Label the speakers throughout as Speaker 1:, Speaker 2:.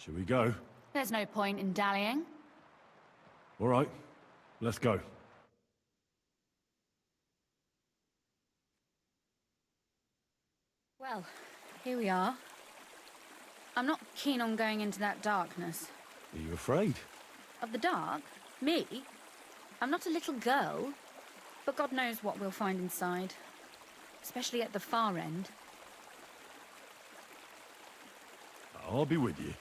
Speaker 1: Shall we go?
Speaker 2: There's no point in dallying.
Speaker 1: All right, let's go.
Speaker 2: Well, here we are. I'm not keen on going into that darkness.
Speaker 1: Are you afraid?
Speaker 2: Of the dark? Me? I'm not a little girl. But God knows what we'll find inside. Especially at the far end.
Speaker 1: I'll be with you.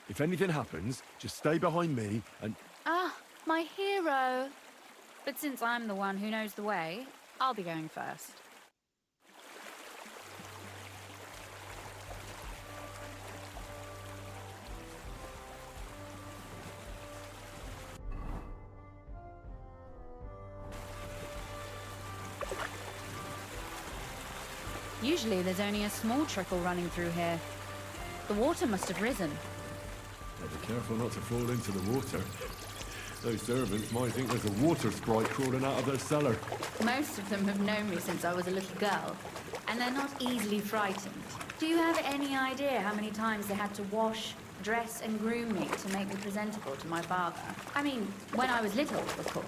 Speaker 1: If anything happens, just stay behind me and...
Speaker 2: Ah, my hero. But since I'm the one who knows the way, I'll be going first. Usually there's only a small trickle running through here. The water must have risen.
Speaker 1: Be careful not to fall into the water. Those servants might think there's a water sprite crawling out of their cellar.
Speaker 2: Most of them have known me since I was a little girl, and they're not easily frightened. Do you have any idea how many times they had to wash, dress and groom me to make me presentable to my father? I mean, when I was little, of course.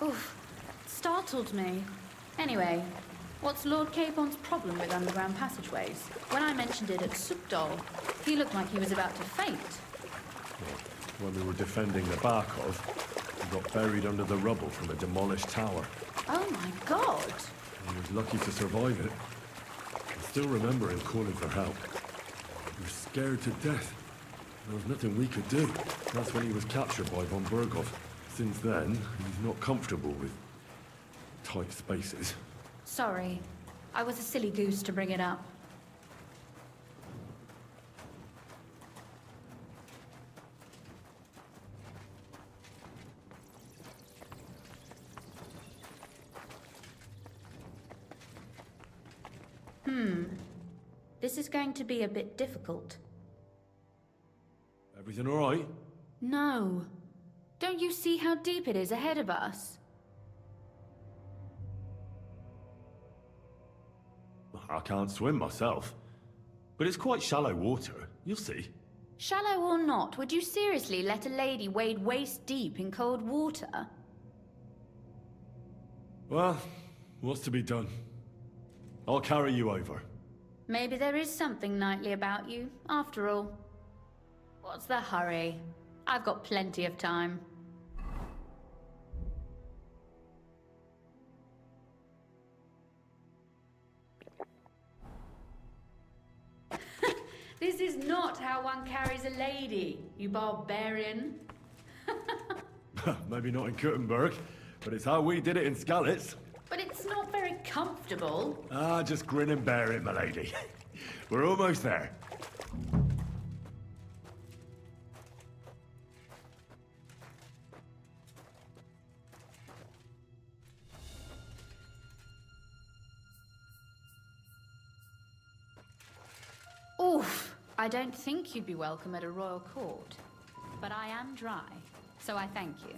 Speaker 2: Oof, startled me. Anyway, what's Lord Capon's problem with underground passageways? When I mentioned it at Supdol, he looked like he was about to faint.
Speaker 1: When we were defending the Barkov, we got buried under the rubble from a demolished tower.
Speaker 2: Oh my god!
Speaker 1: He was lucky to survive it. I still remember him calling for help. We were scared to death. There was nothing we could do. That's when he was captured by von Berghoff. Since then, he's not comfortable with tight spaces.
Speaker 2: Sorry. I was a silly goose to bring it up. This is going to be a bit difficult.
Speaker 1: Everything all right?
Speaker 2: No. Don't you see how deep it is ahead of us?
Speaker 1: I can't swim myself. But it's quite shallow water. You'll see.
Speaker 2: Shallow or not, would you seriously let a lady wade waist deep in cold water?
Speaker 1: Well, what's to be done? I'll carry you over.
Speaker 2: Maybe there is something knightly about you, after all. What's the hurry? I've got plenty of time. This is not how one carries a lady, you barbarian.
Speaker 1: Maybe not in Kuttenberg, but it's how we did it in Skalitz.
Speaker 2: But it's not very comfortable.
Speaker 1: Ah, just grin and bear it, my lady. We're almost there.
Speaker 2: Oof! I don't think you'd be welcome at a royal court. But I am dry, so I thank you.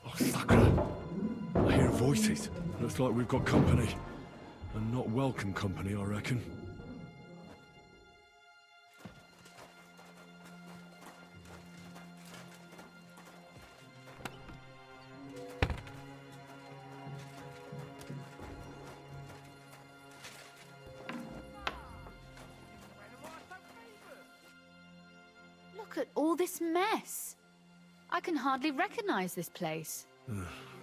Speaker 1: Oh, Sakra! I hear voices. Looks like we've got company. And not welcome company, I reckon.
Speaker 2: Look at all this mess. I can hardly recognize this place.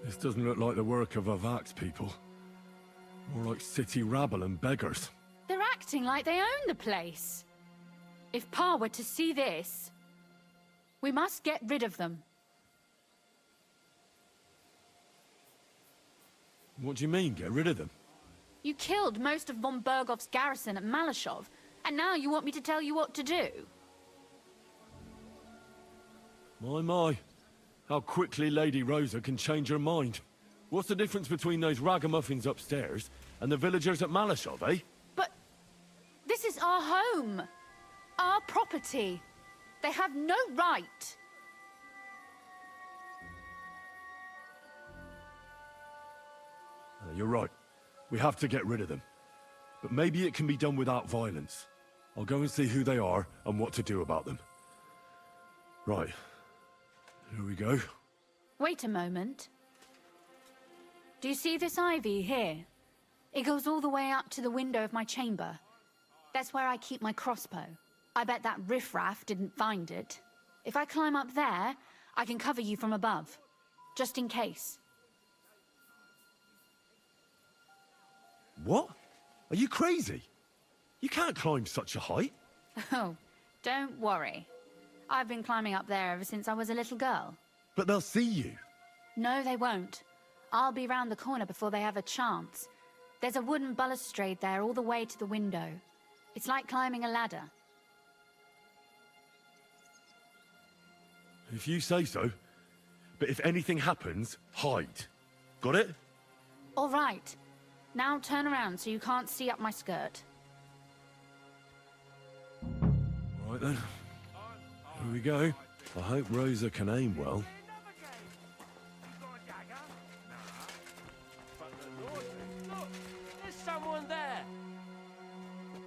Speaker 1: This doesn't look like the work of Avak's people. More like city rabble and beggars.
Speaker 2: They're acting like they own the place. If Pa were to see this, We must get rid of them.
Speaker 1: What do you mean, get rid of them?
Speaker 2: You killed most of von Bergov's garrison at Malashov, and now you want me to tell you what to do?
Speaker 1: My. How quickly Lady Rosa can change her mind. What's the difference between those ragamuffins upstairs and the villagers at Malashov, eh?
Speaker 2: But this is our home. Our property. They have no right.
Speaker 1: You're right. We have to get rid of them. But maybe it can be done without violence. I'll go and see who they are and what to do about them. Right. Here we go.
Speaker 2: Wait a moment. Do you see this ivy here? It goes all the way up to the window of my chamber. That's where I keep my crossbow. I bet that riffraff didn't find it. If I climb up there, I can cover you from above. Just in case.
Speaker 1: What? Are you crazy? You can't climb such a height.
Speaker 2: Oh, don't worry. I've been climbing up there ever since I was a little girl.
Speaker 1: But they'll see you.
Speaker 2: No, they won't. I'll be round the corner before they have a chance. There's a wooden balustrade there all the way to the window. It's like climbing a ladder.
Speaker 1: If you say so. But if anything happens, hide. Got it?
Speaker 2: All right. Now turn around so you can't see up my skirt.
Speaker 1: Right then. Here we go. I hope Rosa can aim well.
Speaker 3: There's someone there.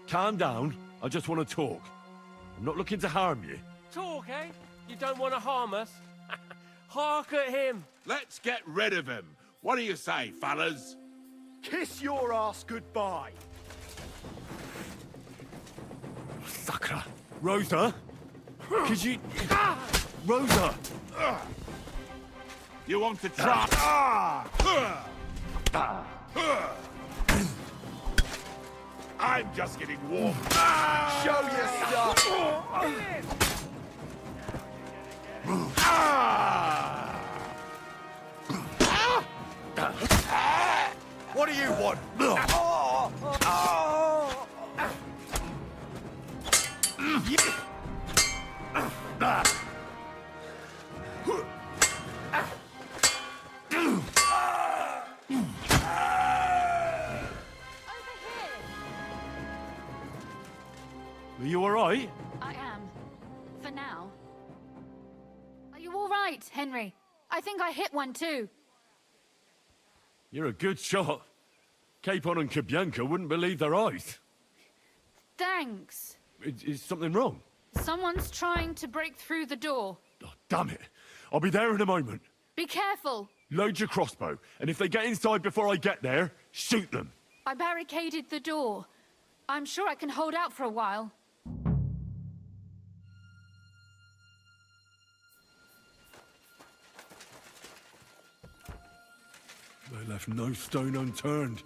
Speaker 1: Calm down. I just want to talk. I'm not looking to harm you.
Speaker 3: Talk, eh? You don't want to harm us? Hark at him.
Speaker 4: Let's get rid of him. What do you say, fellas?
Speaker 5: Kiss your ass goodbye.
Speaker 1: Sakra. Rosa? Could you... Rosa!
Speaker 4: You want to try? I'm just getting warm.
Speaker 5: Show your stuff. What do you want?
Speaker 1: Are you alright?
Speaker 2: I am. For now. Are you all right, Henry? I think I hit one too.
Speaker 1: You're a good shot. Capon and Kabianka wouldn't believe their eyes.
Speaker 2: Thanks.
Speaker 1: Is something wrong?
Speaker 2: Someone's trying to break through the door.
Speaker 1: Oh, damn it. I'll be there in a moment.
Speaker 2: Be careful.
Speaker 1: Load your crossbow, and if they get inside before I get there, shoot them.
Speaker 2: I barricaded the door. I'm sure I can hold out for a while.
Speaker 1: They left no stone unturned.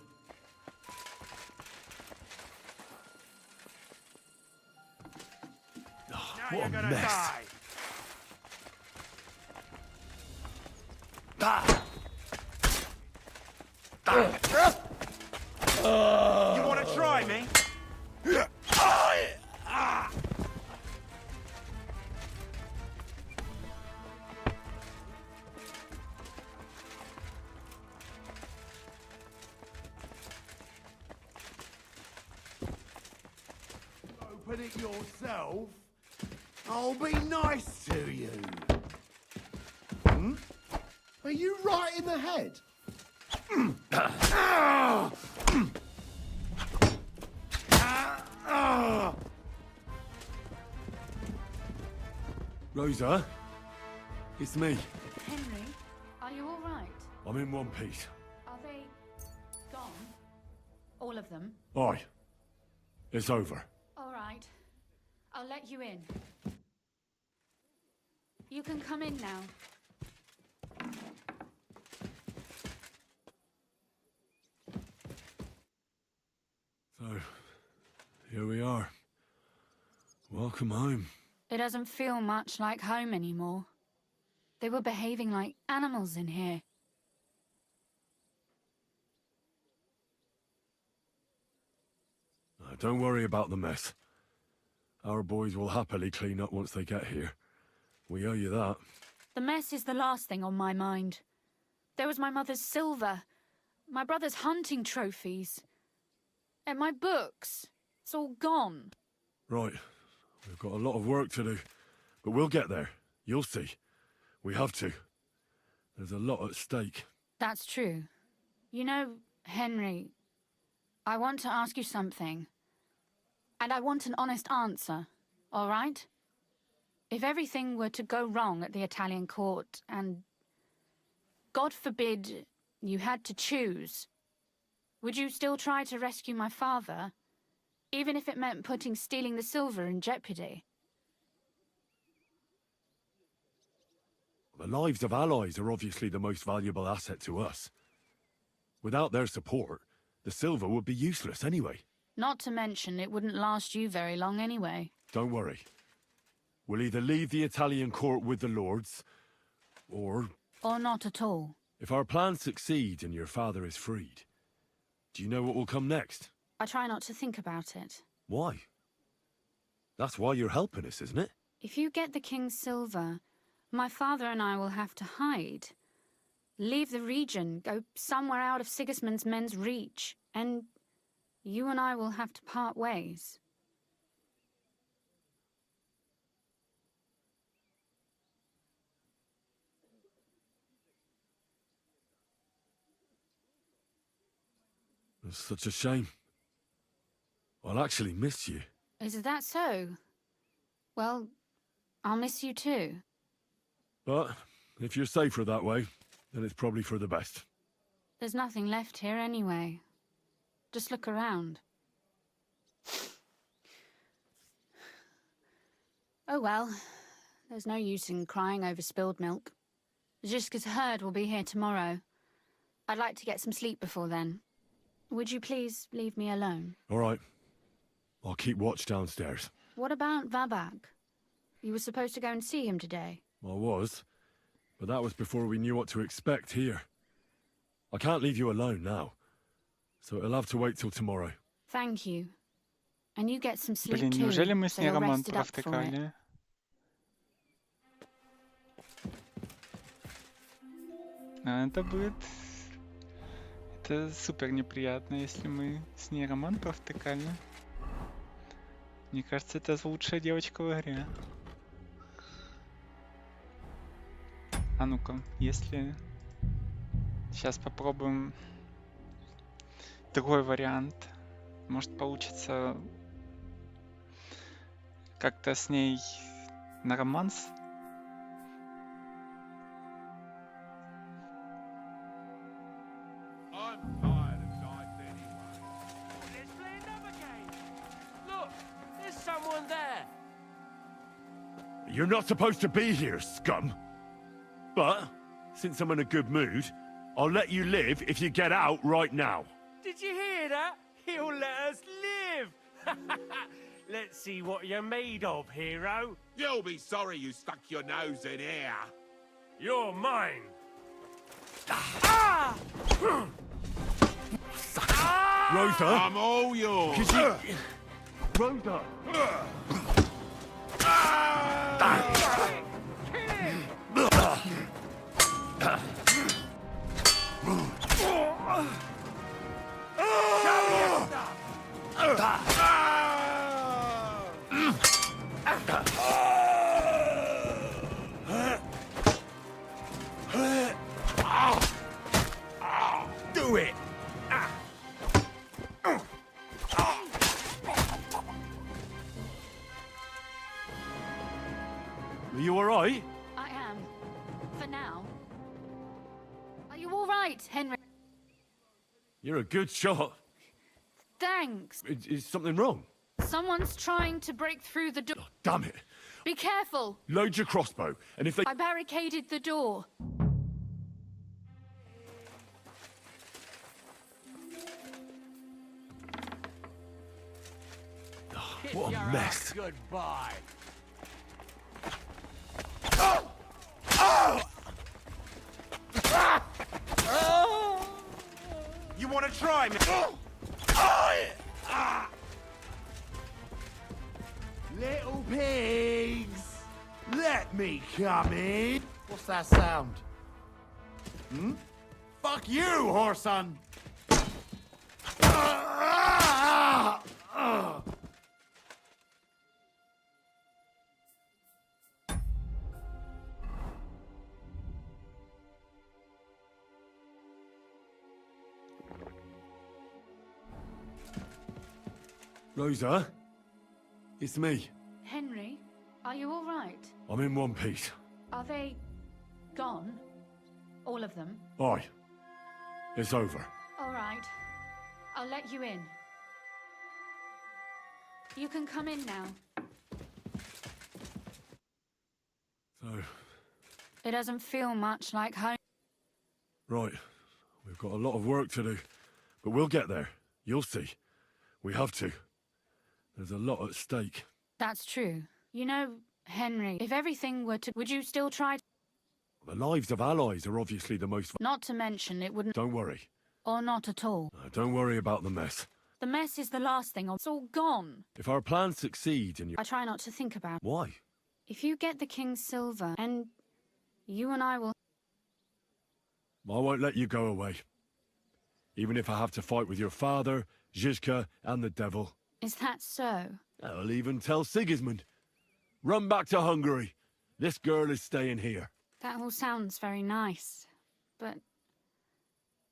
Speaker 1: Oh,
Speaker 4: Now
Speaker 1: what
Speaker 4: you're
Speaker 1: a
Speaker 4: gonna
Speaker 1: mess.
Speaker 4: die. You want to try me? Open it yourself. I'll be nice to you.
Speaker 5: Are you right in the head?
Speaker 1: Rosa? It's me.
Speaker 2: Henry, are you all right?
Speaker 1: I'm in one piece.
Speaker 2: Are they gone? All of them?
Speaker 1: Aye. It's over.
Speaker 2: All right. I'll let you in. You can come in now.
Speaker 1: So, here we are. Welcome home.
Speaker 2: It doesn't feel much like home anymore. They were behaving like animals in here.
Speaker 1: Don't worry about the mess. Our boys will happily clean up once they get here. We owe you that.
Speaker 2: The mess is the last thing on my mind. There was my mother's silver, my brother's hunting trophies, and my books. It's all gone.
Speaker 1: Right. We've got a lot of work to do. But we'll get there. You'll see. We have to. There's a lot at stake.
Speaker 2: That's true. You know, Henry, I want to ask you something. And I want an honest answer, all right? If everything were to go wrong at the Italian court and, God forbid, you had to choose, would you still try to rescue my father, even if it meant putting stealing the silver in jeopardy?
Speaker 1: The lives of allies are obviously the most valuable asset to us. Without their support, the silver would be useless anyway.
Speaker 2: Not to mention, it wouldn't last you very long anyway.
Speaker 1: Don't worry. We'll either leave the Italian court with the lords, or...
Speaker 2: Or not at all.
Speaker 1: If our plan succeeds and your father is freed, do you know what will come next?
Speaker 2: I try not to think about it.
Speaker 1: Why? That's why you're helping us, isn't it?
Speaker 2: If you get the king's silver, my father and I will have to hide. Leave the region, go somewhere out of Sigismund's men's reach, and you and I will have to part ways.
Speaker 1: It's such a shame. I'll actually miss you.
Speaker 2: Is that so? Well, I'll miss you too.
Speaker 1: But if you're safer that way, then it's probably for the best.
Speaker 2: There's nothing left here anyway. Just look around. Oh well, there's no use in crying over spilled milk. Ziska's herd will be here tomorrow. I'd like to get some sleep before then. Would you please leave me alone?
Speaker 1: All right. I'll keep watch downstairs.
Speaker 2: What about Vabak? You were supposed to go and see him today.
Speaker 1: I was, but that was before we knew what to expect here. I can't leave you alone now, so it'll have to wait till tomorrow.
Speaker 2: Thank you. And you get some sleep
Speaker 6: Блин,
Speaker 2: too,
Speaker 6: неужели мы с
Speaker 2: so
Speaker 6: ней
Speaker 2: you're
Speaker 6: роман
Speaker 2: rested up for it.
Speaker 6: провтыкали? Это будет... Это супер неприятно, если мы с ней роман провтыкали. Мне кажется, это лучшая девочка в игре. А ну-ка, если... Сейчас попробуем другой вариант. Может, получится как-то с ней на романс?
Speaker 4: I'm tired of nights anyway.
Speaker 3: Let's play another game. Look, there's someone there.
Speaker 1: You're not supposed to be here, scum! But, since I'm in a good mood, I'll let you live if you get out right now.
Speaker 3: Did you hear that? He'll let us live. Let's see what you're made of, hero.
Speaker 4: You'll be sorry you stuck your nose in here.
Speaker 3: You're mine. Ah!
Speaker 1: Rosa!
Speaker 4: I'm all yours.
Speaker 1: Rosa!
Speaker 3: Do it.
Speaker 1: Are you alright?
Speaker 2: I am. For now. Are you all right, Henry?
Speaker 1: You're a good shot.
Speaker 2: Thanks.
Speaker 1: Is something wrong?
Speaker 2: Someone's trying to break through the door.
Speaker 1: Damn it.
Speaker 2: Be careful.
Speaker 1: Load your crossbow, and if they...
Speaker 2: I barricaded the door.
Speaker 1: What a mess.
Speaker 3: Goodbye. You want to try me?
Speaker 4: Little pigs! Let me come in! What's that sound? Hmm? Fuck you, whoreson!
Speaker 1: Rosa? It's me.
Speaker 2: Henry, are you all right?
Speaker 1: I'm in one piece.
Speaker 2: Are they gone? All of them?
Speaker 1: Aye. It's over.
Speaker 2: All right. I'll let you in. You can come in now.
Speaker 1: So,
Speaker 2: It doesn't feel much like home.
Speaker 1: right. We've got a lot of work to do. But we'll get there. You'll see. We have to. There's a lot at stake.
Speaker 2: That's true. You know, Henry, if everything were to... Would you still try...
Speaker 1: The lives of allies are obviously the most...
Speaker 2: Not to mention it wouldn't...
Speaker 1: Don't worry.
Speaker 2: Or not at all.
Speaker 1: Don't worry about the mess.
Speaker 2: The mess is the last thing. It's all gone.
Speaker 1: If our plans succeed and you...
Speaker 2: I try not to think about it.
Speaker 1: Why?
Speaker 2: If you get the King's silver, and you and I will...
Speaker 1: I won't let you go away. Even if I have to fight with your father, Zizka, and the devil.
Speaker 2: Is that so?
Speaker 1: I'll even tell Sigismund. Run back to Hungary. This girl is staying here.
Speaker 2: That all sounds very nice. But...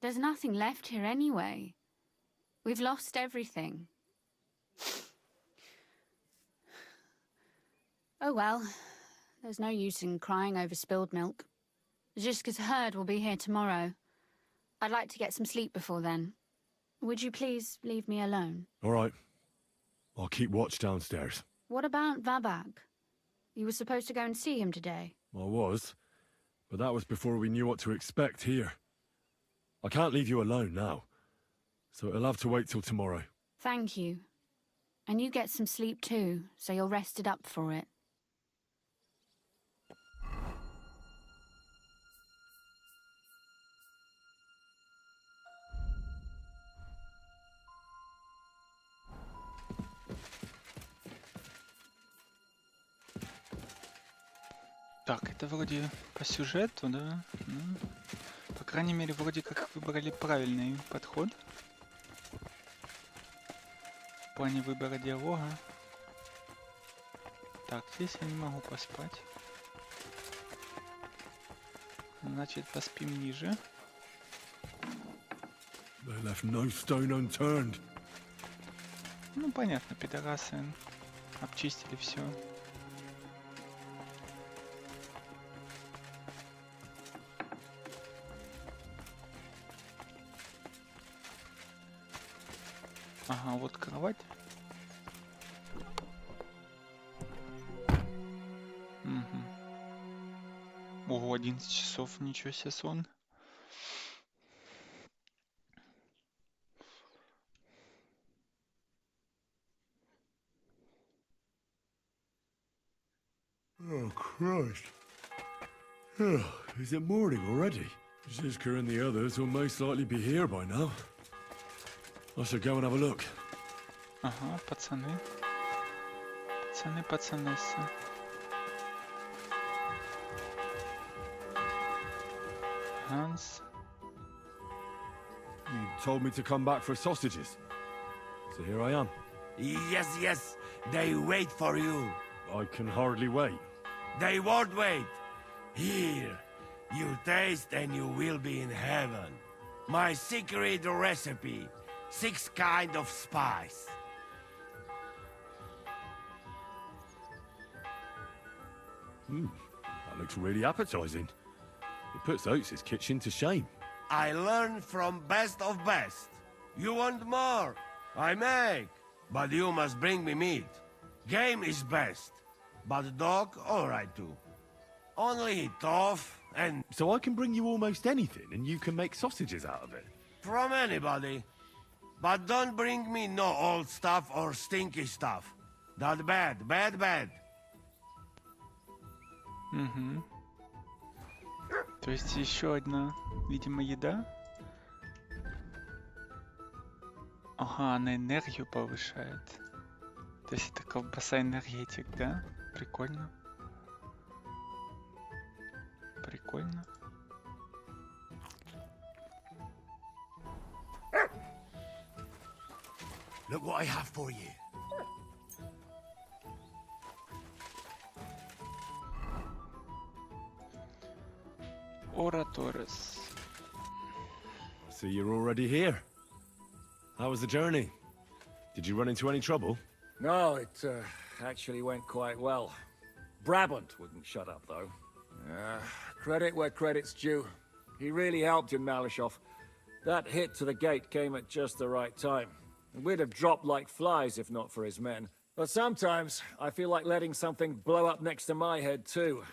Speaker 2: there's nothing left here anyway. We've lost everything. Oh well. There's no use in crying over spilled milk. Zizka's herd will be here tomorrow. I'd like to get some sleep before then. Would you please leave me alone?
Speaker 1: All right. I'll keep watch downstairs.
Speaker 2: What about Babak? You were supposed to go and see him today.
Speaker 1: I was. But that was before we knew what to expect here. I can't leave you alone now. So it'll have to wait till tomorrow.
Speaker 2: Thank you. And you get some sleep too, so you're rested up for it.
Speaker 6: Так, это вроде по сюжету, да? Ну, по крайней мере, вроде как выбрали правильный подход. В плане выбора диалога. Так, здесь я не могу поспать. Значит, поспим ниже.
Speaker 1: They left no stone unturned.
Speaker 6: Ну, понятно, пидорасы обчистили все. Ага, вот кровать. Угу. Ого, 11 часов, ничего себе сон.
Speaker 1: Oh, Christ. Oh, is it morning already? Zizka and the others will most likely be here by now. I should go and have a look.
Speaker 6: Ага, пацаны. Пацанессы. Hans.
Speaker 1: You told me to come back for sausages. So here I am.
Speaker 4: Yes, yes, they wait for you.
Speaker 1: I can hardly wait.
Speaker 4: They won't wait. Here, you taste and you will be in heaven. My secret recipe. 6 kind of spice.
Speaker 1: That looks really appetizing. It puts Oates' kitchen to shame.
Speaker 4: I learn from best of best. You want more? I make. But you must bring me meat. Game is best. But dog, alright too. Only tough and
Speaker 1: So I can bring you almost anything and you can make sausages out of it.
Speaker 4: from anybody. But don't bring me no old stuff or stinky stuff. That bad, bad, bad.
Speaker 6: Угу. То есть еще одна, видимо, еда. Ага, она энергию повышает. То есть это колбаса-энергетик, да? Прикольно. Прикольно.
Speaker 5: Look what I have for you.
Speaker 6: Ораторес.
Speaker 1: So you're already here. How was the journey? Did you run into any trouble?
Speaker 7: No, it actually went quite well. Brabant wouldn't shut up, though. Credit where credit's due. He really helped in Malishov. That hit to the gate came at just the right time. We'd have dropped like flies if not for his men. But sometimes I feel like letting something blow up next to my head too,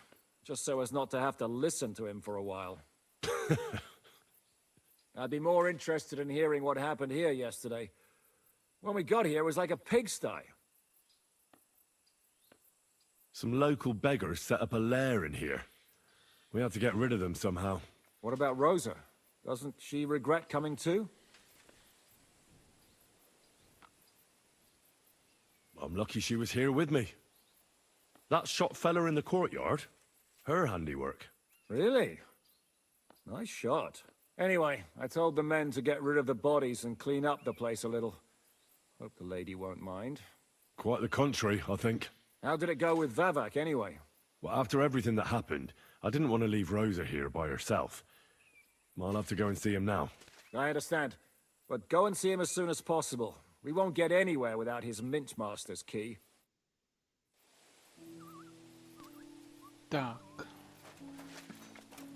Speaker 7: just so as not to have to listen to him for a while. I'd be more interested in hearing what happened here yesterday. When we got here, it was like a pigsty.
Speaker 1: Some local beggars set up a lair in here. We had to get rid of them somehow.
Speaker 7: What about Rosa? Doesn't she regret coming too?
Speaker 1: I'm lucky she was here with me. That shot fella in the courtyard, her handiwork.
Speaker 7: Really? Nice shot. Anyway, I told the men to get rid of the bodies and clean up the place a little. Hope the lady won't mind.
Speaker 1: Quite the contrary, I think.
Speaker 7: How did it go with Vavak, anyway?
Speaker 1: Well, after everything that happened, I didn't want to leave Rosa here by herself. I'll have to go and see him now.
Speaker 7: I understand. But go and see him as soon as possible. We won't get anywhere without his Mintmaster's key.
Speaker 6: Так.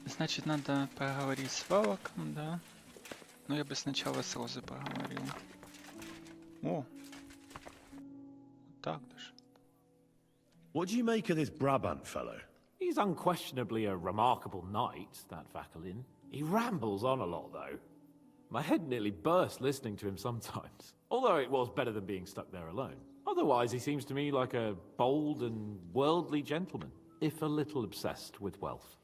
Speaker 6: Значит, надо поговорить с Ваваком, да? Но я бы сначала с Розой поговорил. О! Вот так даже.
Speaker 1: What do you make of this Brabant fellow?
Speaker 8: He's unquestionably a remarkable knight, that Vakalin. He rambles on a lot, though. My head nearly burst listening to him sometimes. Although it was better than being stuck there alone. Otherwise, he seems to me like a bold and worldly gentleman, if a little obsessed with wealth.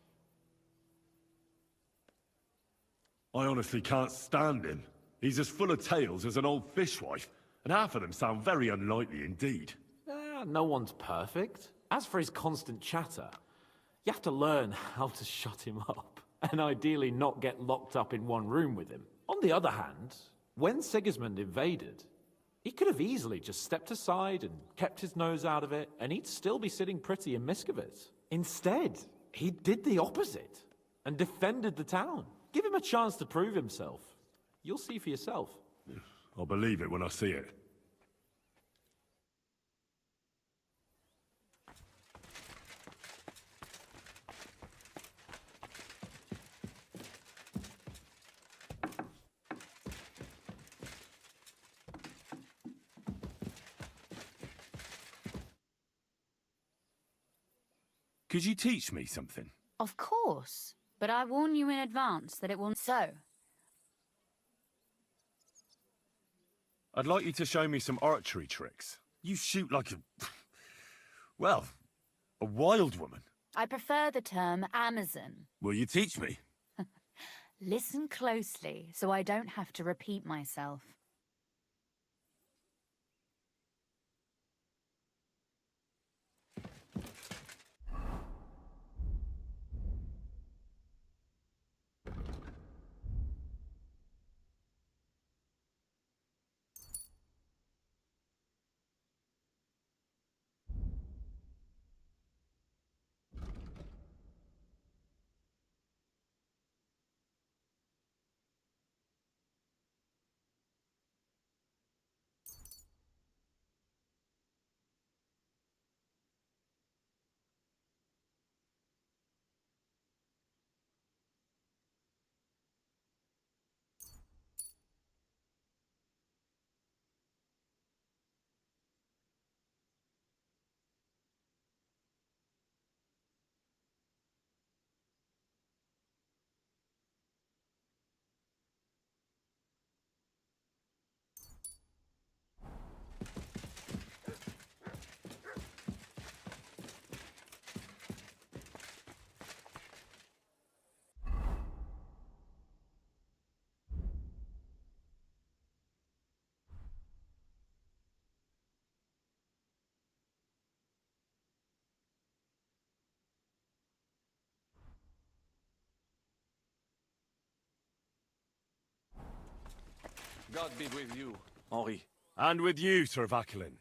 Speaker 1: I honestly can't stand him. He's as full of tales as an old fishwife, and half of them sound very unlikely indeed.
Speaker 8: No one's perfect. As for his constant chatter, you have to learn how to shut him up, and ideally not get locked up in one room with him. On the other hand, when Sigismund invaded, he could have easily just stepped aside and kept his nose out of it, and he'd still be sitting pretty in Miskovitz. Instead, he did the opposite and defended the town. Give him a chance to prove himself. You'll see for yourself.
Speaker 1: I'll believe it when I see it. Could you teach me something?
Speaker 2: Of course, but I warn you in advance that it will. So,
Speaker 1: I'd like you to show me some archery tricks. You shoot like a... well, a wild woman.
Speaker 2: I prefer the term Amazon.
Speaker 1: Will you teach me?
Speaker 2: Listen closely so I don't have to repeat myself.
Speaker 7: God be with you, Henri.
Speaker 4: And with you, Sir Vaculin.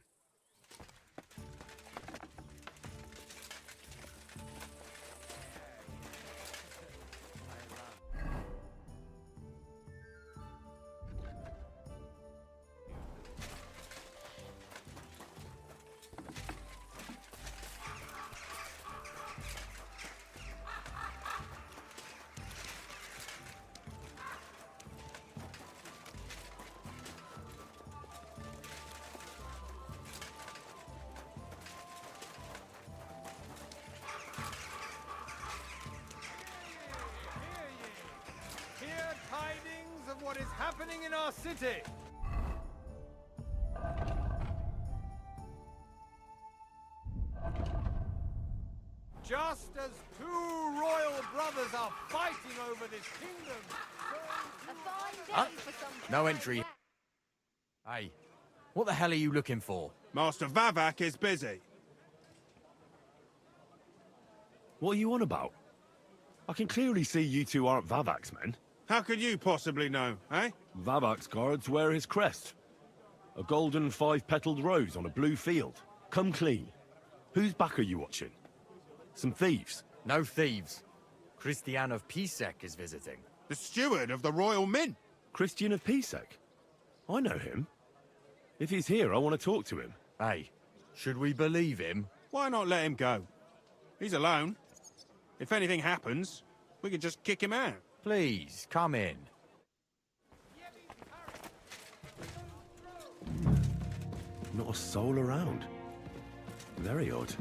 Speaker 3: Hear tidings of what is happening in our city. Just as two royal brothers are fighting over this kingdom.
Speaker 2: A fine day for some
Speaker 5: No entry. Hey, what the hell are you looking for?
Speaker 9: Master Vavak is busy.
Speaker 1: What are you on about? I can clearly see you two aren't Vavak's men.
Speaker 9: How could you possibly know, eh?
Speaker 1: Vavak's guards wear his crest. A golden five-petaled rose on a blue field. Come clean. Whose back are you watching? Some thieves?
Speaker 5: No thieves. Christian of Pisek is visiting.
Speaker 9: The steward of the Royal Mint.
Speaker 1: Christian of Pisek? I know him. If he's here, I want to talk to him.
Speaker 5: Hey, should we believe him?
Speaker 9: Why not let him go? He's alone. If anything happens, we could just kick him out.
Speaker 5: Please, come in.
Speaker 1: Not a soul around. Very odd.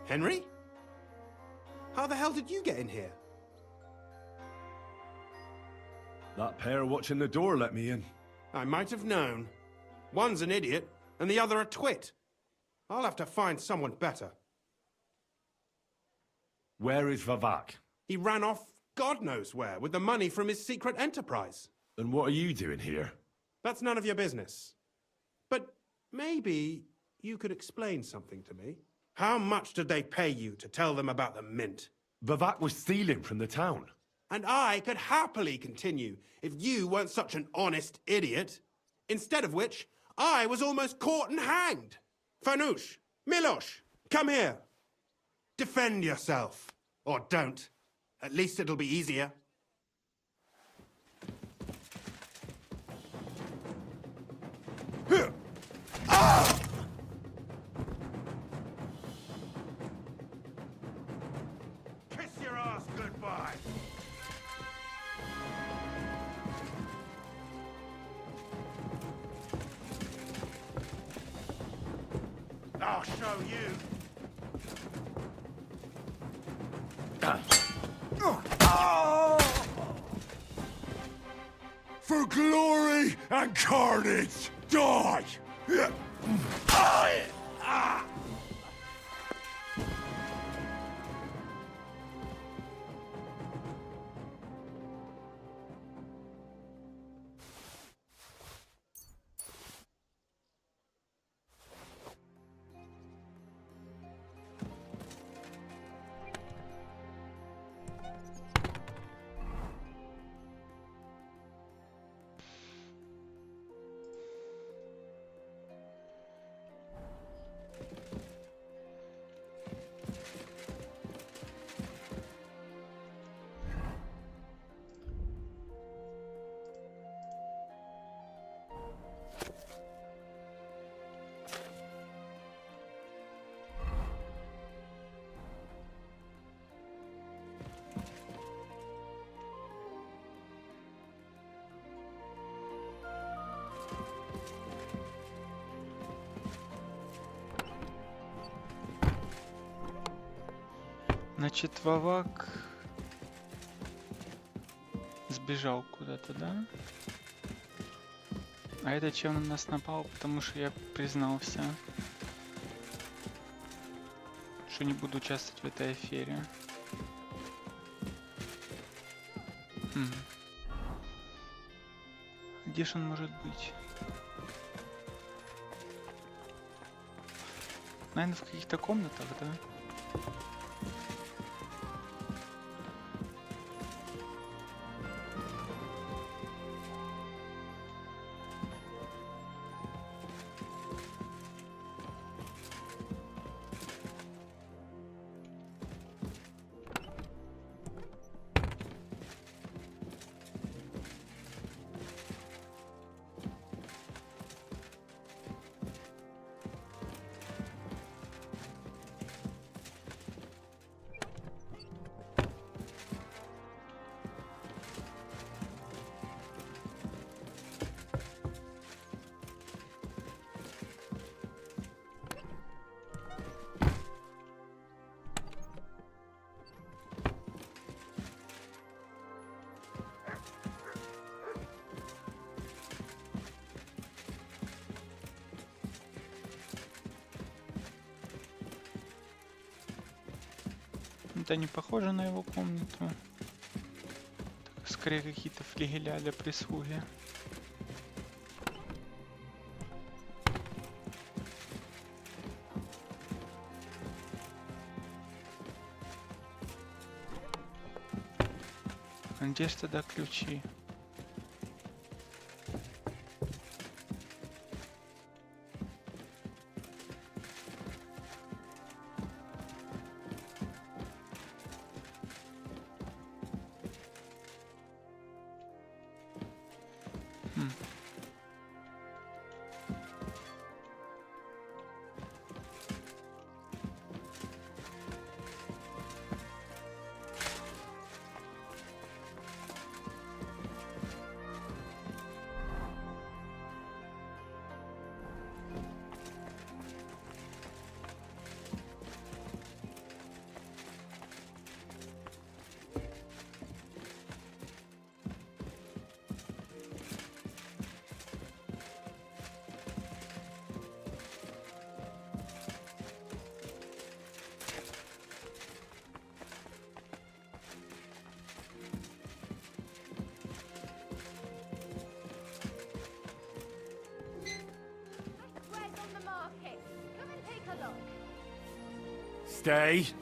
Speaker 9: Henry? How the hell did you get in here?
Speaker 1: That pair watching the door let me in.
Speaker 9: I might have known. One's an idiot, and the other a twit. I'll have to find someone better.
Speaker 1: Where is Vavak?
Speaker 9: He ran off God knows where with the money from his secret enterprise.
Speaker 1: And what are you doing here?
Speaker 9: That's none of your business. But maybe you could explain something to me. How much did they pay you to tell them about the Mint?
Speaker 1: Vavak was stealing from the town.
Speaker 9: And I could happily continue if you weren't such an honest idiot. Instead of which, I was almost caught and hanged. Fanush, Milosh, come here. Defend yourself. Or don't. At least it'll be easier. Kiss your ass goodbye. I'll show you.
Speaker 4: glory and carnage! Die!
Speaker 6: Значит, Вовак сбежал куда-то, да? А это чем на нас напал, потому что я признался, что не буду участвовать в этой афере. Где ж он может быть? Наверное, в каких-то комнатах, да? Это не похоже на его комнату. Так, скорее какие-то флигеля для прислуги. А где ж тогда ключи?
Speaker 3: Stay.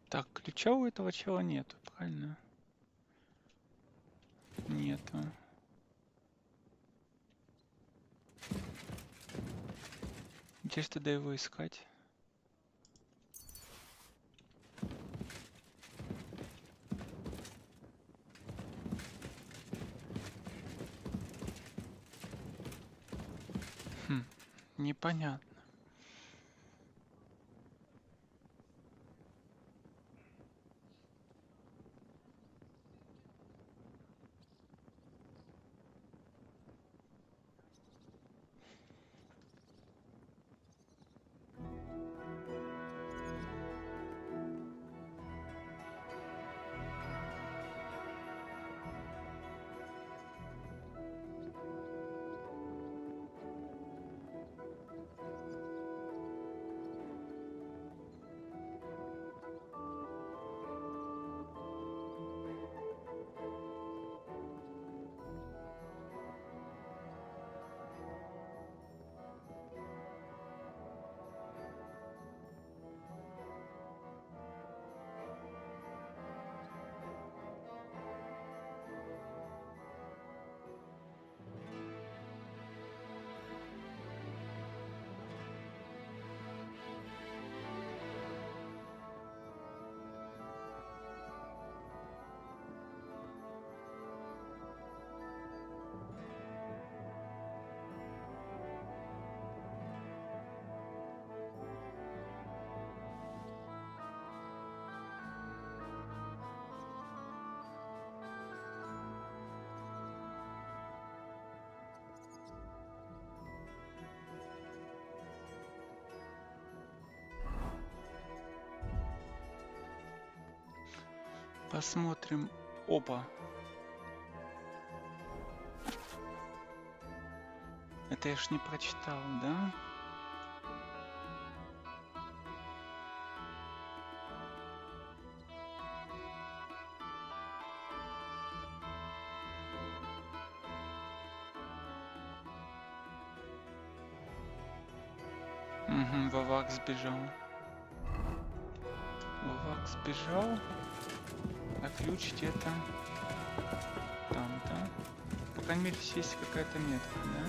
Speaker 6: Так, ключа у этого чела нету, правильно? Нету. Где ж тогда его искать? Непонятно. Посмотрим. Опа. Это я ж не прочитал, да? Угу, Вовак сбежал. Вовак сбежал. А ключ где-то там, да? По крайней мере, здесь есть какая-то метка, да?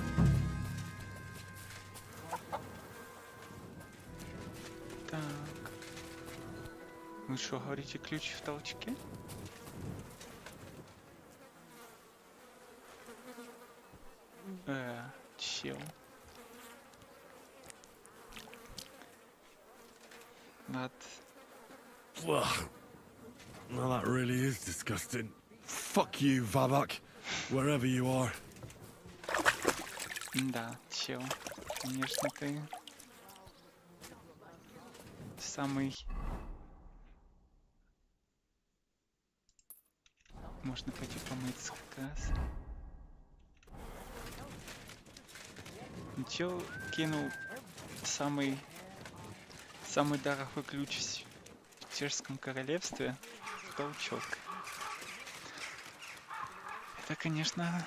Speaker 6: Так. Вы что, говорите, ключ в толчке? Чел. Ладно.
Speaker 1: Well, that really is disgusting. Fuck you, Vavak, wherever you are.
Speaker 6: Да, чел. Конечно, ты самый... Можно пойти помыться как раз. Чел кинул самый дорогой ключ в Чешском королевстве. Толчок. Это, конечно,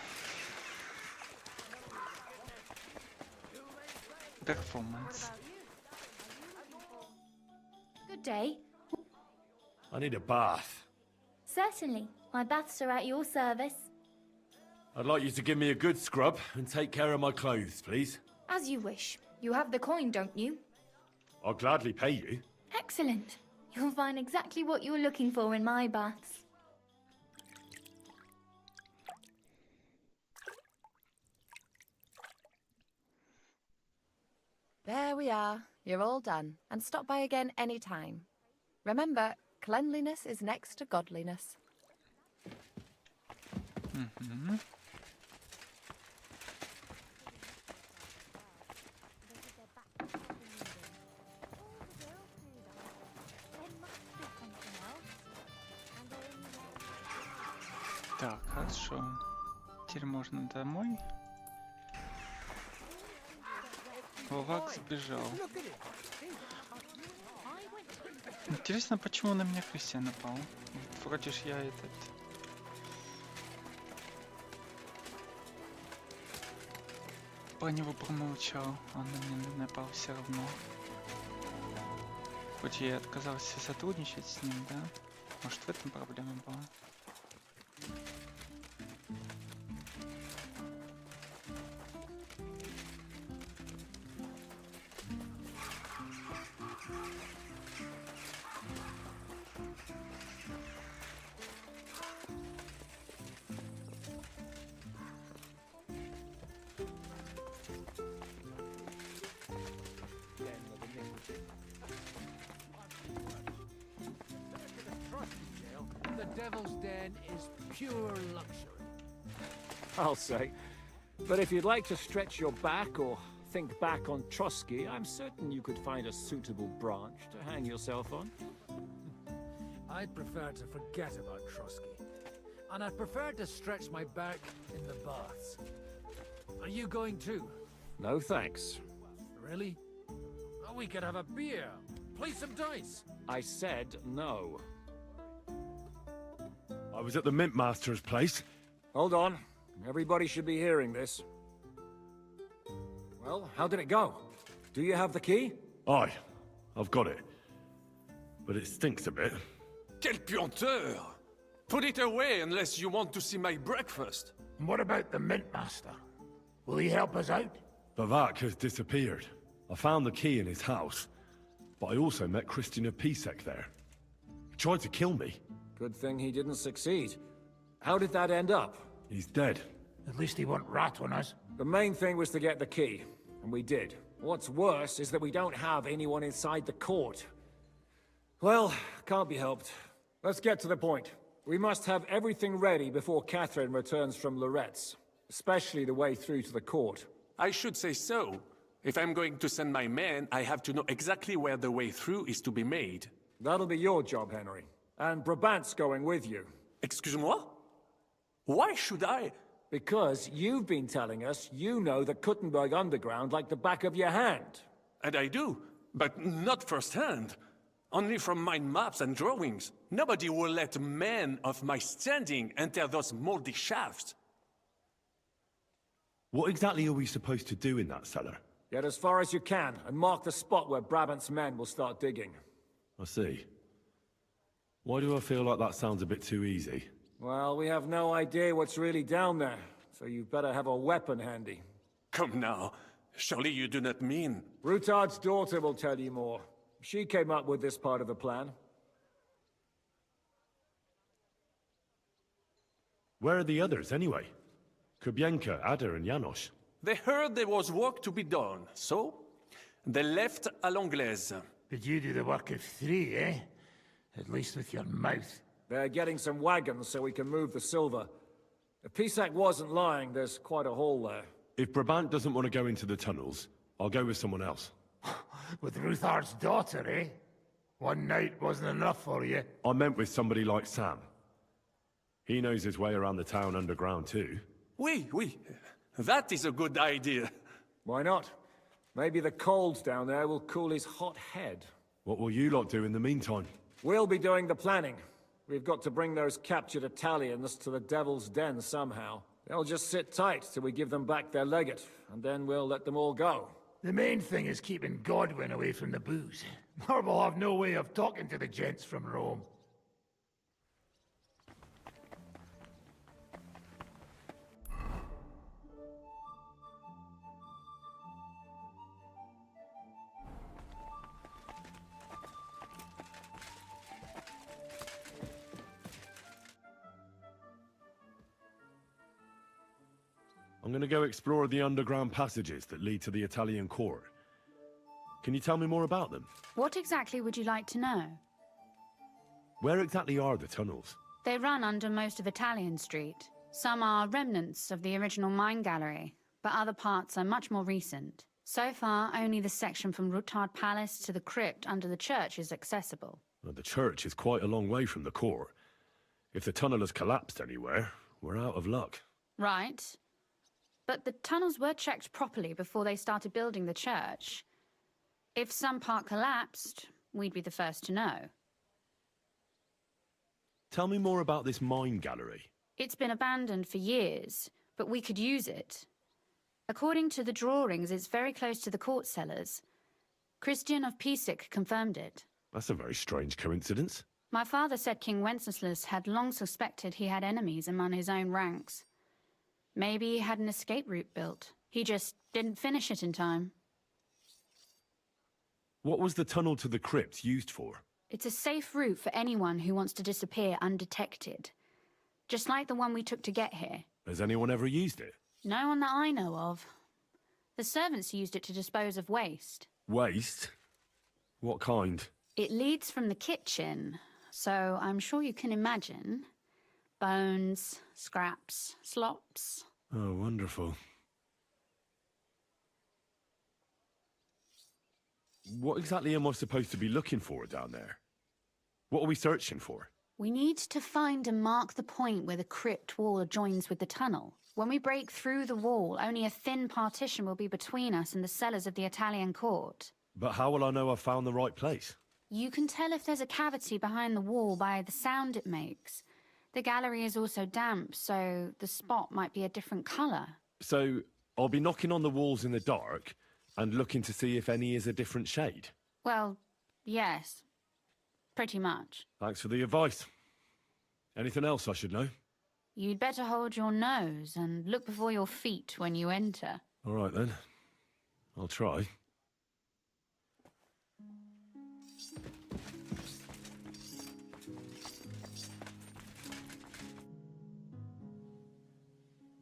Speaker 6: перформанс.
Speaker 2: Good day.
Speaker 1: I need a bath.
Speaker 2: Certainly. My baths are at your service.
Speaker 1: I'd like you to give me a good scrub and take care of my clothes, please.
Speaker 2: As you wish. You have the coin, don't you?
Speaker 1: I'll gladly pay you.
Speaker 2: Excellent. You'll find exactly what you're looking for in my baths.
Speaker 10: There we are. You're all done. And stop by again any time. Remember, cleanliness is next to godliness.
Speaker 6: Mm-hmm. Так, хорошо. Теперь можно домой. Вовак сбежал. Интересно, почему на меня Кристиан напал? Вроде ж я этот... Про него промолчал, он на меня напал все равно. Хоть я и отказался сотрудничать с ним, да? Может, в этом проблема была?
Speaker 11: The Devil's Den is pure luxury.
Speaker 7: I'll say. But if you'd like to stretch your back or think back on Trotsky, I'm certain you could find a suitable branch to hang yourself on.
Speaker 11: I'd prefer to forget about Trotsky. And I'd prefer to stretch my back in the baths. Are you going too?
Speaker 7: No thanks.
Speaker 11: Really? Oh, we could have a beer. Play some dice.
Speaker 7: I said no.
Speaker 1: I was at the Mint Master's place.
Speaker 7: Hold on. Everybody should be hearing this. Well, how did it go? Do you have the key?
Speaker 1: Aye, I've got it. But it stinks a bit.
Speaker 12: Quelle puanteur! Put it away unless you want to see my breakfast.
Speaker 11: And what about the Mint Master? Will he help us out?
Speaker 1: Bavak has disappeared. I found the key in his house. But I also met Christian of Pisek there. He tried to kill me.
Speaker 7: Good thing he didn't succeed. How did that end up?
Speaker 1: He's dead.
Speaker 11: At least he won't rat on us.
Speaker 7: The main thing was to get the key, and we did. What's worse is that we don't have anyone inside the court. Well, can't be helped. Let's get to the point. We must have everything ready before Catherine returns from Loretz, especially the way through to the court.
Speaker 12: I should say so. If I'm going to send my men, I have to know exactly where the way through is to be made.
Speaker 7: That'll be your job, Henry. And Brabant's going with you.
Speaker 12: Excuse-moi? Why should I?
Speaker 7: Because you've been telling us you know the Kuttenberg underground like the back of your hand.
Speaker 12: And I do, but not firsthand. Only from mind maps and drawings. Nobody will let men of my standing enter those moldy shafts.
Speaker 1: What exactly are we supposed to do in that cellar?
Speaker 7: Get as far as you can, and mark the spot where Brabant's men will start digging.
Speaker 1: I see. Why do I feel like that sounds a bit too easy?
Speaker 7: Well, we have no idea what's really down there, so you better have a weapon handy.
Speaker 12: Come now. Surely you do not mean...
Speaker 7: Rutard's daughter will tell you more. She came up with this part of the plan.
Speaker 1: Where are the others, anyway? Kubienka, Ada, and Janos.
Speaker 12: They heard there was work to be done, so they left à l'anglaise.
Speaker 11: Did you do the work of 3, eh? At least with your mouth.
Speaker 7: They're getting some wagons so we can move the silver. If Pisak wasn't lying, there's quite a haul there.
Speaker 1: If Brabant doesn't want to go into the tunnels, I'll go with someone else.
Speaker 11: With Ruthard's daughter, eh? One night wasn't enough for you.
Speaker 1: I meant with somebody like Sam. He knows his way around the town underground too.
Speaker 12: Oui. That is a good idea.
Speaker 7: Why not? Maybe the cold down there will cool his hot head.
Speaker 1: What will you lot do in the meantime?
Speaker 7: We'll be doing the planning. We've got to bring those captured Italians to the Devil's Den somehow. They'll just sit tight till we give them back their legate, and then we'll let them all go.
Speaker 11: The main thing is keeping Godwin away from the booze. Or we'll have no way of talking to the gents from Rome.
Speaker 1: I'm gonna go explore the underground passages that lead to the Italian court. Can you tell me more about them?
Speaker 2: What exactly would you like to know?
Speaker 1: Where exactly are the tunnels?
Speaker 2: They run under most of Italian Street. Some are remnants of the original mine gallery, but other parts are much more recent. So far, only the section from Rutard Palace to the crypt under the church is accessible.
Speaker 1: Well, the church is quite a long way from the court. If the tunnel has collapsed anywhere, we're out of luck.
Speaker 2: Right. But the tunnels were checked properly before they started building the church. If some part collapsed, we'd be the first to know.
Speaker 1: Tell me more about this mine gallery.
Speaker 2: It's been abandoned for years, but we could use it. According to the drawings, it's very close to the court cellars. Christian of Pisek confirmed it.
Speaker 1: That's a very strange coincidence.
Speaker 2: My father said King Wenceslas had long suspected he had enemies among his own ranks. Maybe he had an escape route built. He just didn't finish it in time.
Speaker 1: What was the tunnel to the crypt used for?
Speaker 2: It's a safe route for anyone who wants to disappear undetected. Just like the one we took to get here.
Speaker 1: Has anyone ever used it?
Speaker 2: No one that I know of. The servants used it to dispose of waste.
Speaker 1: Waste? What kind?
Speaker 2: It leads from the kitchen, so I'm sure you can imagine. Bones, scraps, slops.
Speaker 1: Oh, wonderful. What exactly am I supposed to be looking for down there? What are we searching for?
Speaker 2: We need to find and mark the point where the crypt wall joins with the tunnel. When we break through the wall, only a thin partition will be between us and the cellars of the Italian court.
Speaker 1: But how will I know I've found the right place?
Speaker 2: You can tell if there's a cavity behind the wall by the sound it makes. The gallery is also damp, so the spot might be a different colour.
Speaker 1: So, I'll be knocking on the walls in the dark and looking to see if any is a different shade?
Speaker 2: Well, yes. Pretty much.
Speaker 1: Thanks for the advice. Anything else I should know?
Speaker 2: You'd better hold your nose and look before your feet when you enter.
Speaker 1: All right, then. I'll try.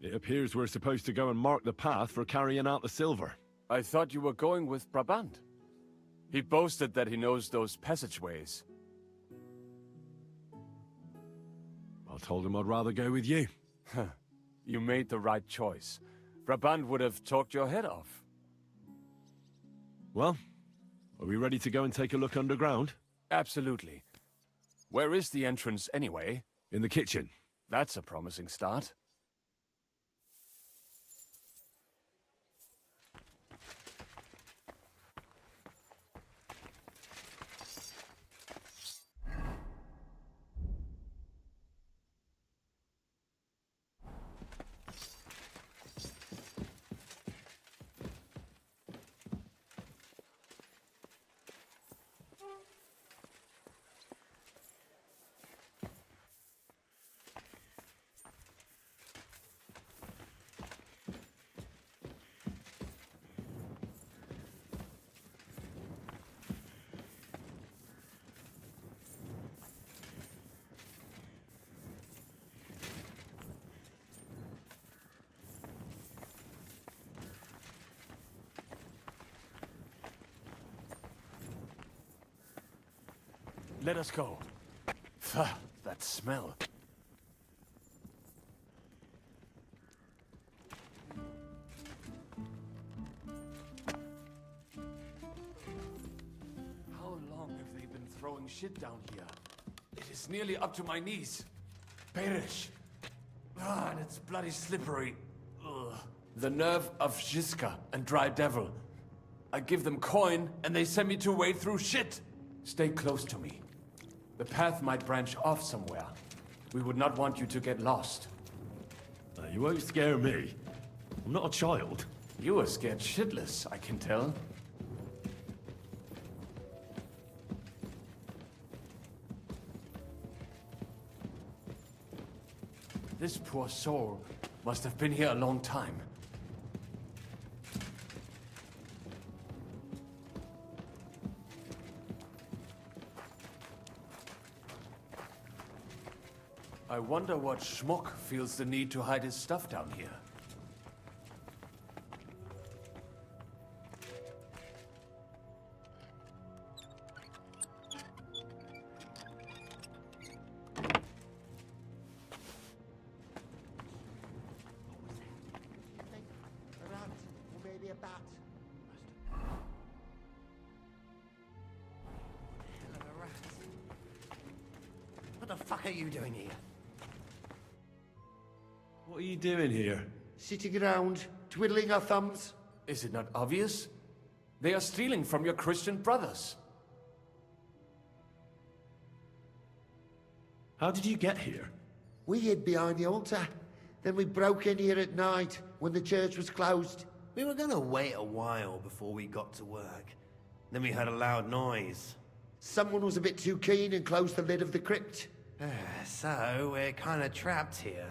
Speaker 1: It appears we're supposed to go and mark the path for carrying out the silver.
Speaker 7: I thought you were going with Brabant. He boasted that he knows those passageways.
Speaker 1: I told him I'd rather go with you.
Speaker 7: You made the right choice. Brabant would have talked your head off.
Speaker 1: Well, are we ready to go and take a look underground?
Speaker 7: Absolutely. Where is the entrance anyway?
Speaker 1: In the kitchen.
Speaker 7: That's a promising start. Let us go. That smell. How long have they been throwing shit down here? It is nearly up to my knees. Perish. And it's bloody slippery. Ugh. The nerve of Jiska and Dry Devil. I give them coin, and they send me to wade through shit. Stay close to me. The path might branch off somewhere. We would not want you to get lost.
Speaker 1: You won't scare me. I'm not a child.
Speaker 7: You are scared shitless, I can tell. This poor soul must have been here a long time. I wonder what schmuck feels the need to hide his stuff down here.
Speaker 4: What the fuck are you doing here?
Speaker 1: What are you doing here?
Speaker 4: Sitting around, twiddling our thumbs?
Speaker 7: Is it not obvious? They are stealing from your Christian brothers.
Speaker 1: How did you get here?
Speaker 13: We hid behind the altar. Then we broke in here at night when the church was closed.
Speaker 4: We were gonna wait a while before we got to work. Then we heard a loud noise.
Speaker 13: Someone was a bit too keen and closed the lid of the crypt.
Speaker 14: So, we're kind of trapped here.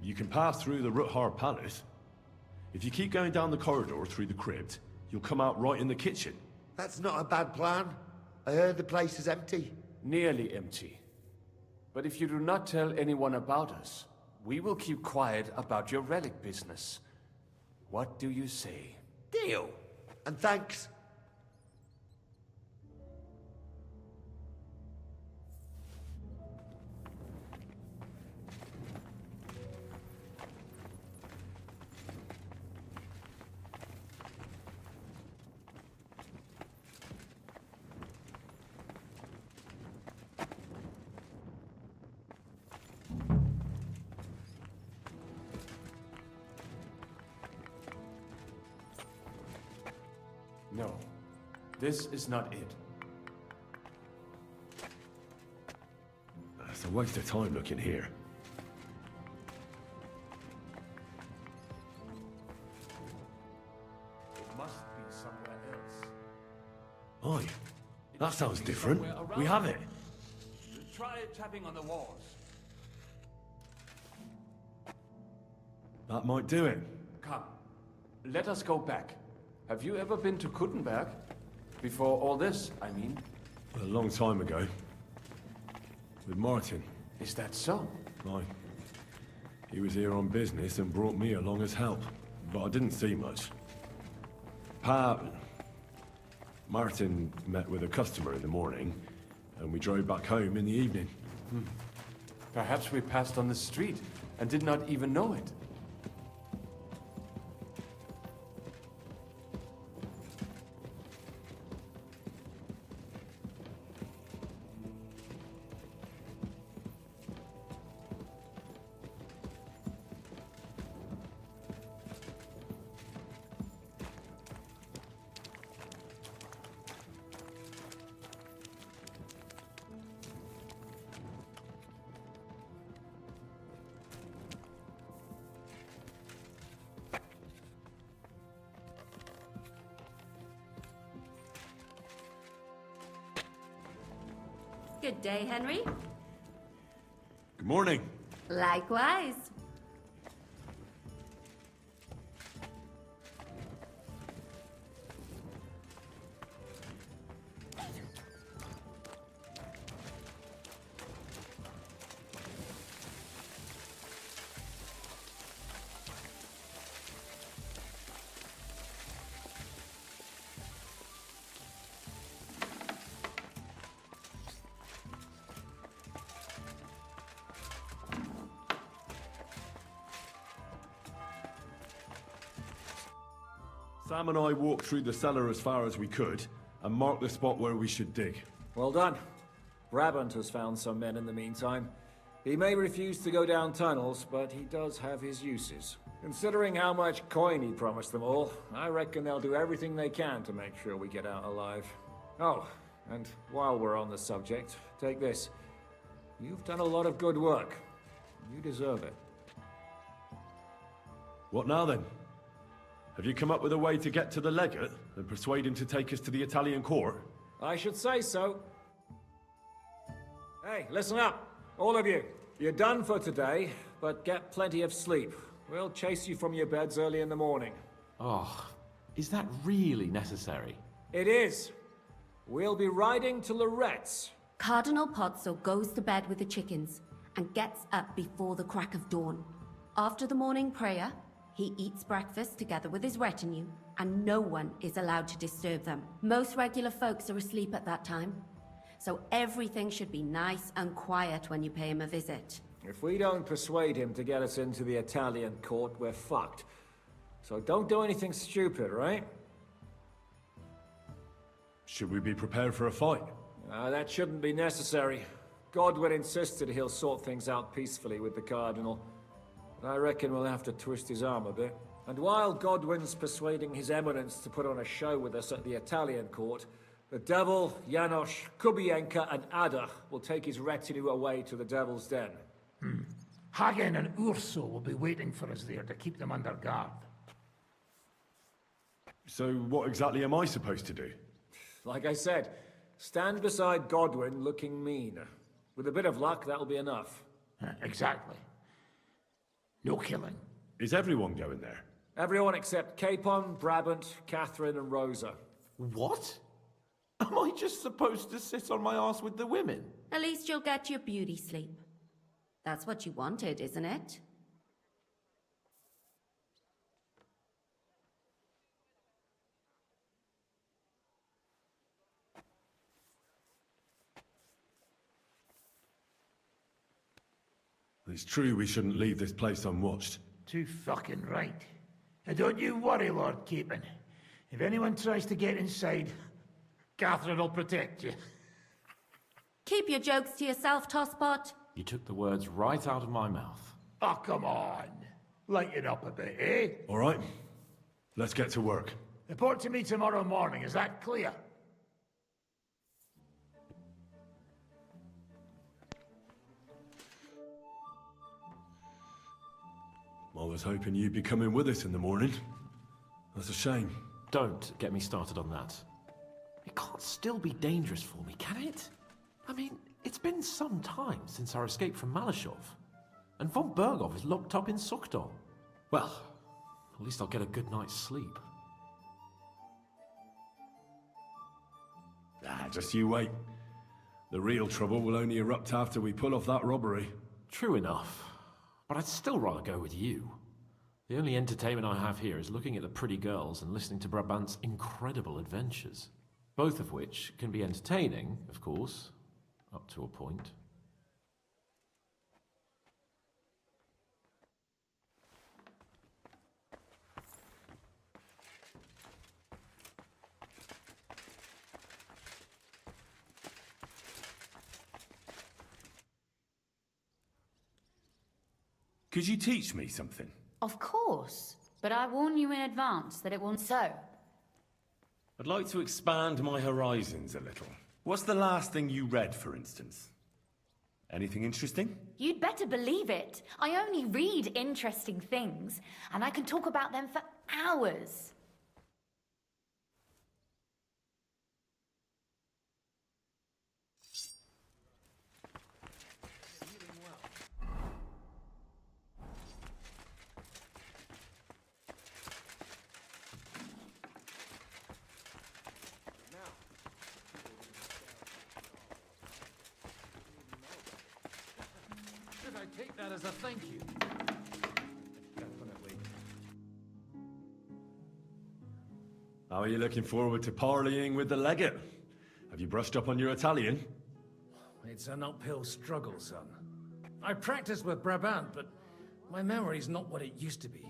Speaker 1: You can pass through the Ruthar Palace. If you keep going down the corridor through the crypt, you'll come out right in the kitchen.
Speaker 13: That's not a bad plan. I heard the place is empty.
Speaker 15: Nearly empty. But if you do not tell anyone about us, we will keep quiet about your relic business. What do you say?
Speaker 14: Deal.
Speaker 13: And thanks.
Speaker 15: No, this is not it.
Speaker 1: It's a waste of time looking here.
Speaker 15: It must be somewhere else.
Speaker 1: Aye, that sounds different. We have it.
Speaker 15: Try tapping on the walls.
Speaker 1: That might do it.
Speaker 15: Come, let us go back. Have you ever been to Kuttenberg? Before all this, I mean.
Speaker 1: A long time ago. With Martin.
Speaker 15: Is that so?
Speaker 1: Aye. He was here on business and brought me along as help. But I didn't see much. Martin met with a customer in the morning, and we drove back home in the evening.
Speaker 15: Perhaps we passed on the street and did not even know it.
Speaker 16: Good day, Henry.
Speaker 1: Good morning.
Speaker 16: Likewise.
Speaker 1: Sam and I walked through the cellar as far as we could, and marked the spot where we should dig.
Speaker 7: Well done. Brabant has found some men in the meantime. He may refuse to go down tunnels, but he does have his uses. Considering how much coin he promised them all, I reckon they'll do everything they can to make sure we get out alive. Oh, and while we're on the subject, take this. You've done a lot of good work. You deserve it.
Speaker 1: What now then? Have you come up with a way to get to the legate and persuade him to take us to the Italian court?
Speaker 7: I should say so. Hey, listen up, all of you. You're done for today, but get plenty of sleep. We'll chase you from your beds early in the morning.
Speaker 8: Oh, is that really necessary?
Speaker 7: It is. We'll be riding to Lorette's.
Speaker 16: Cardinal Pozzo goes to bed with the chickens and gets up before the crack of dawn. After the morning prayer, he eats breakfast together with his retinue, and no one is allowed to disturb them. Most regular folks are asleep at that time, so everything should be nice and quiet when you pay him a visit.
Speaker 7: If we don't persuade him to get us into the Italian court, we're fucked. So don't do anything stupid, right?
Speaker 1: Should we be prepared for a fight?
Speaker 7: That shouldn't be necessary. Godwin insisted he'll sort things out peacefully with the Cardinal. I reckon we'll have to twist his arm a bit. And while Godwin's persuading His Eminence to put on a show with us at the Italian court, the Devil, Janosch, Kubienka, and Ada will take his retinue away to the Devil's Den.
Speaker 11: Hagen and Urso will be waiting for us there to keep them under guard.
Speaker 1: So what exactly am I supposed to do?
Speaker 7: Like I said, stand beside Godwin looking mean. With a bit of luck, that'll be enough.
Speaker 17: Exactly. No killing.
Speaker 1: Is everyone going there?
Speaker 7: Everyone except Capon, Brabant, Catherine, and Rosa.
Speaker 8: What? Am I just supposed to sit on my ass with the women?
Speaker 16: At least you'll get your beauty sleep. That's what you wanted, isn't it?
Speaker 1: It's true we shouldn't leave this place unwatched.
Speaker 17: Too fucking right. And don't you worry, Lord Capon. If anyone tries to get inside, Catherine will protect you.
Speaker 16: Keep your jokes to yourself, Tosspot.
Speaker 8: You took the words right out of my mouth.
Speaker 17: Oh, come on. Lighten up a bit, eh?
Speaker 1: All right. Let's get to work.
Speaker 17: Report to me tomorrow morning, is that clear?
Speaker 1: I was hoping you'd be coming with us in the morning. That's a shame.
Speaker 8: Don't get me started on that. It can't still be dangerous for me, can it? I mean, it's been some time since our escape from Malashov. And von Bergov is locked up in Sukdol. Well, at least I'll get a good night's sleep.
Speaker 1: Just you wait. The real trouble will only erupt after we pull off that robbery.
Speaker 8: True enough. But I'd still rather go with you. The only entertainment I have here is looking at the pretty girls and listening to Brabant's incredible adventures. Both of which can be entertaining, of course, up to a point.
Speaker 1: Could you teach me something?
Speaker 2: Of course. But I warn you in advance that it won't so.
Speaker 1: I'd like to expand my horizons a little. What's the last thing you read, for instance? Anything interesting?
Speaker 2: You'd better believe it. I only read interesting things, and I can talk about them for hours.
Speaker 11: Should I take that as a thank you? Definitely.
Speaker 1: How are you looking forward to parleying with the legate? Have you brushed up on your Italian?
Speaker 11: It's an uphill struggle, son. I practiced with Brabant, but my memory's not what it used to be.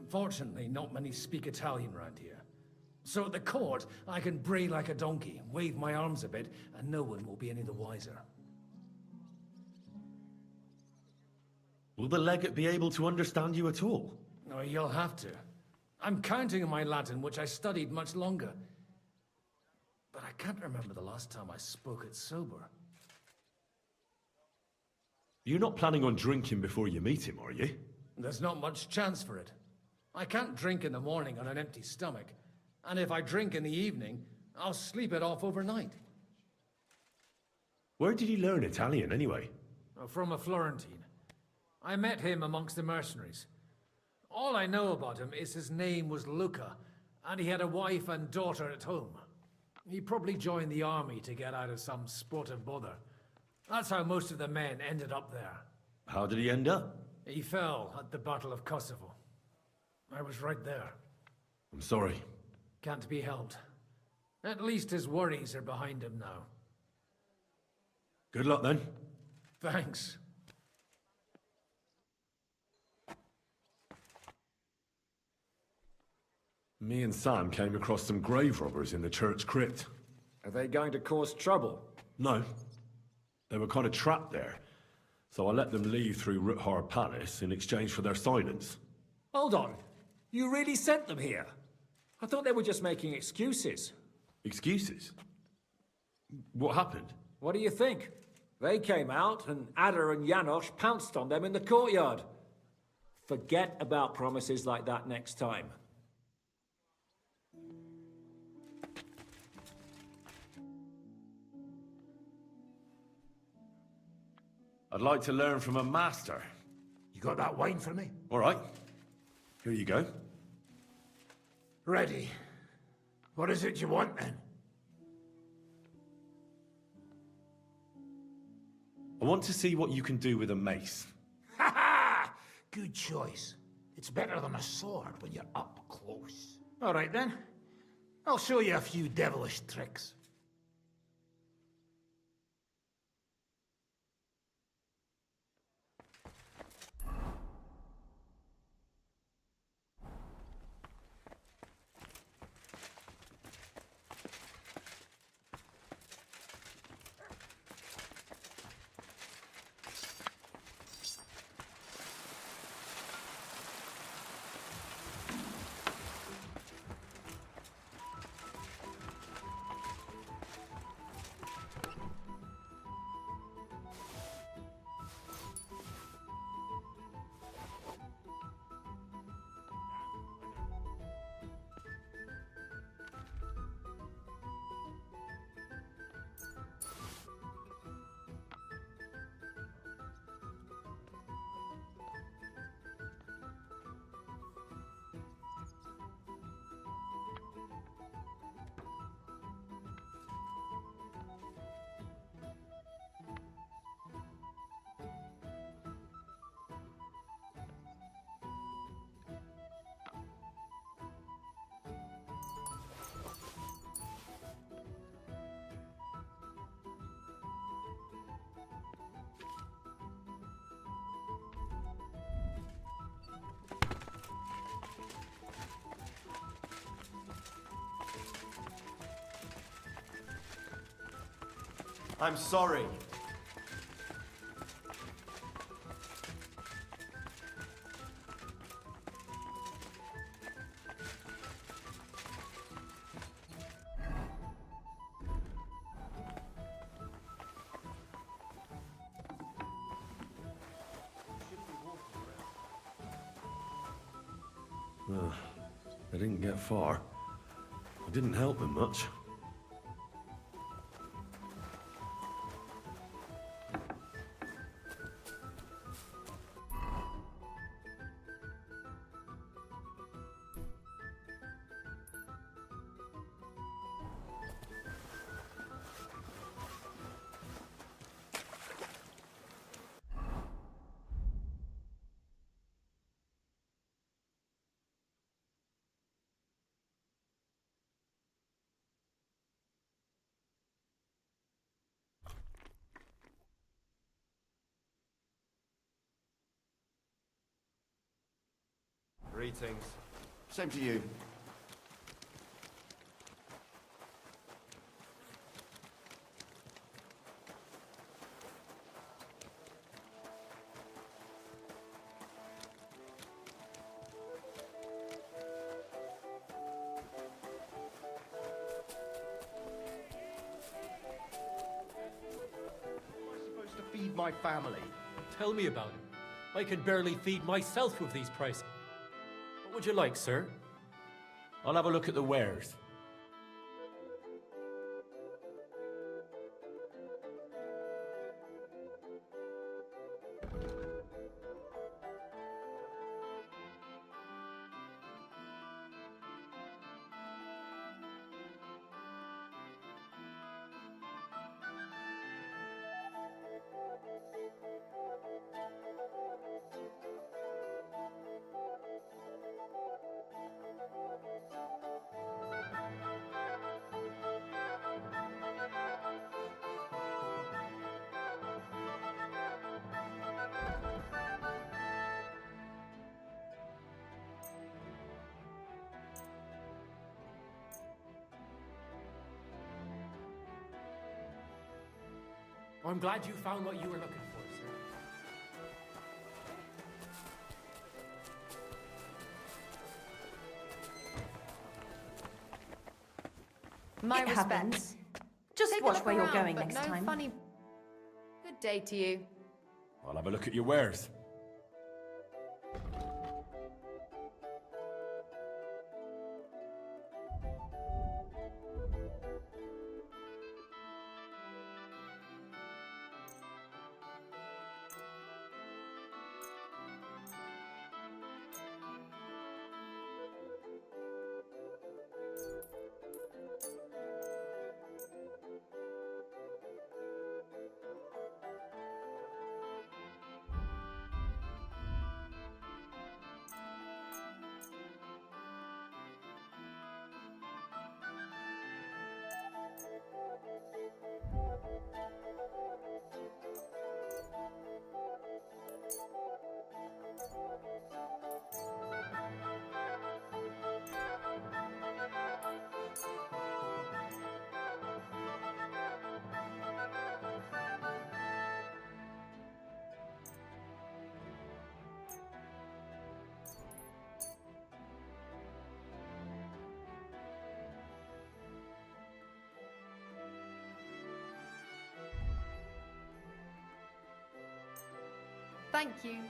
Speaker 11: Fortunately, not many speak Italian round here. So at the court, I can bray like a donkey, wave my arms a bit, and no one will be any the wiser.
Speaker 1: Will the legate be able to understand you at all?
Speaker 11: No, you'll have to. I'm counting on my Latin, which I studied much longer. But I can't remember the last time I spoke it sober.
Speaker 1: You're not planning on drinking before you meet him, are you?
Speaker 11: There's not much chance for it. I can't drink in the morning on an empty stomach. And if I drink in the evening, I'll sleep it off overnight.
Speaker 1: Where did you learn Italian, anyway?
Speaker 11: From a Florentine. I met him amongst the mercenaries. All I know about him is his name was Luca, and he had a wife and daughter at home. He probably joined the army to get out of some sportive bother. That's how most of the men ended up there.
Speaker 1: How did he end up?
Speaker 11: He fell at the Battle of Kosovo. I was right there.
Speaker 1: I'm sorry.
Speaker 11: Can't be helped. At least his worries are behind him now.
Speaker 1: Good luck, then.
Speaker 11: Thanks.
Speaker 1: Me and Sam came across some grave robbers in the church crypt.
Speaker 7: Are they going to cause trouble?
Speaker 1: No. They were kind of trapped there. So I let them leave through Ruthar Palace in exchange for their silence.
Speaker 7: Hold on. You really sent them here? I thought they were just making excuses.
Speaker 1: Excuses? What happened?
Speaker 7: What do you think? They came out, and Ada and Janosch pounced on them in the courtyard. Forget about promises like that next time.
Speaker 1: I'd like to learn from a master.
Speaker 17: You got that wine for me?
Speaker 1: All right. Here you go.
Speaker 17: Ready. What is it you want, then?
Speaker 1: I want to see what you can do with a mace.
Speaker 17: Ha ha! Good choice. It's better than a sword when you're up close. All right, then. I'll show you a few devilish tricks.
Speaker 18: I'm sorry.
Speaker 1: Well, I didn't get far. I didn't help him much.
Speaker 18: Greetings. Same to you.
Speaker 19: Supposed to feed my family. Tell me about it. I can barely feed myself with these prices. What would you like, sir?
Speaker 8: I'll have a look at the wares.
Speaker 19: I'm glad you found what you were looking for, sir.
Speaker 10: My
Speaker 16: It
Speaker 10: respects.
Speaker 16: happens. Just
Speaker 10: Take a
Speaker 16: watch
Speaker 10: look
Speaker 16: where you're
Speaker 10: around,
Speaker 16: going
Speaker 10: but
Speaker 16: next
Speaker 10: no
Speaker 16: time.
Speaker 10: Funny. Good day to you.
Speaker 1: I'll have a look at your wares.
Speaker 10: Thank you,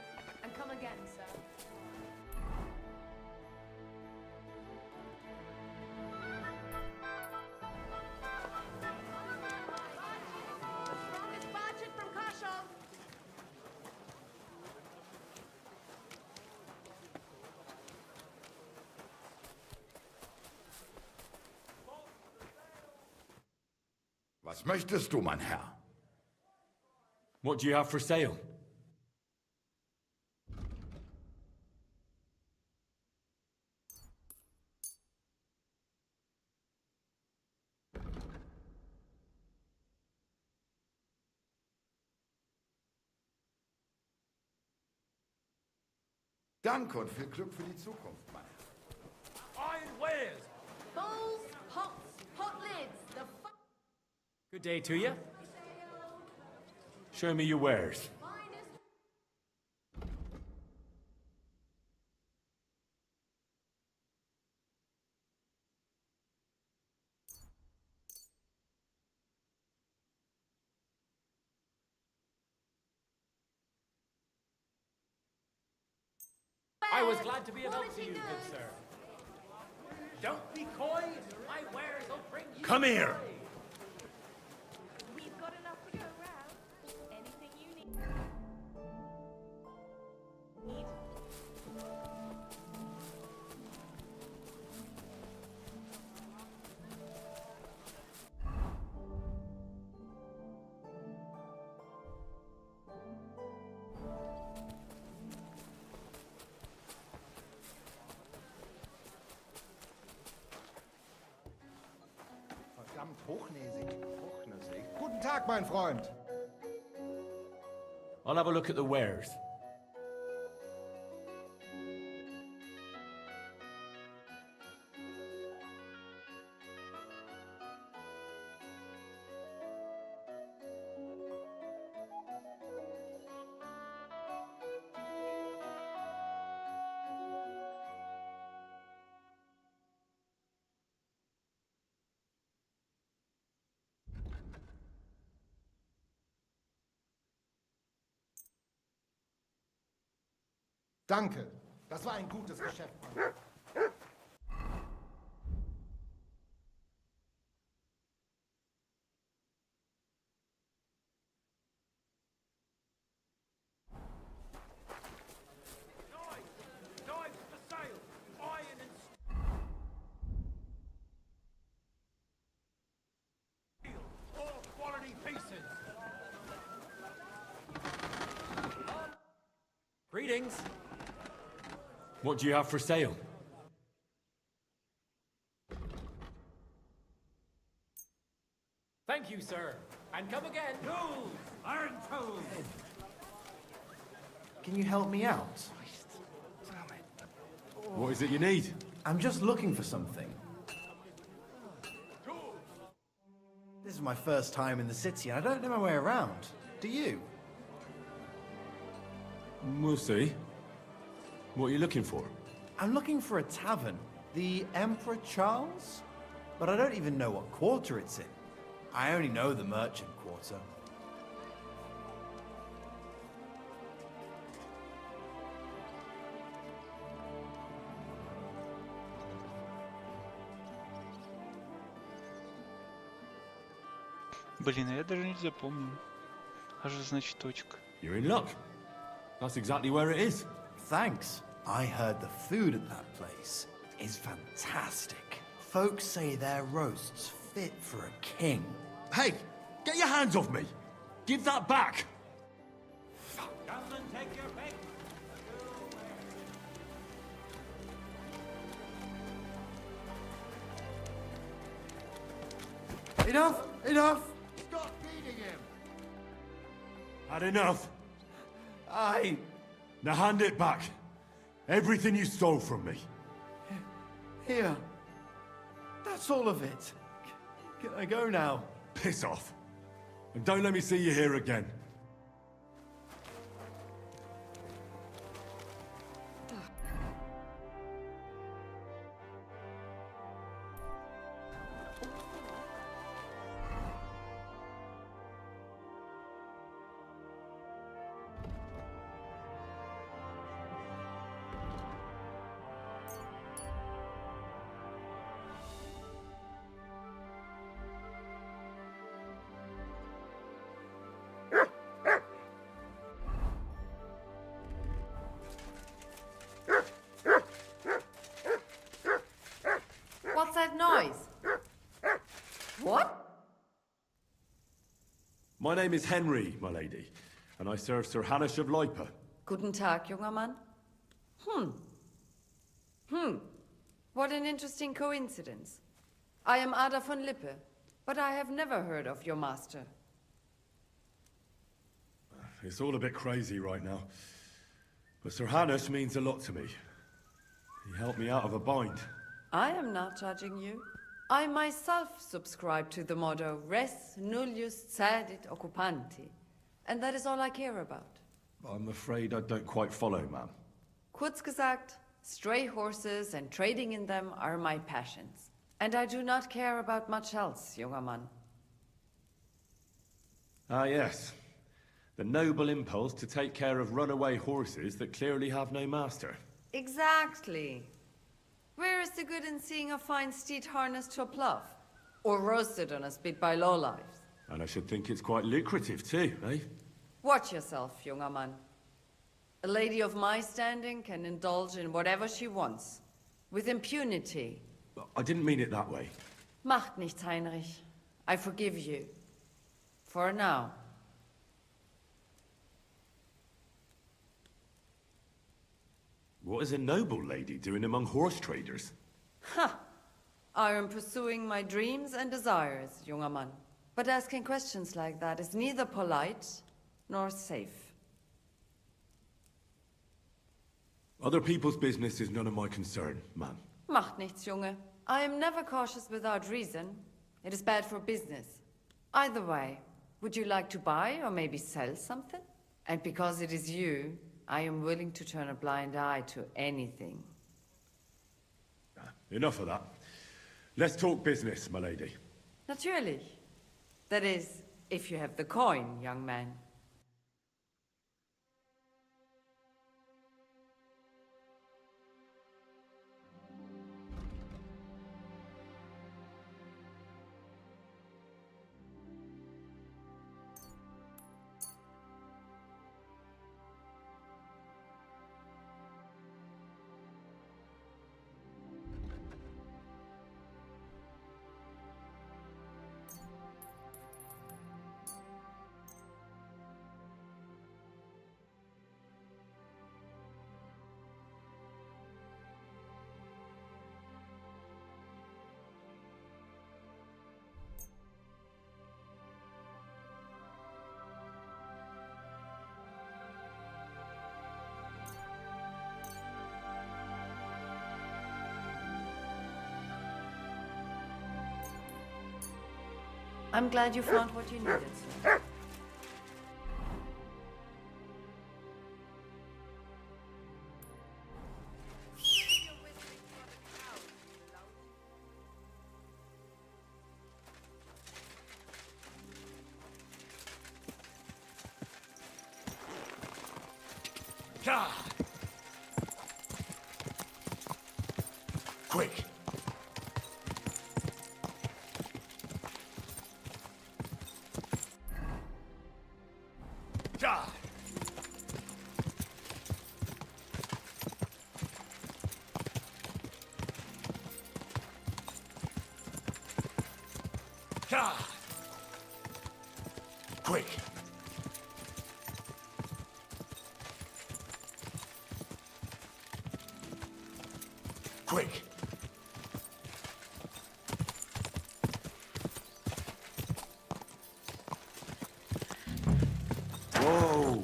Speaker 10: and come again, sir. The strongest merchant from Kashov.
Speaker 20: Was möchtest du, mein Herr?
Speaker 1: What do you have for sale?
Speaker 20: Danke und viel Glück für die Zukunft, mein Herr.
Speaker 3: Iron wares!
Speaker 10: Bowls, pots, pot lids, the
Speaker 19: Good day to you.
Speaker 1: Show me your wares.
Speaker 19: I was glad to be of help to you, good sir. Don't be coy. My wares will bring you.
Speaker 1: Come here!
Speaker 10: We've got enough to go around. Anything you need.
Speaker 18: Verdammt hochnäsig. Hochnäsig. Guten Tag, mein Freund.
Speaker 1: I'll have a look at the wares.
Speaker 18: Danke. Das war ein gutes Geschäft, Mann.
Speaker 3: Knives for sale! Iron and steel! All quality pieces!
Speaker 19: Greetings.
Speaker 1: What do you have for sale?
Speaker 19: Thank you, sir. And come again.
Speaker 3: Tools! Iron tools!
Speaker 14: Can you help me out?
Speaker 1: What is it you need?
Speaker 14: I'm just looking for something. This is my first time in the city, and I don't know my way around. Do you?
Speaker 1: We'll see. What are you looking for?
Speaker 14: I'm looking for a tavern, the Emperor Charles, but I don't even know what quarter it's in. I only know the merchant quarter.
Speaker 6: Блин, а я даже не запомнил. Аж значит точка.
Speaker 1: You're in luck. That's exactly where it is.
Speaker 14: Thanks. I heard the food at that place is fantastic. Folks say their roasts fit for a king.
Speaker 1: Hey, get your hands off me! Give that back!
Speaker 3: Come and take your pick!
Speaker 13: Enough! Enough! Stop beating him!
Speaker 1: Had enough?
Speaker 14: Aye.
Speaker 1: Now hand it back. Everything you stole from me.
Speaker 14: Here. That's all of it. Can I go now?
Speaker 1: Piss off. And don't let me see you here again. My name is Henry, my lady, and I serve Sir Hanish of Leipa.
Speaker 21: Guten Tag, junger Mann. What an interesting coincidence. I am Ada von Lippe, but I have never heard of your master.
Speaker 1: It's all a bit crazy right now. But Sir Hanish means a lot to me. He helped me out of a bind.
Speaker 21: I am not judging you. I myself subscribe to the motto res nullius cedit occupanti, and that is all I care about.
Speaker 1: I'm afraid I don't quite follow, ma'am.
Speaker 21: Kurz gesagt, stray horses and trading in them are my passions. And I do not care about much else, junger Mann.
Speaker 1: Ah, yes. The noble impulse to take care of runaway horses that clearly have no master.
Speaker 21: Exactly. Where is the good in seeing a fine steed harnessed to a plough? Or roasted on a spit by lowlifes?
Speaker 1: And I should think it's quite lucrative too, eh?
Speaker 21: Watch yourself, junger Mann. A lady of my standing can indulge in whatever she wants, with impunity.
Speaker 1: I didn't mean it that way.
Speaker 21: Macht nichts, Heinrich. I forgive you. For now.
Speaker 1: What is a noble lady doing among horse traders?
Speaker 21: Ha! I am pursuing my dreams and desires, junger Mann. But asking questions like that is neither polite nor safe.
Speaker 1: Other people's business is none of my concern, ma'am.
Speaker 21: Macht nichts, Junge. I am never cautious without reason. It is bad for business. Either way, would you like to buy or maybe sell something? And because it is you, I am willing to turn a blind eye to anything.
Speaker 1: Enough of that. Let's talk business, my lady.
Speaker 21: Natürlich. That is, if you have the coin, young man. I'm glad you found what you needed, sir.
Speaker 4: Quick! Quick! Quick! Whoa!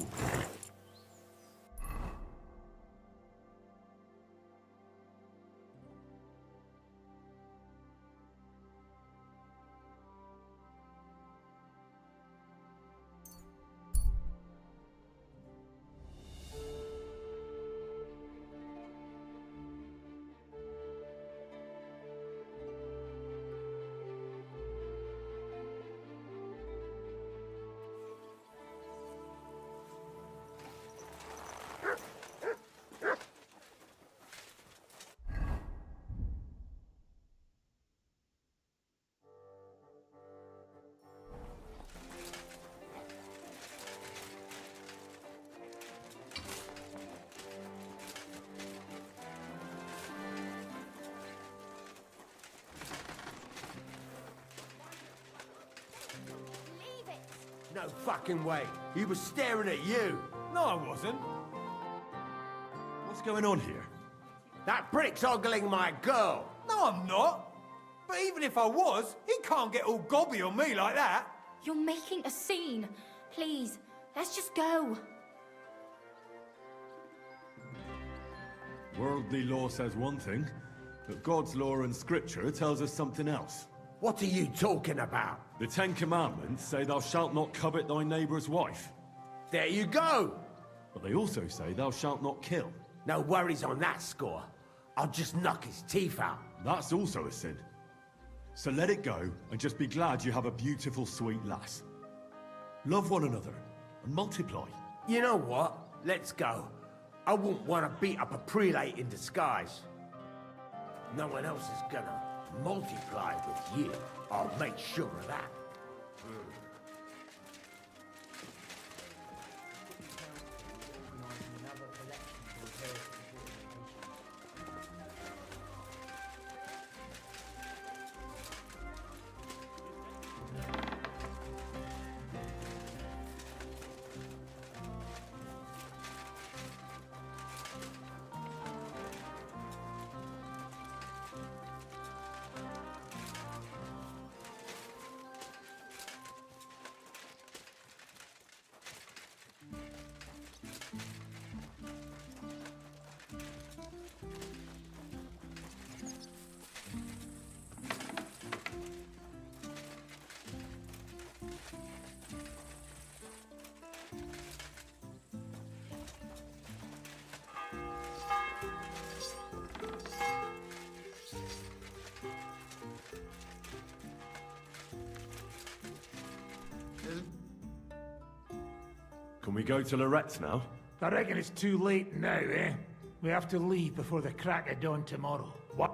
Speaker 4: No fucking way. He was staring at you.
Speaker 3: No, I wasn't.
Speaker 1: What's going on here?
Speaker 4: That prick's ogling my girl.
Speaker 17: No, I'm not. But even if I was, he can't get all gobby on me like that.
Speaker 2: You're making a scene. Please, let's just go.
Speaker 1: Worldly law says one thing, but God's law and scripture tells us something else.
Speaker 4: What are you talking about?
Speaker 1: The Ten Commandments say thou shalt not covet thy neighbour's wife.
Speaker 4: There you go.
Speaker 1: But they also say thou shalt not kill.
Speaker 4: No worries on that score. I'll just knock his teeth out.
Speaker 1: That's also a sin. So let it go and just be glad you have a beautiful, sweet lass. Love one another and multiply.
Speaker 4: You know what? Let's go. I wouldn't want to beat up a prelate in disguise. No one else is gonna multiply with you. I'll make sure of that.
Speaker 1: Can we go to Lorette's now?
Speaker 17: I reckon it's too late now, eh? We have to leave before the crack of dawn tomorrow. What?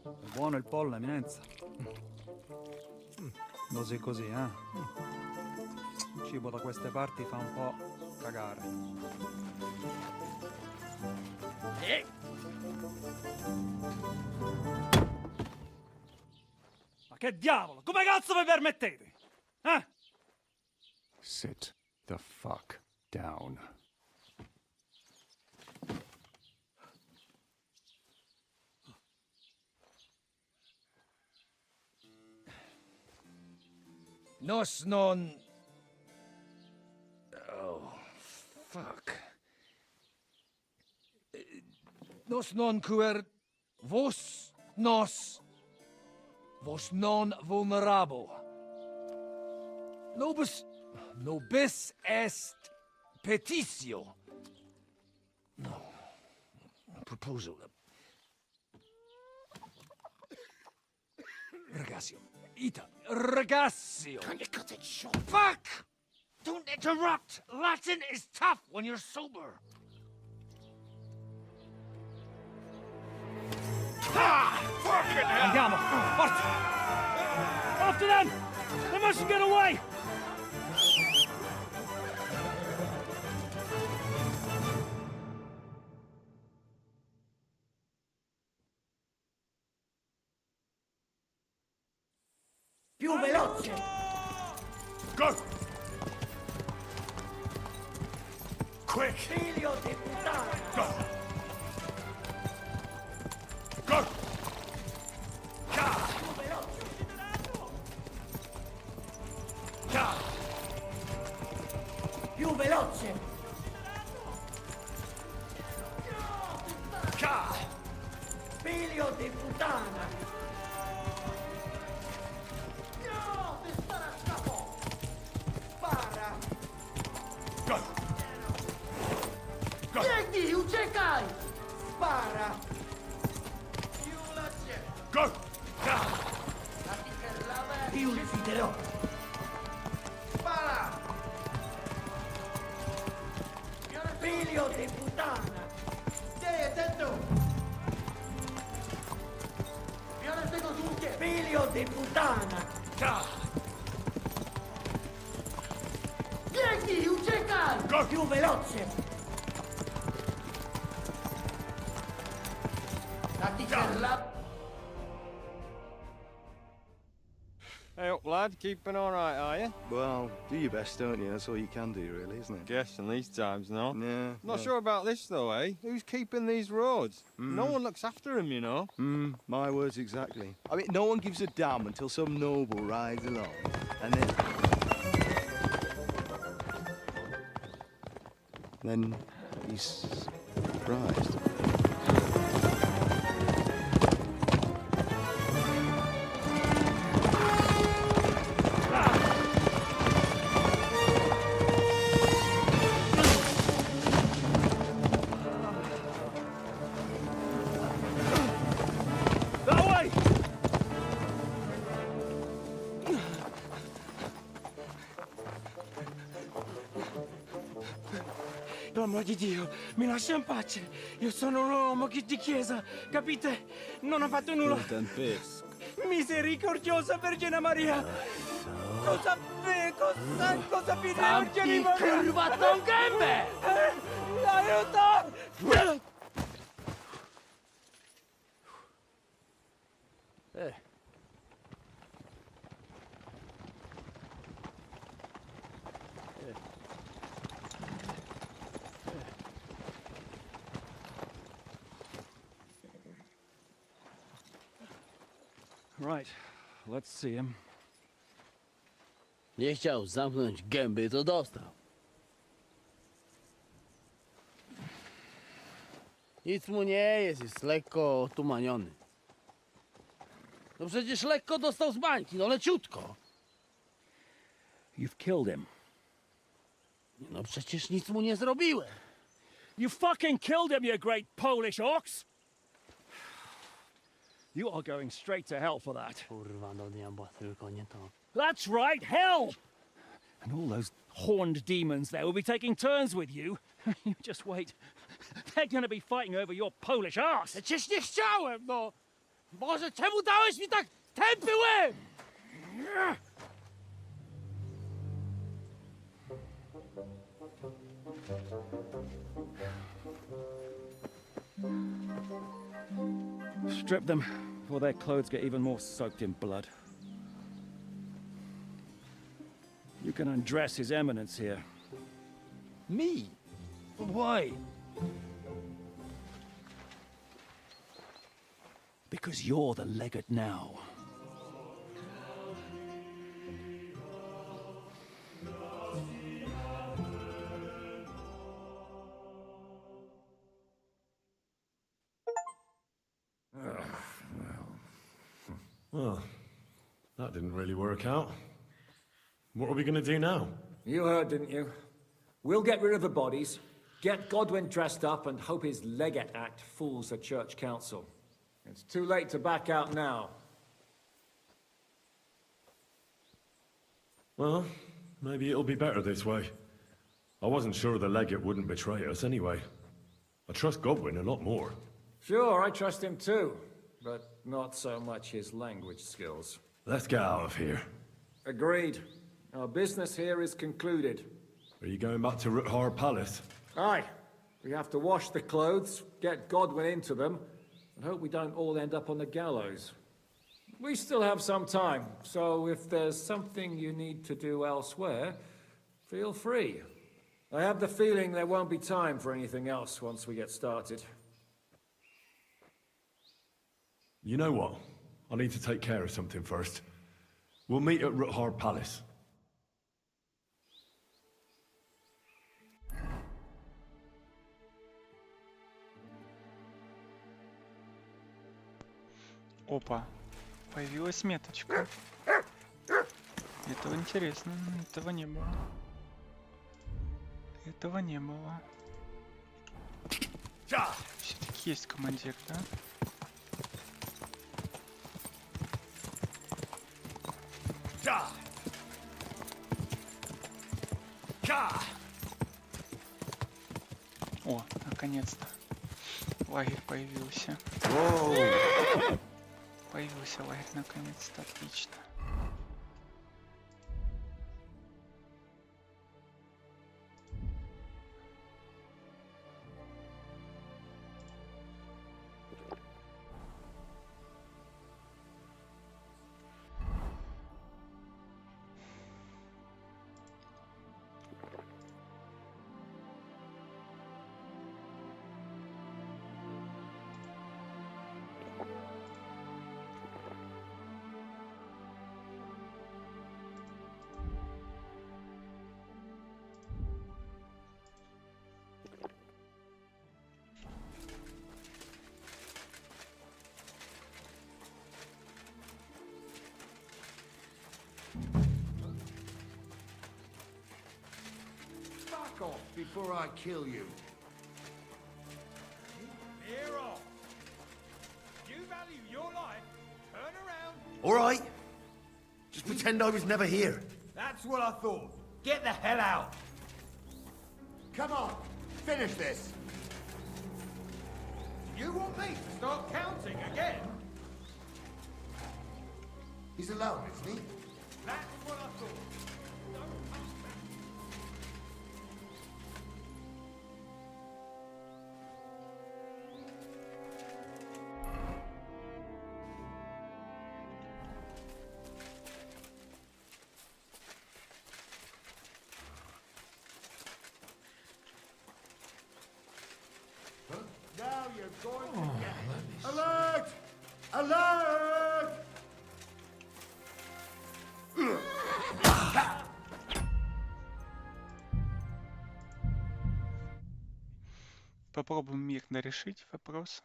Speaker 5: È buono il pollo, eminenza. Così così, eh? Il cibo da queste parti fa un po' cagare.
Speaker 22: Ma che diavolo? Come cazzo vi permettete? Eh?
Speaker 23: Sit the fuck down.
Speaker 17: Nos non... Oh, fuck. Nos non quer... Vos nos... Vos non vulnerabo. Nobis est petitio. No. Proposal. Ragazio. Ita. Ragazio. Can you cut it short? Fuck! Don't interrupt! Latin is tough when you're sober.
Speaker 22: Ah! Fucking hell! Andiamo! Forza! After them! They mustn't get away!
Speaker 17: Più veloce!
Speaker 23: Go! Quick!
Speaker 17: Figlio di puttana!
Speaker 23: Go! Go!
Speaker 17: Più veloce! Più veloce! Figlio di puttana! Biegni, uciekaj! Spara!
Speaker 23: Go!
Speaker 17: Più ucciderò! Spara! Figlio di puttana! Stai attento! Figlio di puttana! Biegni, uciekaj! Più veloce!
Speaker 24: Hey up, lad. Keeping all right, are you?
Speaker 25: Well, do your best, don't you? That's all you can do, really, isn't it?
Speaker 24: Guess in these times, no.
Speaker 25: Yeah.
Speaker 24: Not
Speaker 25: yeah.
Speaker 24: sure about this, though, eh? Who's keeping these roads? No one looks after them, you know.
Speaker 25: My words exactly. I mean, no one gives a damn until some noble rides along, and then he's surprised.
Speaker 3: Per amor di Dio, mi lascia in pace. Io sono un uomo di chiesa, capite? Non ho fatto nulla. Misericordiosa Vergine Maria. Cosa fide Vergine Maria?
Speaker 17: Curvato gambe!
Speaker 3: Aiuto!
Speaker 22: Right, let's see him.
Speaker 26: Nie chciał zamknąć gęby, to dostał. Nic mu nie jest lekko otumaniony. No przecież lekko dostał z bańki, no leciutko.
Speaker 22: You've killed him.
Speaker 26: No przecież nic mu nie zrobiłem.
Speaker 22: You fucking killed him, you great Polish ox! You are going straight to hell for that.
Speaker 26: Kurwa, do diabła, tylko nie to.
Speaker 22: That's right, hell! And all those horned demons there will be taking turns with you. You just wait. They're gonna be fighting over your Polish arse.
Speaker 3: Przecież nie chciałem, no!
Speaker 26: Boże, czemu dałeś mi tak tępy łeb?
Speaker 22: Strip them before their clothes get even more soaked in blood. You can undress His Eminence here.
Speaker 24: Me?
Speaker 22: Why? Because you're the legate now.
Speaker 1: Well, that didn't really work out. What are we gonna do now?
Speaker 19: You heard, didn't you? We'll get rid of the bodies, get Godwin dressed up, and hope his Legate Act fools the Church Council. It's too late to back out now.
Speaker 1: Well, maybe it'll be better this way. I wasn't sure the legate wouldn't betray us anyway. I trust Godwin a lot more.
Speaker 19: Sure, I trust him too, but not so much his language skills.
Speaker 1: Let's get out of here.
Speaker 19: Agreed. Our business here is concluded.
Speaker 1: Are you going back to Ruthar Palace?
Speaker 19: Aye. We have to wash the clothes, get Godwin into them, and hope we don't all end up on the gallows. We still have some time, so if there's something you need to do elsewhere, feel free. I have the feeling there won't be time for anything else once we get started.
Speaker 1: You know what? I need to take care of something first. We'll meet at Ruthar Palace.
Speaker 6: Опа, появилась меточка. Этого интересно, этого не было. Этого не было. Все-таки есть командир, да? О, наконец-то. Лагерь появился. Появился лагерь наконец-то, отлично.
Speaker 4: Back off before I kill you.
Speaker 17: Veer off. You value your life. Turn around.
Speaker 4: All right. Just pretend I was never here.
Speaker 17: That's what I thought. Get the hell out.
Speaker 4: Come on, finish this.
Speaker 17: You want me to start counting again?
Speaker 4: He's alone, isn't he?
Speaker 17: That's what I thought. Don't touch me.
Speaker 4: Now you're going to get it. Alert! Alert!
Speaker 6: Попробуем мирно решить вопрос.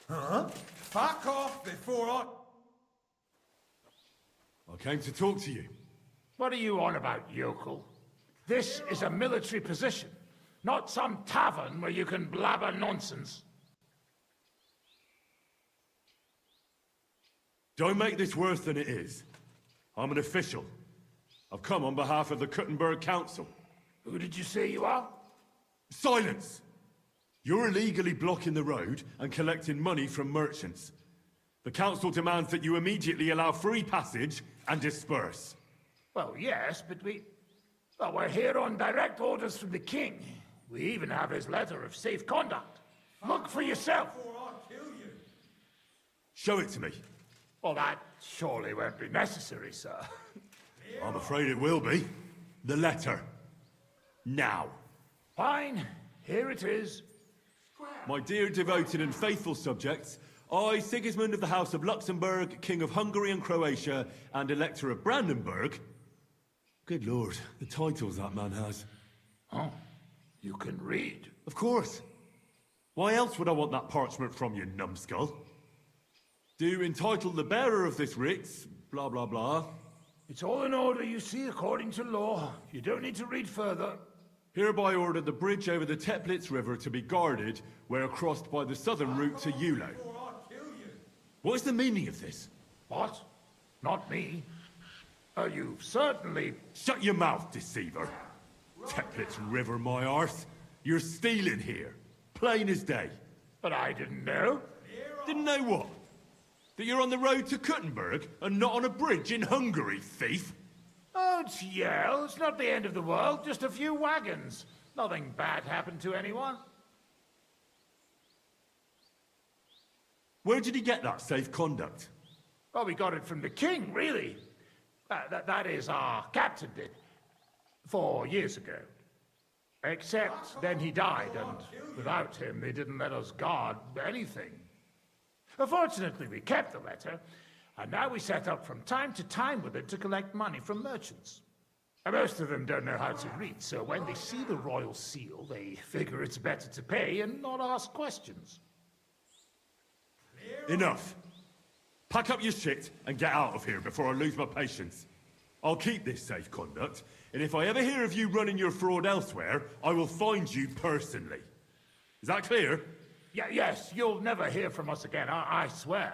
Speaker 17: Huh? Fuck off before
Speaker 1: I came to talk to you.
Speaker 17: What are you on about, yokel? This is a military position, not some tavern where you can blabber nonsense.
Speaker 1: Don't make this worse than it is. I'm an official. I've come on behalf of the Kuttenberg Council.
Speaker 17: Who did you say you are?
Speaker 1: Silence! You're illegally blocking the road and collecting money from merchants. The council demands that you immediately allow free passage and disperse.
Speaker 17: Well, yes, but well, we're here on direct orders from the king. We even have his letter of safe conduct. Look for yourself.
Speaker 1: Show it to me.
Speaker 17: Well, that surely won't be necessary, sir.
Speaker 1: I'm afraid it will be. The letter. Now.
Speaker 17: Fine. Here it is.
Speaker 1: My dear devoted and faithful subjects, I, Sigismund of the House of Luxembourg, King of Hungary and Croatia, and Elector of Brandenburg. Good lord, the titles that man has.
Speaker 17: Oh, you can read.
Speaker 1: Of course. Why else would I want that parchment from you, numbskull? Do entitle the bearer of this writ, blah blah blah.
Speaker 17: It's all in order, you see, according to law. You don't need to read further.
Speaker 1: Hereby order the bridge over the Teplitz River to be guarded where crossed by the southern route to Yulo. What is the meaning of this?
Speaker 17: What? Not me. You certainly...
Speaker 1: Shut your mouth, deceiver. Teplitz River, my arse. You're stealing here. Plain as day.
Speaker 17: But I didn't know.
Speaker 1: Didn't know what? That you're on the road to Kuttenberg and not on a bridge in Hungary, thief?
Speaker 17: Don't yell. It's not the end of the world. Just a few wagons. Nothing bad happened to anyone.
Speaker 1: Where did he get that safe conduct?
Speaker 17: Well, we got it from the king, really. That is, our captain did. 4 years ago. Except then he died, and without him, they didn't let us guard anything. Fortunately, we kept the letter, and now we set up from time to time with it to collect money from merchants. And most of them don't know how to read, so when they see the royal seal, they figure it's better to pay and not ask questions.
Speaker 1: Enough. Pack up your shit and get out of here before I lose my patience. I'll keep this safe conduct, and if I ever hear of you running your fraud elsewhere, I will find you personally. Is that clear?
Speaker 17: Yes, you'll never hear from us again, I swear.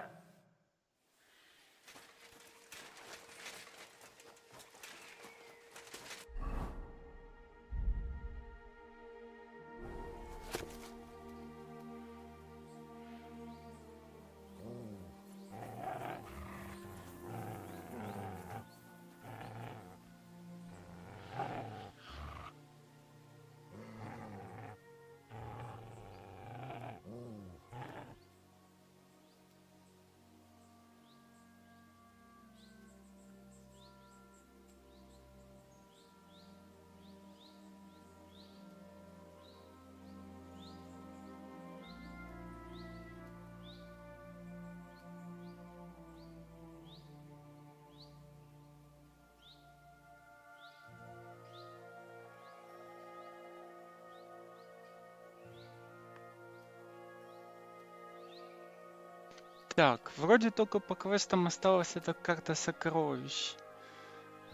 Speaker 6: Так, вроде только по квестам осталась эта карта сокровищ.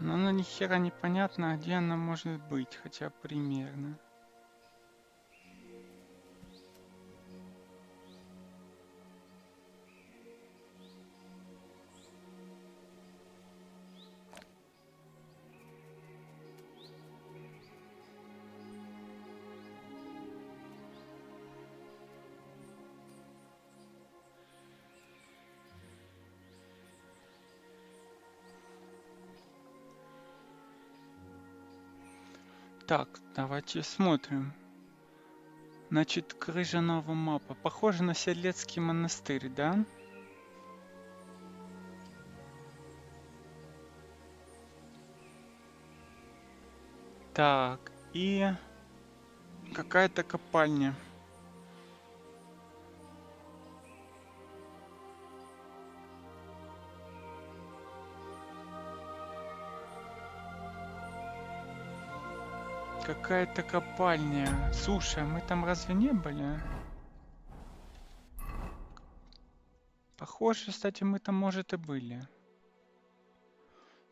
Speaker 6: Но она ни хера непонятно, где она может быть, хотя примерно. Так, давайте смотрим. Значит, крыжаного мапа. Похоже на Седлецкий монастырь, да? Так, и какая-то копальня. Какая-то копальня. Слушай, а мы там разве не были? Похоже, кстати, мы там, может, и были.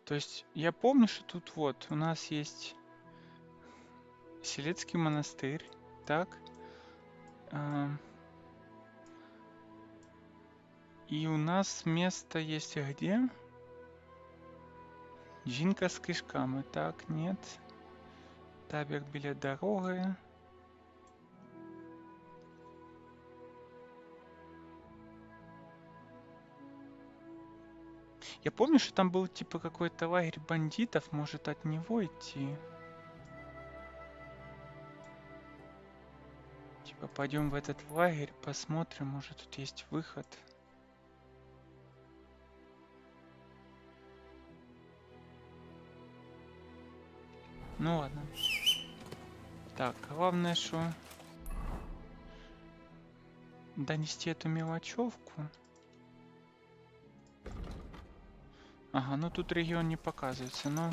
Speaker 6: То есть, я помню, что тут вот у нас есть Селецкий монастырь. Так. И у нас место есть где? Жінка з кишками. Так, нет. Табір біля дороги. Я помню, что там был типа какой-то лагерь бандитов, может от него идти. Типа пойдем в этот лагерь, посмотрим, может тут есть выход. Ну ладно. Так, главное, что донести эту мелочевку. Ага, ну тут регион не показывается, но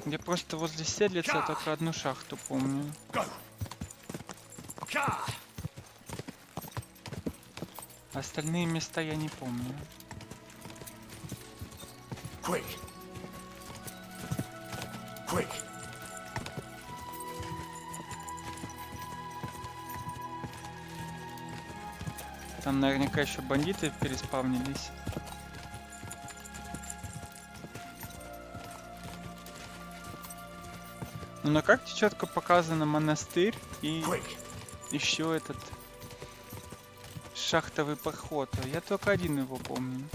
Speaker 6: я просто возле Седлица только одну шахту помню. Остальные места я не помню.
Speaker 23: Quick! Quick!
Speaker 6: Там наверняка еще бандиты переспавнились. Ну на карте четко показано монастырь и еще этот шахтовый проход. Я только один его помню.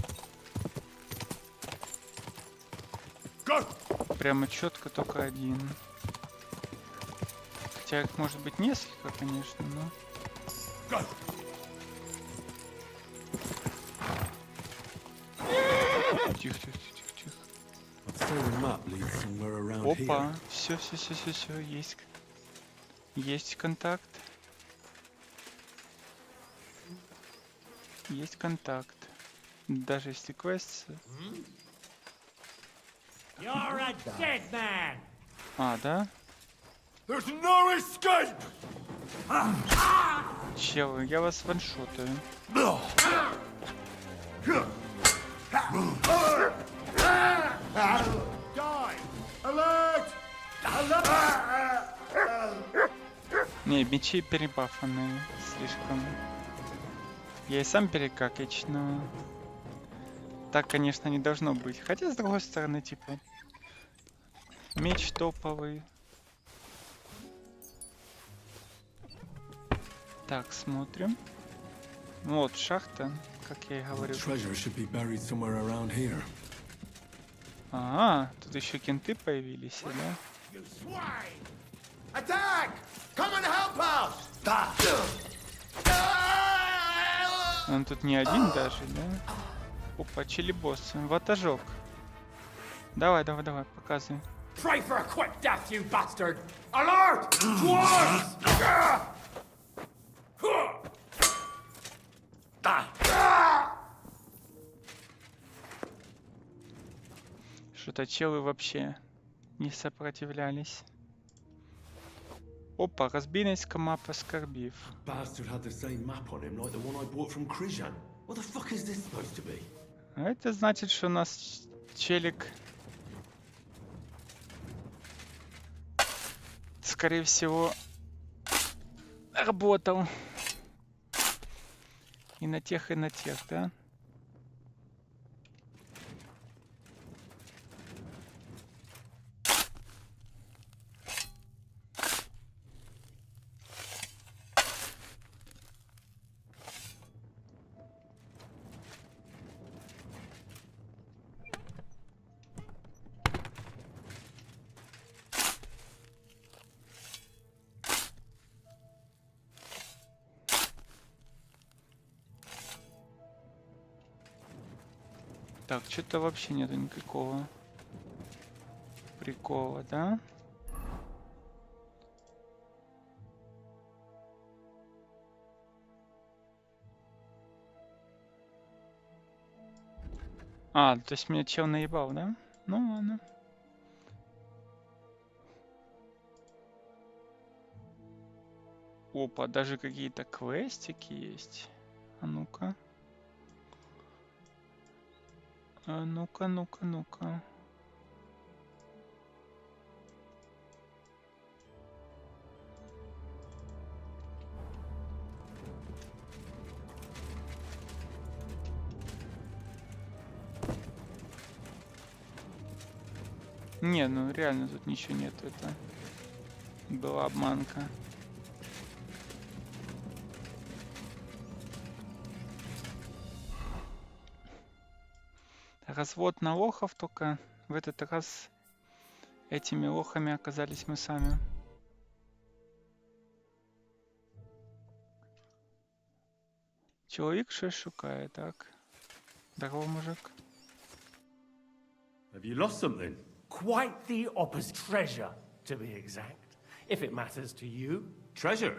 Speaker 6: Прямо четко только один. Хотя их может быть несколько, конечно, но... Тихо, тихо, тихо, тихо. Опа, все, есть контакт. Есть контакт. Даже если квест...
Speaker 22: You're a dead man.
Speaker 6: А, да?
Speaker 23: There's no escape!
Speaker 6: Челы, я вас ваншотаю.
Speaker 23: Die! Alert!
Speaker 6: Не, мечи перебафаны слишком. Я и сам перекакач, но... Так, конечно, не должно быть. Хотя, с другой стороны, типа... Меч топовый. Так, смотрим. Вот, шахта, как я и говорил. Ага, тут еще кенты появились, да?
Speaker 23: Attack! Come and help us!
Speaker 6: Он тут не один даже, да? Опа, чили-босс, ватажок. Давай, давай, давай, показывай.
Speaker 22: Pray for a quick death, you bastard! Alert! Dwarves!
Speaker 6: Что-то челы вообще не сопротивлялись. Опа, разбийницька мапа скарбів. А это значит, что у нас челик, скорее всего, работал. И на тех, да? Так, что-то вообще нету никакого прикола, да? А, то есть меня чел наебал, да? Ну ладно. Опа, даже какие-то квестики есть. А ну-ка. Ну-ка, ну-ка, ну-ка. Не, ну реально тут ничего нет, это была обманка. Развод на лохов, только в этот раз этими лохами оказались мы сами. Чоловік щось шукає, так. Здорово, мужик.
Speaker 1: Have you lost something?
Speaker 3: Quite the opposite. Treasure, to be exact. If it matters to you.
Speaker 1: Treasure?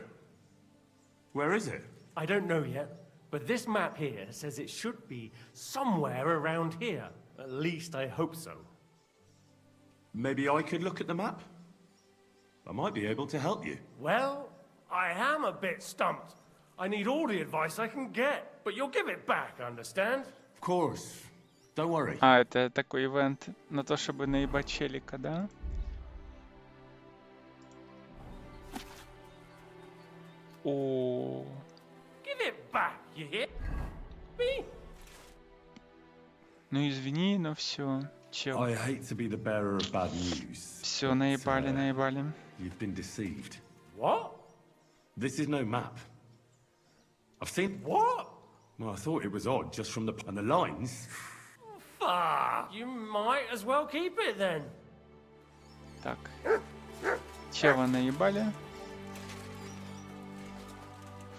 Speaker 1: Where is it?
Speaker 3: I don't know yet, but this map here says it should be somewhere around here. At least I hope so.
Speaker 1: Maybe I could look at the map? I might be able to help you.
Speaker 3: Well, I am a bit stumped. I need all the advice I can get, but you'll give it back, understand?
Speaker 1: Of course. Don't worry.
Speaker 6: А, это такой ивент на то, чтобы наебать челика, да? О.
Speaker 3: Give it back, you hear? Me?
Speaker 6: Ну извини, но все. Чел.
Speaker 1: I hate to be the bearer of bad news.
Speaker 6: Все, наебали, наебали.
Speaker 1: You've been deceived.
Speaker 3: What?
Speaker 1: This is no map. I've seen...
Speaker 3: What?
Speaker 1: Well, I thought it was odd, just from the... And the lines...
Speaker 3: Fuck! You might as well keep it then.
Speaker 6: Так. Чела наебали.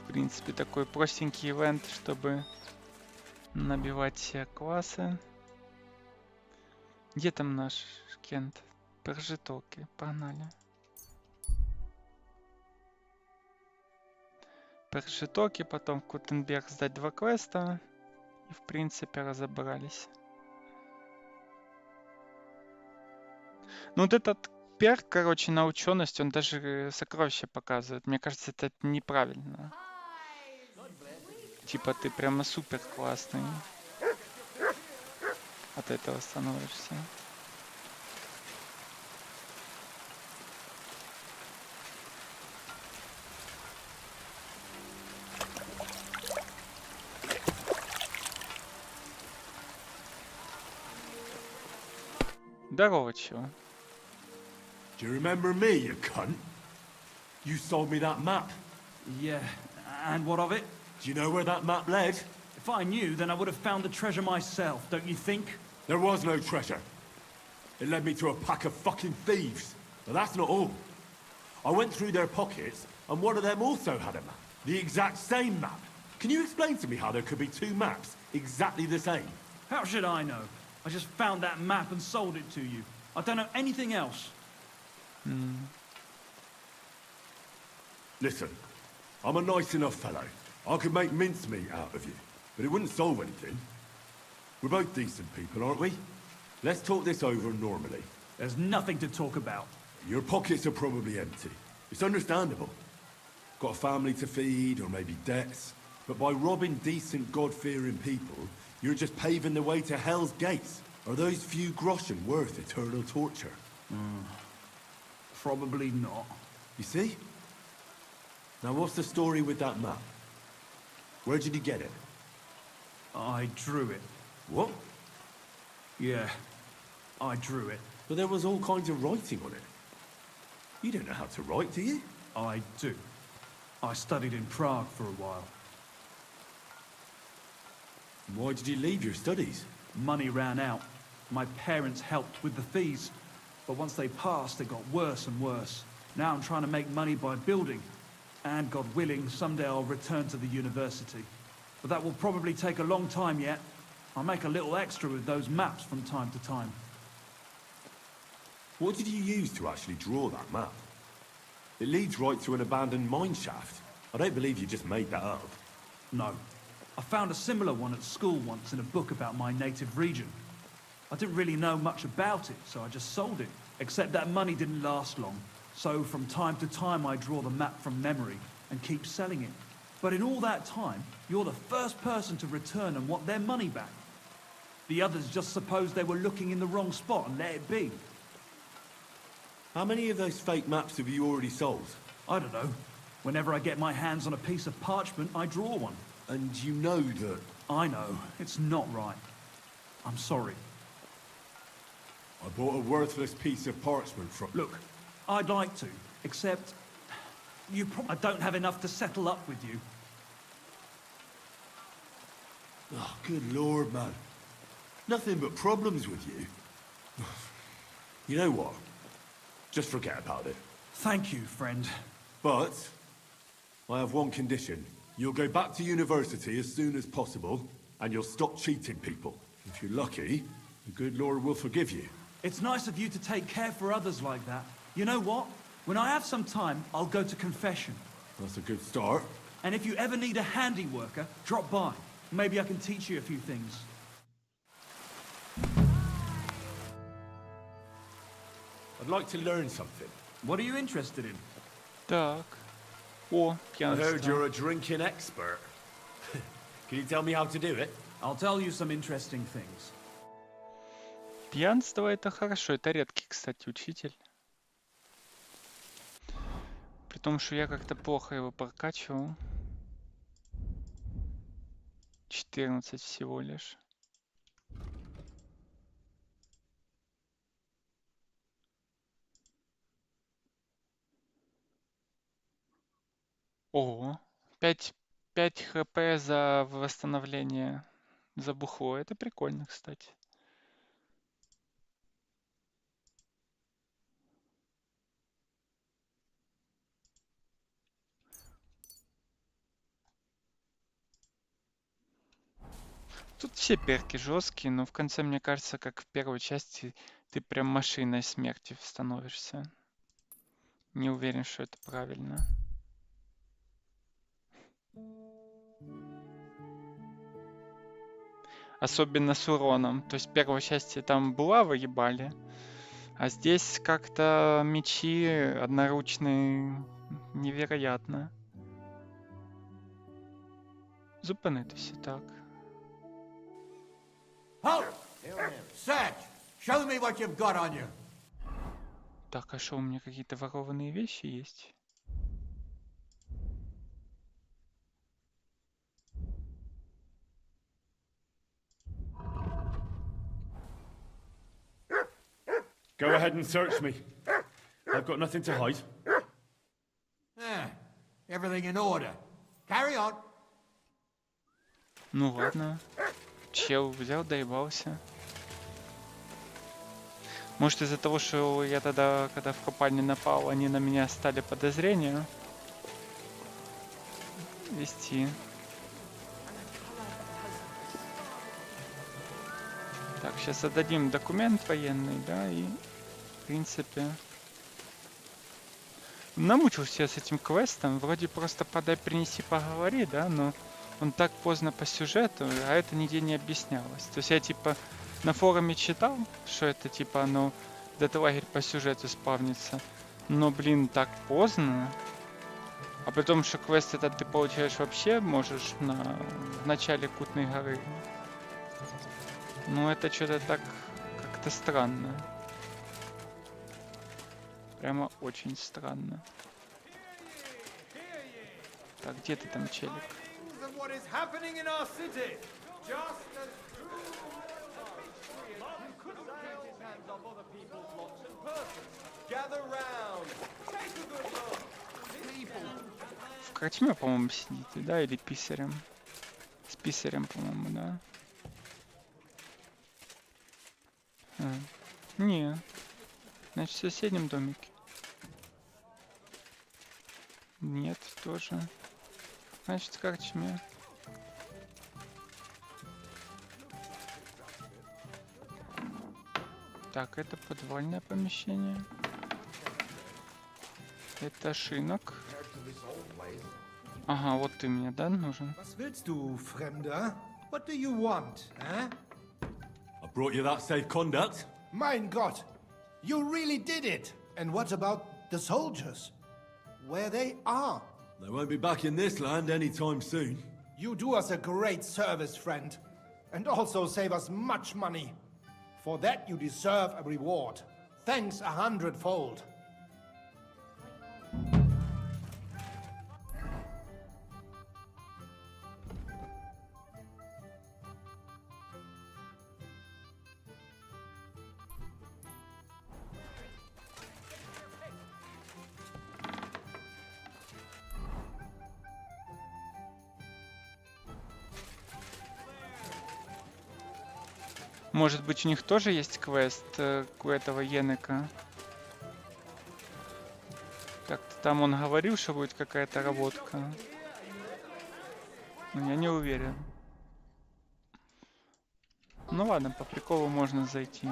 Speaker 6: В принципе, такой простенький ивент, чтобы набивать все классы. Где там наш Кент? Прожитоки, погнали. Прожитоки, потом в Кутенберг сдать 2 квеста. И в принципе разобрались. Ну вот этот перк, короче, на ученость, он даже сокровища показывает. Мне кажется, это неправильно. Типа ты прямо супер классный. От этого становишься. Здорово, чего?
Speaker 1: Do you remember me, you cunt? You sold me that map.
Speaker 7: Yeah, and what of it?
Speaker 1: Do you know where that map led?
Speaker 7: If I knew, then I would have found the treasure myself, don't you think?
Speaker 1: There was no treasure. It led me to a pack of fucking thieves. But that's not all. I went through their pockets, and one of them also had a map. The exact same map. Can you explain to me how there could be 2 maps exactly the same?
Speaker 7: How should I know? I just found that map and sold it to you. I don't know anything else.
Speaker 1: Listen, I'm a nice enough fellow. I could make mincemeat out of you, but it wouldn't solve anything. We're both decent people, aren't we? Let's talk this over normally.
Speaker 7: There's nothing to talk about.
Speaker 1: Your pockets are probably empty. It's understandable. Got a family to feed, or maybe debts. But by robbing decent, God-fearing people, you're just paving the way to hell's gates. Are those few groschen worth eternal torture?
Speaker 7: Probably not.
Speaker 1: You see? Now what's the story with that map? Where did you get it?
Speaker 7: I drew it.
Speaker 1: What?
Speaker 7: Yeah, I drew it.
Speaker 1: But there was all kinds of writing on it. You don't know how to write, do you?
Speaker 7: I do. I studied in Prague for a while.
Speaker 1: Why did you leave your studies?
Speaker 7: Money ran out. My parents helped with the fees. But once they passed, it got worse and worse. Now I'm trying to make money by building. And God willing, someday I'll return to the university. But that will probably take a long time yet. I'll make a little extra with those maps from time to time.
Speaker 1: What did you use to actually draw that map? It leads right to an abandoned mine shaft. I don't believe you just made that up.
Speaker 7: No. I found a similar one at school once in a book about my native region. I didn't really know much about it, so I just sold it. Except that money didn't last long. So from time to time I draw the map from memory and keep selling it. But in all that time, you're the first person to return and want their money back. The others just supposed they were looking in the wrong spot and let it be.
Speaker 1: How many of those fake maps have you already sold?
Speaker 7: I don't know. Whenever I get my hands on a piece of parchment, I draw one.
Speaker 1: And you know that...
Speaker 7: I know. It's not right. I'm sorry.
Speaker 1: I bought a worthless piece of parchment from...
Speaker 7: Look, I'd like to, except... I don't have enough to settle up with you.
Speaker 1: Oh, good lord, man. Nothing but problems with you. You know what? Just forget about it.
Speaker 7: Thank you, friend.
Speaker 1: But I have one condition. You'll go back to university as soon as possible, and you'll stop cheating people. If you're lucky, the good Lord will forgive you.
Speaker 7: It's nice of you to take care for others like that. You know what? When I have some time, I'll go to confession.
Speaker 1: That's a good start.
Speaker 7: And if you ever need a handy worker, drop by. Maybe I can teach you a few things.
Speaker 1: I'd like to learn something.
Speaker 7: What are you interested in?
Speaker 6: Так. О,
Speaker 1: I heard
Speaker 6: пьянство.
Speaker 1: you're a drinking expert. Can you tell me how to do it?
Speaker 7: I'll tell you some interesting things.
Speaker 6: Пьянство это хорошо. Это редкий, кстати, учитель. При том, что я как-то плохо его прокачивал. 14 всего лишь. Ого. 5 хп за восстановление за бухло. Это прикольно, кстати. Тут все перки жесткие, но в конце, мне кажется, как в первой части, ты прям машиной смерти становишься. Не уверен, что это правильно. Особенно с уроном. То есть в первой части там булавы ебали, а здесь как-то мечи одноручные невероятно. Зупинитися, так.
Speaker 23: Halt! Search! Show me what you've got on you.
Speaker 6: Так, а что, у меня какие-то ворованные вещи есть?
Speaker 1: Go ahead and search me. I've got nothing to hide.
Speaker 23: Everything in order. Carry on.
Speaker 6: Ну ладно. Чел взял, доебался. Может, из-за того, что я тогда, когда в копальне напал, они на меня стали подозрения вести. Так, сейчас отдадим документ военный, да, и в принципе... Намучился я с этим квестом, вроде просто подай, принеси, поговори, да, но он так поздно по сюжету, а это нигде не объяснялось. То есть я типа на форуме читал, что это типа, ну, этот лагерь по сюжету спавнится, но, блин, так поздно. А потом, что квест этот ты получаешь вообще можешь в начале Кутной горы. Ну, это что-то так как-то странно. Прямо очень странно. Так, где ты там, челик? В корчме, по-моему, сидите, да? Или писарем? С писарем, по-моему, да? Не. Значит, в соседнем домике. Нет, тоже. Значит, в корчме. Так, это подвальное помещение. Это шинок. Ага, вот ты мне, да, нужен?
Speaker 18: Was willst du, Fremder? What do you want, eh?
Speaker 1: I brought you that safe conduct.
Speaker 18: Mein Gott! You really did it! And what about the soldiers? Where they are?
Speaker 1: They won't be back in this land anytime soon.
Speaker 18: You do us a great service, friend. And also save us much money. For that you deserve a reward. Thanks 100-fold.
Speaker 6: Может быть, у них тоже есть квест у этого Енека? Как-то там он говорил, что будет какая-то работка. Но я не уверен. Ну ладно, по приколу можно зайти.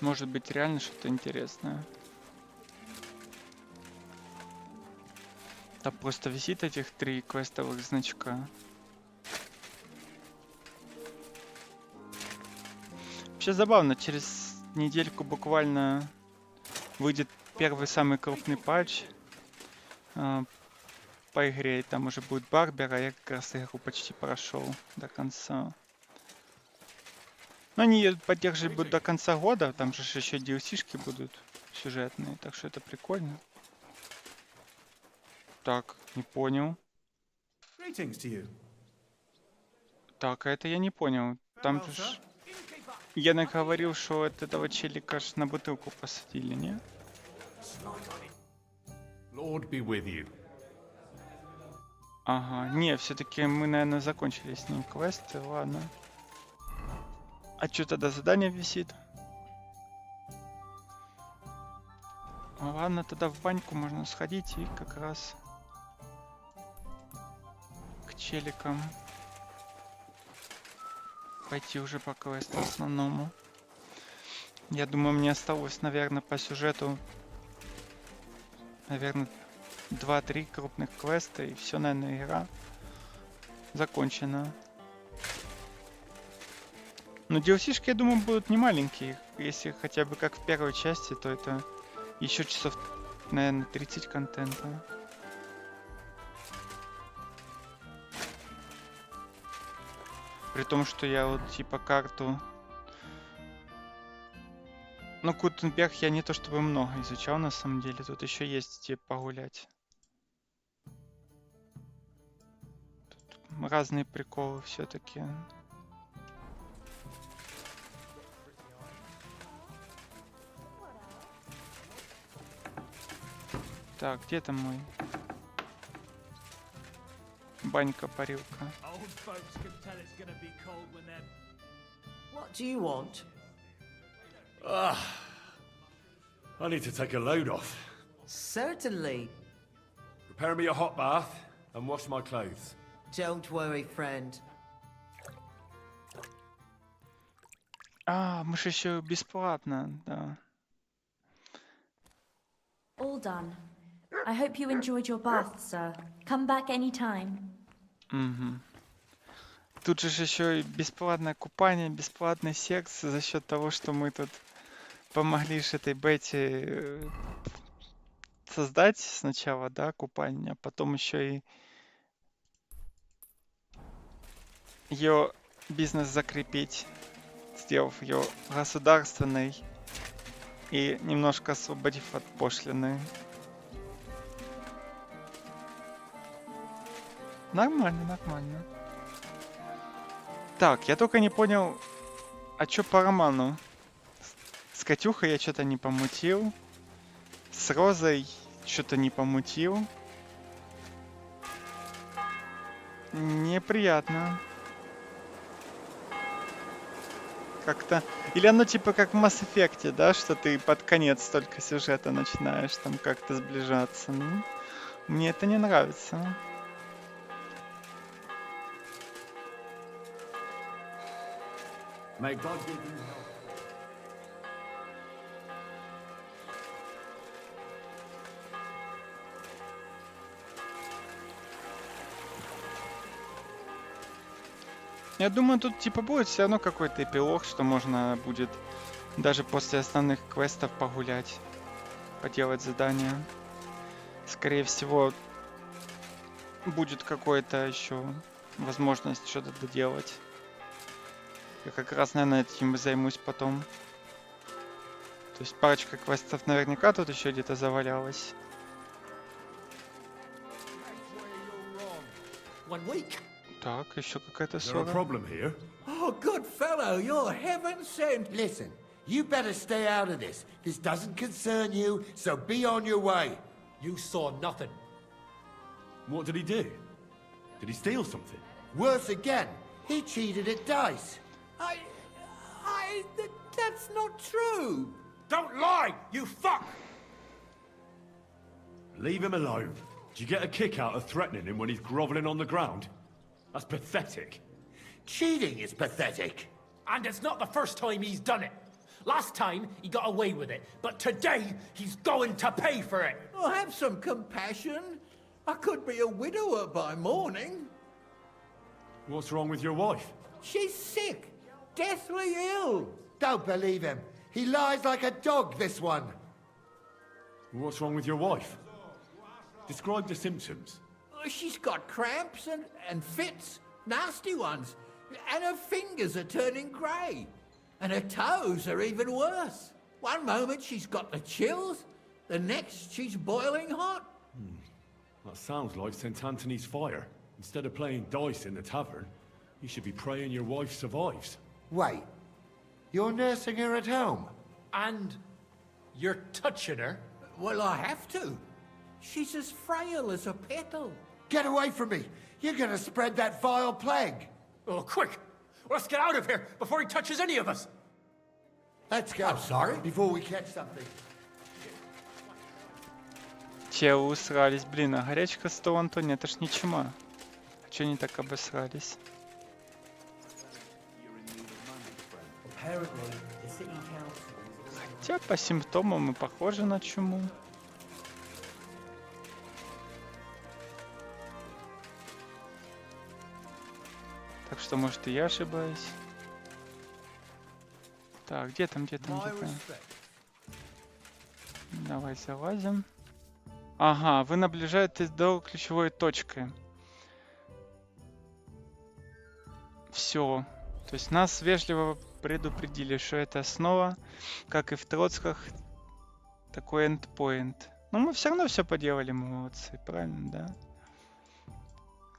Speaker 6: Может быть, реально что-то интересное. Там просто висит этих 3 квестовых значка. Вообще забавно, через недельку буквально выйдет первый самый крупный патч по игре, и там уже будет Барбер, а я как раз игру почти прошел до конца. Но они её поддерживать будут до конца года, там же еще DLC-шки будут сюжетные, так что это прикольно. Так, не понял.
Speaker 14: Greetings to you.
Speaker 6: Так, а это я не понял. Там же ж... Янек говорил, что от этого челика ж на бутылку посадили, не?
Speaker 17: Lord be with you.
Speaker 6: Ага, не, все-таки мы, наверное, закончили с ним квесты, ладно. А что тогда задание висит? Ладно, тогда в баньку можно сходить и как раз к челикам пойти уже по квесту основному. Я думаю, мне осталось, наверное, по сюжету, наверное, 2-3 крупных квеста, и все, наверное, игра закончена. Но DLC-шки, я думаю, будут не маленькие. Если хотя бы как в первой части, то это еще часов, наверное, 30 контента. При том, что я вот типа карту... Ну, Кутенберг я не то чтобы много изучал на самом деле. Тут еще есть типа погулять. Тут разные приколы все-таки. Так, где там мой? Банька, парилка.
Speaker 8: What do you want?
Speaker 1: I need to take a load off.
Speaker 8: Certainly.
Speaker 1: Prepare me a hot bath and wash my clothes.
Speaker 8: Don't worry, friend.
Speaker 6: А, мы же еще бесплатно, да.
Speaker 2: All done. I hope you enjoyed your bath, sir. Come back anytime.
Speaker 6: Угу. Тут же еще и бесплатное купание, бесплатный секс за счет того, что мы тут помогли ж этой Бетти создать сначала, да, купание, а потом еще и ее бизнес закрепить, сделав ее государственной и немножко освободив от пошлины. Нормально, нормально. Так, я только не понял, а чё по роману? С Катюхой я что-то не помутил. С Розой что-то не помутил. Неприятно. Как-то... Или оно типа как в Mass Effect, да? Что ты под конец только сюжета начинаешь там как-то сближаться. Ну, мне это не нравится.
Speaker 1: May God give you help.
Speaker 6: Я думаю, тут типа будет все равно какой-то эпилог, что можно будет даже после основных квестов погулять, поделать задания. Скорее всего, будет какой-то еще возможность что-то доделать. Я как раз, наверное, этим и займусь потом. То есть парочка квестов наверняка тут еще где-то завалялась.
Speaker 23: One week.
Speaker 6: Так, еще какая-то
Speaker 1: Is there a
Speaker 6: ссора.
Speaker 1: problem here?
Speaker 23: Oh, good fellow, you're heaven sent.
Speaker 13: Listen, you better stay out of this. This doesn't concern you, so be on your way.
Speaker 17: You saw nothing.
Speaker 1: What did he do? Did he steal something?
Speaker 13: Worse again, he cheated at dice.
Speaker 23: That's not true.
Speaker 17: Don't lie, you fuck!
Speaker 1: Leave him alone. Do you get a kick out of threatening him when he's grovelling on the ground? That's pathetic.
Speaker 13: Cheating is pathetic.
Speaker 17: And it's not the first time he's done it. Last time, he got away with it. But today, he's going to pay for it.
Speaker 23: Oh, have some compassion. I could be a widower by morning.
Speaker 1: What's wrong with your wife?
Speaker 23: She's sick, deathly ill.
Speaker 13: Don't believe him. He lies like a dog, this one.
Speaker 1: What's wrong with your wife? Describe the symptoms.
Speaker 23: She's got cramps and fits, nasty ones. And her fingers are turning grey. And her toes are even worse. One moment she's got the chills, the next she's boiling hot.
Speaker 1: That sounds like St. Anthony's fire. Instead of playing dice in the tavern, you should be praying your wife survives.
Speaker 13: Wait, you're nursing her at home?
Speaker 17: And you're touching her?
Speaker 23: Well, I have to. She's as frail as a petal.
Speaker 13: Get away from me! You're gonna spread that vile plague!
Speaker 17: Oh, quick! Let's get out of here before he touches any of us!
Speaker 13: Let's go.
Speaker 23: I'm sorry?
Speaker 13: Before we catch something.
Speaker 6: Че усрались, блин, а горячка 100, Антония, это ж не чума. А чё они так обосрались? Хотя по симптомам и похоже на чуму. Так что, может, и я ошибаюсь. Так, где там, Давай залазим. Ага, вы наближаетесь до ключевой точки. Все. То есть нас вежливо предупредили, что это снова, как и в Троцках, такой эндпоинт. Но мы все равно все поделали, мы молодцы, правильно, да?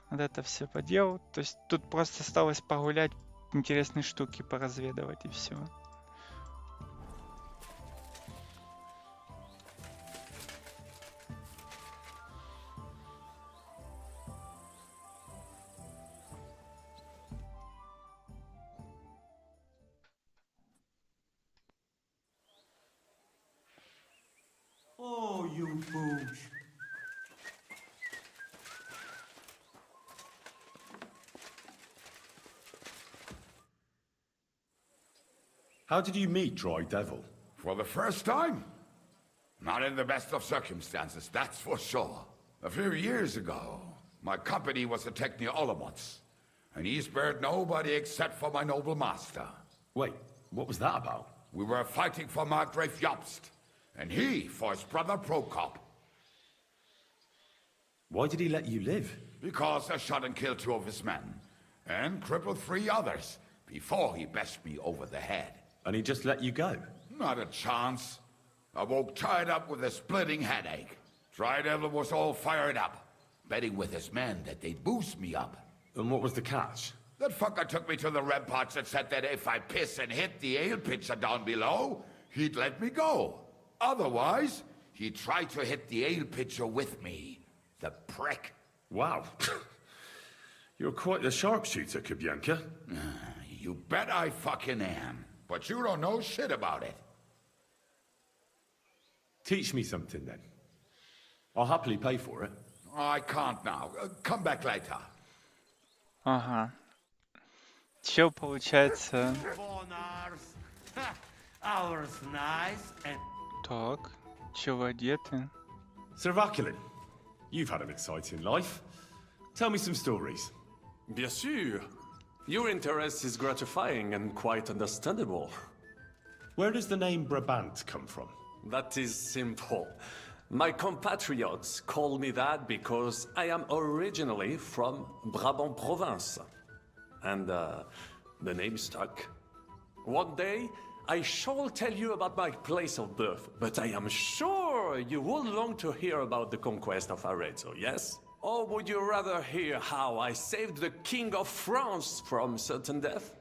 Speaker 6: Вот это все поделал. То есть тут просто осталось погулять, интересные штуки поразведывать и все.
Speaker 23: Oh, you booge.
Speaker 1: How did you meet Dry Devil?
Speaker 9: For the first time? Not in the best of circumstances, that's for sure. A few years ago, my company was attacked near Olamots, and he spared nobody except for my noble master.
Speaker 1: Wait, what was that about?
Speaker 9: We were fighting for Margrave Jobst, and he for his brother Prokop.
Speaker 1: Why did he let you live?
Speaker 9: Because I shot and killed 2 of his men, and crippled 3 others, before he bashed me over the head.
Speaker 1: And he just let you go?
Speaker 9: Not a chance. I woke tied up with a splitting headache. Dry Devil was all fired up, betting with his men that they'd boost me up.
Speaker 1: And what was the catch?
Speaker 9: That fucker took me to the ramparts and said that if I piss and hit the ale pitcher down below, he'd let me go. Otherwise, he tried to hit the ale pitcher with me. The prick.
Speaker 1: Wow. You're quite the sharpshooter, Kubyanka.
Speaker 9: You bet I fucking am. But you don't know shit about it.
Speaker 1: Teach me something then. I'll happily pay for it.
Speaker 9: I can't now. Come back later.
Speaker 6: Ага. Чё получается? Так, чё вы одеты?
Speaker 1: Sir Vaculin, you've had an exciting life. Tell me some stories.
Speaker 11: Bien sûr.
Speaker 10: Your interest is gratifying and quite understandable.
Speaker 11: Where does the name Brabant come from?
Speaker 10: That is simple. My compatriots call me that because I am originally from Brabant province. And the name stuck. One day, I shall tell you about my place of birth, but I am sure you would long to hear about the conquest of Arezzo, yes? Or would you rather hear how I saved the King of France from certain death?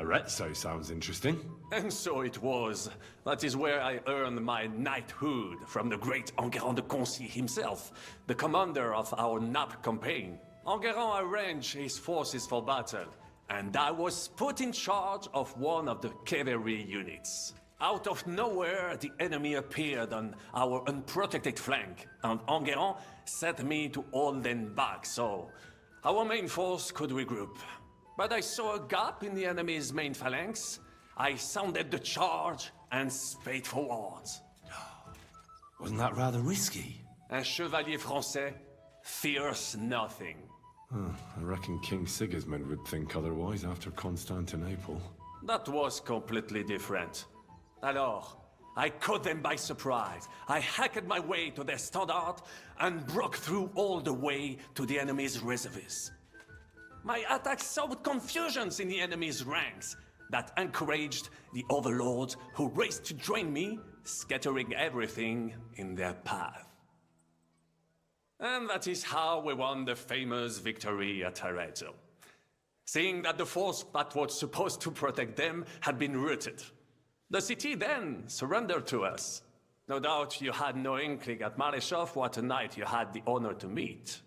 Speaker 11: Arezzo sounds interesting.
Speaker 10: And so it was. That is where I earned my knighthood from the great Enguerrand de Concy himself, the commander of our Naples campaign. Enguerrand arranged his forces for battle, and I was put in charge of one of the cavalry units. Out of nowhere, the enemy appeared on our unprotected flank, and Enguerrand set me to hold them back so our main force could regroup. But I saw a gap in the enemy's main phalanx. I sounded the charge and sped forwards.
Speaker 11: Wasn't that rather risky?
Speaker 10: Un chevalier français fears nothing.
Speaker 1: I reckon King Sigismund would think otherwise after Constantinople.
Speaker 10: That was completely different. Alors, I caught them by surprise. I hacked my way to their standard and broke through all the way to the enemy's reserves. My attack sowed confusions in the enemy's ranks that encouraged the overlords who raced to join me, scattering everything in their path. And that is how we won the famous victory at Arezzo. Seeing that the force that was supposed to protect them had been routed. The city then surrendered to us. No doubt you had no inkling at Maleshov what a knight you had the honor to meet.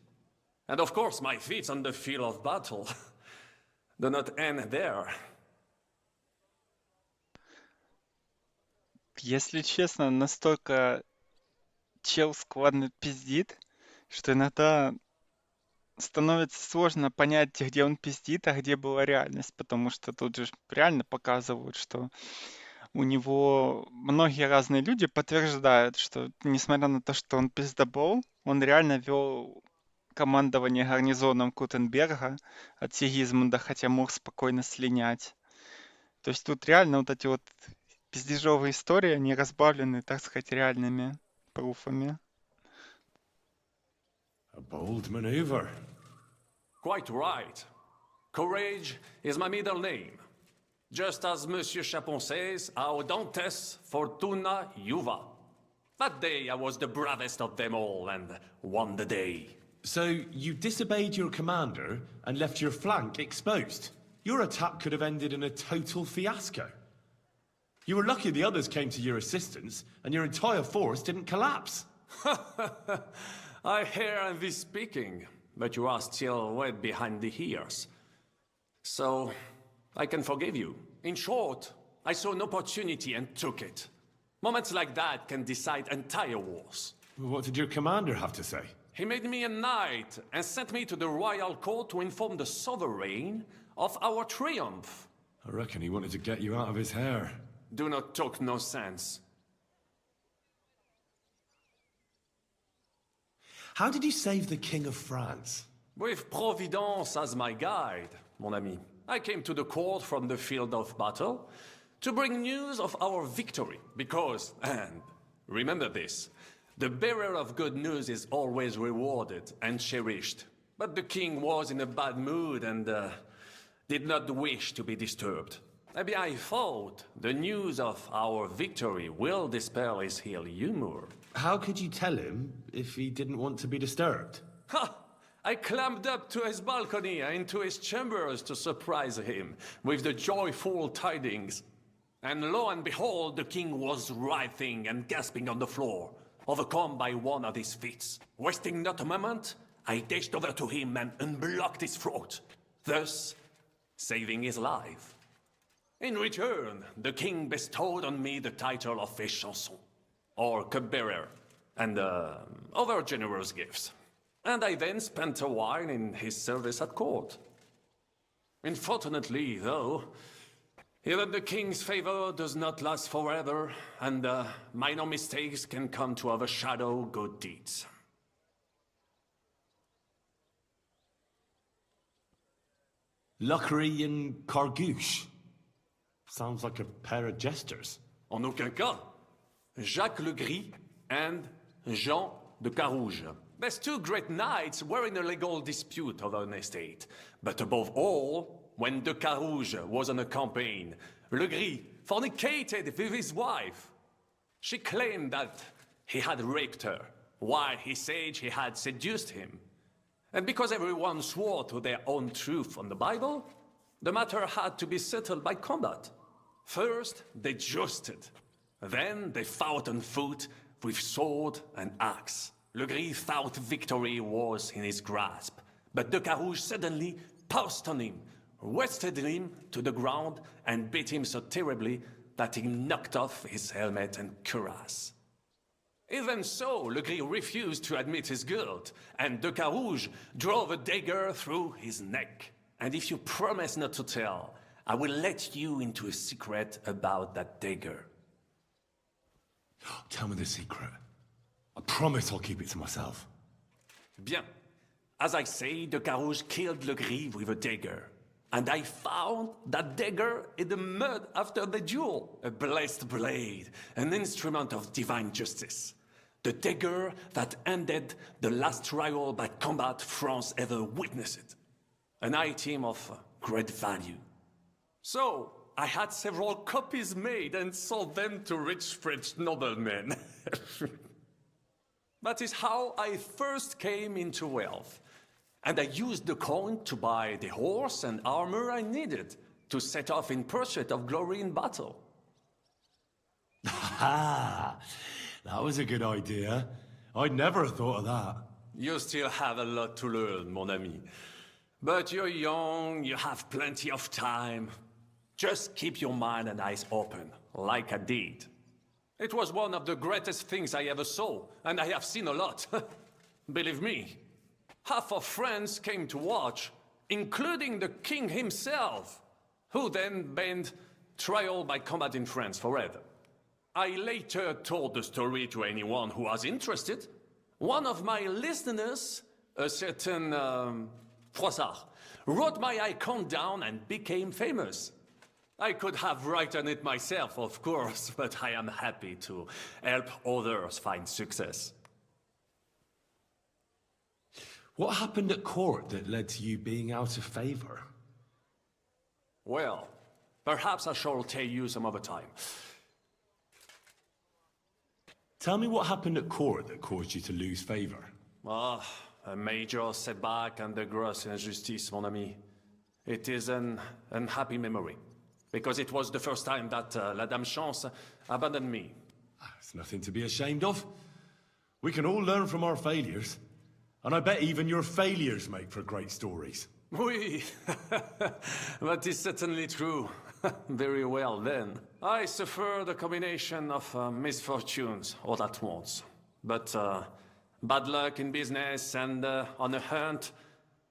Speaker 10: And of course, my feats on the field of battle do not end there.
Speaker 6: Если честно, настолько чел складно пиздит, что иногда становится сложно понять, где он пиздит, а где была реальность, потому что тут же реально показывают, что у него многие разные люди подтверждают, что несмотря на то, что он пиздобол, он реально вел командование гарнизоном Кутенберга от Сигизмунда, хотя мог спокойно слинять. То есть тут реально вот эти вот пиздежовые истории, они разбавлены, так сказать, реальными пруфами.
Speaker 1: A bold maneuver.
Speaker 10: Quite right. Courage is my middle name. Just as Monsieur Chapon says, Audantes Fortuna Juva. That day I was the bravest of them all and won the day.
Speaker 11: So you disobeyed your commander and left your flank exposed. Your attack could have ended in a total fiasco. You were lucky the others came to your assistance and your entire force didn't collapse.
Speaker 10: I hear thee speaking, but you are still wet behind the ears. So, I can forgive you. In short, I saw an opportunity and took it. Moments like that can decide entire wars.
Speaker 1: What did your commander have to say?
Speaker 10: He made me a knight and sent me to the royal court to inform the sovereign of our triumph.
Speaker 1: I reckon he wanted to get you out of his hair.
Speaker 10: Do not talk nonsense.
Speaker 11: How did you save the King of France?
Speaker 10: With Providence as my guide, mon ami. I came to the court from the field of battle to bring news of our victory, because, and remember this, the bearer of good news is always rewarded and cherished. But the king was in a bad mood and did not wish to be disturbed. Maybe I thought the news of our victory will dispel his ill humor.
Speaker 11: How could you tell him if he didn't want to be disturbed?
Speaker 10: Ha! I climbed up to his balcony and into his chambers to surprise him with the joyful tidings. And lo and behold, the king was writhing and gasping on the floor, overcome by one of his fits. Wasting not a moment, I dashed over to him and unblocked his throat, thus saving his life. In return, the king bestowed on me the title of Échanson, or cupbearer, and other generous gifts. And I then spent a while in his service at court. Unfortunately, though, even the king's favor does not last forever, and minor mistakes can come to overshadow good deeds.
Speaker 11: Luckery and Cargouche. Sounds like a pair of jesters.
Speaker 10: En aucun cas. Jacques le Gris and Jean de Carouge. These two great knights were in a legal dispute over an estate. But above all, when de Carouge was on a campaign, Le Gris fornicated with his wife. She claimed that he had raped her, while he said he had seduced him. And because everyone swore to their own truth on the Bible, the matter had to be settled by combat. First, they jousted. Then they fought on foot with sword and axe. Le Gris thought victory was in his grasp, but de Carouge suddenly pounced on him, wrestled him to the ground, and beat him so terribly that he knocked off his helmet and cuirass. Even so, Le Gris refused to admit his guilt, and de Carouge drove a dagger through his neck. And if you promise not to tell, I will let you into a secret about that dagger.
Speaker 11: Tell me the secret. I promise I'll keep it to myself.
Speaker 10: Bien. As I say, de Carouge killed Le Gris with a dagger. And I found that dagger in the mud after the duel. A blessed blade, an instrument of divine justice. The dagger that ended the last trial by combat France ever witnessed. An item of great value. So, I had several copies made and sold them to rich French noblemen. That is how I first came into wealth. And I used the coin to buy the horse and armor I needed to set off in pursuit of glory in battle.
Speaker 11: Ha! That was a good idea. I'd never have thought of that.
Speaker 10: You still have a lot to learn, mon ami. But you're young, you have plenty of time. Just keep your mind and eyes open, like I did. It was one of the greatest things I ever saw, and I have seen a lot. Believe me. Half of France came to watch, including the king himself, who then banned trial by combat in France forever. I later told the story to anyone who was interested. One of my listeners, a certain Froissart, wrote my icon down and became famous. I could have written it myself, of course, but I am happy to help others find success.
Speaker 11: What happened at court that led to you being out of favor?
Speaker 10: Well, perhaps I shall tell you some other time.
Speaker 11: Tell me what happened at court that caused you to lose favor.
Speaker 10: Ah, a major setback and a gross injustice, mon ami. It is an unhappy memory, because it was the first time that La Dame Chance abandoned me.
Speaker 11: It's nothing to be ashamed of. We can all learn from our failures. And I bet even your failures make for great stories.
Speaker 10: Oui, that is certainly true. Very well then. I suffered a combination of misfortunes all at once. But bad luck in business and on a hunt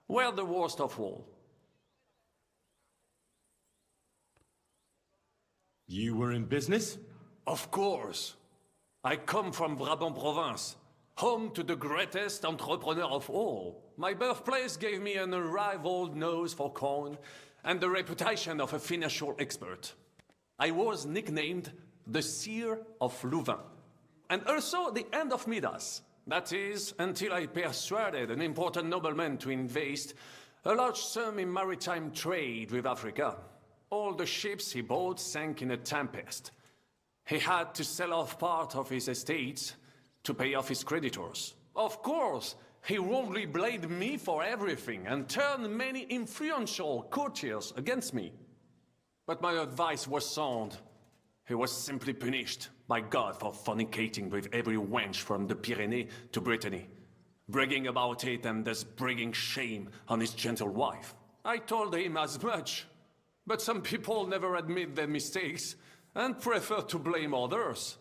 Speaker 10: were the worst of all.
Speaker 11: You were in business?
Speaker 10: Of course. I come from Brabant province. Home to the greatest entrepreneur of all. My birthplace gave me an unrivaled nose for coin and the reputation of a financial expert. I was nicknamed the Seer of Louvain, and also the End of Midas. That is, until I persuaded an important nobleman to invest a large sum in maritime trade with Africa. All the ships he bought sank in a tempest. He had to sell off part of his estates to pay off his creditors. Of course, he wrongly blamed me for everything and turned many influential courtiers against me. But my advice was sound. He was simply punished by God for fornicating with every wench from the Pyrenees to Brittany, bragging about it and thus bringing shame on his gentle wife. I told him as much, but some people never admit their mistakes and prefer to blame others.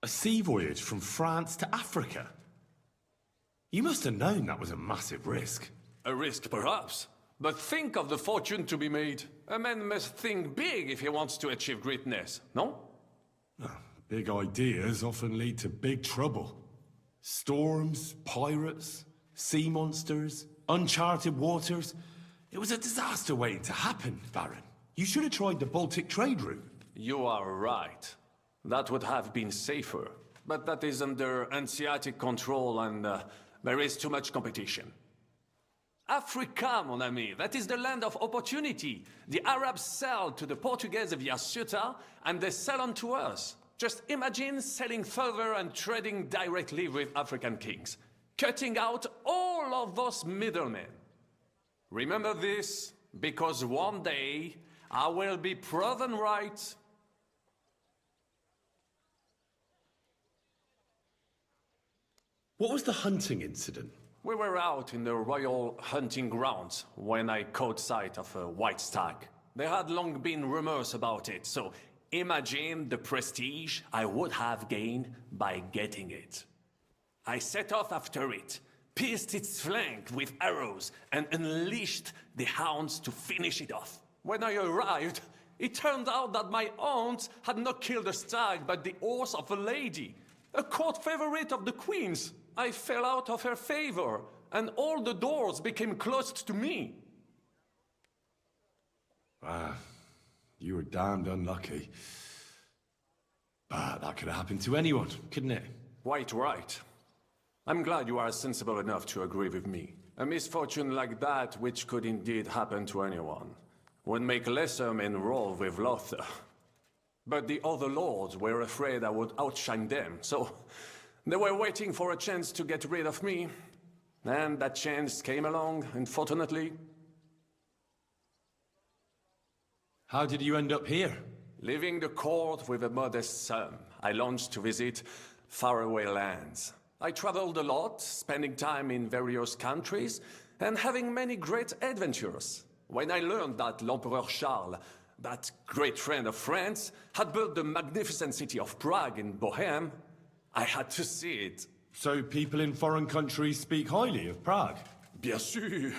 Speaker 11: A sea voyage from France to Africa? You must have known that was a massive risk.
Speaker 10: A risk, perhaps. But think of the fortune to be made. A man must think big if he wants to achieve greatness, no?
Speaker 11: Big ideas often lead to big trouble. Storms, pirates, sea monsters, Uncharted waters. It was a disaster waiting to happen, Baron. You should have tried the Baltic trade route.
Speaker 10: You are right. That would have been safer. But that is under Hanseatic control and there is too much competition. Africa, mon ami, that is the land of opportunity. The Arabs sell to the Portuguese via Ceuta and they sell on to us. Just imagine selling further and trading directly with African kings, cutting out all of those middlemen. Remember this, because one day I will be proven right.
Speaker 11: What was the hunting incident?
Speaker 10: We were out in the royal hunting grounds when I caught sight of a white stag. There had long been rumors about it, so imagine the prestige I would have gained by getting it. I set off after it, pierced its flank with arrows, and unleashed the hounds to finish it off. When I arrived, it turned out that my aunt had not killed a stag, but the horse of a lady, a court favorite of the queen's. I fell out of her favor, and all the doors became closed to me.
Speaker 1: Ah, you were damned unlucky. But that could have happened to anyone, couldn't it?
Speaker 10: Quite right. I'm glad you are sensible enough to agree with me. A misfortune like that, which could indeed happen to anyone, would make lesser men roll with laughter. But the other lords were afraid I would outshine them, so they were waiting for a chance to get rid of me. And that chance came along, unfortunately.
Speaker 11: How did you end up here?
Speaker 10: Leaving the court with a modest sum, I launched to visit faraway lands. I traveled a lot, spending time in various countries, and having many great adventures. When I learned that l'Empereur Charles, that great friend of France, had built the magnificent city of Prague in Bohème, I had to see it.
Speaker 11: So people in foreign countries speak highly of Prague?
Speaker 10: Bien sûr.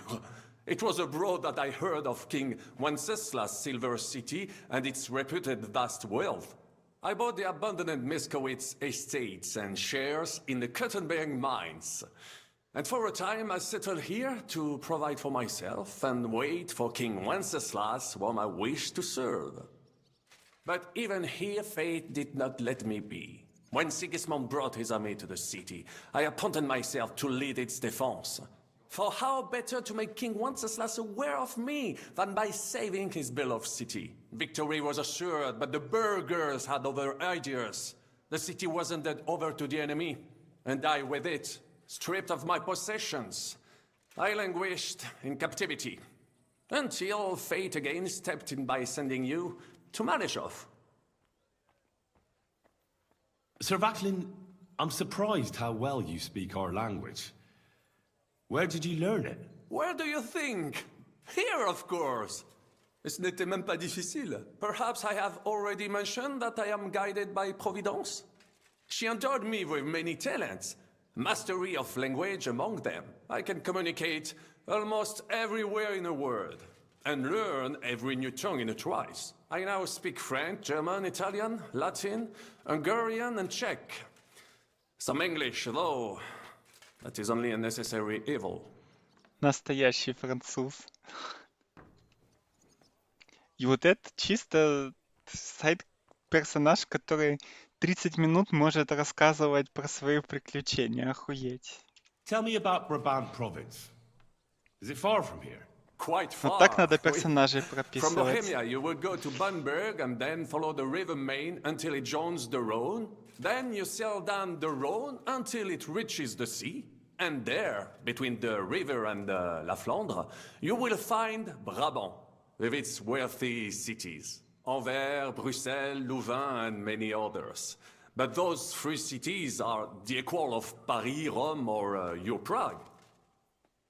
Speaker 10: It was abroad that I heard of King Wenceslas' Silver City and its reputed vast wealth. I bought the abandoned Miskowitz estates and shares in the Kuttenberg mines. And for a time I settled here to provide for myself and wait for King Wenceslas, whom I wished to serve. But even here fate did not let me be. When Sigismund brought his army to the city, I appointed myself to lead its defense. For how better to make King Wenceslas aware of me than by saving his beloved city? Victory was assured, but the burghers had other ideas. The city was handed over to the enemy, and I with it, stripped of my possessions. I languished in captivity, until fate again stepped in by sending you to Malishov.
Speaker 11: Sir Vaclin, I'm surprised how well you speak our language. Where did you learn it?
Speaker 10: Where do you think? Here, of course. Ce n'était même pas difficile. Perhaps I have already mentioned that I am guided by Providence. She endowed me with many talents, mastery of language among them. I can communicate almost everywhere in a word, and learn every new tongue in a trice. I now speak French, German, Italian, Latin, Hungarian, and Czech. Some English, though that is only a necessary evil.
Speaker 6: Настоящий француз. И вот это чисто сайд-персонаж, который 30 минут может рассказывать про свои приключения. Охуеть.
Speaker 11: Tell me about Brabant province. Is it far from here?
Speaker 10: Quite far.
Speaker 6: Вот так надо персонажей
Speaker 10: From
Speaker 6: прописывать.
Speaker 10: Bohemia, you would go to Bamberg and then follow the river Main until it joins the Rhone. Then you sail down the Rhone until it reaches the sea. And there, between the river and La Flandre, you will find Brabant, with its wealthy cities. Anvers, Bruxelles, Louvain, and many others. But those three cities are the equal of Paris, Rome, or your Prague.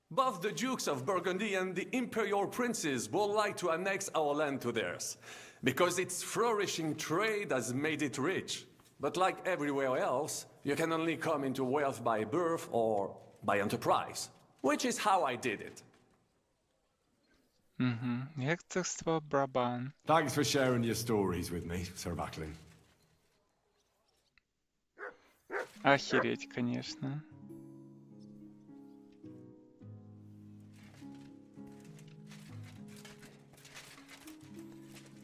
Speaker 10: Both the Dukes of Burgundy and the Imperial Princes would like to annex our land to theirs, because its flourishing trade has made it rich. But like everywhere else, you can only come into wealth by birth or by enterprise, which is how I did it.
Speaker 6: Герцогство Брабан.
Speaker 1: Thanks for sharing your stories with me, Sir Vaclin.
Speaker 6: Охереть, конечно.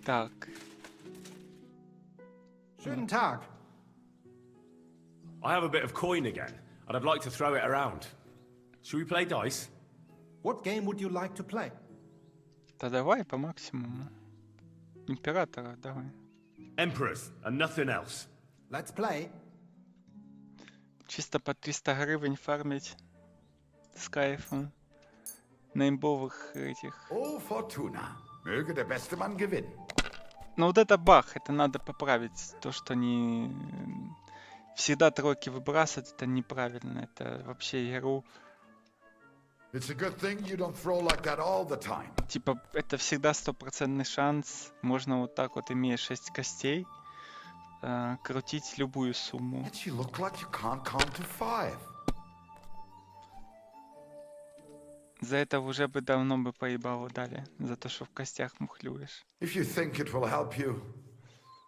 Speaker 6: Так.
Speaker 18: Schönen Tag.
Speaker 11: I have a bit of coin again, and I'd like to throw it around. Should we play dice?
Speaker 18: What game would you like to play?
Speaker 6: Та давай по максимуму. Императора давай.
Speaker 11: Emperors, and nothing else.
Speaker 18: Let's play.
Speaker 6: Чисто по 300 гривень фармить с кайфом. На имбовых этих.
Speaker 9: Oh, Fortuna. Möge der beste Mann gewinnen.
Speaker 6: Но вот это баг, это надо поправить. То, что они всегда тройки выбрасывать, это неправильно. Это вообще игру.
Speaker 9: It's a good thing you don't throw like that all the time.
Speaker 6: Типа, это всегда 100% шанс. Можно вот так вот, имея 6 костей, крутить любую сумму.
Speaker 9: Yet you look like you can't count to 5.
Speaker 6: За это уже бы давно бы поебало дали. За то, что в костях мухлюешь.
Speaker 9: If you think it will help you,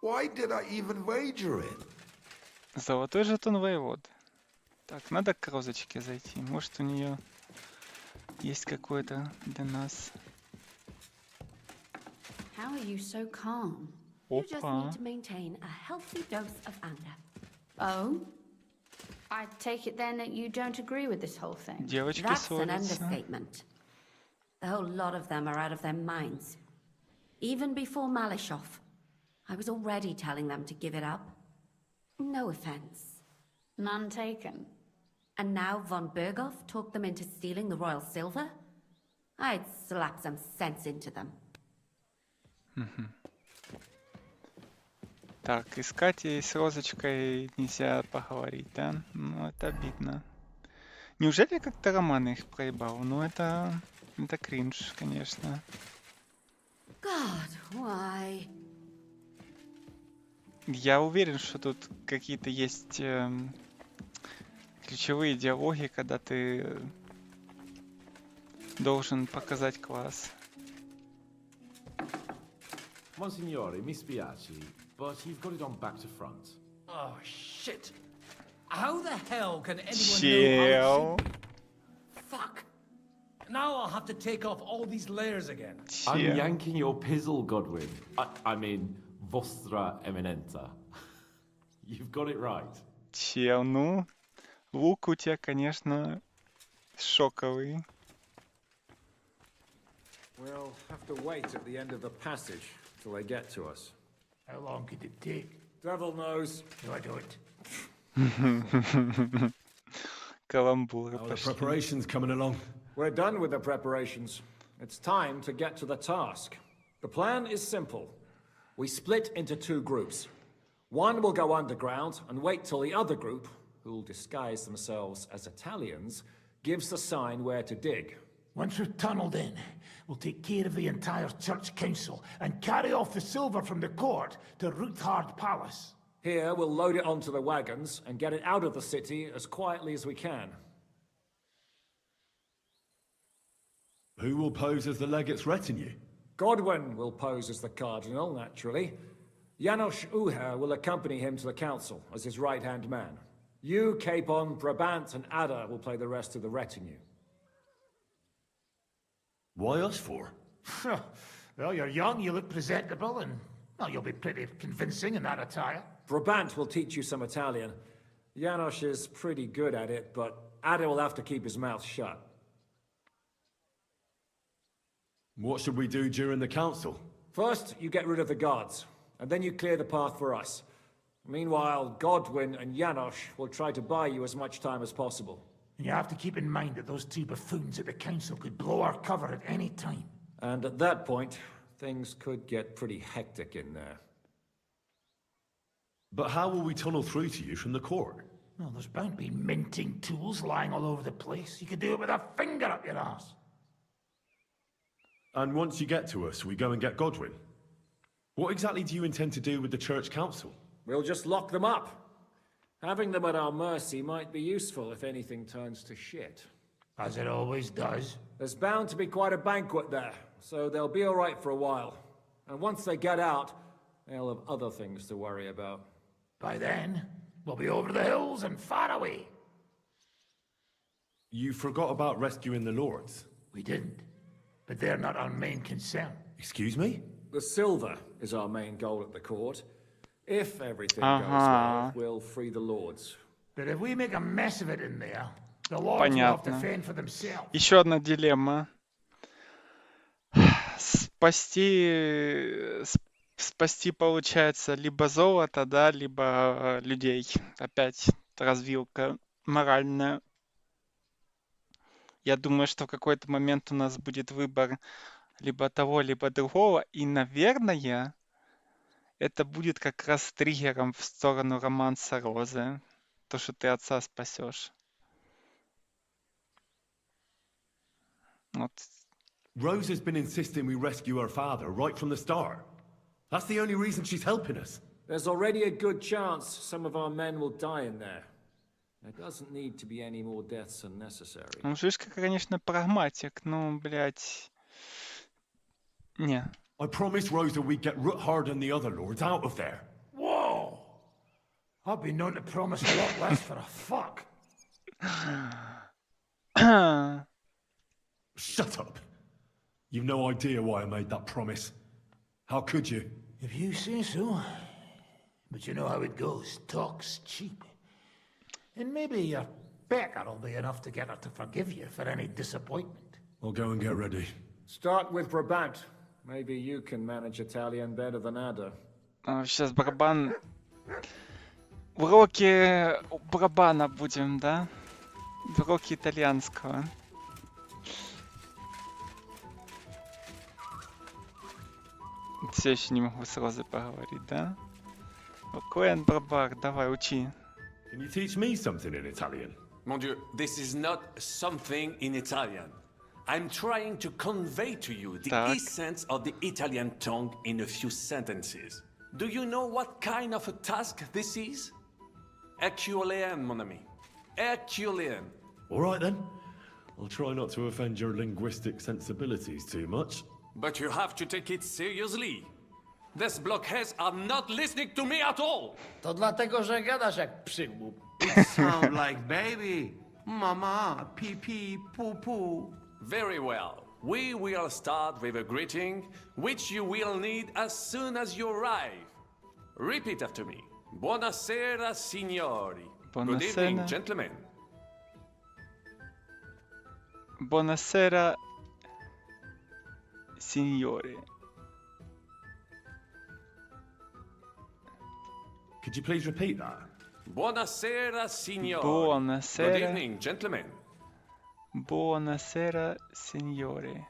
Speaker 9: why did I even wager it?
Speaker 6: Золотой жетон воевод. Так, надо к розочке зайти. Может, у нее есть какое-то для нас.
Speaker 2: How are you so calm?
Speaker 5: You just need to maintain a healthy dose of anger.
Speaker 2: Oh? I take it then that you don't agree with this whole thing.
Speaker 6: Девочки
Speaker 5: That's an
Speaker 6: ссорятся.
Speaker 5: understatement. The whole lot of them are out of their minds. Even before Malishov, I was already telling them to give it up. No offense.
Speaker 2: None taken.
Speaker 5: And now von Berghoff talked them into stealing the royal silver? I'd slap some sense into them.
Speaker 6: Так, и с Катей, и с Розочкой нельзя поговорить, да? Ну, это обидно. Неужели как-то Роман их проебал? Ну, это кринж, конечно.
Speaker 5: God, why?
Speaker 6: Я уверен, что тут какие-то есть ключевые диалоги, когда ты должен показать класс.
Speaker 12: Monsignore, mi spiace, but you've got it on back to front.
Speaker 15: Oh, shit. How the hell can anyone
Speaker 6: Chill.
Speaker 15: know how to see? Fuck. Now I'll have to take off all these layers again.
Speaker 12: I'm yanking your pizzle, Godwin. I mean, Vostra Eminenta. You've got it right.
Speaker 6: Чел, ну, лук у тебя, конечно, шоковый.
Speaker 19: We'll have to wait at the end of the passage till they get to us.
Speaker 17: How long could it take?
Speaker 19: Devil knows.
Speaker 17: No, I don't.
Speaker 6: Каламбуры
Speaker 1: How are the
Speaker 6: пошли.
Speaker 1: preparations coming along?
Speaker 19: We're done with the preparations. It's time to get to the task. The plan is simple. We split into two groups. One will go underground and wait till the other group, who'll disguise themselves as Italians, gives the sign where to dig.
Speaker 17: Once we're tunneled in, we'll take care of the entire church council and carry off the silver from the court to Ruthard Palace.
Speaker 19: Here, we'll load it onto the wagons and get it out of the city as quietly as we can.
Speaker 1: Who will pose as the legate's retinue?
Speaker 19: Godwin will pose as the cardinal, naturally. Janos Uher will accompany him to the council as his right-hand man. You, Capon, Brabant, and Ada will play the rest of the retinue.
Speaker 1: Why us for?
Speaker 17: Well, you're young, you look presentable, and well, you'll be pretty convincing in that attire.
Speaker 19: Brabant will teach you some Italian. Janos is pretty good at it, but Ada will have to keep his mouth shut.
Speaker 1: What should we do during the council?
Speaker 19: First, you get rid of the guards, and then you clear the path for us. Meanwhile, Godwin and Janos will try to buy you as much time as possible.
Speaker 17: And you have to keep in mind that those two buffoons at the council could blow our cover at any time.
Speaker 19: And at that point, things could get pretty hectic in there.
Speaker 1: But how will we tunnel through to you from the court?
Speaker 17: Well, there's bound to be minting tools lying all over the place. You could do it with a finger up your ass.
Speaker 1: And once you get to us, we go and get Godwin. What exactly do you intend to do with the church council?
Speaker 19: We'll just lock them up. Having them at our mercy might be useful if anything turns to shit.
Speaker 17: As it always does.
Speaker 19: There's bound to be quite a banquet there, so they'll be all right for a while. And once they get out, they'll have other things to worry about.
Speaker 17: By then, we'll be over the hills and far away.
Speaker 1: You forgot about rescuing the lords.
Speaker 17: We didn't. But they're not our main concern.
Speaker 1: Excuse me?
Speaker 19: The silver is our main goal at the court. If everything goes well, we'll free the lords.
Speaker 17: But if we make a mess of it in there, the lords will have to
Speaker 6: Понятно.
Speaker 17: fend for themselves.
Speaker 6: Еще одна дилемма. Спасти получается либо золото, да, либо людей. Опять развилка моральная. Я думаю, что в какой-то момент у нас будет выбор либо того, либо другого. И, наверное, это будет как раз триггером в сторону романса Розы. То, что ты отца спасешь. Вот.
Speaker 11: Rose has been insisting we rescue her father right from the start. That's the only reason she's helping us.
Speaker 19: There's already a good chance some of our men will die in there. There doesn't need to be any more deaths unnecessary.
Speaker 6: Ну, Шишка, конечно, прагматик, но, блядь... Не.
Speaker 11: I promised Rosa we'd get Ruthard and the other lords out of there.
Speaker 17: Whoa! I've been known to promise a lot less for a fuck.
Speaker 11: Shut up. You've no idea why I made that promise. How could you?
Speaker 17: If you say so. But you know how it goes. Talk's cheap. And maybe your pecker will be enough to get her to forgive you for any disappointment.
Speaker 11: I'll go and get ready.
Speaker 19: Start with Brabant. Maybe you can manage Italian better than Ada.
Speaker 6: Сейчас барабан... Уроки барабана будем, да? Уроки итальянского. Все еще не могу с Розой поговорить, да? Коэн Барбар, давай, учи.
Speaker 11: Can you teach me something in Italian?
Speaker 10: Mon Dieu, this is not something in Italian. I'm trying to convey to you the essence of the Italian tongue in a few sentences. Do you know what kind of a task this is? Herculean, mon ami. Herculean.
Speaker 11: All right then. I'll try not to offend your linguistic sensibilities too much.
Speaker 10: But you have to take it seriously. These blockheads are not listening to me at all.
Speaker 15: To dlatego, że gadasz jak przygłup.
Speaker 4: It sounds like baby. Mama, pee pee, poo poo.
Speaker 10: Very well. We will start with a greeting, which you will need as soon as you arrive. Repeat after me. Buonasera, signori. Good evening, gentlemen.
Speaker 6: Buonasera, signore.
Speaker 11: Could you please repeat that?
Speaker 10: Buonasera, signori.
Speaker 6: Buonasera.
Speaker 10: Good evening, gentlemen.
Speaker 6: Buonasera, signore.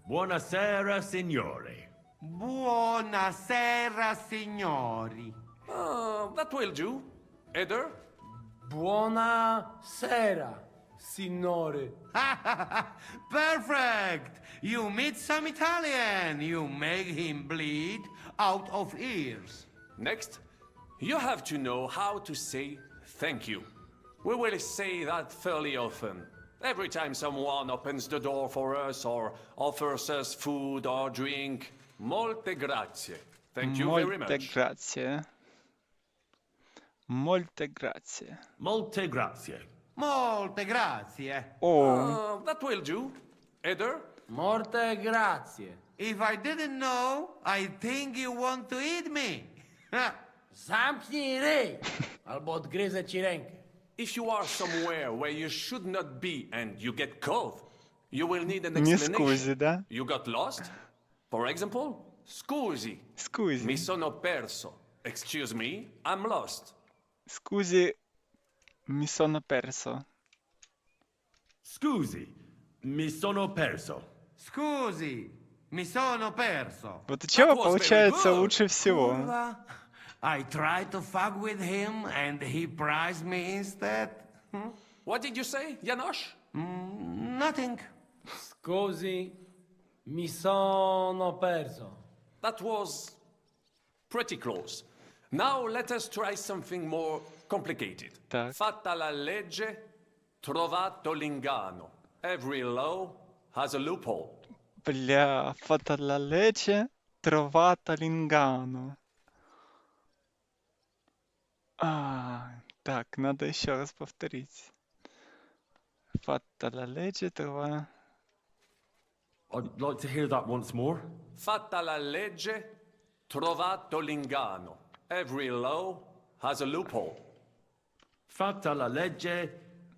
Speaker 11: Buonasera, signori.
Speaker 4: Buonasera, signori.
Speaker 10: That will do. Eder?
Speaker 15: Buonasera, signore.
Speaker 4: Perfect! You meet some Italian. You make him bleed out of ears.
Speaker 10: Next, you have to know how to say thank you. We will say that fairly often. Every time someone opens the door for us or offers us food or drink. Molte grazie. Thank you very much.
Speaker 6: Molte grazie. Molte grazie.
Speaker 11: Molte grazie.
Speaker 4: Molte grazie.
Speaker 6: Oh.
Speaker 10: That will do. Eder?
Speaker 15: Molte grazie.
Speaker 4: If I didn't know, I think you want to eat me.
Speaker 15: Zamknij ryj, albo odgryzę ci rękę.
Speaker 10: If you are somewhere where you should not be and you get caught, you will need an
Speaker 6: Не
Speaker 10: explanation.
Speaker 6: scusi, да?
Speaker 10: You got lost? For example, scusi.
Speaker 6: Scusi.
Speaker 10: Mi sono perso. Excuse me, I'm lost.
Speaker 6: Scusi, mi sono perso.
Speaker 11: Scusi, mi sono perso.
Speaker 4: Scusi, mi sono perso.
Speaker 6: Вот у чего получается лучше всего.
Speaker 4: I tried to fuck with him and he prized me instead.
Speaker 10: What did you say, Janosch?
Speaker 4: Nothing.
Speaker 15: Scusi, mi sono perso.
Speaker 10: That was pretty close. Now let us try something more complicated. Fatta la legge, trovato l'inganno. Every law has a loophole.
Speaker 6: Бля, fatta la legge, trovata l'inganno. Так, надо еще раз повторить. Fatta la legge, trova...
Speaker 11: I'd like to hear that once more.
Speaker 10: Fatta la legge, trovato l'ingano. Every law has a loophole.
Speaker 11: Fatta la legge,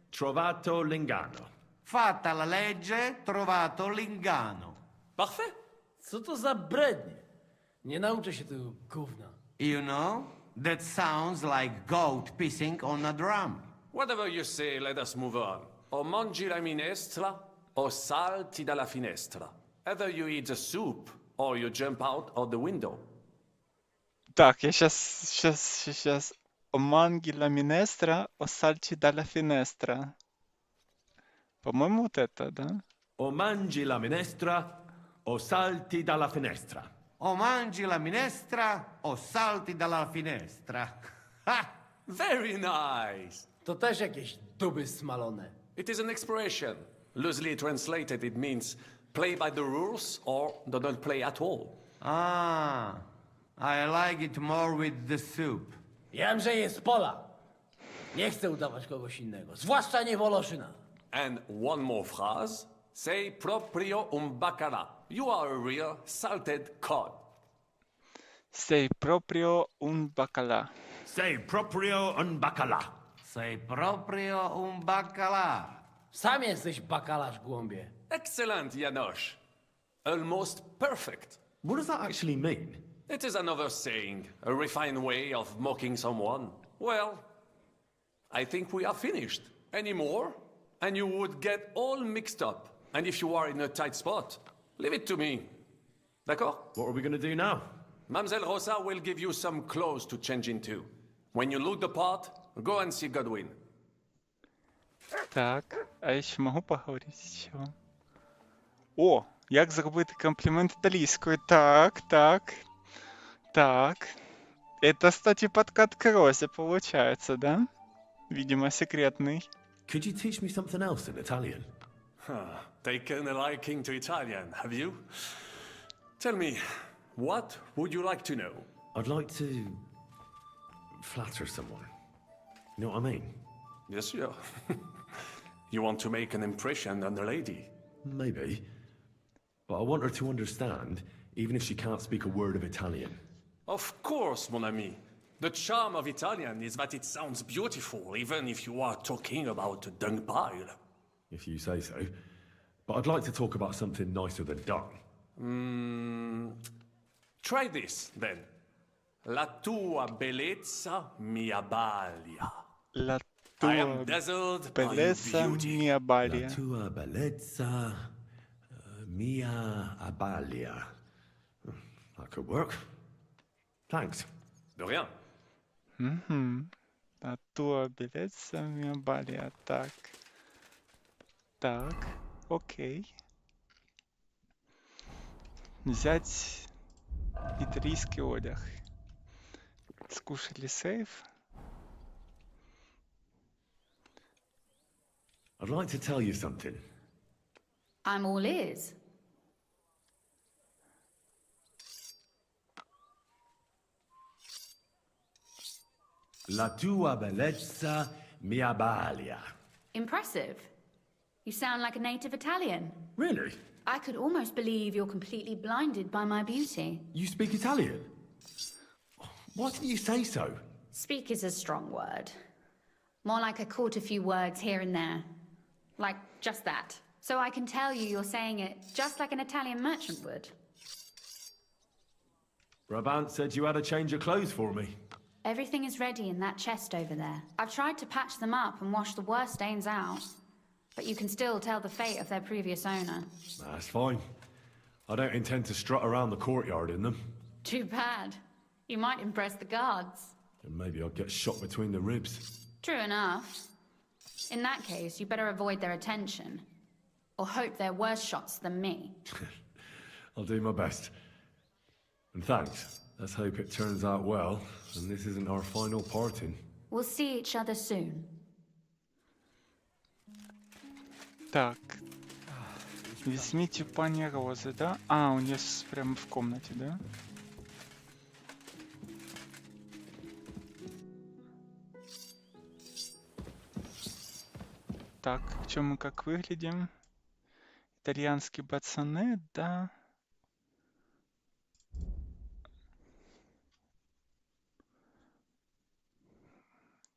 Speaker 11: trovato l'ingano.
Speaker 23: Fatta la legge, trovato l'ingano.
Speaker 10: Parfait.
Speaker 15: Co to za brednie? Nie nauczę się tego gówna.
Speaker 23: You know, that sounds like goat pissing on a drum.
Speaker 10: Whatever you say, let us move on. O mangi la minestra, o salti dalla finestra. Either you eat the soup, or you jump out of the window.
Speaker 6: Так, я сейчас. О манги ла минестра, о сальти дalla finestra. По-моему, вот это, да?
Speaker 11: O mangi la minestra, o salti dalla finestra.
Speaker 23: O mangi la minestra, o salti dalla finestra. Ha!
Speaker 10: Very nice.
Speaker 15: To też jakieś duby smalone.
Speaker 10: It is an expression. Loosely translated, it means play by the rules or don't play at all.
Speaker 23: Ah, I like it more with the soup.
Speaker 15: Jem, że jest pola. Nie chcę udawać kogoś innego, zwłaszcza nie Woloszyna.
Speaker 10: And one more phrase. Sei proprio un bacala. You are a real salted cod.
Speaker 6: Sei proprio un bacala.
Speaker 11: Sei proprio un bacala.
Speaker 23: Sei proprio un baccalà.
Speaker 15: Sam jesteś bakalarz, głąbie.
Speaker 10: Excellent, Janosch. Almost perfect.
Speaker 11: What does that actually mean?
Speaker 10: It is another saying, a refined way of mocking someone. Well, I think we are finished. Any more? And you would get all mixed up. And if you are in a tight spot, leave it to me. D'accord?
Speaker 11: What are we going to do now?
Speaker 10: Mademoiselle Rosa will give you some clothes to change into. When you look the part, go and see Godwin.
Speaker 6: Так, а я ще можу поговорити з чого? О, як зробити комплімент італійською? Так. Это, кстати, подкат к Розе получается, да? Видимо, секретный.
Speaker 11: Could you teach me something else in Italian?
Speaker 10: Taken a liking to Italian, have you? Tell me, what would you like to know?
Speaker 11: I'd like to flatter someone. You know what I mean?
Speaker 10: Yes, yeah. You want to make an impression on the lady?
Speaker 11: Maybe. But I want her to understand, even if she can't speak a word of Italian.
Speaker 10: Of course, mon ami. The charm of Italian is that it sounds beautiful, even if you are talking about a dung pile.
Speaker 11: If you say so. But I'd like to talk about something nicer than dung.
Speaker 10: Try this, then. La tua bellezza mi abbalia.
Speaker 6: La
Speaker 10: I
Speaker 6: tua
Speaker 10: am dazzled by your
Speaker 6: bellezza
Speaker 10: beauty.
Speaker 6: mi abbalia.
Speaker 11: La tua bellezza mia abbalia. That could work. Thanks.
Speaker 10: De rien.
Speaker 6: La tua bellezza mi abbalia. Так, окей. Взять итальянский одяг. Скушали сейф.
Speaker 11: I'd like to tell you something.
Speaker 2: I'm all ears.
Speaker 11: La tua bellezza mi abbalia.
Speaker 2: Impressive. You sound like a native Italian.
Speaker 11: Really?
Speaker 2: I could almost believe you're completely blinded by my beauty.
Speaker 11: You speak Italian? Why didn't you say so?
Speaker 2: Speak is a strong word. More like I caught a few words here and there. Like just that. So I can tell you you're saying it just like an Italian merchant would.
Speaker 11: Brabant said you had a change of clothes for me.
Speaker 2: Everything is ready in that chest over there. I've tried to patch them up and wash the worst stains out. But you can still tell the fate of their previous owner.
Speaker 11: That's fine. I don't intend to strut around the courtyard in them.
Speaker 2: Too bad. You might impress the guards.
Speaker 11: And maybe I'll get shot between the ribs.
Speaker 2: True enough. In that case, you better avoid their attention. Or hope they're worse shots than me.
Speaker 11: I'll do my best. And thanks. Let's hope it turns out well, and this isn't our final parting.
Speaker 2: We'll see each other soon.
Speaker 6: Так. Возьмите пани Розы, да? А, у нее прямо в комнате, да? Так, в чем мы как выглядим? Итальянские пацаны, да.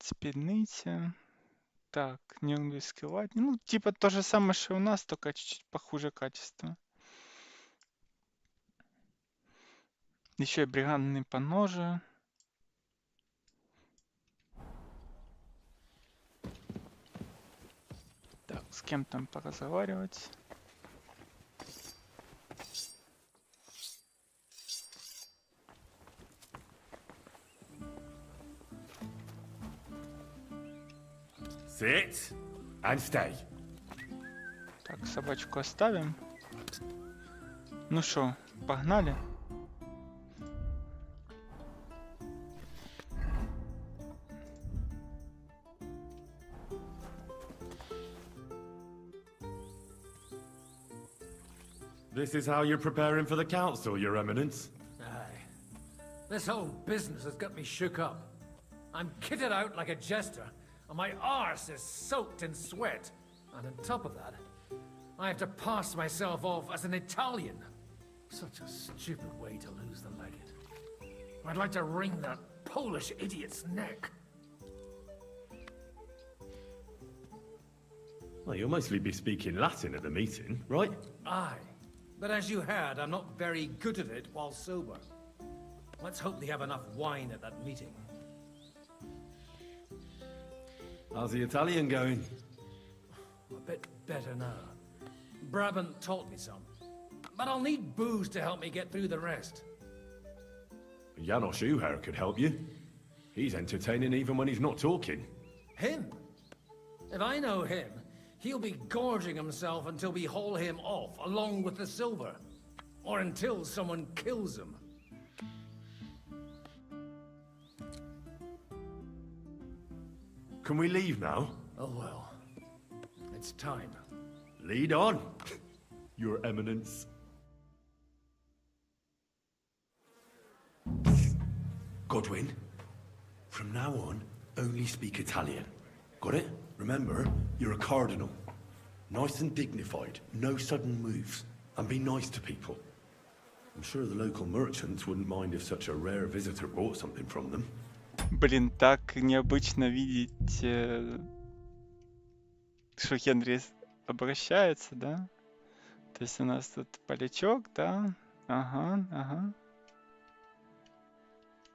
Speaker 6: Спідниця. Так, неанглийский ладнь. Ну, типа то же самое, что у нас, только чуть-чуть похуже качество. Еще и бригадный поножи. Так, с кем там поразговаривать?
Speaker 1: Sit and stay.
Speaker 6: Так, собачку оставим. Ну что, погнали?
Speaker 1: This is how you're preparing for the council, Your Eminence?
Speaker 22: Aye. This whole business has got me shook up. I'm kitted out like a jester, and my arse is soaked in sweat. And on top of that, I have to pass myself off as an Italian. Such a stupid way to lose the legate. I'd like to wring that Polish idiot's neck.
Speaker 1: Well, you'll mostly be speaking Latin at the meeting, right?
Speaker 22: Aye. But as you heard, I'm not very good at it while sober. Let's hope they have enough wine at that meeting.
Speaker 1: How's the Italian going?
Speaker 22: A bit better now. Brabant taught me some. But I'll need booze to help me get through the rest.
Speaker 1: Janos Uher could help you. He's entertaining even when he's not talking.
Speaker 22: Him? If I know him, he'll be gorging himself until we haul him off, along with the silver. Or until someone kills him.
Speaker 1: Can we leave now?
Speaker 22: Oh well. It's time.
Speaker 1: Lead on, Your Eminence. Godwin, from now on, only speak Italian. Got it? Remember, you're a cardinal. Nice and dignified, no sudden moves, and be nice to people. I'm sure the local merchants wouldn't mind if such a rare visitor bought something from them.
Speaker 6: Блин, так необычно видеть, что Генри обращается, да? То есть у нас тут полячок, да? Ага, ага.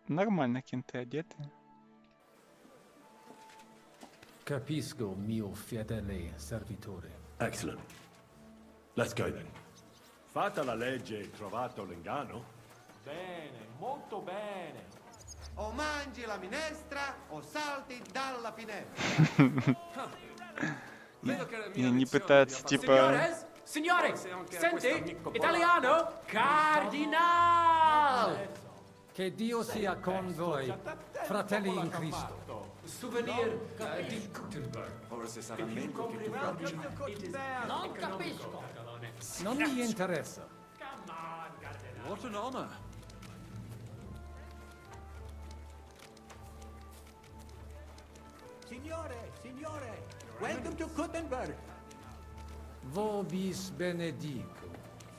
Speaker 6: Нормально кенты одеты.
Speaker 22: Capisco, mio fedele servitore.
Speaker 1: Excellent. Let's go then. Fatta la legge e trovato l'inganno.
Speaker 12: Bene, molto bene.
Speaker 16: O mangi la minestra o salti dalla finestra.
Speaker 6: Не пытаются, типа...
Speaker 22: Signore, senti, italiano, cardinal! Che Dio sia con voi, fratelli in Cristo. Souvenir di Gutenberg. Non capisco. Non mi interessa.
Speaker 10: What an honor.
Speaker 23: Signore, welcome to Gutenberg.
Speaker 22: Vobis benedico.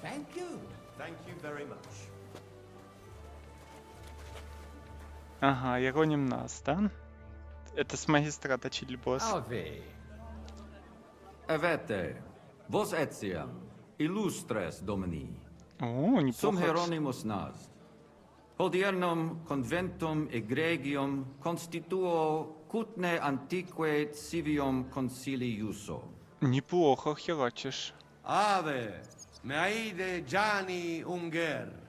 Speaker 23: Thank you.
Speaker 16: Thank you very much.
Speaker 6: Ага, ироним нас, да? Это с магистрата Чильбос.
Speaker 23: Ave.
Speaker 20: Avete, vos etiam, illustres domini.
Speaker 6: О,
Speaker 20: Sum
Speaker 6: неплохо.
Speaker 20: Hieronymus nas. Hodiernum conventum egregium constituo cutne antique civium concili iuso.
Speaker 6: Неплохо херачишь.
Speaker 16: Ave, meaide Gianni Unger.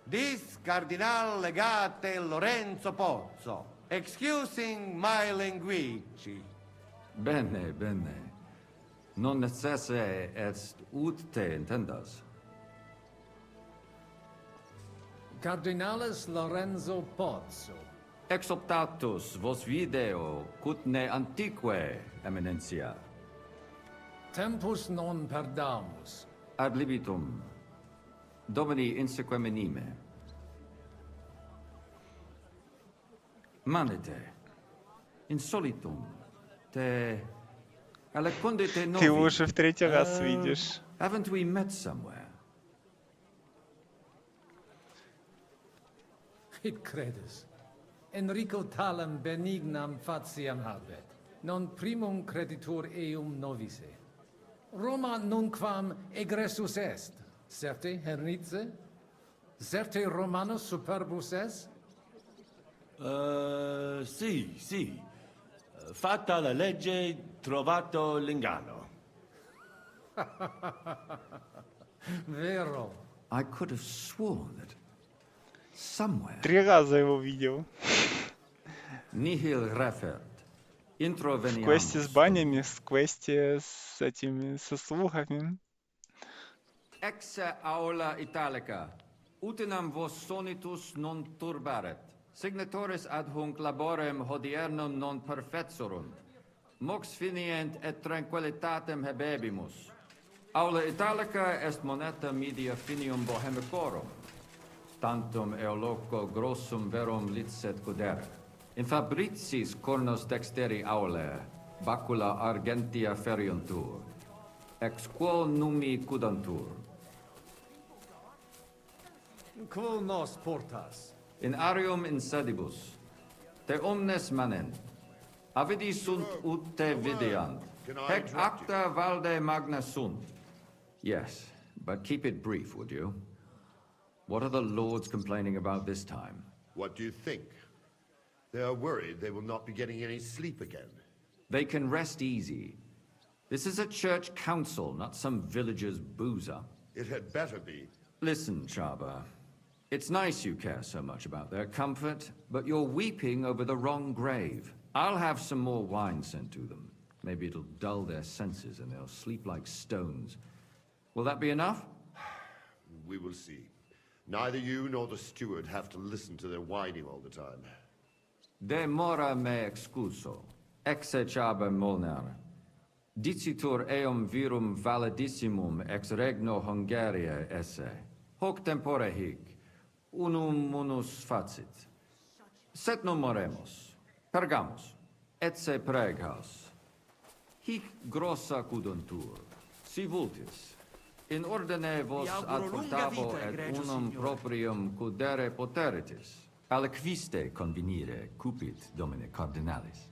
Speaker 16: Dis Cardinal Legate Lorenzo Pozzo. Excusing my language.
Speaker 20: Bene, bene. Non necesse est ut te intendas.
Speaker 22: Cardinalis Lorenzo Pozzo.
Speaker 20: Exoptatus vos video cutne antique eminentia.
Speaker 22: Tempus non perdamus.
Speaker 20: Ad libitum. Domini insequem menime. Manete. Insolitum. Te... Alecunde te novi.
Speaker 6: Ты его уже в третий раз видишь.
Speaker 20: Haven't we met somewhere?
Speaker 22: Id credes. Enrico talam benignam fatiam habet, non primum creditur eum novice. Roma nunquam egressus est, certe hernice? Certe Romanus superbus est?
Speaker 11: Sì. Fatta la legge, trovato l'inganno.
Speaker 22: Vero.
Speaker 20: I could have sworn that somewhere
Speaker 6: 3 раза его видел.
Speaker 20: nihil refert. Intro
Speaker 6: В квесте с
Speaker 20: veniamus.
Speaker 6: банями, в квесте с этими, со слугами.
Speaker 20: Exe aula italica. Utinam vos sonitus non turbaret. Signatoris ad hunc laborem hodiernum non perfetsurunt. Mox finient et tranquillitatem habebimus. Aula italica est moneta media finium bohemicorum. Tantum eoloco grossum verum licet cudere. In fabricis cornos dexteri aule, bacula argentia feriuntur. Ex quo numi cudantur.
Speaker 22: Quo nos portas?
Speaker 20: In arium insedibus, te omnes manent. Avidi sunt ut te videant. Hec acta valde magna sunt. Yes, but keep it brief, would you? What are the lords complaining about this time?
Speaker 13: What do you think? They are worried they will not be getting any sleep again.
Speaker 20: They can rest easy. This is a church council, not some villager's boozer.
Speaker 13: It had better be.
Speaker 20: Listen, Chaba. It's nice you care so much about their comfort, but you're weeping over the wrong grave. I'll have some more wine sent to them. Maybe it'll dull their senses and they'll sleep like stones. Will that be enough?
Speaker 13: We will see. Neither you nor the steward have to listen to their whining all the time.
Speaker 20: De mora me excuso. Exe Chaba Molnar. Dicitur eum virum validissimum ex regno Hungaria esse. Hoc tempore hic. Unum munus facit. Set non moremus. Pergamus. Etse preghaus. Hic grossa cuduntur. Si vultis. In ordine vos ad portabo et unum proprium cudere poteritis. Aliquiste convenire cupit domine cardinalis.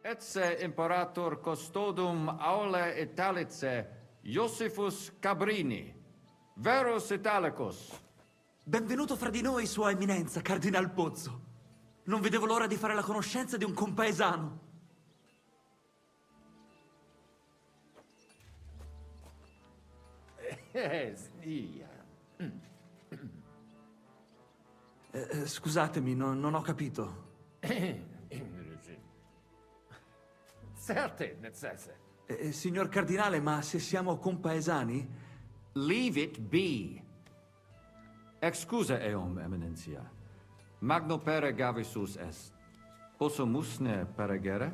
Speaker 20: Etse imperator custodum aule Italice Iosifus Cabrini. Verus Italicus.
Speaker 3: Benvenuto fra di noi, Sua Eminenza, Cardinal Pozzo. Non vedevo l'ora di fare la conoscenza di un compaesano. Scusatemi, non ho capito.
Speaker 22: Certe necesse.
Speaker 3: Signor Cardinale, ma se siamo compaesani?
Speaker 20: Leave it be. Excusa eum, eminentia. Magno pere gavisus est. Possumusne peregere?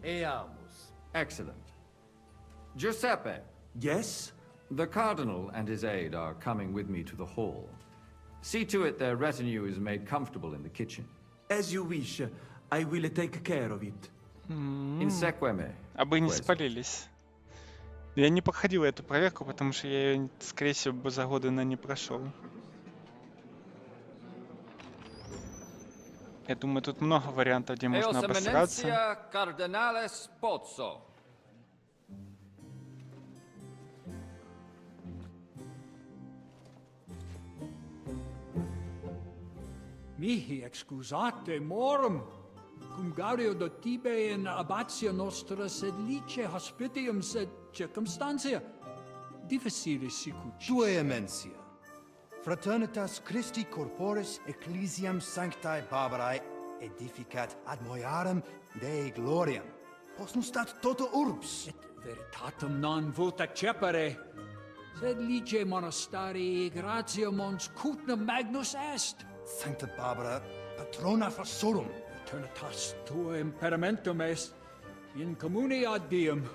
Speaker 22: Eamus.
Speaker 20: Excellent. Giuseppe.
Speaker 3: Yes?
Speaker 20: The cardinal and his aide are coming with me to the hall. See to it their retinue is made comfortable in the kitchen.
Speaker 3: As you wish. I will take care of it.
Speaker 20: Inseque me.
Speaker 6: А бы не спалились. Я не проходил эту проверку, потому что я ее, скорее всего, бы за годы не прошел. Я думаю, тут много вариантов, где можно обосраться.
Speaker 20: Cardinales Pozzo.
Speaker 7: Mihi excusate morum, cum gaudio dotibe in abatia nostra sed lice hospitium sed circumstantia difficilis sicut.
Speaker 18: Tue emensia. Fraternitas Christi corporis ecclesiam sanctae Barbarae edificat ad moiarem Dei gloriam. Posnustat toto urbs.
Speaker 7: Et veritatem non vult accepere, sed lice monastarii gratia mons cutnam magnus est.
Speaker 18: Sancta Barbara, patrona fossorum.
Speaker 7: Eternitas tua imperamentum est in communi ad diem.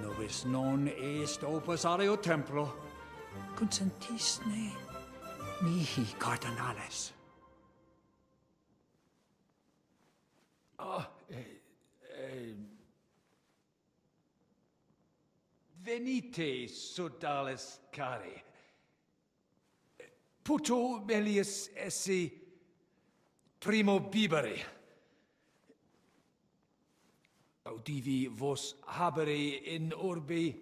Speaker 7: Novis non est opus aleo templo. Consentisne mihi cardinales.
Speaker 22: Venite, sodales cari. puto melius esse primo bibere. Audivi vos habere in orbe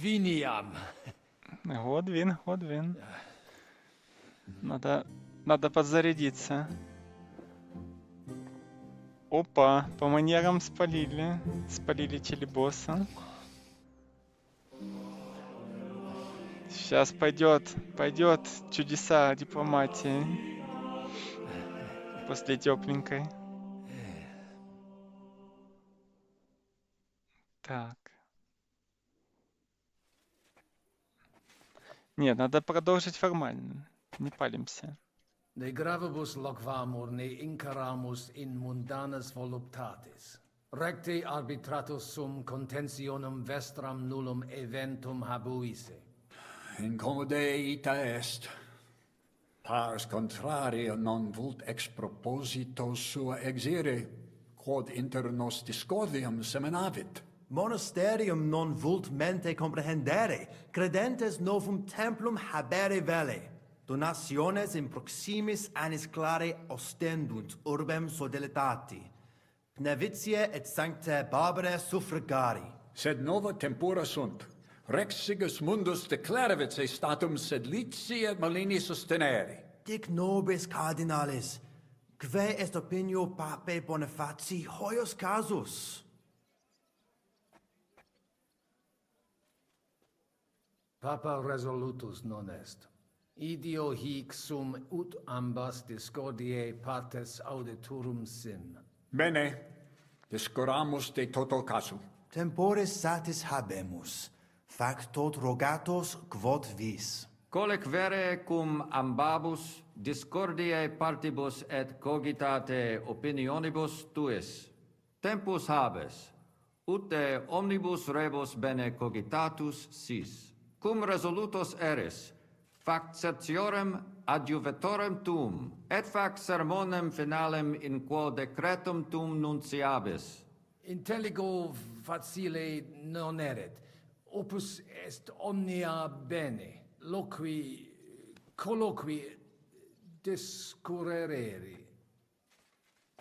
Speaker 22: viniam.
Speaker 6: Годвин, Годвин. Надо подзарядиться. Опа, по манерам спалили. Спалили телебосса. Сейчас пойдет чудеса дипломатии. После тепленькой. Так. Нет, надо продолжить формально. Не палимся.
Speaker 22: De gravibus locvamur ne incaramus in mundanas voluptatis. Recte arbitratus sum contentionum vestram nullum eventum habuisse.
Speaker 8: Incommode ita est. Pars contraria non vult ex proposito sua exire, quod inter nos discordium seminavit.
Speaker 14: Monasterium non vult mente comprehendere, credentes novum templum habere vele. Donationes in proximis annis clare ostendunt urbem sodelitati. Pnevitiae et sanctae barbarae suffragari.
Speaker 8: Sed nova tempora sunt. Rex sigus mundus declaravit se statum sed lici et malini sostenere.
Speaker 14: Dic nobis cardinalis, quae est opinio pape Bonifati hoius casus?
Speaker 22: Papa resolutus non est. Idio hic sum ut ambas discordiae partes auditorum sim.
Speaker 8: Bene, discoramus de toto casu.
Speaker 14: Temporis satis habemus, fac tot rogatos quod vis.
Speaker 20: Colec vere cum ambabus discordiae partibus et cogitate opinionibus tuis. Tempus habes, ut de omnibus rebus bene cogitatus sis. Cum resolutos eris, fac certiorem adjuvetorem tuum, et fac sermonem finalem in quo decretum tuum nunciabis.
Speaker 22: Intelligo facile non erit. Opus est omnia bene. Loqui, colloqui, discurrere.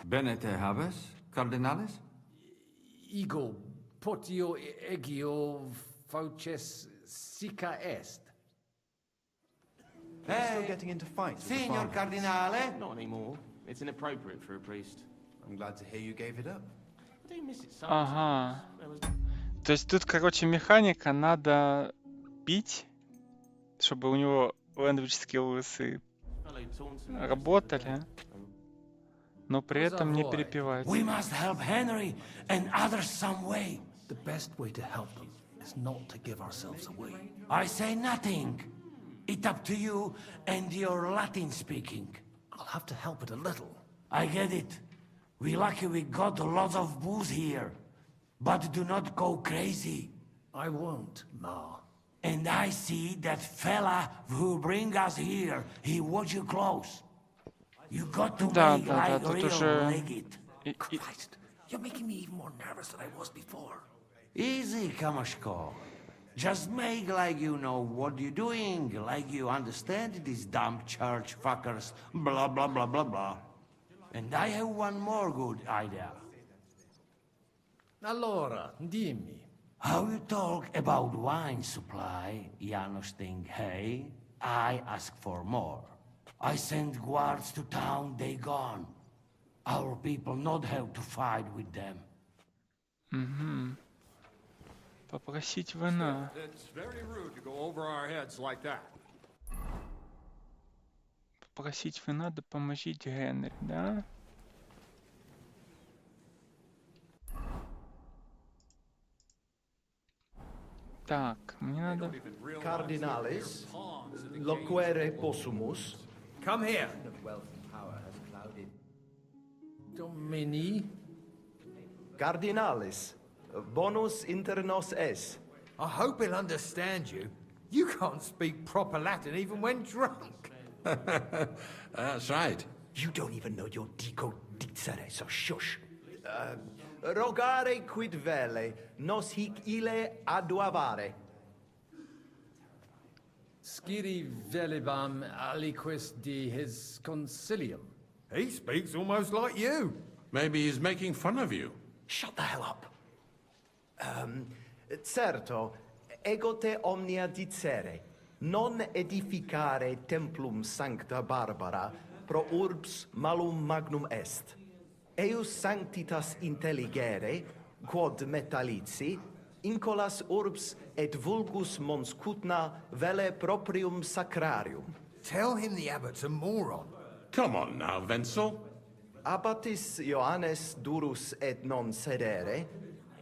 Speaker 20: Bene te habes, cardinalis?
Speaker 22: Ego, potio egio fauces sica est.
Speaker 16: Hey,
Speaker 14: getting into fights with the
Speaker 16: Signor
Speaker 14: farmers.
Speaker 16: Cardinale.
Speaker 21: Not anymore. It's inappropriate for a priest.
Speaker 16: I'm glad to hear you gave it up.
Speaker 21: I do miss it sometimes.
Speaker 6: Ага.
Speaker 21: There was...
Speaker 6: То есть тут, короче, механика надо пить, чтобы у него language skills работали, но при этом не перепевать.
Speaker 4: We must help Henry and others some way.
Speaker 22: The best way to help them is not to give ourselves away.
Speaker 4: I say nothing. It's up to you and your Latin speaking.
Speaker 22: I'll have to help it a little.
Speaker 4: I get it. We lucky we got lots of booze here. But do not go crazy.
Speaker 22: I won't, Ma.
Speaker 4: And I see that fella who bring us here. He watch you close. You got to make like
Speaker 6: тут
Speaker 4: real
Speaker 6: уже...
Speaker 4: legit.
Speaker 22: Christ, you're making me even more nervous than I was before.
Speaker 4: Easy, Kamashko. Just make like you know what you're doing, like you understand these dumb church fuckers, blah, blah, blah, blah, blah. And I have one more good idea.
Speaker 22: Allora, dimmi.
Speaker 4: How you talk about wine supply, Janos think, hey, I ask for more. I send guards to town, they gone. Our people not have to fight with them.
Speaker 6: Угу. Попросить вина.
Speaker 19: It's very rude to go over our heads like that.
Speaker 6: Попросить вина, да поможите Генри, да? Так, мне надо...
Speaker 14: Cardinalis, loquere possumus.
Speaker 22: Come here.
Speaker 14: Wealth and power has clouded.
Speaker 22: Domini.
Speaker 14: Cardinalis, bonus inter nos es.
Speaker 23: I hope he'll understand you. You can't speak proper Latin even when drunk.
Speaker 8: That's right.
Speaker 14: You don't even know your dico dicere, so shush. Rogare quid vele, nos hic ille aduavare.
Speaker 22: Sciri velibam aliquis de his concilium.
Speaker 5: He speaks almost like you. Maybe he's making fun of you.
Speaker 14: Shut the hell up. Certo, ego te omnia dicere, non edificare templum sancta Barbara pro urbs malum magnum est. Eius sanctitas intelligere, quod metallici, incolas urbs et vulgus mons cutna vele proprium sacrarium.
Speaker 18: Tell him the abbot's a moron.
Speaker 5: Come on now, Wenzel.
Speaker 14: Abbatis Ioannes durus et non sedere,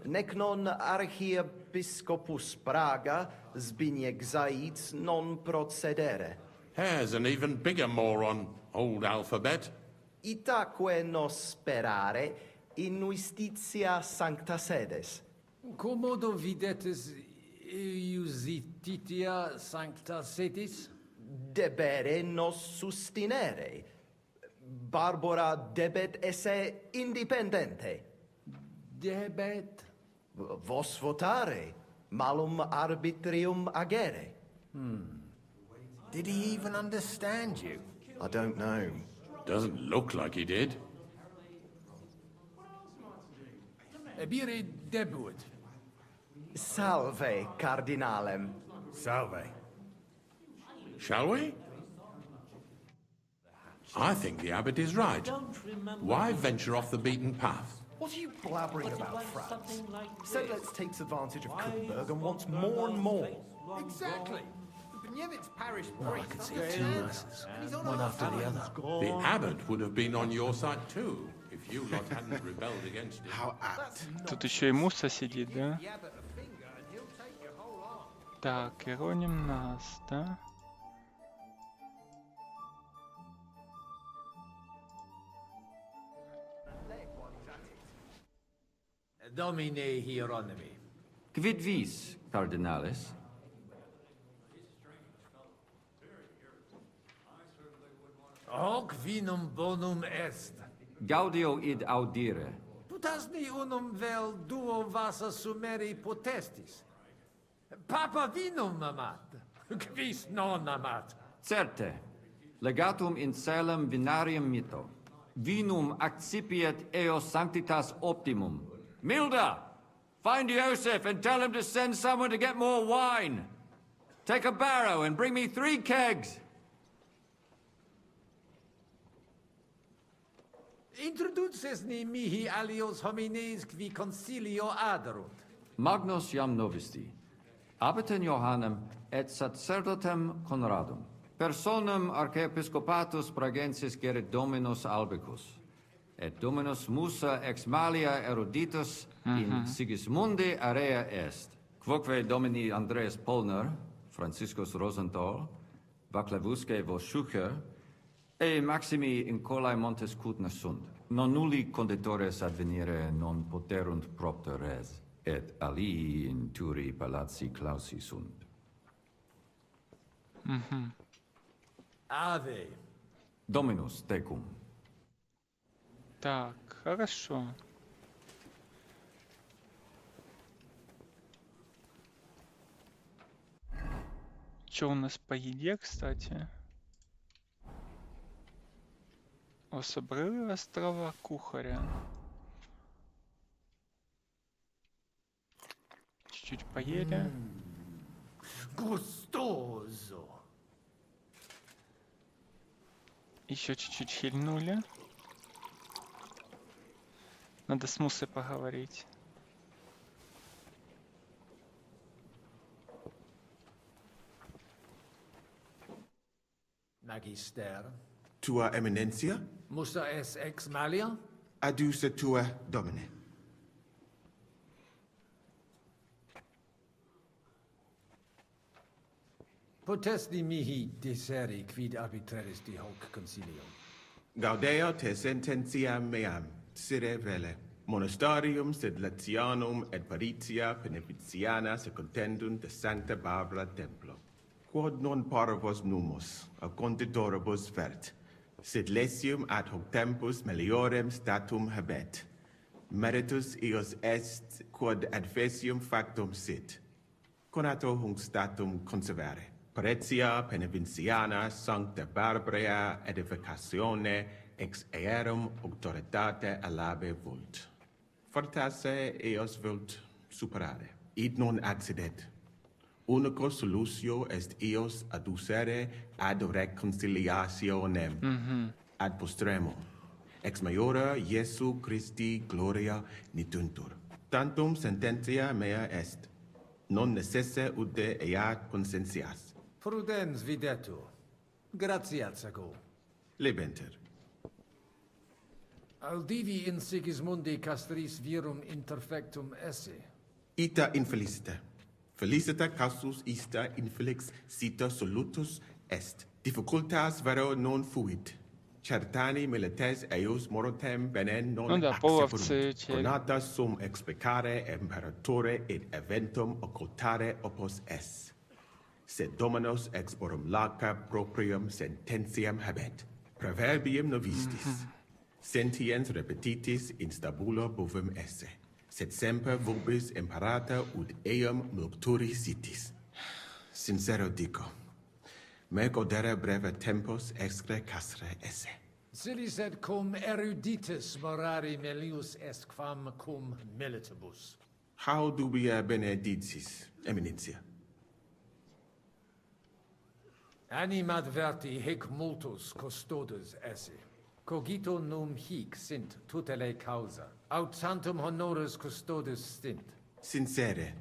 Speaker 14: nec non archiepiscopus Praga Zbigniew Zaitz non procedere.
Speaker 5: Here's an even bigger moron, old alphabet.
Speaker 14: Itaque nos sperare in justitia sancta sedes.
Speaker 22: Commodo videtis iusititia sancta sedis?
Speaker 14: Debere nos sustinere. Barbara debet esse independente.
Speaker 22: Debet?
Speaker 14: Vos votare, malum arbitrium agere.
Speaker 18: Did he even understand you?
Speaker 14: I don't know.
Speaker 5: Doesn't look like he did.
Speaker 22: Ebire debuit.
Speaker 14: Salve, cardinalem.
Speaker 18: Salve.
Speaker 5: Shall we? I think the abbot is right. Why venture off the beaten path?
Speaker 14: What are you blabbering about, Franz? Sedlitz takes advantage of Kuttenberg and wants more and more.
Speaker 18: Exactly. The Benevitz parish
Speaker 22: I can see two masses, one after the other.
Speaker 5: The abbot would have been on your side too, if you lot hadn't rebelled against him.
Speaker 18: How apt.
Speaker 6: Тут еще и Муса сидит, да? Так, Ироним нас, да?
Speaker 22: Domine Hieronymi.
Speaker 20: Quid vis, cardinalis?
Speaker 22: Hoc vinum bonum est.
Speaker 20: Gaudio id audire.
Speaker 22: Putasni unum vel duo vasa sumeri potestis. Papa vinum amat, quis non amat.
Speaker 20: Certe, legatum in celem vinarium mito. Vinum accipiet eos sanctitas optimum. Milda, find Joseph and tell him to send someone to get more wine. Take a barrow and bring me 3 kegs.
Speaker 22: Introduces ni mihi alios homines qui concilio aderunt.
Speaker 20: Magnus jam novisti. Abitem Johannem et sacerdotem Conradum. Personam archiepiscopatus Pragensis gerit Dominus Albicus. Et Dominus Musa ex malia eruditus in Sigismundi area est. Quoque Domini Andreas Polner, Franciscus Rosenthal, Vaclavusque Voschucher, e maximi in colae montes cutna sunt. Non nulli conditores advenire non poterunt propter res, et alii in turi palazzi clausi sunt.
Speaker 22: Ave.
Speaker 20: Dominus tecum.
Speaker 6: Так, хорошо. Что у нас по еде, кстати? Особрили острова кухаря. Чуть-чуть поели.
Speaker 22: Густозо.
Speaker 6: Еще чуть-чуть хильнули. Надо с Мусой поговорить.
Speaker 22: Magister.
Speaker 9: Tua Eminencia?
Speaker 22: Musa es ex malia?
Speaker 9: Aduce tua Domine.
Speaker 22: Potesti mihi diseri quid arbitreris di hoc concilium.
Speaker 9: Gaudeo te sententiam meam, sire vele. Monastarium sed Latianum et Paritia Penepiciana secontendunt de Sancta Barbara Templo. Quod non parvos numus, a conditoribus vert, sed lesium ad hoc tempus meliorem statum habet. Meritus eos est quod adfesium factum sit. Conato hunc statum conservare. Paretia Penevinciana Sancta Barbara edificazione ex earum auctoritate alabe vult. Fortasse eos vult superare. Id non accidet. Unico solutio est eos adducere ad reconciliationem. Ad postremo. Ex maiora Iesu Christi gloria nituntur. Tantum sententia mea est. Non necesse ude eat consentias.
Speaker 22: Prudens videtur. Gratiatsago.
Speaker 9: Lebenter.
Speaker 22: Audivi in Sigismundi castris virum interfectum esse.
Speaker 9: Ita infelicita. Felicita casus ista infelix sita solutus est. Difficultas vero non fuit. Certani milites eius morotem benen non
Speaker 6: Ну да, половцы, череп.
Speaker 9: Conata sum explicare imperatore et eventum occultare opus es. Sed Dominus ex orum laca proprium sententiam habet. Proverbium novistis. Sentiens repetitis in stabula bovum esse. Sed semper vobis imparata ut eum multuri sitis. Sincero dico. Me godere breve tempus excre casre esse.
Speaker 22: Silis et cum eruditus morari melius est quam cum militibus.
Speaker 9: How dubia benedictis, eminentia?
Speaker 22: Animad verti hic multus custodes esse. Cogito num hic sint tutelae causa. Aut tantum honoris custodes stint.
Speaker 9: Sincere,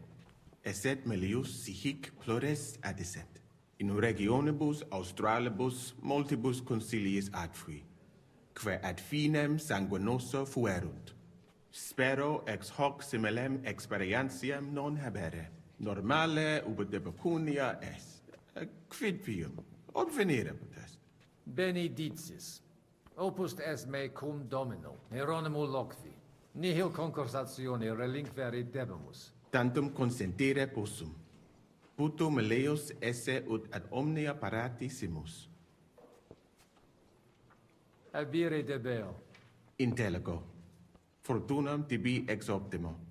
Speaker 9: esset melius si hic plures adisset. In regionibus australibus multibus conciliis adfui, quae ad finem sanguinosa fuerunt. Spero ex hoc similem experientiam non habere. Normale ubi de pecunia est. Quid vium? Ob venire potest?
Speaker 22: Benedictis. Opus est me cum domino, Hieronymo loqui. Nihil concursatione relinquere debemus.
Speaker 9: Tantum consentire possum. Puto meleus esse ut ad omnia paratissimus.
Speaker 22: Abire debeo.
Speaker 9: Intellego. Fortunam tibi ex optimo.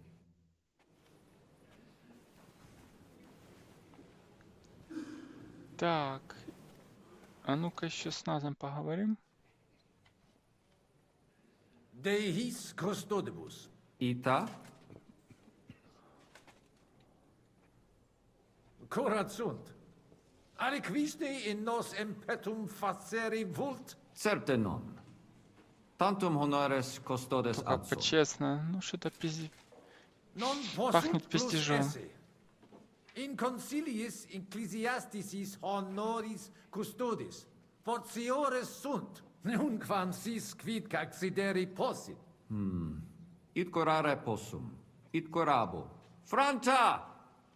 Speaker 6: Так. А ну-ка еще с Назом поговорим.
Speaker 22: Deis custodibus.
Speaker 20: Ita?
Speaker 22: Curat sunt. Aliquiste in nos impetum facere vult?
Speaker 20: Certe non. Tantum honores custodes
Speaker 6: Только
Speaker 20: absum.
Speaker 6: по-честно. Ну что-то
Speaker 22: Non
Speaker 6: пахнет
Speaker 22: possunt plus
Speaker 6: пиздежом.
Speaker 22: esse. In conciliis ecclesiasticis honoris custodis. Fortiores sunt. Nunquam sis quid accideri possit.
Speaker 20: Id curare possum. Id curabo. Franta!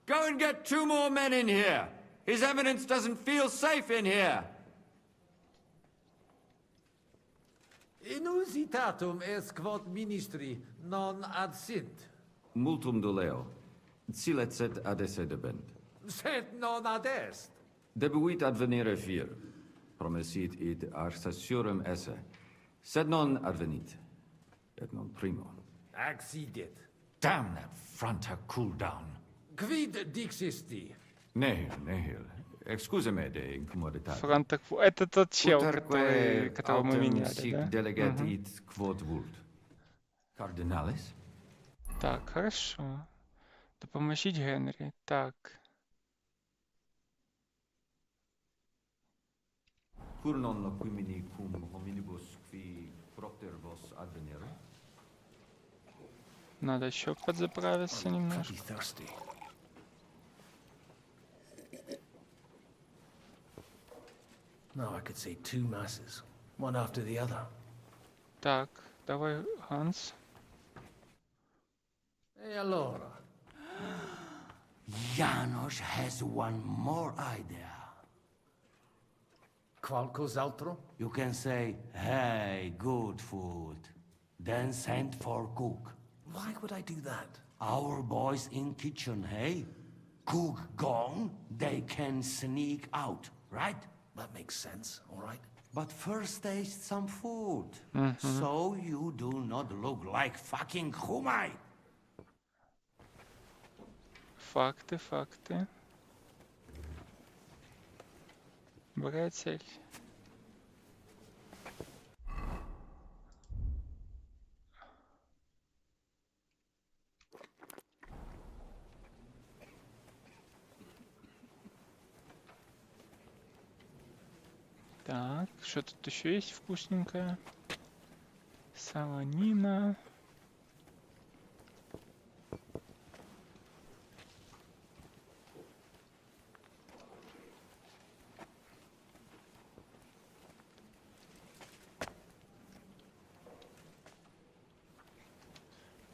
Speaker 20: Go and get 2 more men in here. His Eminence doesn't feel safe in here.
Speaker 22: Inusitatum est quod ministri non ad sint.
Speaker 20: Multum doleo. Silet sed ad esse debent.
Speaker 22: Sed non ad est.
Speaker 20: Debuit advenire vir. Promesit id arsaciorem esse. Sed non advenit. Et non primo.
Speaker 22: Accidit.
Speaker 20: Damn that Franta cool down.
Speaker 22: Quid dixisti?
Speaker 20: Nihil. Excuse me de incomoditate.
Speaker 6: Франта... Это тот чел, которого мы меняли, да?
Speaker 20: Delegat id quod vult. Cardinalis?
Speaker 6: Так, хорошо. Допоможіть Генрі. Так.
Speaker 20: Cur non loquimini cum hominibus qui propter vos advenire?
Speaker 6: Надо еще подзаправиться немножко.
Speaker 22: Now I could say 2 masses, one after the other.
Speaker 6: Так, давай, Ганс.
Speaker 22: E allora?
Speaker 4: Janos has one more idea.
Speaker 22: Qualcos'altro?
Speaker 4: You can say, hey, good food. Then send for cook.
Speaker 22: Why would I do that?
Speaker 4: Our boys in kitchen, hey? Cook gone, they can sneak out, right?
Speaker 22: That makes sense, all right.
Speaker 4: But first taste some food. So you do not look like fucking Humai.
Speaker 6: Факты, факты. Выбирай цель. Так, что тут еще есть вкусненькое? Солонина.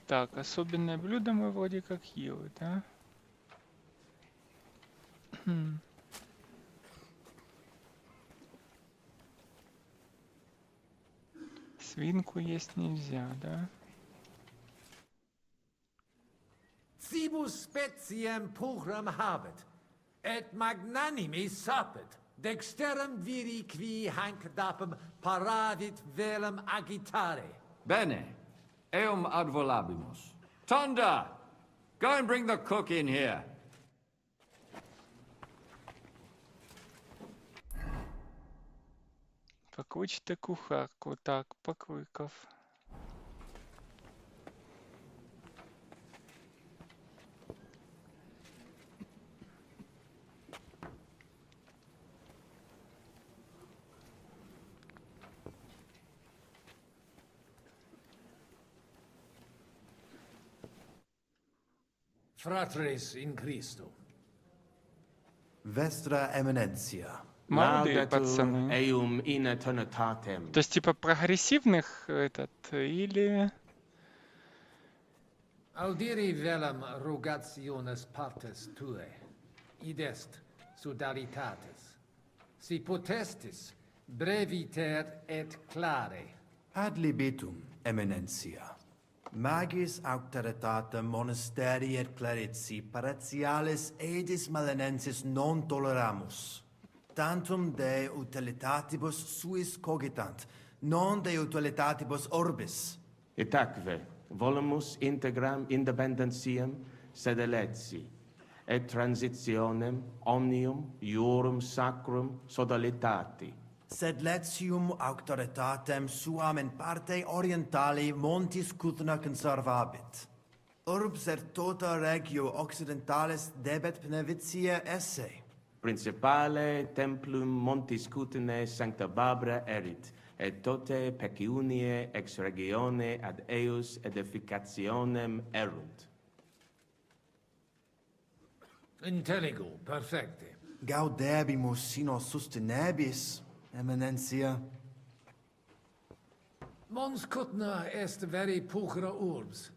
Speaker 6: Так, особенное блюдо мы вроде как ели, да? Свинку есть нельзя, да?
Speaker 23: Cibus speciem pulchrum habet, et magnanimi sapet, dexterum viri qui hanc dapum paravit velum agitare.
Speaker 20: Bene. Eum ad volabimus. Tonda! Go and bring the cook in here.
Speaker 6: Покличте кухарку, так, покликав.
Speaker 22: Fratres in Christo.
Speaker 14: Vestra Eminentia.
Speaker 6: Молодые пацаны.
Speaker 11: Eum in eternitatem.
Speaker 6: То есть типа прогрессивных этот или...
Speaker 22: Audiri velum rogationes partes tue, id est sodalitatis. Si potestis, breviter et clare.
Speaker 14: Ad libitum, Eminentia. Magis auctoritatem monasteri et clerici paratialis edis malenensis non toleramus. Tantum de utilitatibus suis cogitant, non de utilitatibus orbis.
Speaker 9: Itaque, volumus integram independentiam sed eletsi, et transitionem omnium iurum sacrum sodalitati.
Speaker 14: Sed letium auctoritatem suam in parte orientali montis Cutna conservabit. Urbs et tota regio occidentalis debet benevitia esse.
Speaker 9: Principale templum montis Cutine sancta Barbara erit, et tote peciunie ex regione ad eius edificationem erunt.
Speaker 22: Intelligo, perfecte.
Speaker 14: Gaudebimus sino sustenebis, Eminentia.
Speaker 22: Mons Cutna est veri pulchra urbs,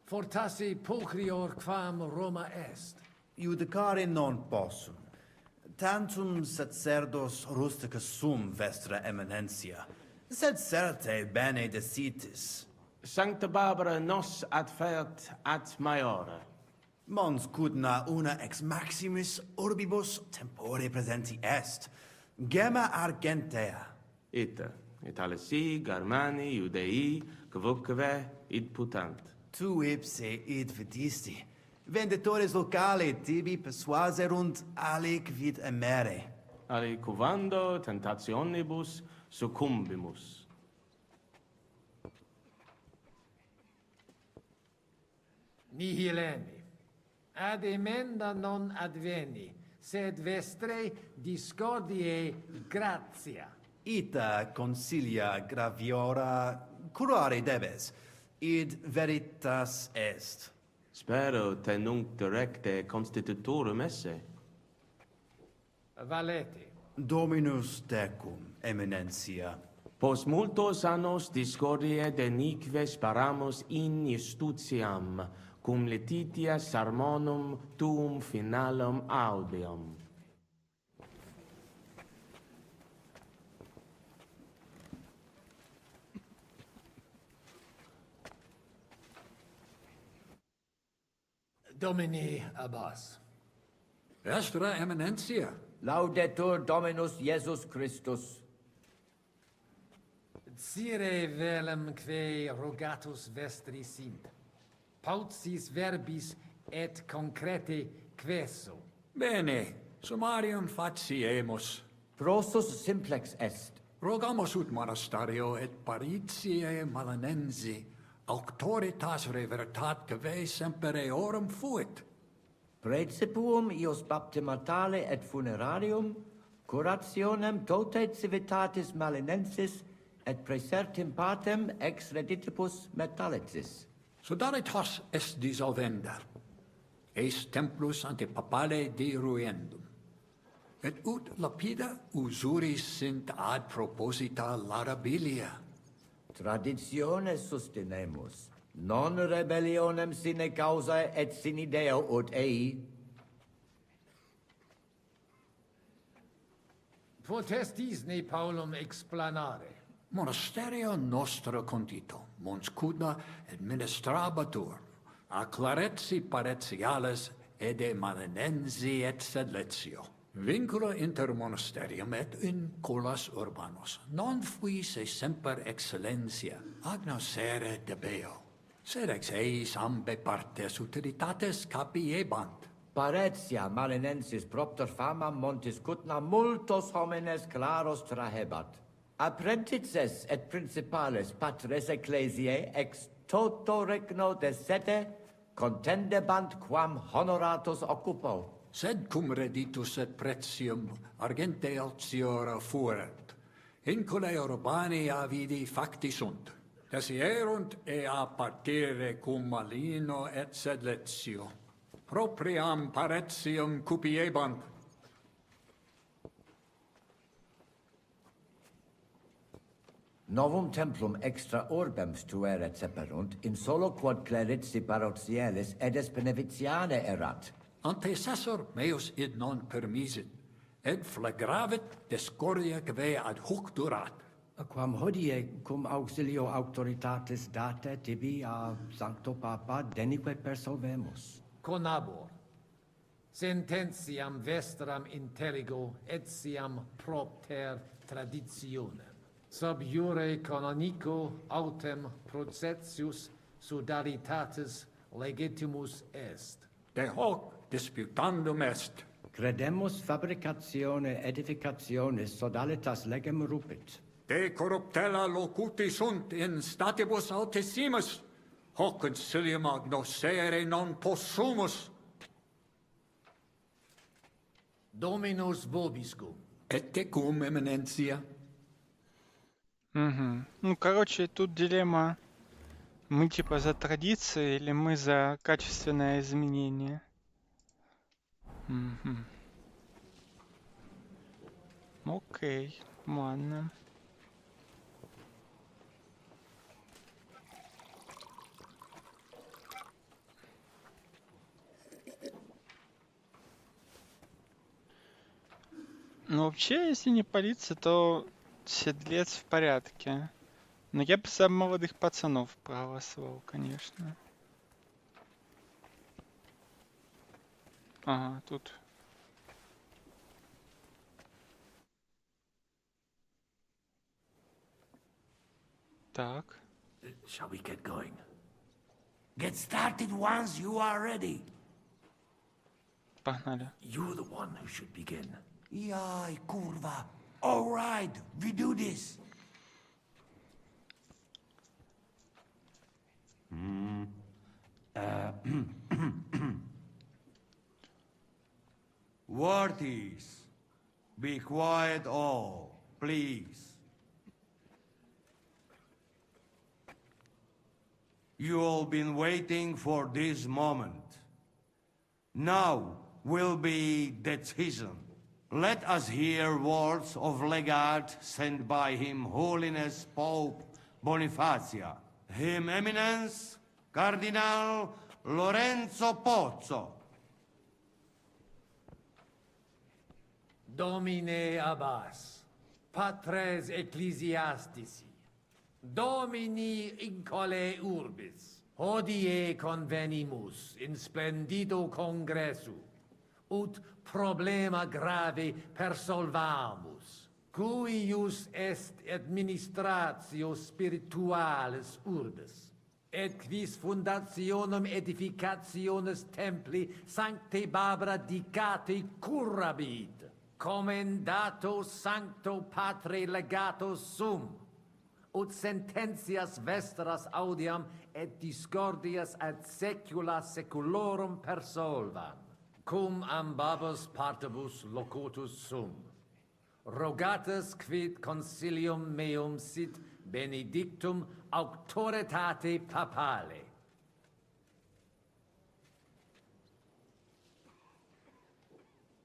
Speaker 22: fortassi pulchrior quam Roma est.
Speaker 14: Judicare non possum. Tantum sacerdos rusticus sum, Vestra Eminentia, sed certe bene decitis.
Speaker 9: Sancta Barbara nos adfert ad maiore.
Speaker 14: Mons Cutna una ex maximis urbibus tempore presenti est, gemma argentea.
Speaker 9: Ita, Italisi, Germani, Judei, quoque id putant.
Speaker 14: Tu ipse id vidisti. Venditores locali tibi persuaserunt alic vid emere.
Speaker 9: Alicuvando tentationibus succumbimus.
Speaker 22: Nihilemi. Ad emenda non adveni, sed vestre discordiae gratia.
Speaker 14: Ita consilia graviora curare debes, id veritas est.
Speaker 9: Spero te nunc directe constitutorum esse.
Speaker 22: Valete.
Speaker 14: Dominus tecum, Eminentia.
Speaker 9: Pos multos annos discordie denique sparamus in justitiam, cum letitia sermonum tuum finalum audium.
Speaker 22: Domini Abbas.
Speaker 18: Vestra Eminentia.
Speaker 23: Laudetur Dominus Iesus Christus.
Speaker 22: Cire velum quae rogatus vestri sint. Paucis verbis et concrete queso.
Speaker 8: Bene, summarium faciemus.
Speaker 23: Prosus simplex est.
Speaker 8: Rogamus ut monasterio et paritiae malanensi, auctoritas revertat cave semper eorum fuit.
Speaker 23: Praecipuum ius baptimatale et funerarium, curationem tote civitatis malinensis, et praesertim patem ex reditibus metallicis.
Speaker 8: Sodalitas est dissolvenda, eis templus ante papale deruendum. Et ut lapida usuris sint ad proposita laudabilia.
Speaker 23: Traditiones sustenemus, non rebellionem sine causa et sine Deo ut ei.
Speaker 22: Potestis ne Paulum explanare.
Speaker 8: Monasterio nostro condito, mons cudna administrabatur, a clareti paretiales ede malinensi et sedletio. Vincula inter monasterium et in colas urbanos, non fuisse semper excellentia, agnoscere debeo, sed ex eis ambe partes utilitates capiebant.
Speaker 23: Paretia malinensis propter fama montis cutna multos homines claros trahebat. Apprentices et principales patres ecclesiae ex toto regno de sede contendebant quam honoratus occupo.
Speaker 8: Sed cum reditus et pretium argente altiora fuerat, inculae urbani avidi facti sunt, desierunt ea partire cum malino et sedletio, propriam paretium cupiebant.
Speaker 23: Novum templum extra orbem stueret seperunt, in solo quod clerici parocialis edes benevitiane erat.
Speaker 8: Antecessor meus id non permisit, et flagravit discordia cave ad hoc durat.
Speaker 23: Quam hodie cum auxilio auctoritatis date tibi a Sancto Papa denique persolvemus.
Speaker 22: Conabor. Sententiam vestram intelligo etiam propter traditionem. Sub iure canonico autem processius sodalitatis legitimus est.
Speaker 8: De hoc disputandum est.
Speaker 23: Credemus fabricatione edificationis sodalitas legem rupit.
Speaker 8: De corruptella locuti sunt in statibus altissimus, hoc concilium agnoscere non possumus.
Speaker 22: Dominus vobiscum.
Speaker 8: Et tecum, eminentia.
Speaker 6: Угу. Ну, короче, тут дилемма. Мы типа за традиции или мы за качественное изменение? Угу. Окей, ладно. Ну, вообще, если не палиться, то седлец в порядке. Но я бы за молодых пацанов проголосовал, конечно. Ага, тут. Так.
Speaker 4: Shall we get going? Get started once you are ready.
Speaker 6: Погнали.
Speaker 4: You're the one who should begin. Yai, kurva. All right, we do this. Worthies, be quiet all, please. You all been waiting for this moment. Now will be decision. Let us hear words of legate sent by Him Holiness Pope Bonifacia, Him Eminence Cardinal Lorenzo Pozzo.
Speaker 22: Domine Abbas, Patres Ecclesiastici, Domini incole urbis, hodie convenimus in splendido congressu, ut problema grave persolvamus, cuius est administratio spiritualis urbis, et quis fundationem edificationes templi sancte Barbara dicate curabit.
Speaker 23: Commendato sancto patre legato sum, ut sententias vestras audiam et discordias ad secula seculorum persolvam, cum ambabus partibus locutus sum. Rogatus quid consilium meum sit benedictum auctoritate papale.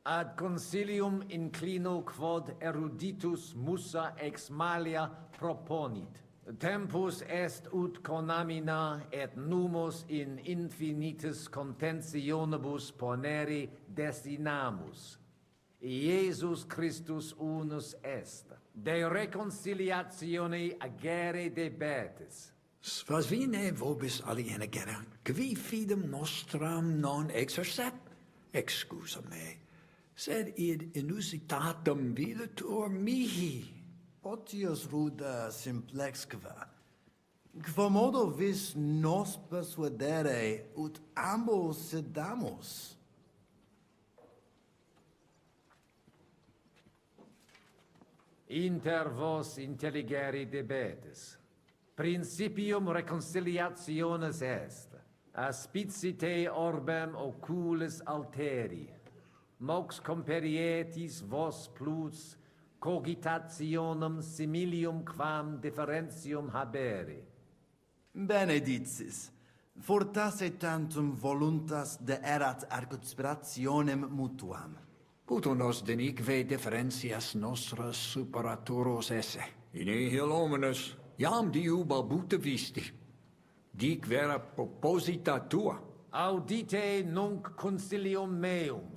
Speaker 23: Ad consilium inclino quod eruditus musa ex malia proponit. Tempus est ut conamina et numus in infinitus contentionibus ponere destinamus. Iesus Christus unus est, de reconciliatione agere debetis.
Speaker 7: Svasvine vobis aliena gera, qui fidem nostram non exercet, excusa me, sed id inusitatum videtur mihi.
Speaker 14: Potius ruda simplexqua, quomodo vis nos persuadere ut ambos sedamus.
Speaker 23: Inter vos intelligere debetis. Principium reconciliationis est. Aspicite orbem oculis alteri. Mox comperietis vos plus cogitationem similium quam differentium habere.
Speaker 14: Benedictis, fortasse tantum voluntas de erat arguspirationem mutuam.
Speaker 7: Puto nos denique differentias nostras superaturos esse. In nihil hominus, iam diu balbuta visti. Dic vera proposita tua.
Speaker 23: Audite nunc consilium meum,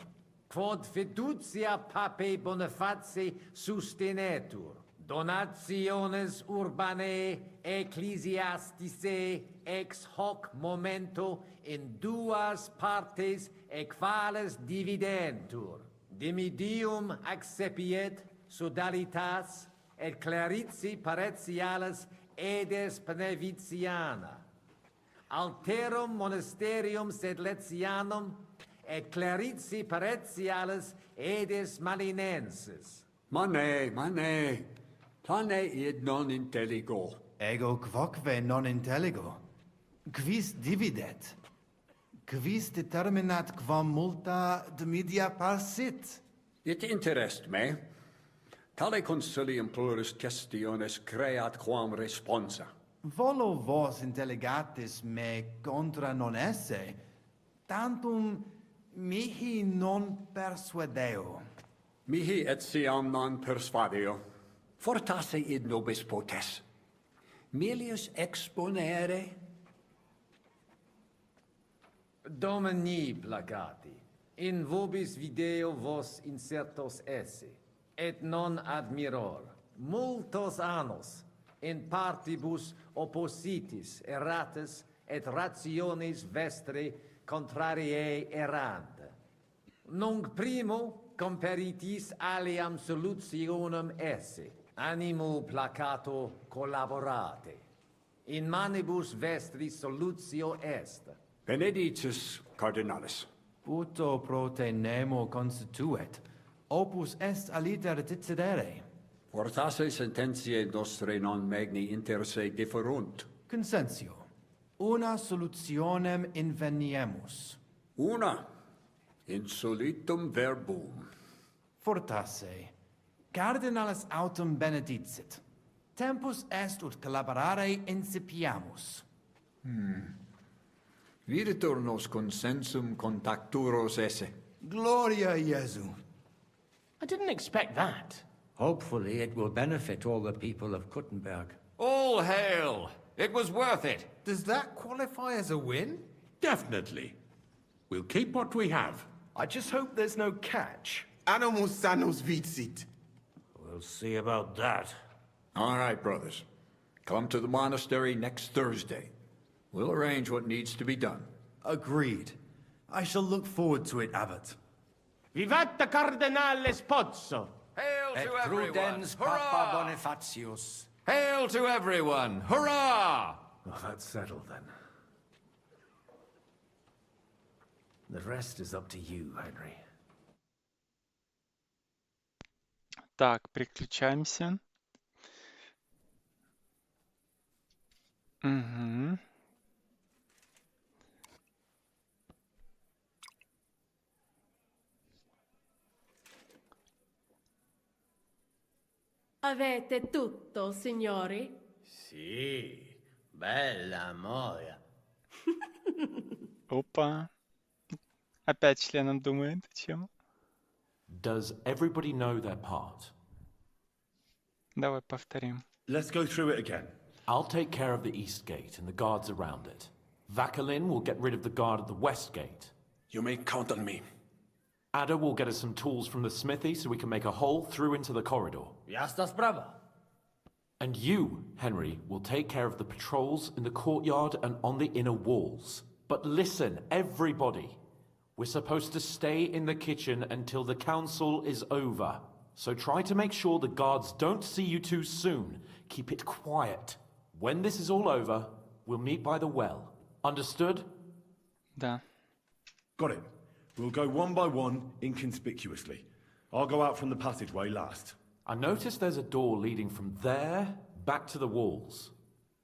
Speaker 23: quod fiducia pape Boniface sustenetur, donationes urbanae ecclesiasticae ex hoc momento in duas partes equales dividentur. Dimidium accepiet sodalitas et clarici paretialis edes Beneviciana. Alterum monasterium sed Letianum et clarici paretialis edes Malinensis.
Speaker 8: Mane, plane id non intelligo.
Speaker 14: Ego quoque non intelligo. Quis dividet? Quis determinat quam multa dimidia parsit?
Speaker 8: It interest me. Tale consilium plurus questiones creat quam responsa.
Speaker 14: Volo vos intelligatis me contra non esse, tantum mihi non persuadeo.
Speaker 8: Mihi etiam non persuadeo. Fortasse id nobis potes. Melius exponere.
Speaker 23: Domini placati, in vobis video vos insertos esse, et non admiror, multos annos, in partibus oppositis erratis et rationis vestre contrariae errant. Nunc primo comperitis aliam solutionem esse, animo placato collaborate. In manibus vestris solutio est.
Speaker 8: Benedictus cardinalis.
Speaker 14: Puto prote nemo constituet, opus est aliter decidere.
Speaker 8: Fortasse sententiae nostre non magni inter se differunt.
Speaker 14: Consensio. Una solutionem inveniemus.
Speaker 8: Una. Insolitum verbum.
Speaker 14: Fortasse. Cardinalis autem benedicit. Tempus est ut collaborare incipiamus.
Speaker 7: Videtur nos consensum contacturos esse.
Speaker 14: Gloria Iesu.
Speaker 21: I didn't expect that.
Speaker 2: Hopefully it will benefit all the people of Kuttenberg.
Speaker 20: All hail! It was worth it.
Speaker 18: Does that qualify as a win?
Speaker 5: Definitely. We'll keep what we have.
Speaker 11: I just hope there's no catch.
Speaker 9: Animus sanus vicit.
Speaker 2: We'll see about that.
Speaker 7: All right, brothers. Come to the monastery next Thursday. We'll arrange what needs to be done.
Speaker 14: Agreed. I shall look forward to it, Abbot.
Speaker 16: Vivat Cardinale Spozzo!
Speaker 20: Hail
Speaker 14: Et
Speaker 20: to everyone!
Speaker 14: prudens
Speaker 20: Hurrah!
Speaker 14: Papa Bonifatius.
Speaker 20: Hail to everyone! Hurrah!
Speaker 2: Well, that's settled then. The rest is up to you, Henry.
Speaker 6: Так, переключаемся. Угу.
Speaker 1: Avete tutto, signori?
Speaker 15: Sì, bella moia.
Speaker 6: Опа. Опять членом думает. Чем?
Speaker 12: Does everybody know their part?
Speaker 6: Давай повторим.
Speaker 11: Let's go through it again.
Speaker 12: I'll take care of the east gate and the guards around it. Vakalin will get rid of the guard at the west gate.
Speaker 10: You may count on me.
Speaker 12: Ada will get us some tools from the smithy so we can make a hole through into the corridor.
Speaker 15: Jasna sprawa.
Speaker 12: And you, Henry, will take care of the patrols in the courtyard and on the inner walls. But listen, everybody. We're supposed to stay in the kitchen until the council is over. So try to make sure the guards don't see you too soon. Keep it quiet. When this is all over, we'll meet by the well. Understood?
Speaker 6: Да.
Speaker 11: Got it. We'll go one by one, inconspicuously. I'll go out from the passageway last.
Speaker 12: I noticed there's a door leading from there back to the walls.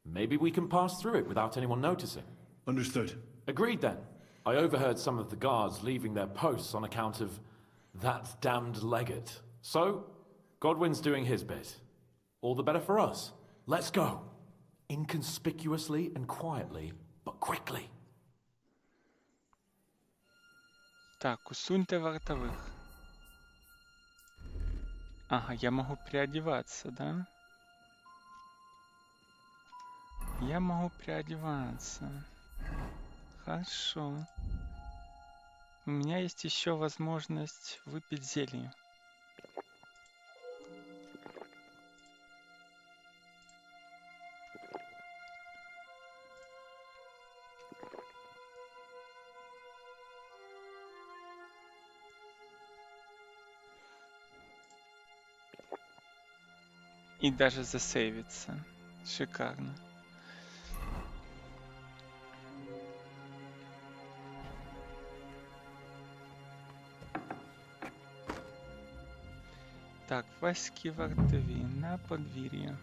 Speaker 12: Maybe we can pass through it without anyone noticing.
Speaker 11: Understood.
Speaker 12: Agreed then. I overheard some of the guards leaving their posts on account of that damned legate. So, Godwin's doing his bit. All the better for us. Let's go. Inconspicuously and quietly, but quickly.
Speaker 6: Так, усуньте вартовых. Ага, я могу переодеваться, да? Я могу переодеваться. Хорошо. У меня есть еще возможность выпить зелье. И даже засейвиться. Шикарно. Так, васьки вартові на подвір'я.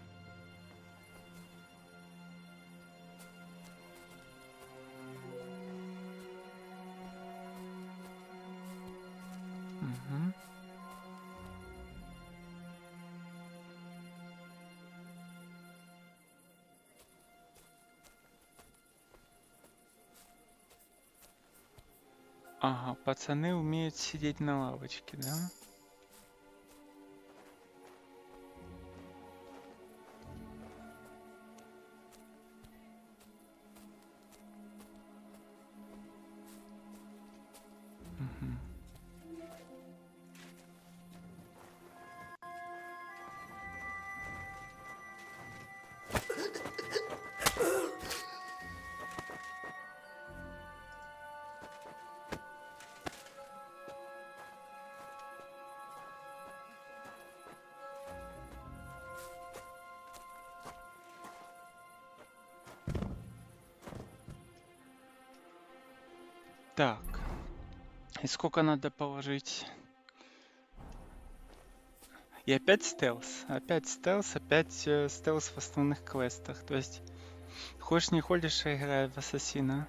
Speaker 6: Угу. Ага, пацаны умеют сидеть на лавочке, да? Мгм. Так. И сколько надо положить? И опять стелс. Опять стелс, опять стелс в основных квестах. То есть, хочешь не ходишь, а играю в ассасина.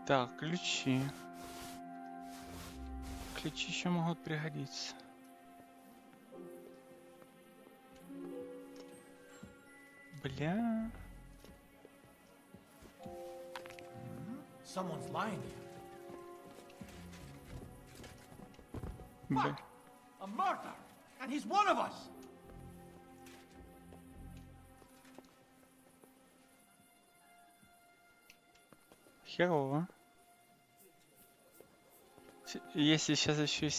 Speaker 6: Так, ключи. Ключи еще могут пригодиться. Бля.
Speaker 18: Someone's lying here.
Speaker 6: Бля.
Speaker 18: A murder! And he's one of us!
Speaker 6: Херово. если сейчас еще...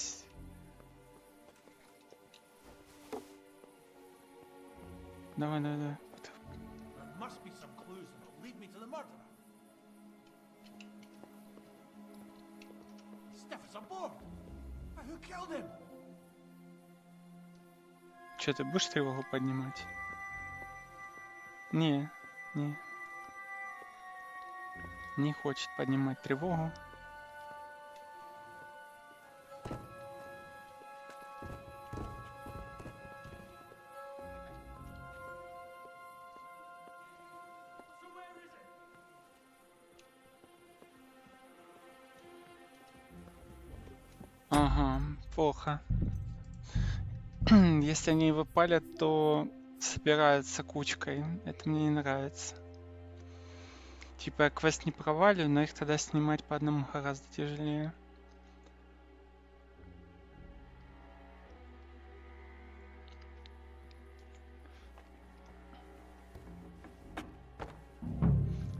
Speaker 6: Давай.
Speaker 18: There must be some clues that will lead me to the murderer. Steph is aboard. Who killed him?
Speaker 6: Че, ты будешь тревогу поднимать? Не. Не хочет поднимать тревогу. Ага, плохо. Если они его палят, то собираются кучкой. Это мне не нравится. Типа я квест не провалю, но их тогда снимать по одному гораздо тяжелее.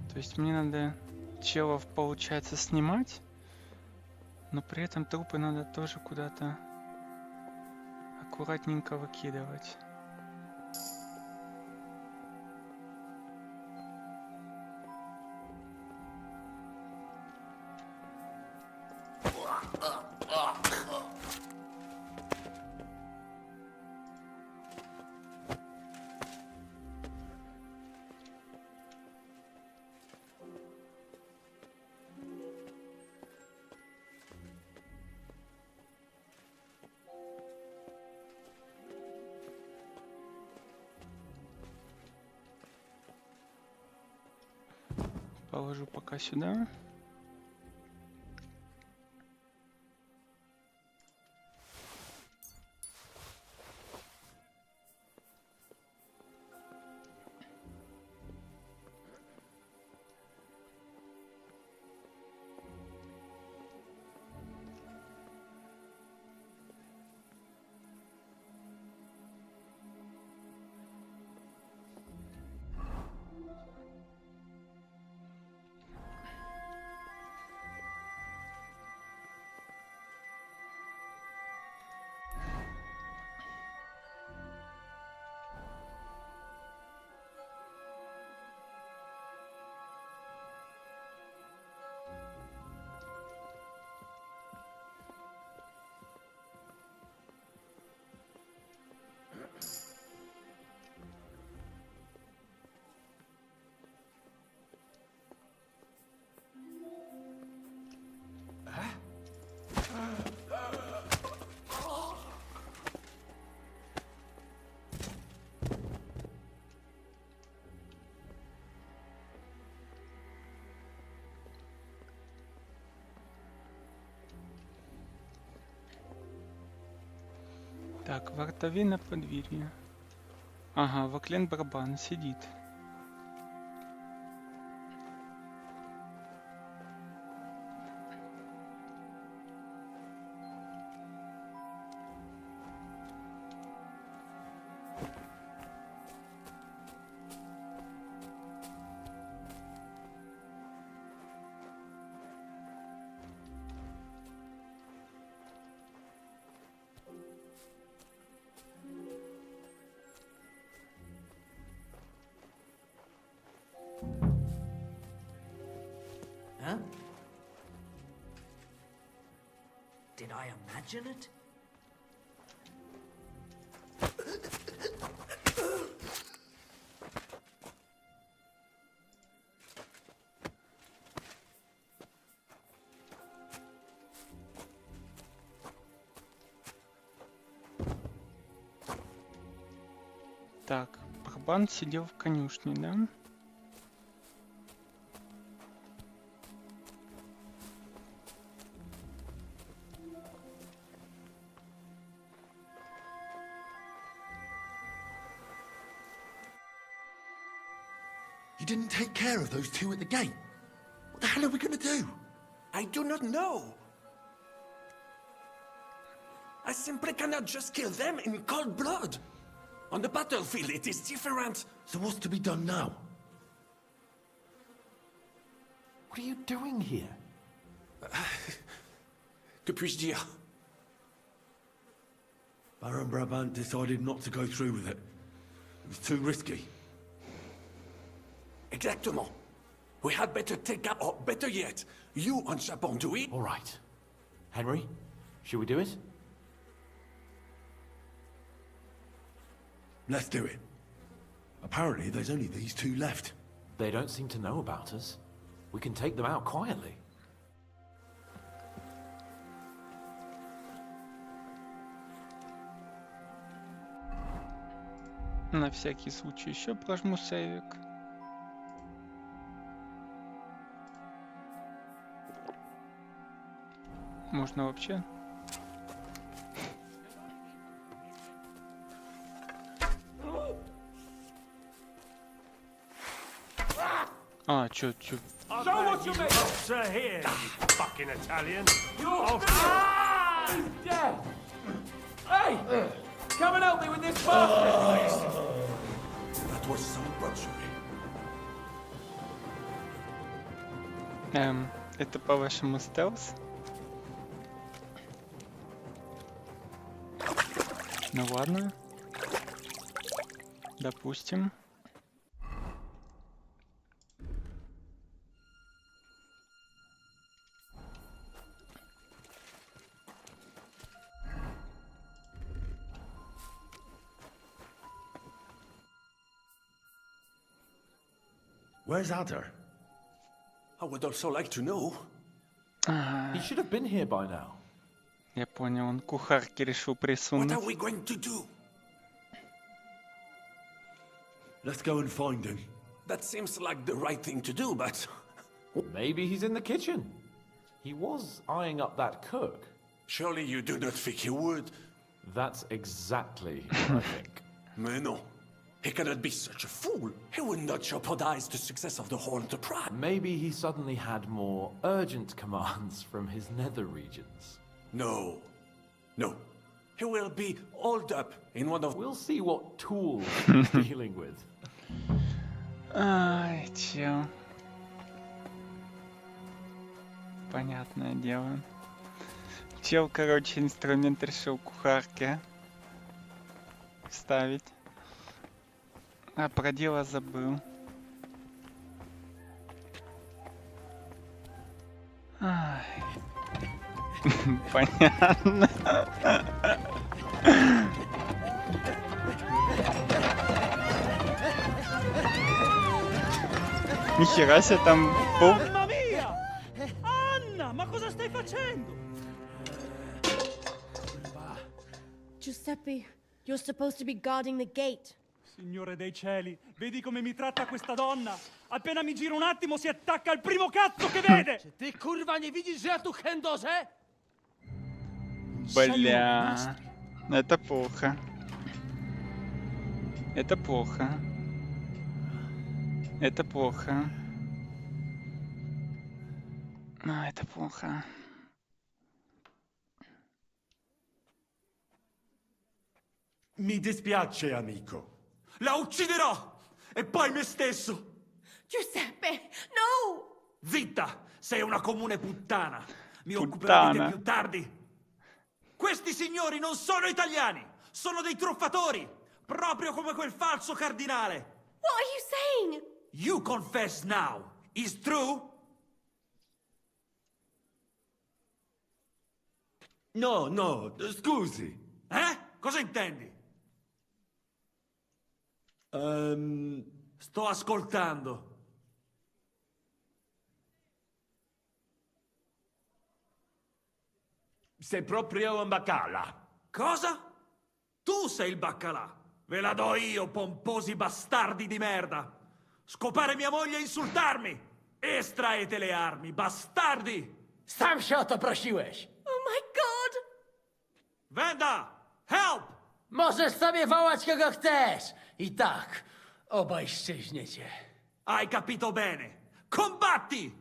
Speaker 6: То есть мне надо челов, получается, снимать, но при этом трупы надо тоже куда-то аккуратненько выкидывать. Положу пока сюда. Так, вартові на подвір'ї. Ага, Ваклен барабан сидит.
Speaker 3: Huh? Did I imagine it?
Speaker 6: Так, барабан сидел в конюшне, да?
Speaker 13: You didn't take care of those two at the gate. What the hell are we going to do?
Speaker 10: I do not know. I simply cannot just kill them in cold blood. On the battlefield, it is different.
Speaker 13: So what's to be done now?
Speaker 12: What are you doing here?
Speaker 10: Que puis-je dire?
Speaker 11: Baron Brabant decided not to go through with it. It was too risky.
Speaker 10: Exactement. We had better take out, or better yet, you and Chapon do it.
Speaker 12: All right. Henry, should we do it?
Speaker 11: Let's do it. Apparently, there's only these two left.
Speaker 12: They don't seem to know about us. We can take them out quietly.
Speaker 6: На всякий случай еще прожму сейвик. Можно вообще? А, чё?
Speaker 10: Show what you make! Sir, here, you fucking Italian.
Speaker 15: He's dead! Hey! Come and help me with this bastard!
Speaker 10: That was some butchery.
Speaker 6: Это по-вашему стелс? Ну ладно. Допустим.
Speaker 11: Where's Adder?
Speaker 10: I would also like to know.
Speaker 12: He should have been here by now.
Speaker 6: Я понял, он кухарке решил
Speaker 10: What
Speaker 6: присунуть.
Speaker 10: are we going to do?
Speaker 11: Let's go and find him.
Speaker 10: That seems like the right thing to do, but...
Speaker 12: Maybe he's in the kitchen. He was eyeing up that cook.
Speaker 10: Surely you do not think he would?
Speaker 12: That's exactly what I think.
Speaker 10: Mais non. He cannot be such a fool. He would not jeopardize the success of the whole enterprise.
Speaker 12: Maybe he suddenly had more urgent commands from his nether regions.
Speaker 10: No. No. He will be holed up in one of...
Speaker 12: We'll see what tools he's dealing with.
Speaker 6: Ай, чё? Понятное дело. Чел, короче, инструмент решил кухарке ставить. А про дело забыл. Ай. Понятно. Нихера себе там пол.
Speaker 4: Mamma mia! Anna, ma cosa stai facendo?
Speaker 17: Giuseppe, you're supposed to be guarding the gate.
Speaker 4: Signore dei cieli, vedi come mi tratta questa donna? Appena mi giro un attimo si attacca al primo cazzo che vede!
Speaker 15: Ty kurwa nie widzisz, że ja tu chędożę?
Speaker 6: Бля. Это плохо. Это плохо. Это плохо. А, это плохо.
Speaker 11: Mi dispiace, amico. La ucciderò! E poi me stesso!
Speaker 17: Giuseppe, no!
Speaker 3: Zitta! Sei una comune puttana! Mi occuperò di te più tardi! Questi signori non sono italiani! Sono dei truffatori! Proprio come quel falso cardinale!
Speaker 17: What are you saying?
Speaker 3: You confess now! Is true?
Speaker 11: No, no, scusi.
Speaker 3: Cosa intendi?
Speaker 11: Sto
Speaker 3: ascoltando.
Speaker 11: Sei proprio un baccala.
Speaker 3: Cosa? Tu sei il baccalà. Ve la do io, pomposi bastardi di merda. Scopare mia moglie e insultarmi. Estraete le armi, bastardi.
Speaker 15: Sam się o to prosiłeś.
Speaker 17: Oh my god!
Speaker 3: Venda! Help!
Speaker 15: Możesz sobie wołać kogo chcesz. I tak, obaj szczęśniecie.
Speaker 3: Hai capito bene. Combatti!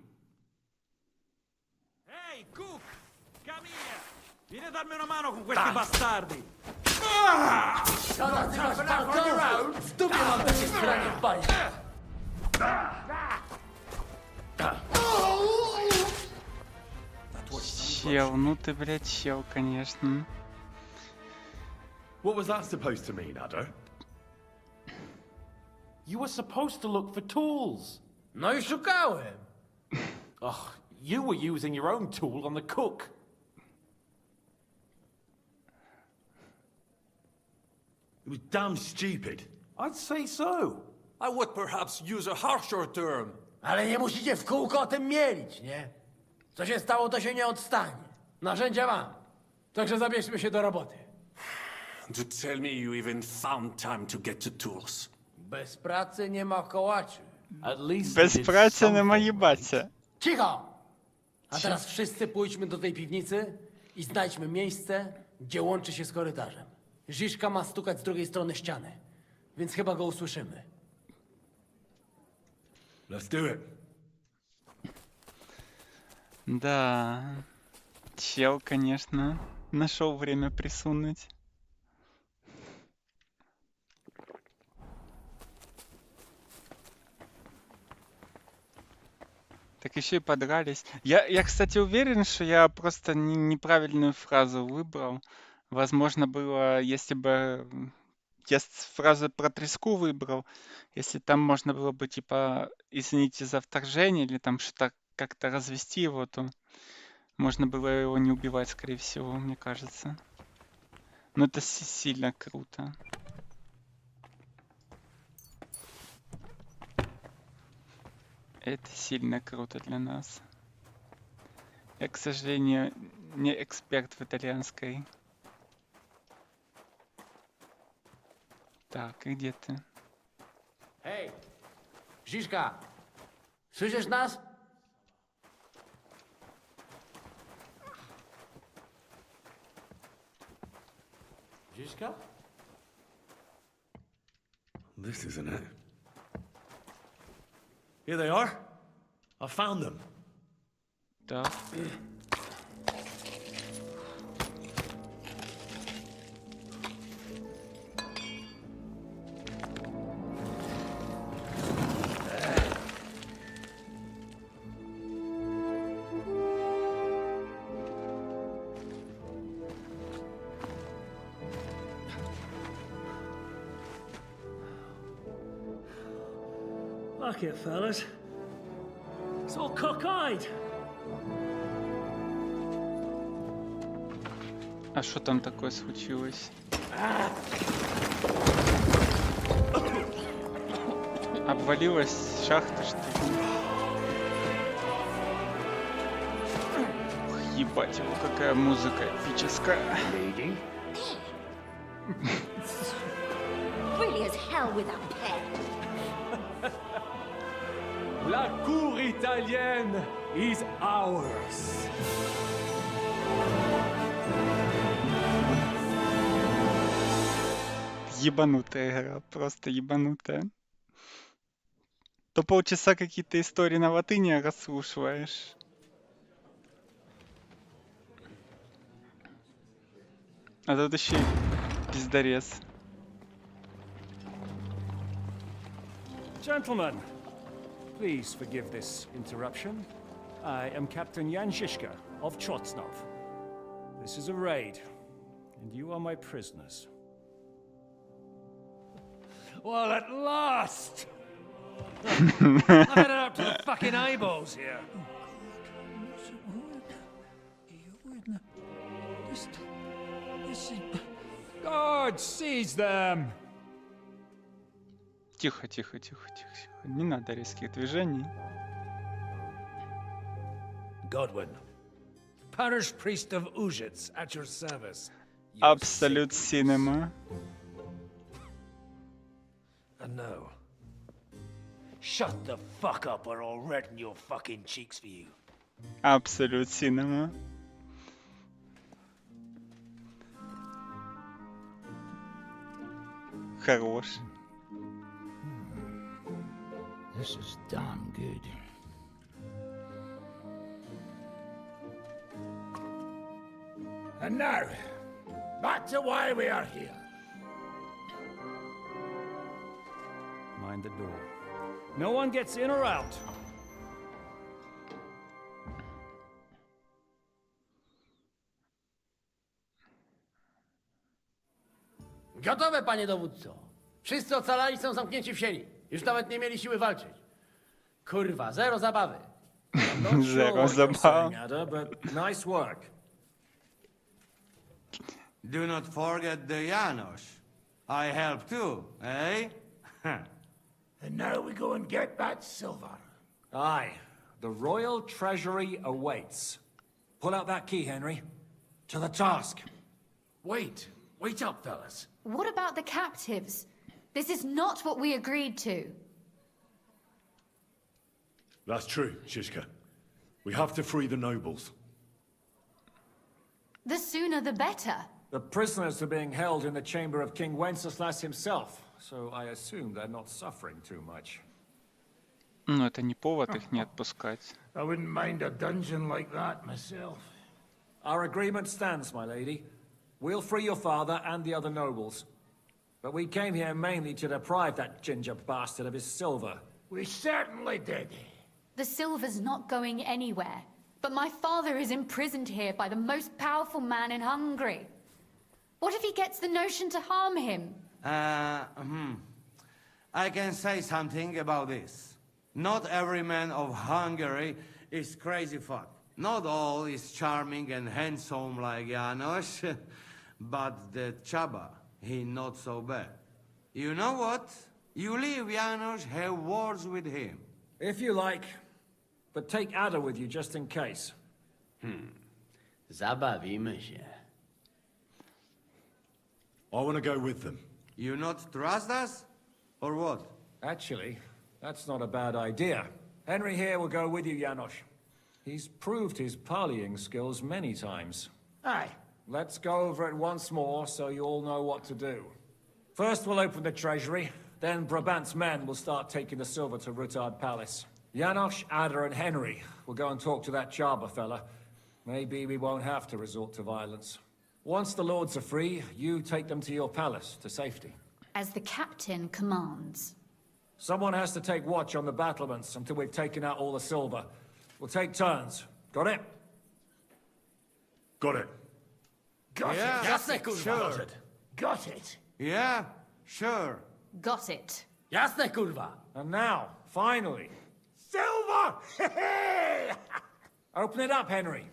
Speaker 3: Ehi, Cook! Camilla! Vieni a darmi una mano con questi bastardi!
Speaker 15: Co nazywasz walką? W dupie mam takie stranie w bani.
Speaker 6: чел, ну ты, блядь, чел, конечно.
Speaker 11: What was that supposed to mean, Adder?
Speaker 12: You were supposed to look for tools.
Speaker 21: No i szukałem.
Speaker 12: Ugh, you were using your own tool on the cook.
Speaker 11: It was damn stupid.
Speaker 10: I'd say so. I would perhaps use a harsher term.
Speaker 21: Ale nie musicie w kółko o tym mielić, nie? Co się stało, to się nie odstanie. Narzędzia mam. Także zabierzmy się do roboty.
Speaker 10: To tell me you even found time to get to tools.
Speaker 21: Bez pracy nie ma kołaczy.
Speaker 12: At least
Speaker 6: Bez pracy nie ma jebacia.
Speaker 21: Cicho! A teraz wszyscy pójdźmy do tej piwnicy i znajdźmy miejsce, gdzie łączy się z korytarzem. Ziszka ma stukać z drugiej strony ściany, więc chyba go usłyszymy.
Speaker 11: Let's do it.
Speaker 6: Да, чел, конечно, нашел время присунуть. Так еще и подрались. Я, кстати, уверен, что я просто неправильную фразу выбрал. Возможно, было, если бы я фразу про треску выбрал, если там можно было бы, типа, извините за вторжение, или там что-то как-то развести его, то можно было его не убивать, скорее всего, мне кажется. Но это сильно круто. Это сильно круто для нас. Я, к сожалению, не эксперт в итальянской. Так, и где ты?
Speaker 21: Hej! Ziszka! Słyszysz nas? Ziszka?
Speaker 11: This isn't it. Here they are. I found them.
Speaker 6: Да.
Speaker 3: Fuck it, fellas. It's all cockeyed.
Speaker 6: А что там такое случилось? Обвалилась шахта, что ли? Ух, ебать его, какая музыка эпическая.
Speaker 17: Really as hell without pay.
Speaker 10: La cour italienne is ours.
Speaker 6: Ебанутая игра, просто ебанутая. То полчаса какие-то истории на латыни расслушиваешь. А тут еще и пиздарез.
Speaker 4: Gentlemen, please forgive this interruption. I am Captain Jan Žižka of Trotznov. This is a raid, and you are my prisoners.
Speaker 3: Well, at last! I've had it up to the fucking eyeballs here. God, seize them!
Speaker 6: Тихо, тихо, тихо, тихо, тихо. Не надо резких движений.
Speaker 3: Godwin, parish priest of Ujits, at your service.
Speaker 6: Absolute cinema.
Speaker 3: And no. Shut the fuck up or I'll redden your fucking cheeks for you.
Speaker 6: Absolute cinema. Хорош.
Speaker 19: This is damn good.
Speaker 3: And now, back to why we are here.
Speaker 4: Mind the door. No one gets in or out.
Speaker 21: Gotowe, panie dowódco. Wszyscy ocalali są zamknięci w sieni. Już nawet nie mieli siły walczyć. Kurwa, zero zabawy.
Speaker 6: Zero zabaw.
Speaker 4: Ada, but nice work.
Speaker 16: Do not forget the Janos. I help too, eh?
Speaker 15: And now we go and get that silver.
Speaker 4: Aye, the royal treasury awaits. Pull out that key, Henry. To the task.
Speaker 10: Wait up, fellas.
Speaker 17: What about the captives? This is not what we agreed to.
Speaker 11: That's true, Shishka. We have to free the nobles.
Speaker 17: The sooner the better.
Speaker 4: The prisoners are being held in the chamber of King Wenceslas himself, so I assume they're not suffering too much.
Speaker 6: Ну, это не повод их не отпускать.
Speaker 15: I wouldn't mind a dungeon like that myself.
Speaker 4: Our agreement stands, my lady. We'll free your father and the other nobles. But we came here mainly to deprive that ginger bastard of his silver.
Speaker 15: We certainly did.
Speaker 17: The silver's not going anywhere. But my father is imprisoned here by the most powerful man in Hungary. What if he gets the notion to harm him?
Speaker 16: I can say something about this. Not every man of Hungary is crazy fuck. Not all is charming and handsome like Janos, but the Chaba, he not so bad. You know what? You leave Janos, have words with him.
Speaker 4: If you like, but take Ada with you just in case.
Speaker 21: Zabawimy się.
Speaker 11: I want to go with them.
Speaker 16: You not trust us? Or what?
Speaker 4: Actually, that's not a bad idea. Henry here will go with you, Janos. He's proved his parleying skills many times.
Speaker 15: Aye.
Speaker 4: Let's go over it once more so you all know what to do. First we'll open the treasury, then Brabant's men will start taking the silver to Ruttard Palace. Janos, Ada and Henry will go and talk to that Chaba fella. Maybe we won't have to resort to violence. Once the lords are free, you take them to your palace, to safety.
Speaker 17: As the captain commands.
Speaker 4: Someone has to take watch on the battlements until we've taken out all the silver. We'll take turns. Got it?
Speaker 11: Got it.
Speaker 15: Got
Speaker 16: Yeah.
Speaker 15: it.
Speaker 21: Jasne, kurwa.
Speaker 16: Sure.
Speaker 15: Got it.
Speaker 16: Yeah, sure.
Speaker 17: Got it.
Speaker 21: Jasne, kurwa.
Speaker 4: And now, finally,
Speaker 15: Silver!
Speaker 4: open it up, Henry.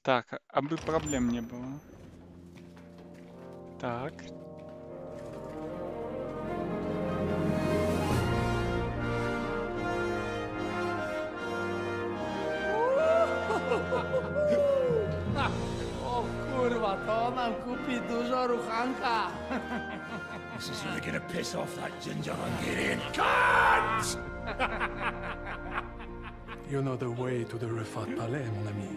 Speaker 6: Так, aby проблем не было. Так.
Speaker 21: O kurwa, to nam kupi dużo ruchanka.
Speaker 15: This is really gonna piss off that ginger Hungarian cunt!
Speaker 8: You know the way to the Rufat Palais, mon ami.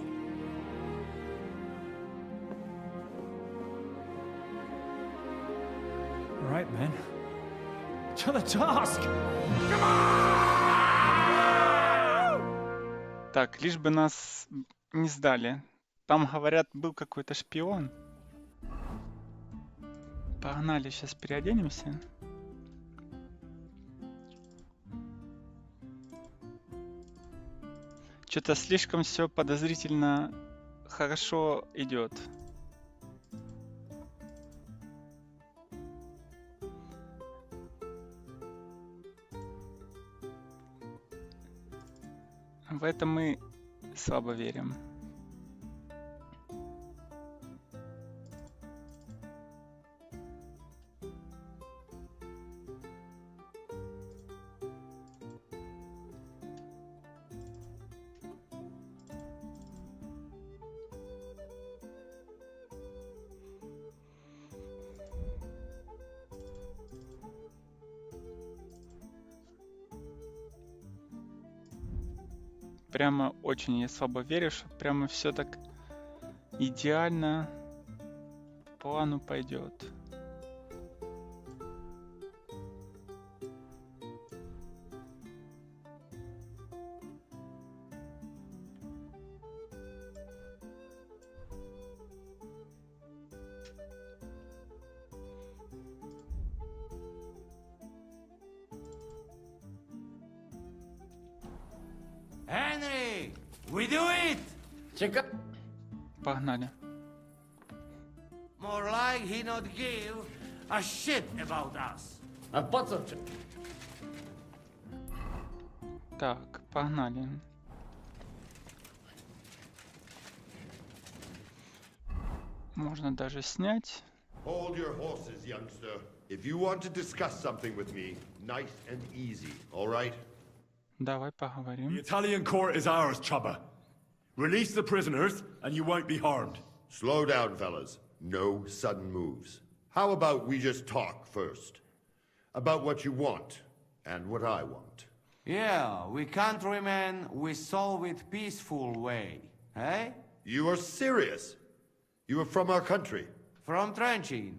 Speaker 4: All right, men. To the task!
Speaker 6: Так, лишь бы нас не сдали. Там, говорят, был какой-то шпион. Погнали, сейчас переоденемся. Что-то слишком все подозрительно хорошо идет. В это мы слабо верим. Прямо очень я слабо верю, что прямо все так идеально по плану пойдет.
Speaker 16: Henry, we do it!
Speaker 21: Cieka...
Speaker 6: Погнали.
Speaker 16: like he not give a shit about us.
Speaker 21: A po co?
Speaker 6: Так, погнали. Можно даже снять.
Speaker 5: Hold your horses, youngster. If you want to discuss something with me, nice and easy, all right?
Speaker 6: Давай
Speaker 11: The
Speaker 6: поговорим.
Speaker 11: Italian court is ours, Chubba. Release the prisoners, and you won't be harmed.
Speaker 5: Slow down, fellas. No sudden moves. How about we just talk first? About what you want, and what I want.
Speaker 16: Yeah, we countrymen, we solve it peaceful way, eh?
Speaker 5: You are serious? You are from our country?
Speaker 16: From Trenchin.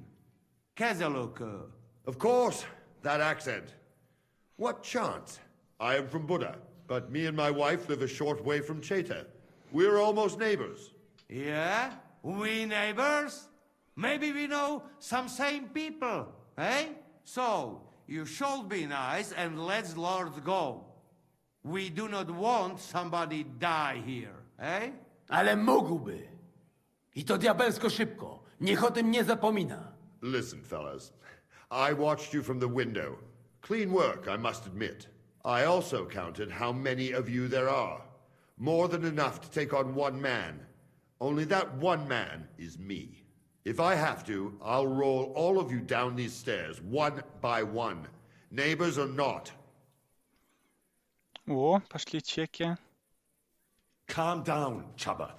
Speaker 16: Kezeluk.
Speaker 5: Of course, that accent. What chance? I am from Buddha, but me and my wife live a short way from Cheta. We're almost neighbors.
Speaker 16: Yeah? We neighbors? Maybe we know some same people, eh? So, you should be nice and let's Lord go. We do not want somebody die here, eh?
Speaker 21: Ale mógłby. I to diabelsko szybko. Niech o tym nie zapomina.
Speaker 5: Listen, fellas. I watched you from the window. Clean work, I must admit. I also counted how many of you there are. More than enough to take on one man. Only that one man is me. If I have to, I'll roll all of you down these stairs, one by one. Neighbors or not.
Speaker 6: О, пошли чеки.
Speaker 11: Calm down, Chubba.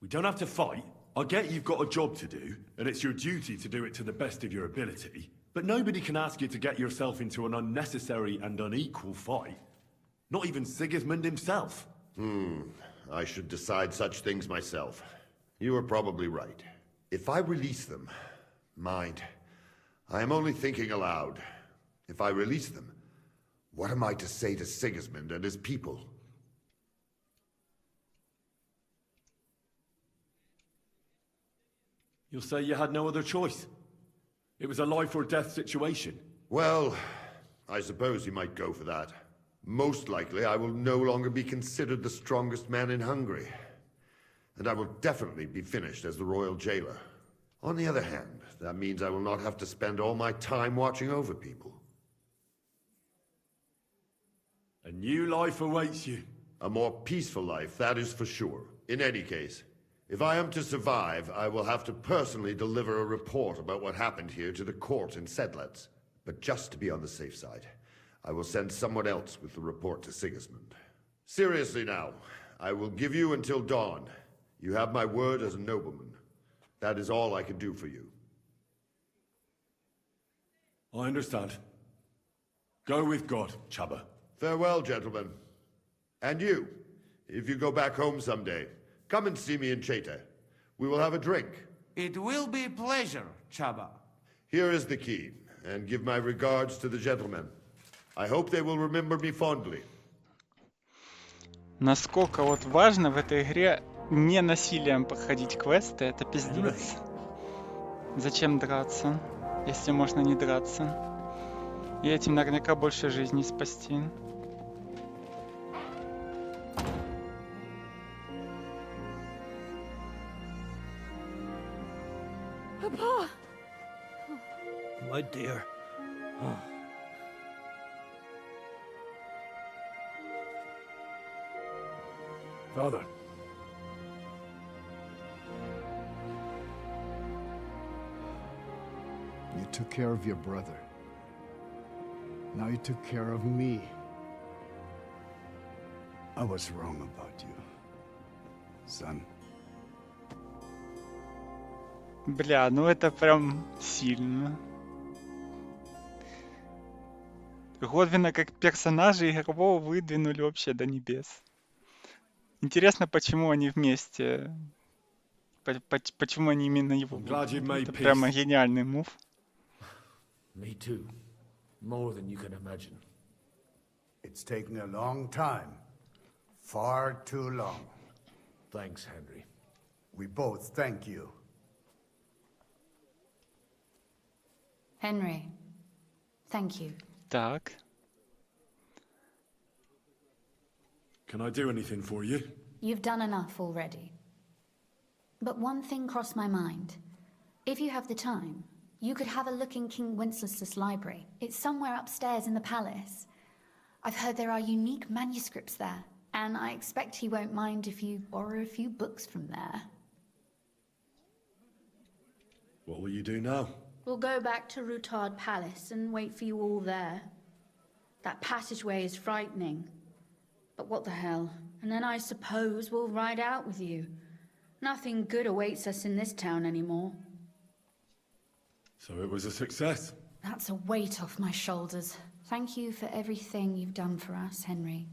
Speaker 11: We don't have to fight. I get you've got a job to do, and it's your duty to do it to the best of your ability. But nobody can ask you to get yourself into an unnecessary and unequal fight. Not even Sigismund himself.
Speaker 5: I should decide such things myself. You are probably right. If I release them, mind, I am only thinking aloud. If I release them, what am I to say to Sigismund and his people?
Speaker 11: You'll say you had no other choice. It was a life or death situation.
Speaker 5: Well, I suppose you might go for that. Most likely, I will no longer be considered the strongest man in Hungary. And I will definitely be finished as the royal jailer. On the other hand, that means I will not have to spend all my time watching over people.
Speaker 11: A new life awaits you.
Speaker 5: A more peaceful life, that is for sure. In any case, if I am to survive, I will have to personally deliver a report about what happened here to the court in Sedlec. But just to be on the safe side, I will send someone else with the report to Sigismund. Seriously now, I will give you until dawn. You have my word as a nobleman. That is all I can do for you.
Speaker 11: I understand. Go with God, Chubba.
Speaker 5: Farewell, gentlemen. And you, if you go back home someday, come and see me in Cheta. We will have a drink.
Speaker 16: It will be a pleasure, Chubba.
Speaker 5: Here is the key, and give my regards to the gentlemen. I hope they will remember me fondly.
Speaker 6: Насколько вот важно в этой игре не насилием проходить квесты, это пиздец. Зачем драться, если можно не драться? И этим наверняка больше жизней спасти.
Speaker 1: Papa!
Speaker 18: My dear.
Speaker 11: Father.
Speaker 22: You took care of your brother. Now you took care of me. I was wrong about you, son.
Speaker 6: Бля, ну это прям сильно. Годвина как персонажа игрового выдвинули вообще до небес. Интересно, почему они вместе. Почему они именно его выбрали. Это прямо гениальный мув.
Speaker 18: Me too. More than you can imagine. It's taken a long time. Far too long. Thanks, Henry. We both thank you.
Speaker 17: Henry, thank you.
Speaker 6: Так.
Speaker 11: Can I do anything for you?
Speaker 17: You've done enough already. But one thing crossed my mind. If you have the time, you could have a look in King Wenceslas' library. It's somewhere upstairs in the palace. I've heard there are unique manuscripts there, and I expect he won't mind if you borrow a few books from there.
Speaker 11: What will you do now?
Speaker 1: We'll go back to Rutard Palace and wait for you all there. That passageway is frightening. But what the hell? And then I suppose we'll ride out with you. Nothing good awaits us in this town anymore.
Speaker 11: So it was a success.
Speaker 17: That's a weight off my shoulders. Thank you for everything you've done for us, Henry.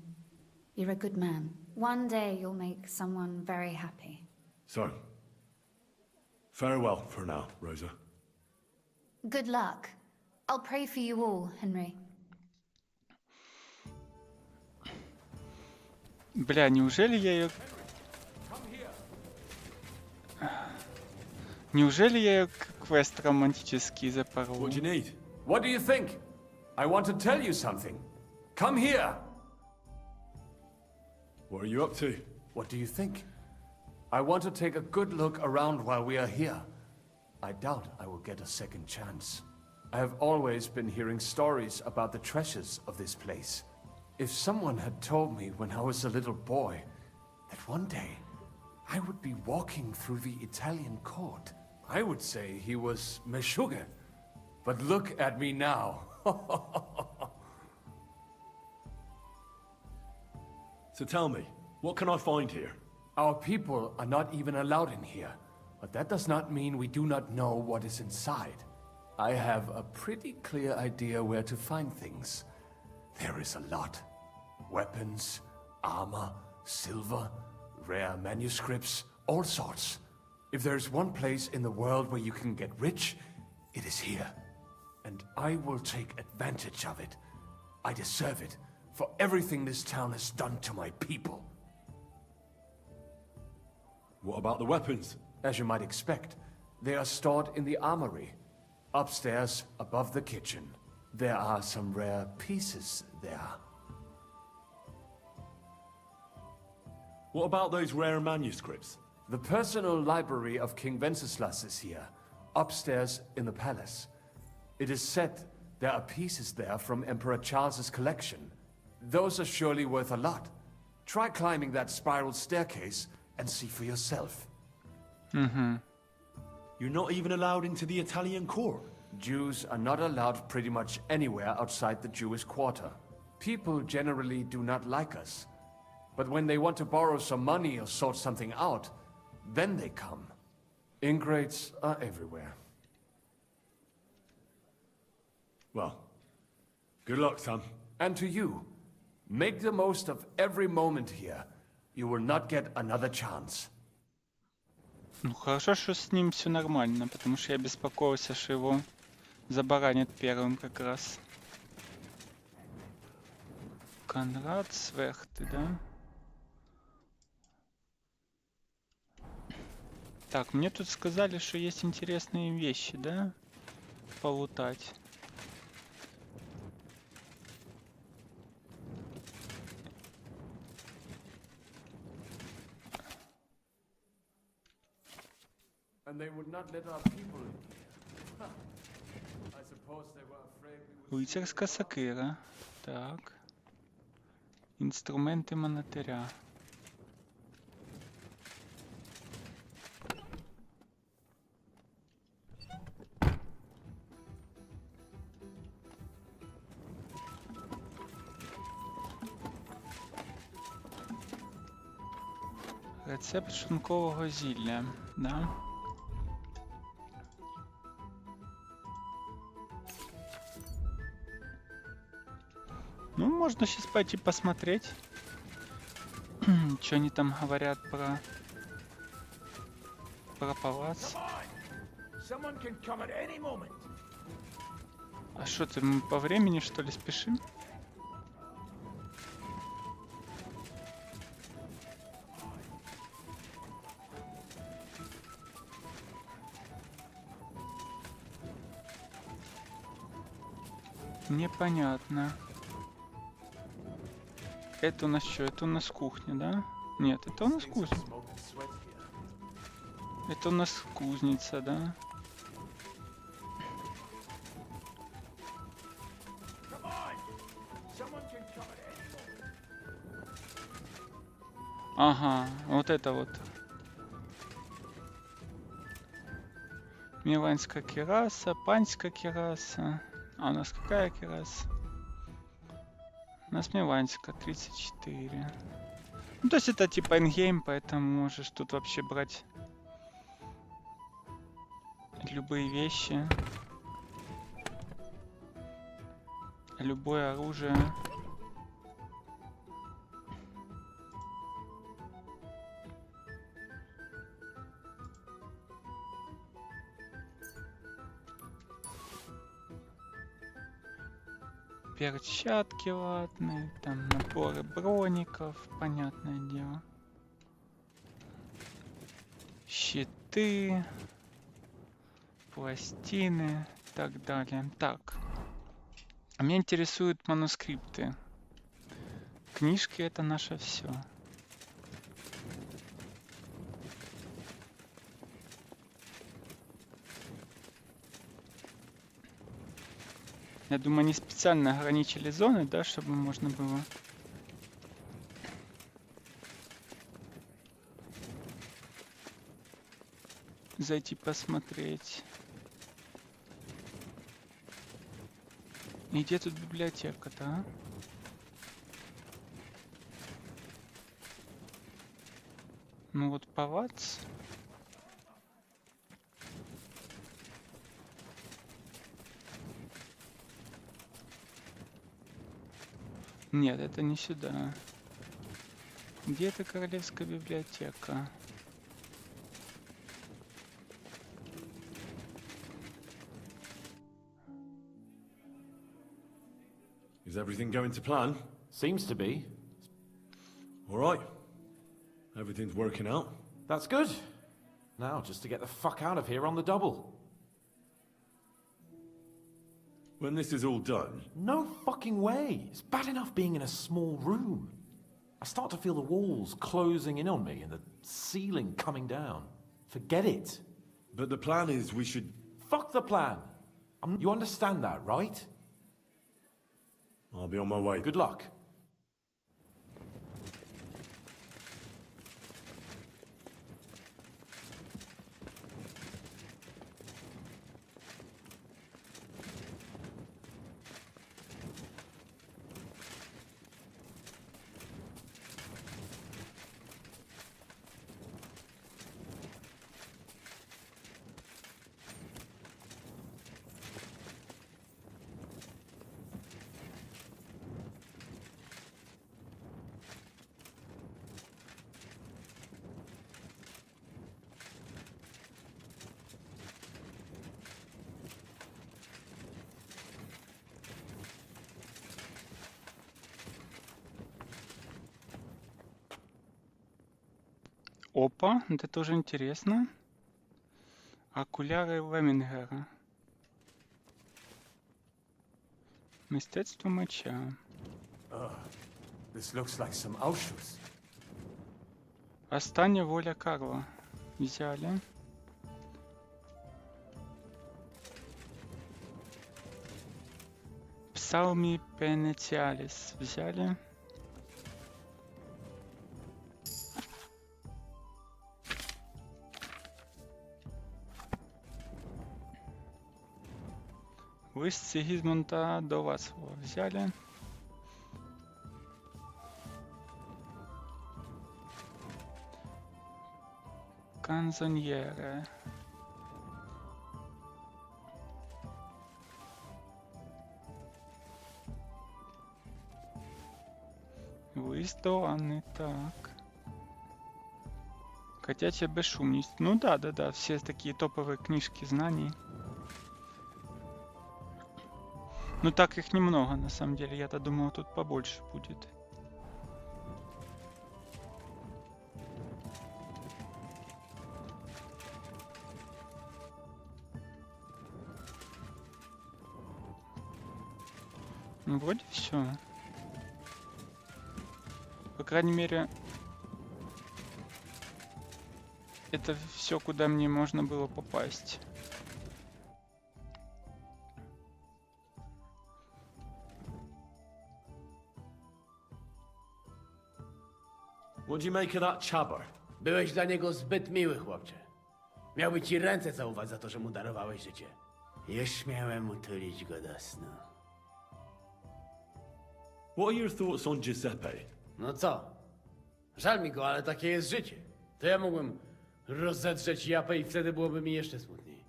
Speaker 17: You're a good man. One day you'll make someone very happy.
Speaker 11: So, farewell for now, Rosa.
Speaker 17: Good luck. I'll pray for you all, Henry.
Speaker 6: Бля, неужели я ее... Неужели я ее квест романтический запорол?
Speaker 4: What do you need? What do you think? I want to tell you something. Come here!
Speaker 11: What are you up to?
Speaker 4: What do you think? I want to take a good look around while we are here. I doubt I will get a second chance. I have always been hearing stories about the treasures of this place. If someone had told me when I was a little boy that one day I would be walking through the Italian court, I would say he was Meshuggah. But look at me now.
Speaker 11: So tell me, what can I find here?
Speaker 4: Our people are not even allowed in here, but that does not mean we do not know what is inside. I have a pretty clear idea where to find things. There is a lot. Weapons, armor, silver, rare manuscripts, all sorts. If there's one place in the world where you can get rich, it is here. And I will take advantage of it. I deserve it for everything this town has done to my people.
Speaker 11: What about the weapons?
Speaker 4: As you might expect, they are stored in the armory, upstairs above the kitchen. There are some rare pieces there.
Speaker 11: What about those rare manuscripts?
Speaker 4: The personal library of King Wenceslas is here, upstairs in the palace. It is said there are pieces there from Emperor Charles's collection. Those are surely worth a lot. Try climbing that spiral staircase and see for yourself.
Speaker 6: Mm-hmm.
Speaker 11: You're not even allowed into the Italian court.
Speaker 4: Jews are not allowed pretty much anywhere outside the Jewish quarter. People generally do not like us. But when they want to borrow some money or sort something out, then they come. Ingrates are everywhere.
Speaker 11: Well, good luck, son.
Speaker 4: And to you, make the most of every moment here. You will not get another chance.
Speaker 6: Ну хорошо, что с ним все нормально, потому что я беспокоился, что его забаранят первым как раз. Конрад Сверхты, да? Так, мне тут сказали, что есть интересные вещи, да? Полутать.
Speaker 4: And they would not let our people in. I suppose they were afraid we would...
Speaker 6: Лицарська сокира. Так. Інструменти монастиря. Рецепт шлункового зілля, да? Ну, можно сейчас пойти посмотреть, что они там говорят про палац. А что ты, мы по времени что ли спешим? Непонятно. Это у нас что? Это у нас кухня, да? Нет, это у нас кузня. Это у нас кузница, да? Ага, вот это вот. Миланская кираса, панская кираса. А у нас какая кираса? У нас миланская, 34. Ну, то есть это типа ингейм, поэтому можешь тут вообще брать любые вещи. Любое оружие. Перчатки ватные, там наборы броников, понятное дело. Щиты, пластины и так далее. Так. А меня интересуют манускрипты. Книжки — это наше все. Я думаю, они специально ограничили зоны, да, чтобы можно было зайти посмотреть. И где тут библиотека-то, а? Ну вот палац. Нет, это не сюда. Где эта королевская библиотека?
Speaker 11: Is everything going to plan?
Speaker 12: Seems to be.
Speaker 11: All right. Everything's working out.
Speaker 12: That's good. Now, just to get the fuck out of here on the double.
Speaker 11: When this is all done...
Speaker 12: No fucking way. It's bad enough being in a small room. I start to feel the walls closing in on me and the ceiling coming down. Forget it.
Speaker 11: But the plan is we should...
Speaker 12: Fuck the plan. You understand that, right?
Speaker 11: I'll be on my way.
Speaker 12: Good luck.
Speaker 6: Опа, это тоже интересно. Окуляры Лемінгера. Мистецтво меча.
Speaker 4: This looks like some Auschwitz.
Speaker 6: Остання воля Карла. Взяли. Псалми Пенетиалис. Взяли. Лист Сигізмунда до вас взяли. Канзоньєре. Лист до Анны, так. Котячая бесшумность. Ну да, все такие топовые книжки знаний. Ну так их немного, на самом деле. Я-то думал, тут побольше будет. Ну, вроде все. По крайней мере, это все, куда мне можно было попасть.
Speaker 11: What do you make of that chabber?
Speaker 21: Byłeś dla niego zbyt miły, chłopcze. Miałby ci ręce całować za to, że mu darowałeś życie. Już śmiałem utulić go do snu.
Speaker 11: What are your thoughts on Giuseppe?
Speaker 21: No co? Żal mi go, ale takie jest życie. To ja mógłbym rozedrzeć japę i wtedy byłoby mi jeszcze smutniej.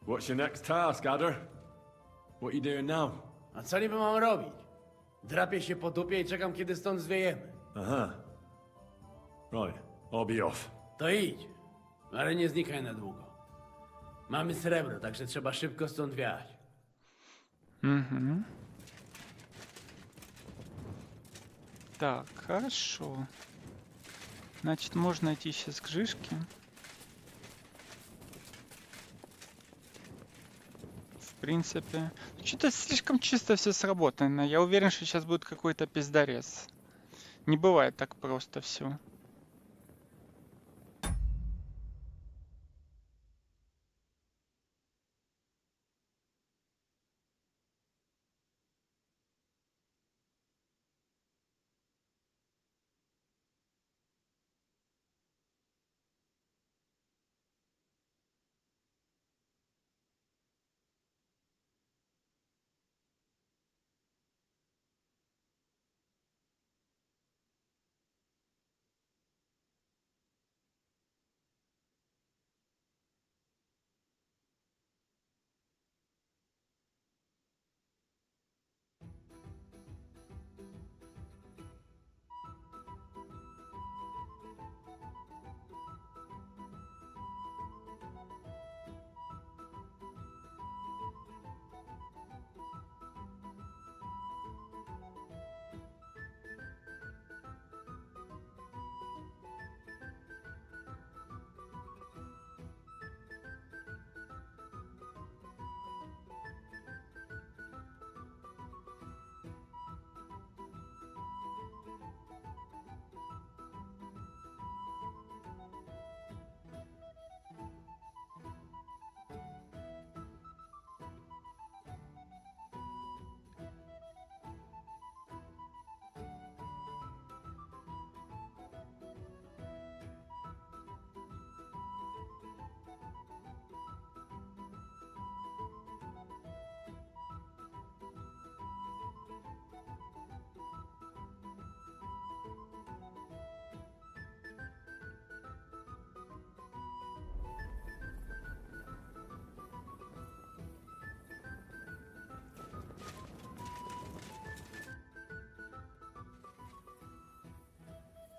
Speaker 11: What's your next task, Adder? What are you doing now?
Speaker 21: A co niby mam robić? Drapię się po dupie i czekam, kiedy stąd zwiejemy.
Speaker 11: Aha. Right, I'll be off.
Speaker 21: To idź, ale nie znikaj na długo. Mamy srebro, także trzeba szybko stąd wiać.
Speaker 6: Так, хорошо. Значит, можно идти сейчас к Жишке. В принципе. Что-то слишком чисто все сработано. Я уверен, что сейчас будет какой-то пиздарез. Не бывает так просто все.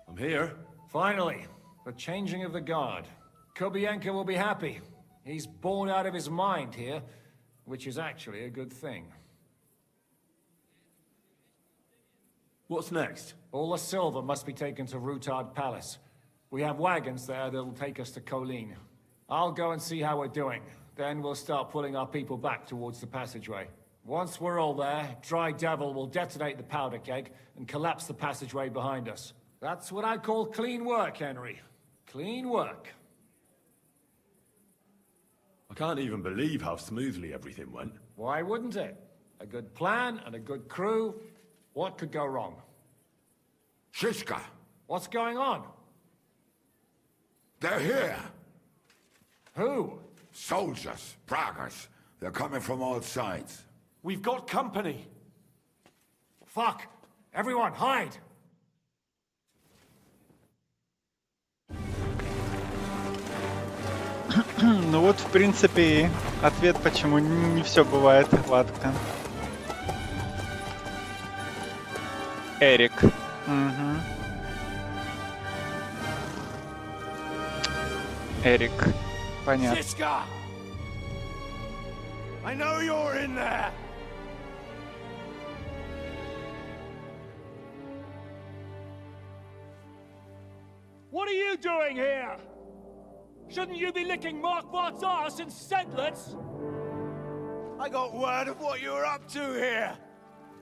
Speaker 11: I'm here.
Speaker 4: Finally, the changing of the guard. Kobienko will be happy. He's bored out of his mind here, which is actually a good thing.
Speaker 11: What's next?
Speaker 4: All the silver must be taken to Rutard Palace. We have wagons there that'll take us to Colleen. I'll go and see how we're doing. Then we'll start pulling our people back towards the passageway. Once we're all there, Dry Devil will detonate the powder keg and collapse the passageway behind us. That's what I call clean work, Henry. Clean work.
Speaker 11: I can't even believe how smoothly everything went.
Speaker 4: Why wouldn't it? A good plan and a good crew. What could go wrong?
Speaker 13: Shishka,
Speaker 4: What's going on?
Speaker 13: they're here.
Speaker 4: Who?
Speaker 13: Soldiers, Pragas. They're coming from all sides.
Speaker 10: We've got company.
Speaker 4: Fuck! Everyone, hide!
Speaker 6: Ну вот, в принципе, и ответ, почему не все бывает гладко. Эрик. Эрик. Понятно.
Speaker 16: Shishka! I know you're in there!
Speaker 3: What are you doing here? Shouldn't you be licking Markvart's ass in Sedlitz?
Speaker 16: I got word of what you were up to here.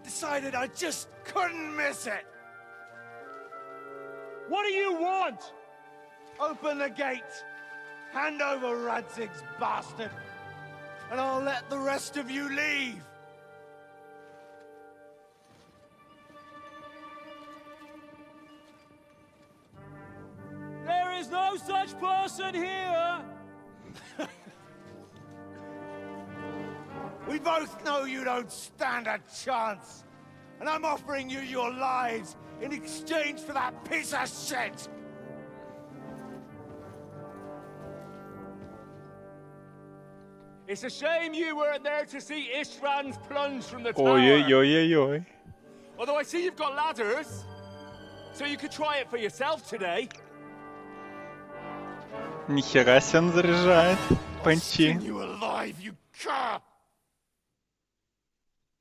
Speaker 16: Decided I just couldn't miss it.
Speaker 3: What do you want?
Speaker 16: Open the gate. Hand over Radzig's bastard. And I'll let the rest of you leave.
Speaker 3: such person here!
Speaker 16: We both know you don't stand a chance. And I'm offering you your lives in exchange for that piece of shit!
Speaker 3: It's a shame you weren't there to see Ishtran's plunge from the tower.
Speaker 6: Ой-ой-ой-ой-ой.
Speaker 3: Although I see you've got ladders, so you could try it for yourself today.
Speaker 6: Нихера себе он заряжает. Панчи.
Speaker 16: You alive, you cur!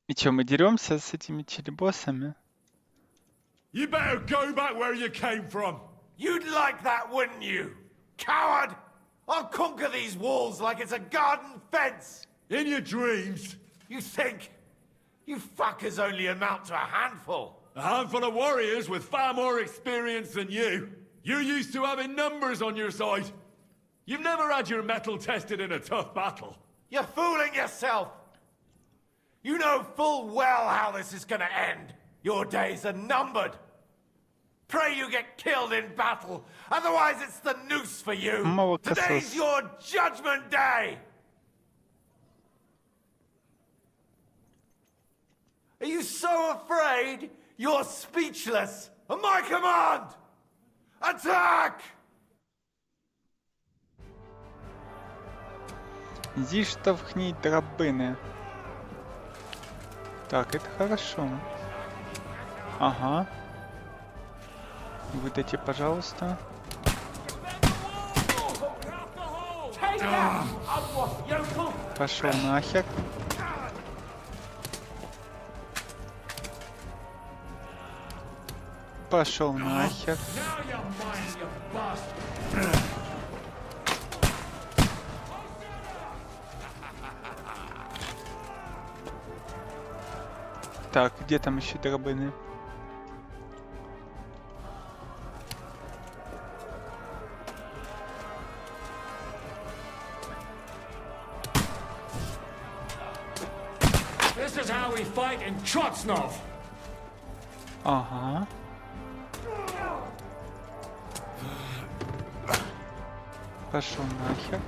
Speaker 6: И чё, мы деремся с этими челебосами?
Speaker 11: You better go back where you came from.
Speaker 16: You'd like that, wouldn't you? Coward! I'll conquer these walls like it's a garden fence!
Speaker 11: In your dreams.
Speaker 16: You think? You fuckers only amount to a handful.
Speaker 11: A handful of warriors with far more experience than you. You're used to having numbers on your side. You've never had your mettle tested in a tough battle.
Speaker 16: You're fooling yourself! You know full well how this is gonna end. Your days are numbered. Pray you get killed in battle, otherwise it's the noose for you. Today's your judgment day! Are you so afraid you're speechless? On my command! Attack!
Speaker 6: Иди штовхни драбины. Так, это хорошо. Ага. Выдайте, пожалуйста. Пошел нахер. Пошел нахер. Так, где там еще драбины?
Speaker 3: This is how we fight in Trotznov.
Speaker 6: Ага. Пошел нахер.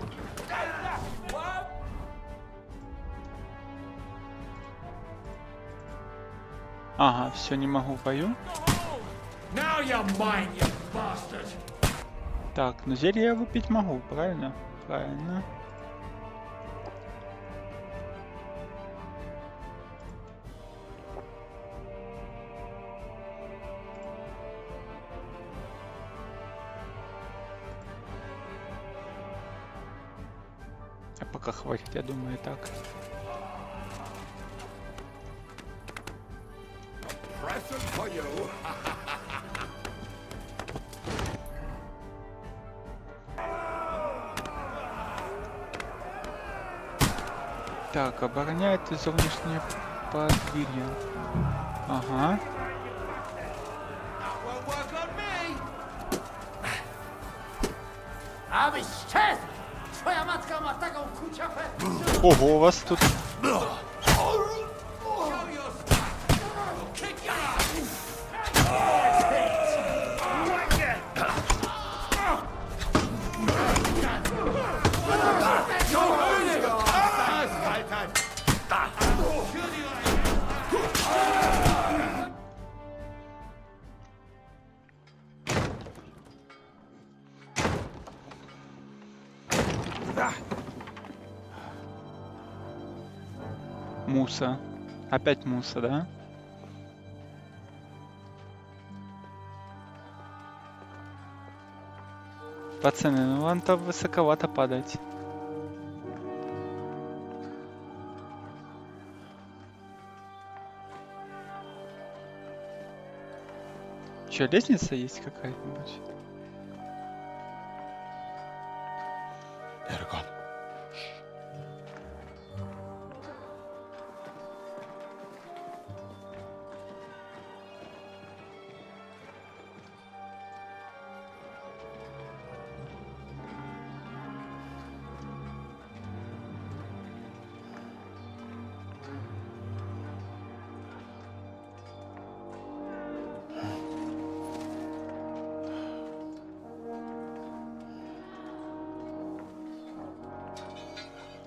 Speaker 6: Ага, все, не могу в бою.
Speaker 3: Now you're mine, you bastard.
Speaker 6: Так, ну зелье я выпить могу, правильно? Правильно. А пока хватит, я думаю, и так.
Speaker 5: Present for you.
Speaker 6: Так, обороняет зовнішнє подвір'я. Ага. Ого, у вас тут... Муса. Опять муса, да? Пацаны, ну вам там высоковато падать. Че, лестница есть какая-нибудь?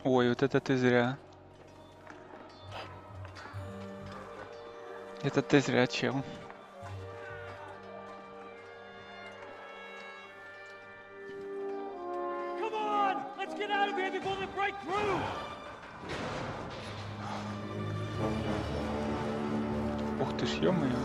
Speaker 6: Ой, вот это ты зря. Это ты зря, чел.
Speaker 3: Come on! Let's get out of here before they break through!
Speaker 6: Ух ты ж, ё-моё.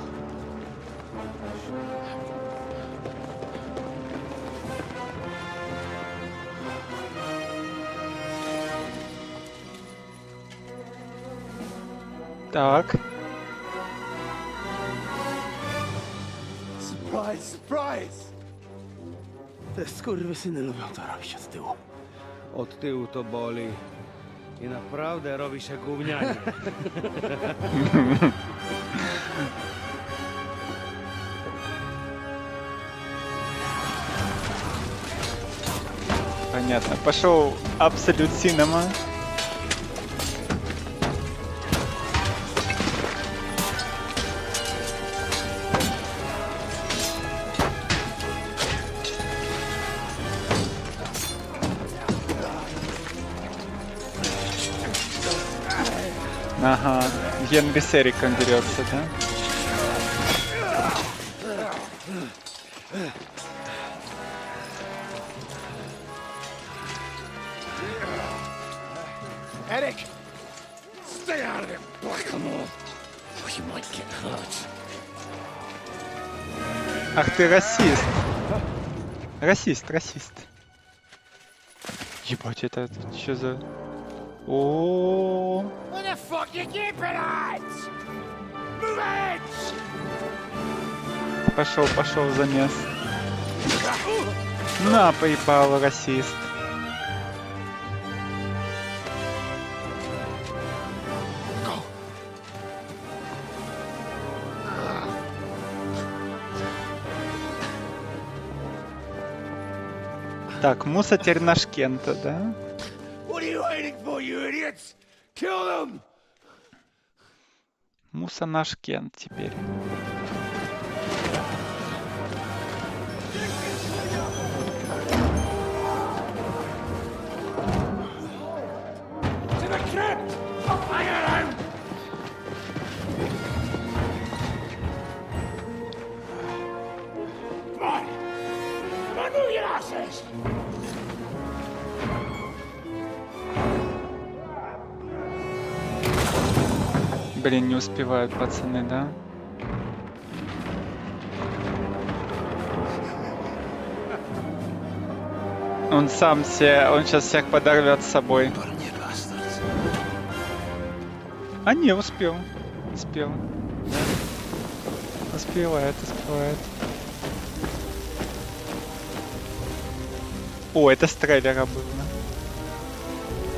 Speaker 6: Так.
Speaker 15: Surprise, surprise! Te skurwysyny lubią to robić od tyłu.
Speaker 16: Od tyłu to boli. I naprawdę robi się gównianie.
Speaker 6: Понятно. Пошел Absolute Cinema. Ага, Генри с Эриком дерется, да?
Speaker 15: Eric! Stay out of it, blackamoor! Or you might get hurt.
Speaker 6: Ах ты расист. Расист. Ебать, это что за... О.
Speaker 15: What the fuck you keeping at? Move it!
Speaker 6: Пошел замес. На, поебал, расист. Так, Муса теперь наш Кента, да?
Speaker 15: What are you waiting for, you idiots? Kill them!
Speaker 6: Муса наш Кент теперь.
Speaker 15: To the crypt! Fire them! Come on! Come on, move your asses!
Speaker 6: Блин, не успевают пацаны, да? Он сейчас всех подорвет с собой. А не, успел. Успевает. О, это с трейлера было.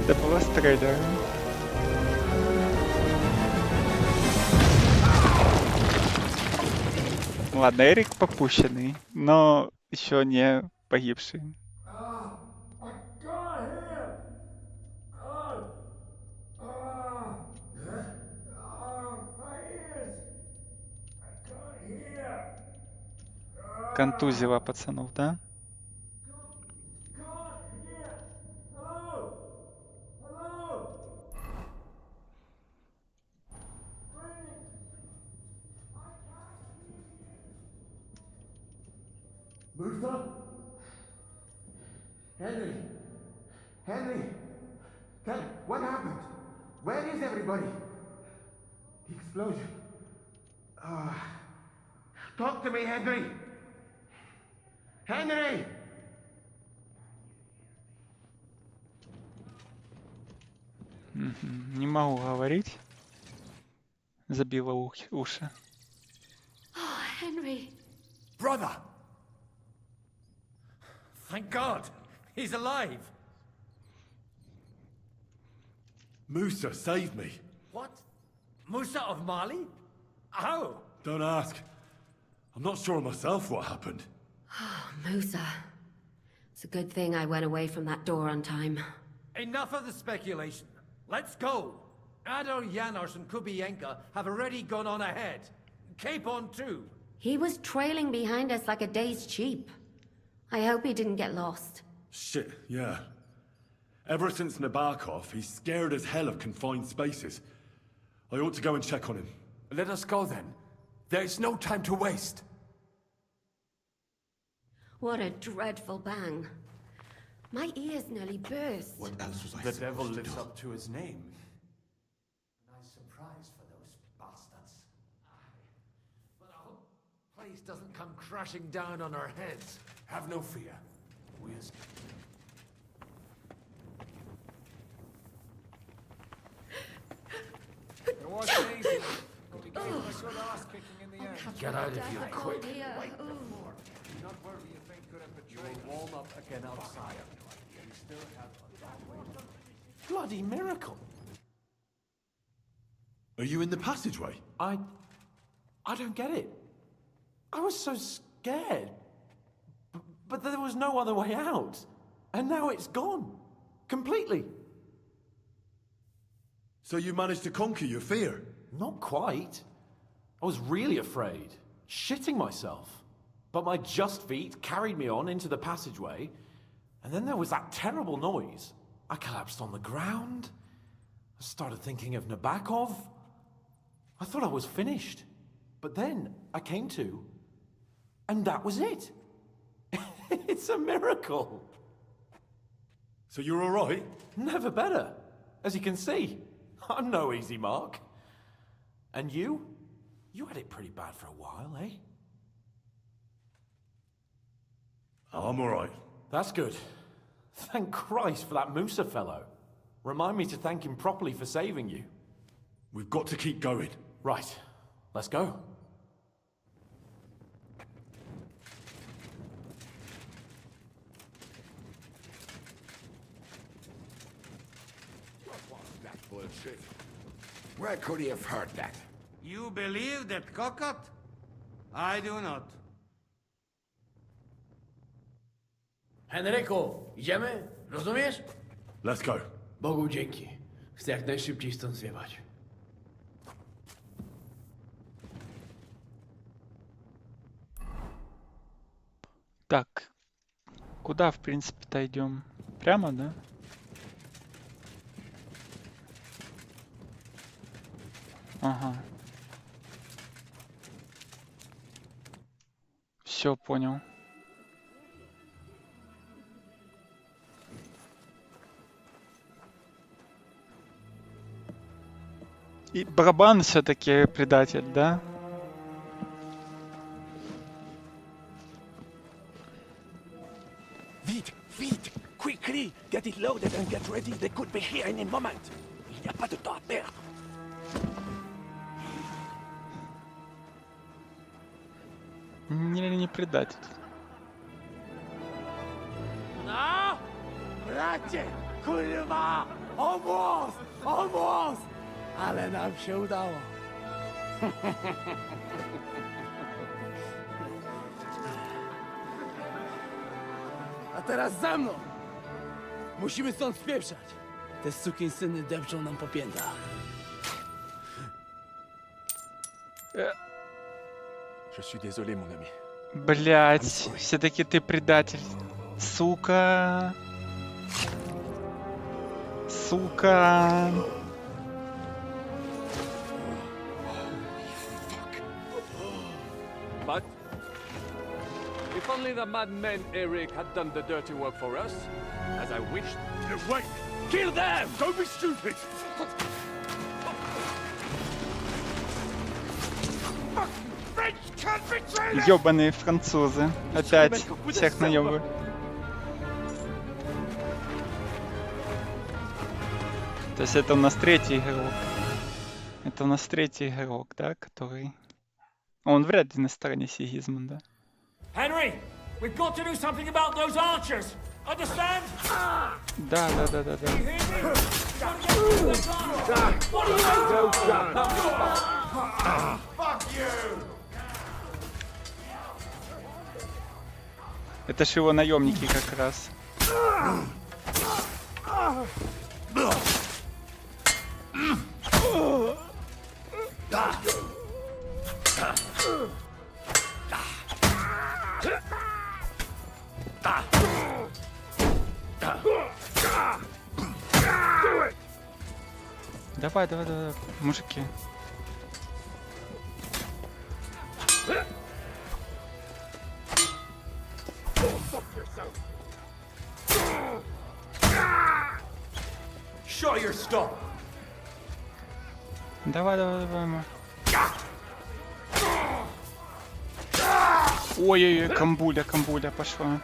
Speaker 6: Это было с трейлера. Ладно, Эрик попущенный, но еще не погибший. Контузила пацанов, да?
Speaker 16: Musa? Henry! What happened? Where is everybody? The explosion. Talk to me, Henry! Henry!
Speaker 6: Не могу говорить. Забила уши.
Speaker 17: Oh, Henry.
Speaker 4: Brother! Thank God! He's alive!
Speaker 11: Musa saved me.
Speaker 4: What? Musa of Mali? How?
Speaker 11: Don't ask. I'm not sure myself what happened.
Speaker 7: Musa. It's a good thing I went away from that door on time.
Speaker 4: Enough of the speculation. Let's go! Adar, Janosch and Kubienka have already gone on ahead. Capon too.
Speaker 7: He was trailing behind us like a dazed sheep. I hope he didn't get lost.
Speaker 11: Shit, yeah. Ever since Nabokov, he's scared as hell of confined spaces. I ought to go and check on him.
Speaker 15: Let us go then. There is no time to waste.
Speaker 7: What a dreadful bang. My ears nearly burst.
Speaker 13: What else was I
Speaker 10: The
Speaker 13: supposed
Speaker 10: devil
Speaker 13: to
Speaker 10: lives
Speaker 13: do?
Speaker 10: up to his name.
Speaker 15: Nice surprise for those bastards. But I hope the place doesn't come crashing down on our heads. Have no fear. We as
Speaker 4: It wasn't easy. But we gave him a good ass kicking in the end.
Speaker 15: Get out of here quick.
Speaker 4: Not where you think could have betrayed us.
Speaker 10: Warm up again outside. We still have a long way to go. Bloody miracle!
Speaker 11: Are you in the passageway?
Speaker 10: I don't get it. I was so scared. But there was no other way out. And now it's gone. Completely.
Speaker 11: So you managed to conquer your fear?
Speaker 10: Not quite. I was really afraid. Shitting myself. But my just feet carried me on into the passageway. And then there was that terrible noise. I collapsed on the ground. I started thinking of Nabokov. I thought I was finished. But then I came to. And that was it. It's a miracle.
Speaker 11: So you're all right?
Speaker 10: Never better. As you can see, I'm no easy mark. And you? You had it pretty bad for a while, eh?
Speaker 11: I'm all right.
Speaker 10: That's good. Thank Christ for that Musa fellow. Remind me to thank him properly for saving you.
Speaker 11: We've got to keep going.
Speaker 10: Right. Let's go.
Speaker 13: What was that bullshit? Where could he have heard that?
Speaker 16: You believe that cockot? I do not.
Speaker 21: Henryku, idziemy? Rozumiesz?
Speaker 11: Let's go.
Speaker 21: Bogu dzięki. Chcę jak najszybciej stąd zjebać.
Speaker 6: Так, куда, в принципе-то, идем? Прямо, да? Ага. Все, понял. И барабан все-таки предатель, да?
Speaker 9: Vite! Quickly! Get it loaded and get ready. They could be here any moment. Il n'y a pas de temps à perdre.
Speaker 6: Не предатель.
Speaker 15: No! Bracie! Kurwa! Almost! Almost! Ale nam się udało. A teraz za mną! Musimy stąd spieprzać. Te sukinsyny depczą nam po piętach.
Speaker 8: Je suis désolé, mon ami.
Speaker 6: Блять, все-таки ты предатель. Сука. Сука.
Speaker 9: But if only the madman Eric had done the dirty work for us, as I wished.
Speaker 11: Wait!
Speaker 9: Kill them!
Speaker 11: Don't be stupid!
Speaker 6: Ёбаные французы. Опять всех наебывают. То есть это у нас третий игрок. Это у нас третий игрок, да, который... Он вряд ли на стороне Сигизмунда.
Speaker 3: Henry, we've got to do something about those archers. Understand?
Speaker 6: Да.
Speaker 5: Fuck you!
Speaker 6: Это ж его наемники как раз. Давай, мужики.
Speaker 10: Show your stuff.
Speaker 6: Давай, Ой-ой-ой, камбуля пошла.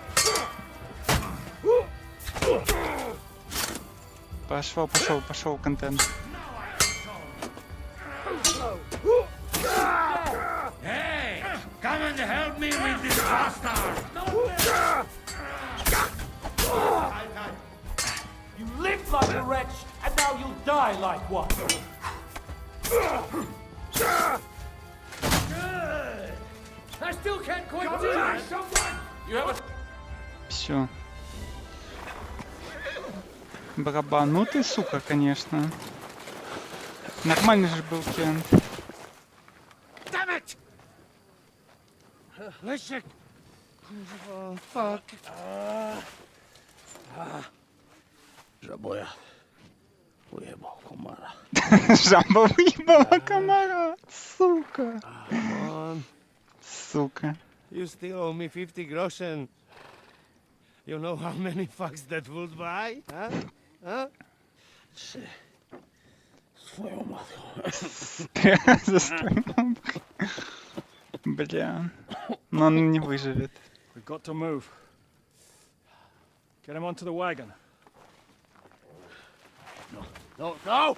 Speaker 6: Пошел контент.
Speaker 16: Hey! Come and help me with this bastard!
Speaker 10: You lived like a wretch, and now you'll die like one.
Speaker 21: I still can't quite do it!
Speaker 10: You have a...
Speaker 6: Все. Барабан, ну ты сука, конечно. Нормальный же был Кент.
Speaker 16: Damn it! Leszek! Oh, fuck.
Speaker 21: Żaboja. Ujebał komara.
Speaker 6: Жаба выебала комара. Сука. Сука.
Speaker 16: You still owe me 50 groschen. You know how many fucks that would buy? Huh? Huh?
Speaker 21: Swoją matką.
Speaker 6: Бля. Но он не выживет.
Speaker 4: We've got to move. Get him onto the wagon.
Speaker 21: No!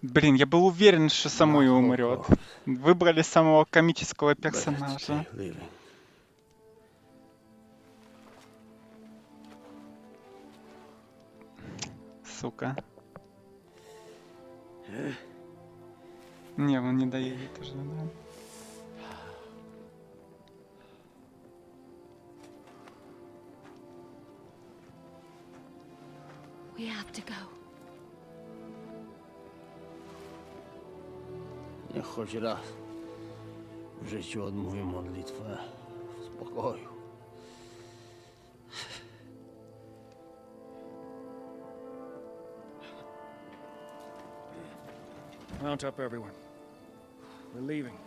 Speaker 6: Блин, я был уверен, что Самуи умрет. Выбрали самого комического персонажа. Сука. Не, он не доедет уже, да.
Speaker 7: We have to go.
Speaker 21: Niech choć raz w życiu odmówię modlitwę w spokoju.
Speaker 4: Mount up, everyone. We're leaving.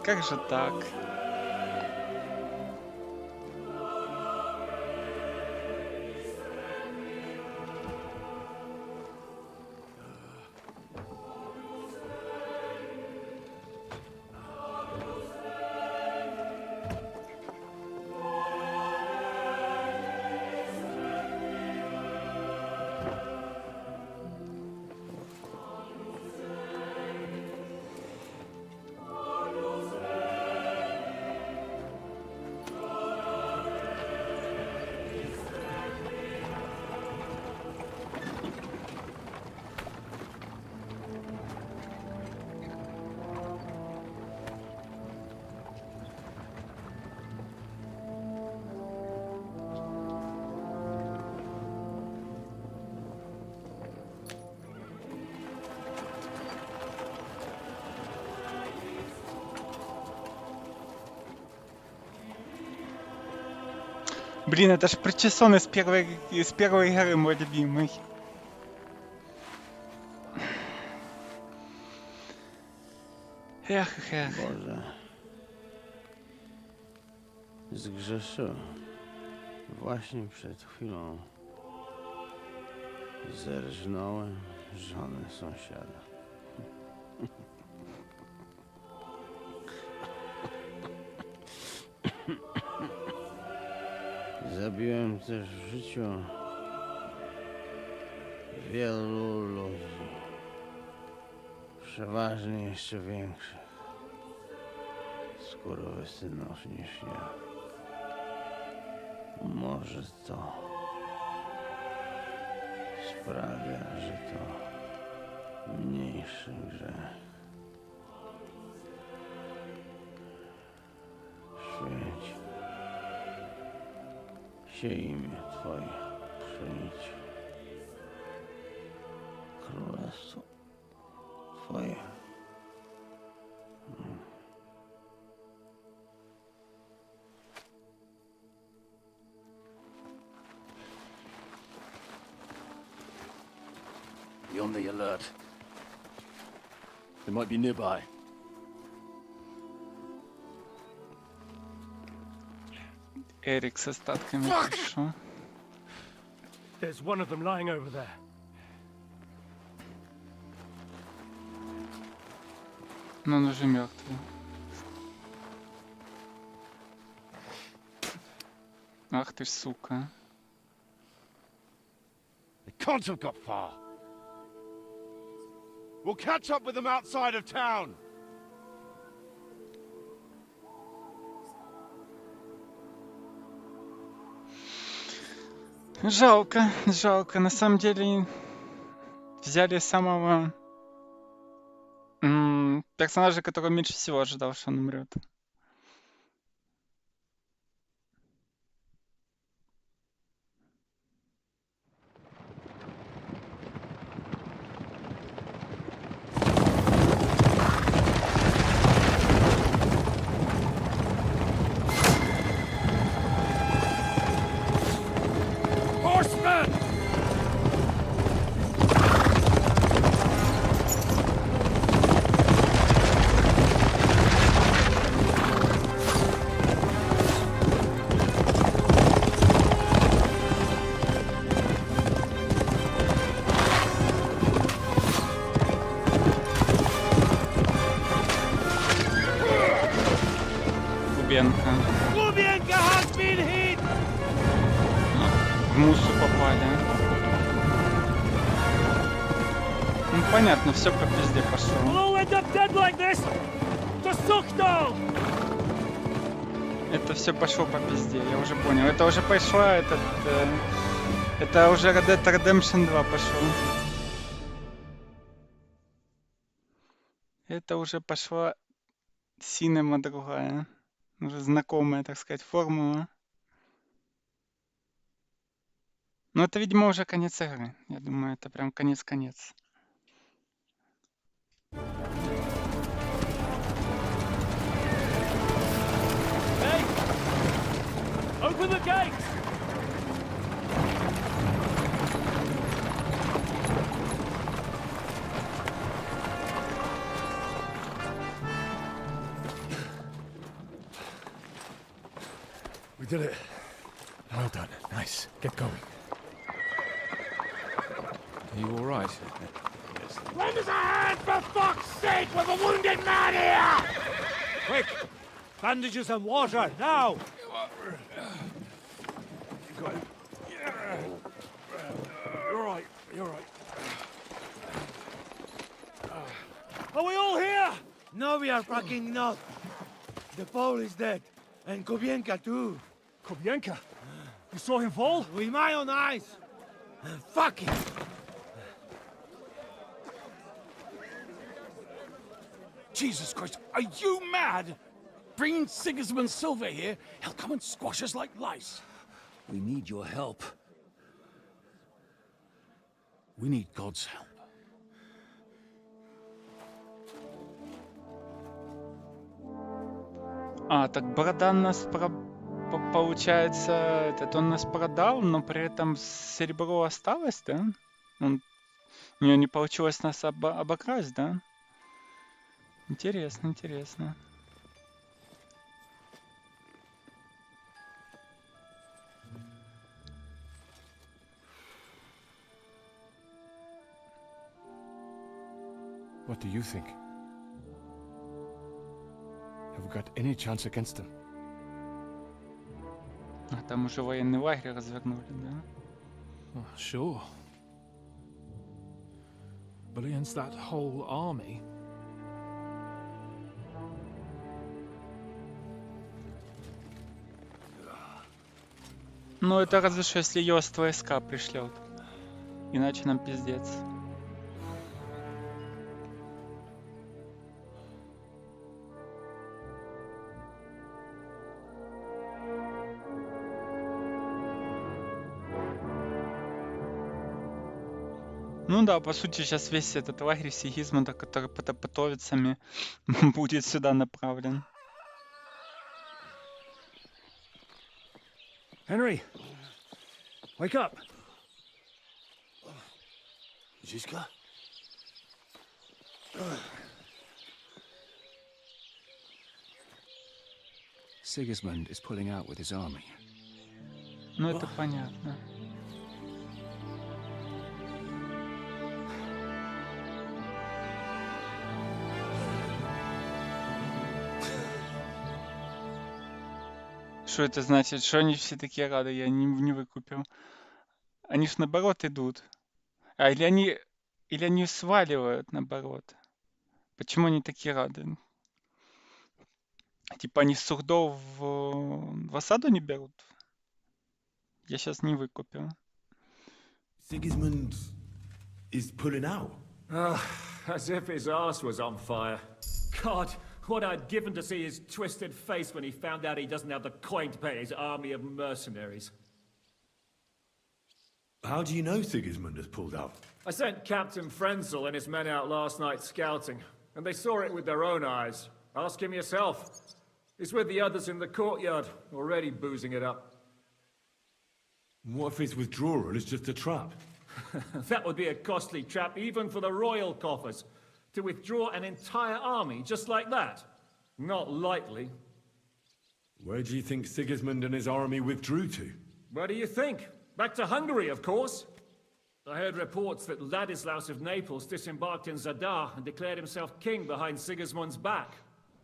Speaker 6: Как же так? Блин, это ж причесон из первой игры, мой любимый. Эх.
Speaker 21: Boże. Zgrzeszyłem. Właśnie przed chwilą zerżnąłem żonę sąsiada. Zabiłem też w życiu wielu ludzi. Przeważnie jeszcze większych skurwysynów niż ja. Może to sprawia, że to mniejszy grzech.
Speaker 19: Святое имя Твое, придите. Красу Твое.
Speaker 8: Be on the alert. They might be nearby.
Speaker 6: Эрик с остатками пришел.
Speaker 9: There's one of them lying over there.
Speaker 6: Но он уже мертвый. Ах ты ж сука.
Speaker 13: They can't have got far. We'll catch up with them outside of town.
Speaker 6: Жалко, жалко. На самом деле взяли самого персонажа, которого меньше всего ожидал, что он умрет.
Speaker 9: Horsemen!
Speaker 6: Губенко.
Speaker 9: Gubyenka has been hit!
Speaker 6: В муссу попали. Ну понятно, все по пизде пошло.
Speaker 9: We'll all end up dead like this! To Sukhdal!
Speaker 6: Это все пошло по пизде, я уже понял. Это уже пошла, это уже Red Dead Redemption 2 пошел. Это уже пошла синема другая. Уже знакомая, так сказать, формула. Но это, видимо, уже конец игры. Я думаю, это прям конец-конец.
Speaker 9: Hey! Open the gates!
Speaker 8: We did it. Well done. Nice. Get going.
Speaker 14: Are you all right?
Speaker 9: Lend us a hand, for fuck's sake, with a wounded man here! Quick! Bandages and water, now! You're right, you're right. Are we all here?
Speaker 16: No, we are fucking not. The Pole is dead. And Kobienka too.
Speaker 9: Kobienka? You saw him fall?
Speaker 16: With my own eyes. Fuck it.
Speaker 14: Jesus Christ, are you mad? Bringing Sigismund Silver here, he'll come and squash us like lice. We need your help. We need God's help.
Speaker 6: А, так Бородан нас получается, он нас продал, но при этом серебро осталось, да? У него не получилось нас обокрасть, да? Интересно, интересно.
Speaker 8: What do you think? Have we got any chance against them?
Speaker 6: А там уже военный лагерь развернули, да?
Speaker 14: Oh, sure. But against that whole army...
Speaker 6: Ну, это разве что, если Йост войска пришлет. Иначе нам пиздец. Ну да, по сути, сейчас весь этот лагерь Сигизмунда, который под апатовицами, будет сюда направлен.
Speaker 9: Henry, wake up.
Speaker 8: Ziska?
Speaker 9: Sigismund is pulling out with his army.
Speaker 6: Ну это понятно. Что это значит? Что они все такие рады? Я не выкупил. Они ж наоборот идут. Или они сваливают наоборот. Почему они такие рады? Типа они сурдов в осаду не берут? Я сейчас не выкупил.
Speaker 11: Sigismund is pulling out.
Speaker 4: As if his arse was on fire. God, what I'd given to see his twisted face when he found out he doesn't have the coin to pay his army of mercenaries.
Speaker 11: How do you know Sigismund has pulled out?
Speaker 4: I sent Captain Frenzel and his men out last night scouting, and they saw it with their own eyes. Ask him yourself. He's with the others in the courtyard, already boozing it up.
Speaker 11: What if his withdrawal is just a trap?
Speaker 4: That would be a costly trap even for the royal coffers. To withdraw an entire army just like that? Not likely.
Speaker 11: Where do you think Sigismund and his army withdrew to?
Speaker 4: Where do you think? Back to Hungary, of course. I heard reports that Ladislaus of Naples disembarked in Zadar and declared himself king behind Sigismund's back.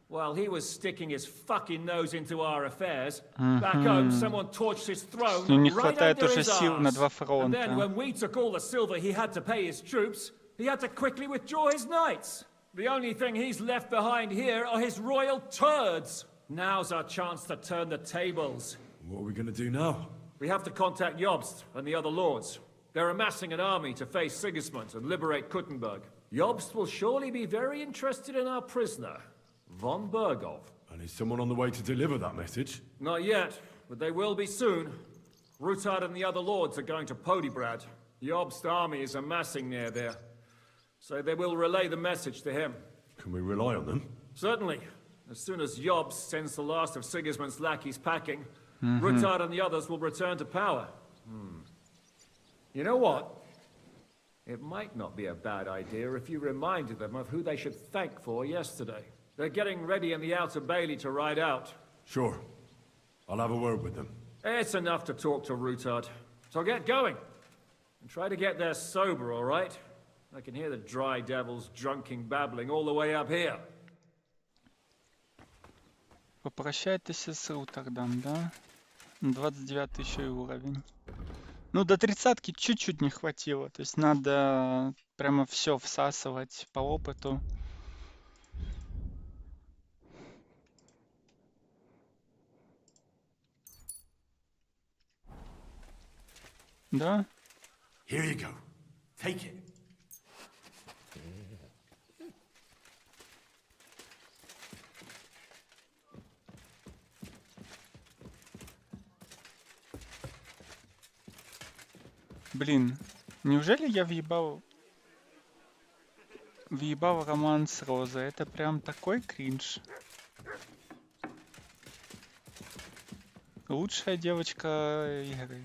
Speaker 4: While he was sticking his fucking nose into our affairs, back home someone torched his throne right under his arse. And then when we took all the silver he had to pay his troops, he had to quickly withdraw his knights. The only thing he's left behind here are his royal turds. Now's our chance to turn the tables.
Speaker 11: What are we gonna do now?
Speaker 4: We have to contact Jobst and the other lords. They're amassing an army to face Sigismund and liberate Kuttenberg. Jobst will surely be very interested in our prisoner, von Bergov.
Speaker 11: And is someone on the way to deliver that message?
Speaker 4: Not yet, but they will be soon. Rutard and the other lords are going to Podebrad. Jobst's army is amassing near there. So they will relay the message to him.
Speaker 11: Can we rely on them?
Speaker 4: Certainly. As soon as Jobst sends the last of Sigismund's lackeys packing, Rutard and the others will return to power. You know what? It might not be a bad idea if you reminded them of who they should thank for yesterday. They're getting ready in the Outer Bailey to ride out.
Speaker 11: Sure. I'll have a word with them.
Speaker 4: It's enough to talk to Rutard. So get going. And try to get there sober, all right? I can hear the dry devils drunken babbling all the way up here.
Speaker 6: Попрощайтесь с Рутардом, да? 29 еще и уровень. Ну, до 30-ки чуть-чуть не хватило. То есть надо прямо все всасывать по опыту. Да?
Speaker 11: Here you go. Take it.
Speaker 6: Блин, неужели я въебал роман с Розой? Это прям такой кринж. Лучшая девочка игры.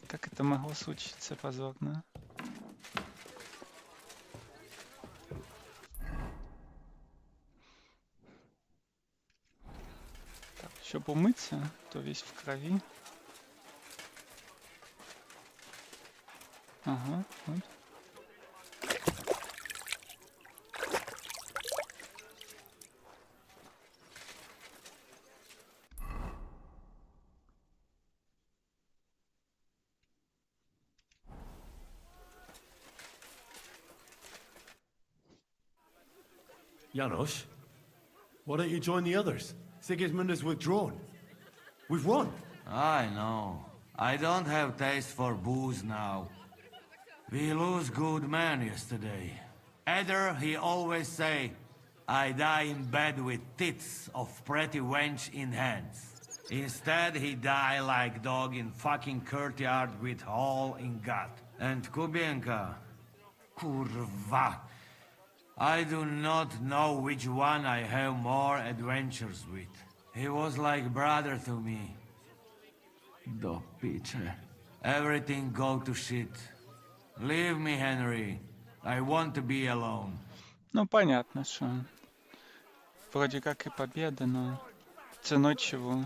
Speaker 6: Как это могло случиться позорно? Так, еще помыться, то весь в крови. Ага, вот.
Speaker 11: Janos, why don't you join the others? Sigismund has withdrawn. We've won.
Speaker 16: I know. I don't have taste for booze now. We lose good men yesterday. Eder, he always say, I die in bed with tits of pretty wench in hands. Instead, he die like dog in fucking courtyard with hole in gut. And Kubienka. Kurwa. I do not know which one I have more adventures with. He was like brother to me.
Speaker 10: Do picze.
Speaker 16: Everything go to shit. Leave me, Henry. I want to be alone.
Speaker 6: Ну, понятно, что вроде как и победа, но ценой чего?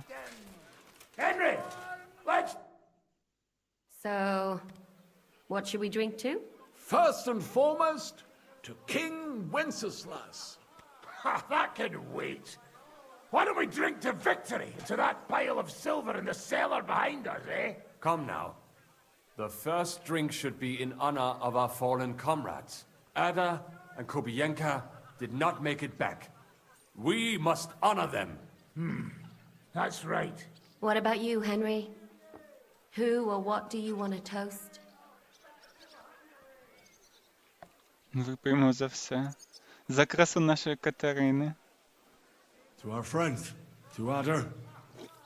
Speaker 9: Henry! Let's...
Speaker 7: So, what should we drink to?
Speaker 14: First and foremost, to King Wenceslas.
Speaker 9: Ha, that can wait. Why don't we drink to victory, to that pile of silver in the cellar behind us, eh?
Speaker 10: Come now. The first drink should be in honor of our fallen comrades. Ada and Kubienka did not make it back. We must honor them.
Speaker 9: That's right.
Speaker 7: What about you, Henry? Who or what do you want to toast?
Speaker 6: Вип'ємо за все. За красу нашої Катерини.
Speaker 8: To our friends, to Ada,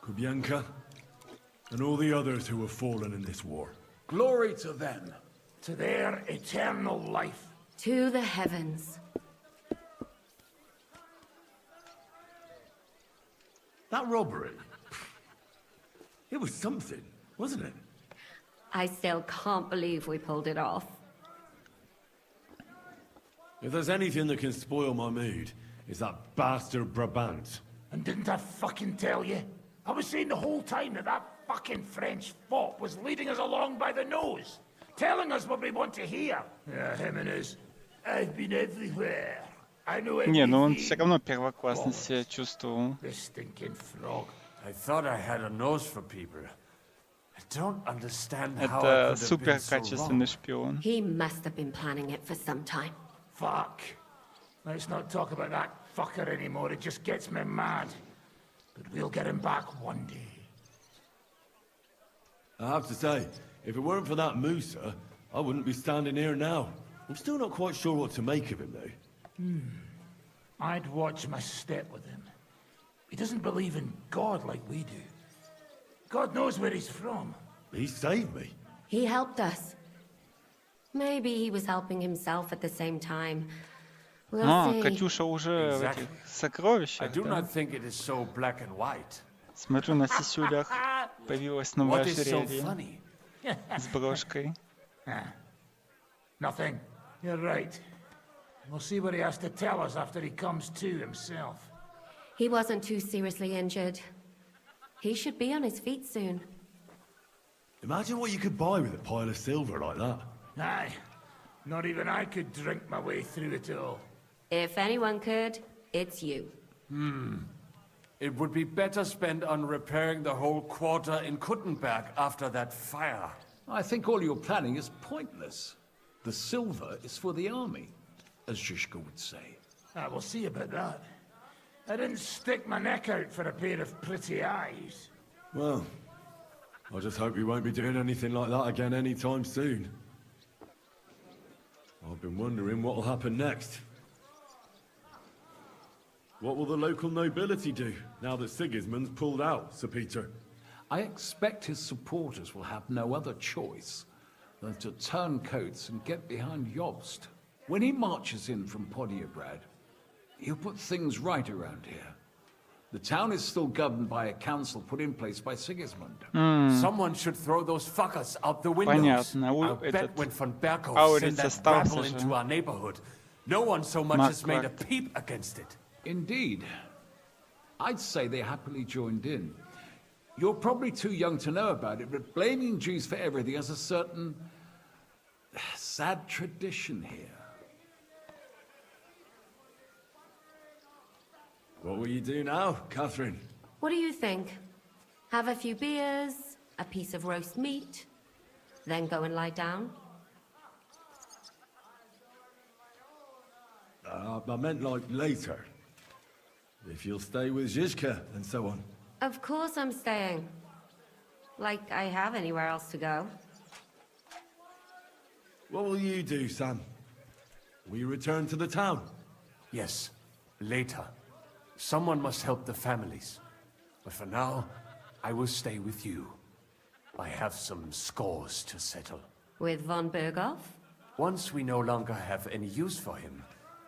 Speaker 8: Kubienka, and all the others who have fallen in this war.
Speaker 9: Glory to them, to their eternal life.
Speaker 7: To the heavens.
Speaker 8: That robbery, it was something, wasn't it?
Speaker 7: I still can't believe we pulled it off.
Speaker 8: If there's anything that can spoil my mood, it's that bastard Brabant.
Speaker 9: And didn't I fucking tell you? I was saying the whole time that fucking French fop was leading us along by the nose, telling us what we want to hear. Yeah, him and his, I've been everywhere. I know everything.
Speaker 6: Не, ну он все равно первоклассно себя чувствовал.
Speaker 9: The stinking frog.
Speaker 10: I thought I had a nose for people. I don't understand how
Speaker 6: Это
Speaker 10: I could have
Speaker 6: супер
Speaker 10: been so
Speaker 6: качественный
Speaker 10: wrong.
Speaker 6: шпион.
Speaker 7: He must have been planning it for some time.
Speaker 9: Fuck. Let's not talk about that fucker anymore. It just gets me mad. But we'll get him back one day.
Speaker 8: I have to say, if it weren't for that Musa, I wouldn't be standing here now. I'm still not quite sure what to make of him, though.
Speaker 9: I'd watch my step with him. He doesn't believe in God like we do. God knows where he's from.
Speaker 8: He saved me.
Speaker 7: He helped us. Maybe he was helping himself at the same time. We'll see.
Speaker 6: Катюша уже в этих сокровищах,
Speaker 10: I do
Speaker 6: да?
Speaker 10: not think it is so black and white.
Speaker 6: Смотрю, на сисюлях появилось новое
Speaker 10: What is so
Speaker 6: ожерелье
Speaker 10: funny?
Speaker 6: с брошкой.
Speaker 9: Nothing. You're right. We'll see what he has to tell us after he comes to himself.
Speaker 7: He wasn't too seriously injured. He should be on his feet soon.
Speaker 8: Imagine what you could buy with a pile of silver like that.
Speaker 9: Aye. Not even I could drink my way through it all.
Speaker 7: If anyone could, it's you.
Speaker 10: It would be better spent on repairing the whole quarter in Kuttenberg after that fire.
Speaker 14: I think all your planning is pointless. The silver is for the army, as Zizka would say.
Speaker 9: We'll see about that. I didn't stick my neck out for a pair of pretty eyes.
Speaker 8: Well, I just hope you won't be doing anything like that again anytime soon. I've been wondering what'll happen next. What will the local nobility do now that Sigismund's pulled out, Sir Peter?
Speaker 14: I expect his supporters will have no other choice than to turn coats and get behind Jobst. When he marches in from Podiebrad, he'll put things right around here. The town is still governed by a council put in place by Sigismund.
Speaker 10: Someone should throw those fuckers out the windows.
Speaker 6: Понятно.
Speaker 10: I bet when von Berkow
Speaker 6: Аурец
Speaker 10: sent that
Speaker 6: остался
Speaker 10: rabble
Speaker 6: же.
Speaker 10: into our neighborhood, no one so much as made a peep against it.
Speaker 14: Indeed. I'd say they happily joined in. You're probably too young to know about it, but blaming Jews for everything has a certain sad tradition here.
Speaker 8: What will you do now, Catherine?
Speaker 7: What do you think? Have a few beers, a piece of roast meat, then go and lie down?
Speaker 8: I meant like later. If you'll stay with Zizka and so on.
Speaker 7: Of course I'm staying. Like I have anywhere else to go.
Speaker 8: What will you do, Sam? Will you return to the town?
Speaker 10: Yes, later. Someone must help the families. But for now, I will stay with you. I have some scores to settle.
Speaker 7: With von Berghoff?
Speaker 10: Once we no longer have any use for him,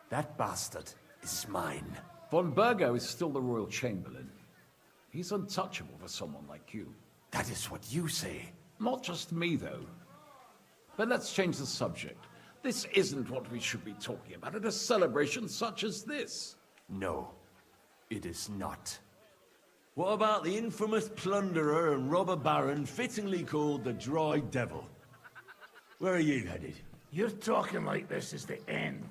Speaker 10: that bastard is mine.
Speaker 14: Von Bergo is still the Royal Chamberlain. He's untouchable for someone like you.
Speaker 10: That is what you say.
Speaker 14: Not just me, though. But let's change the subject. This isn't what we should be talking about at a celebration such as this.
Speaker 10: No, it is not.
Speaker 11: What about the infamous plunderer and robber baron fittingly called the Dry Devil? Where are you headed?
Speaker 9: You're talking like this is the end.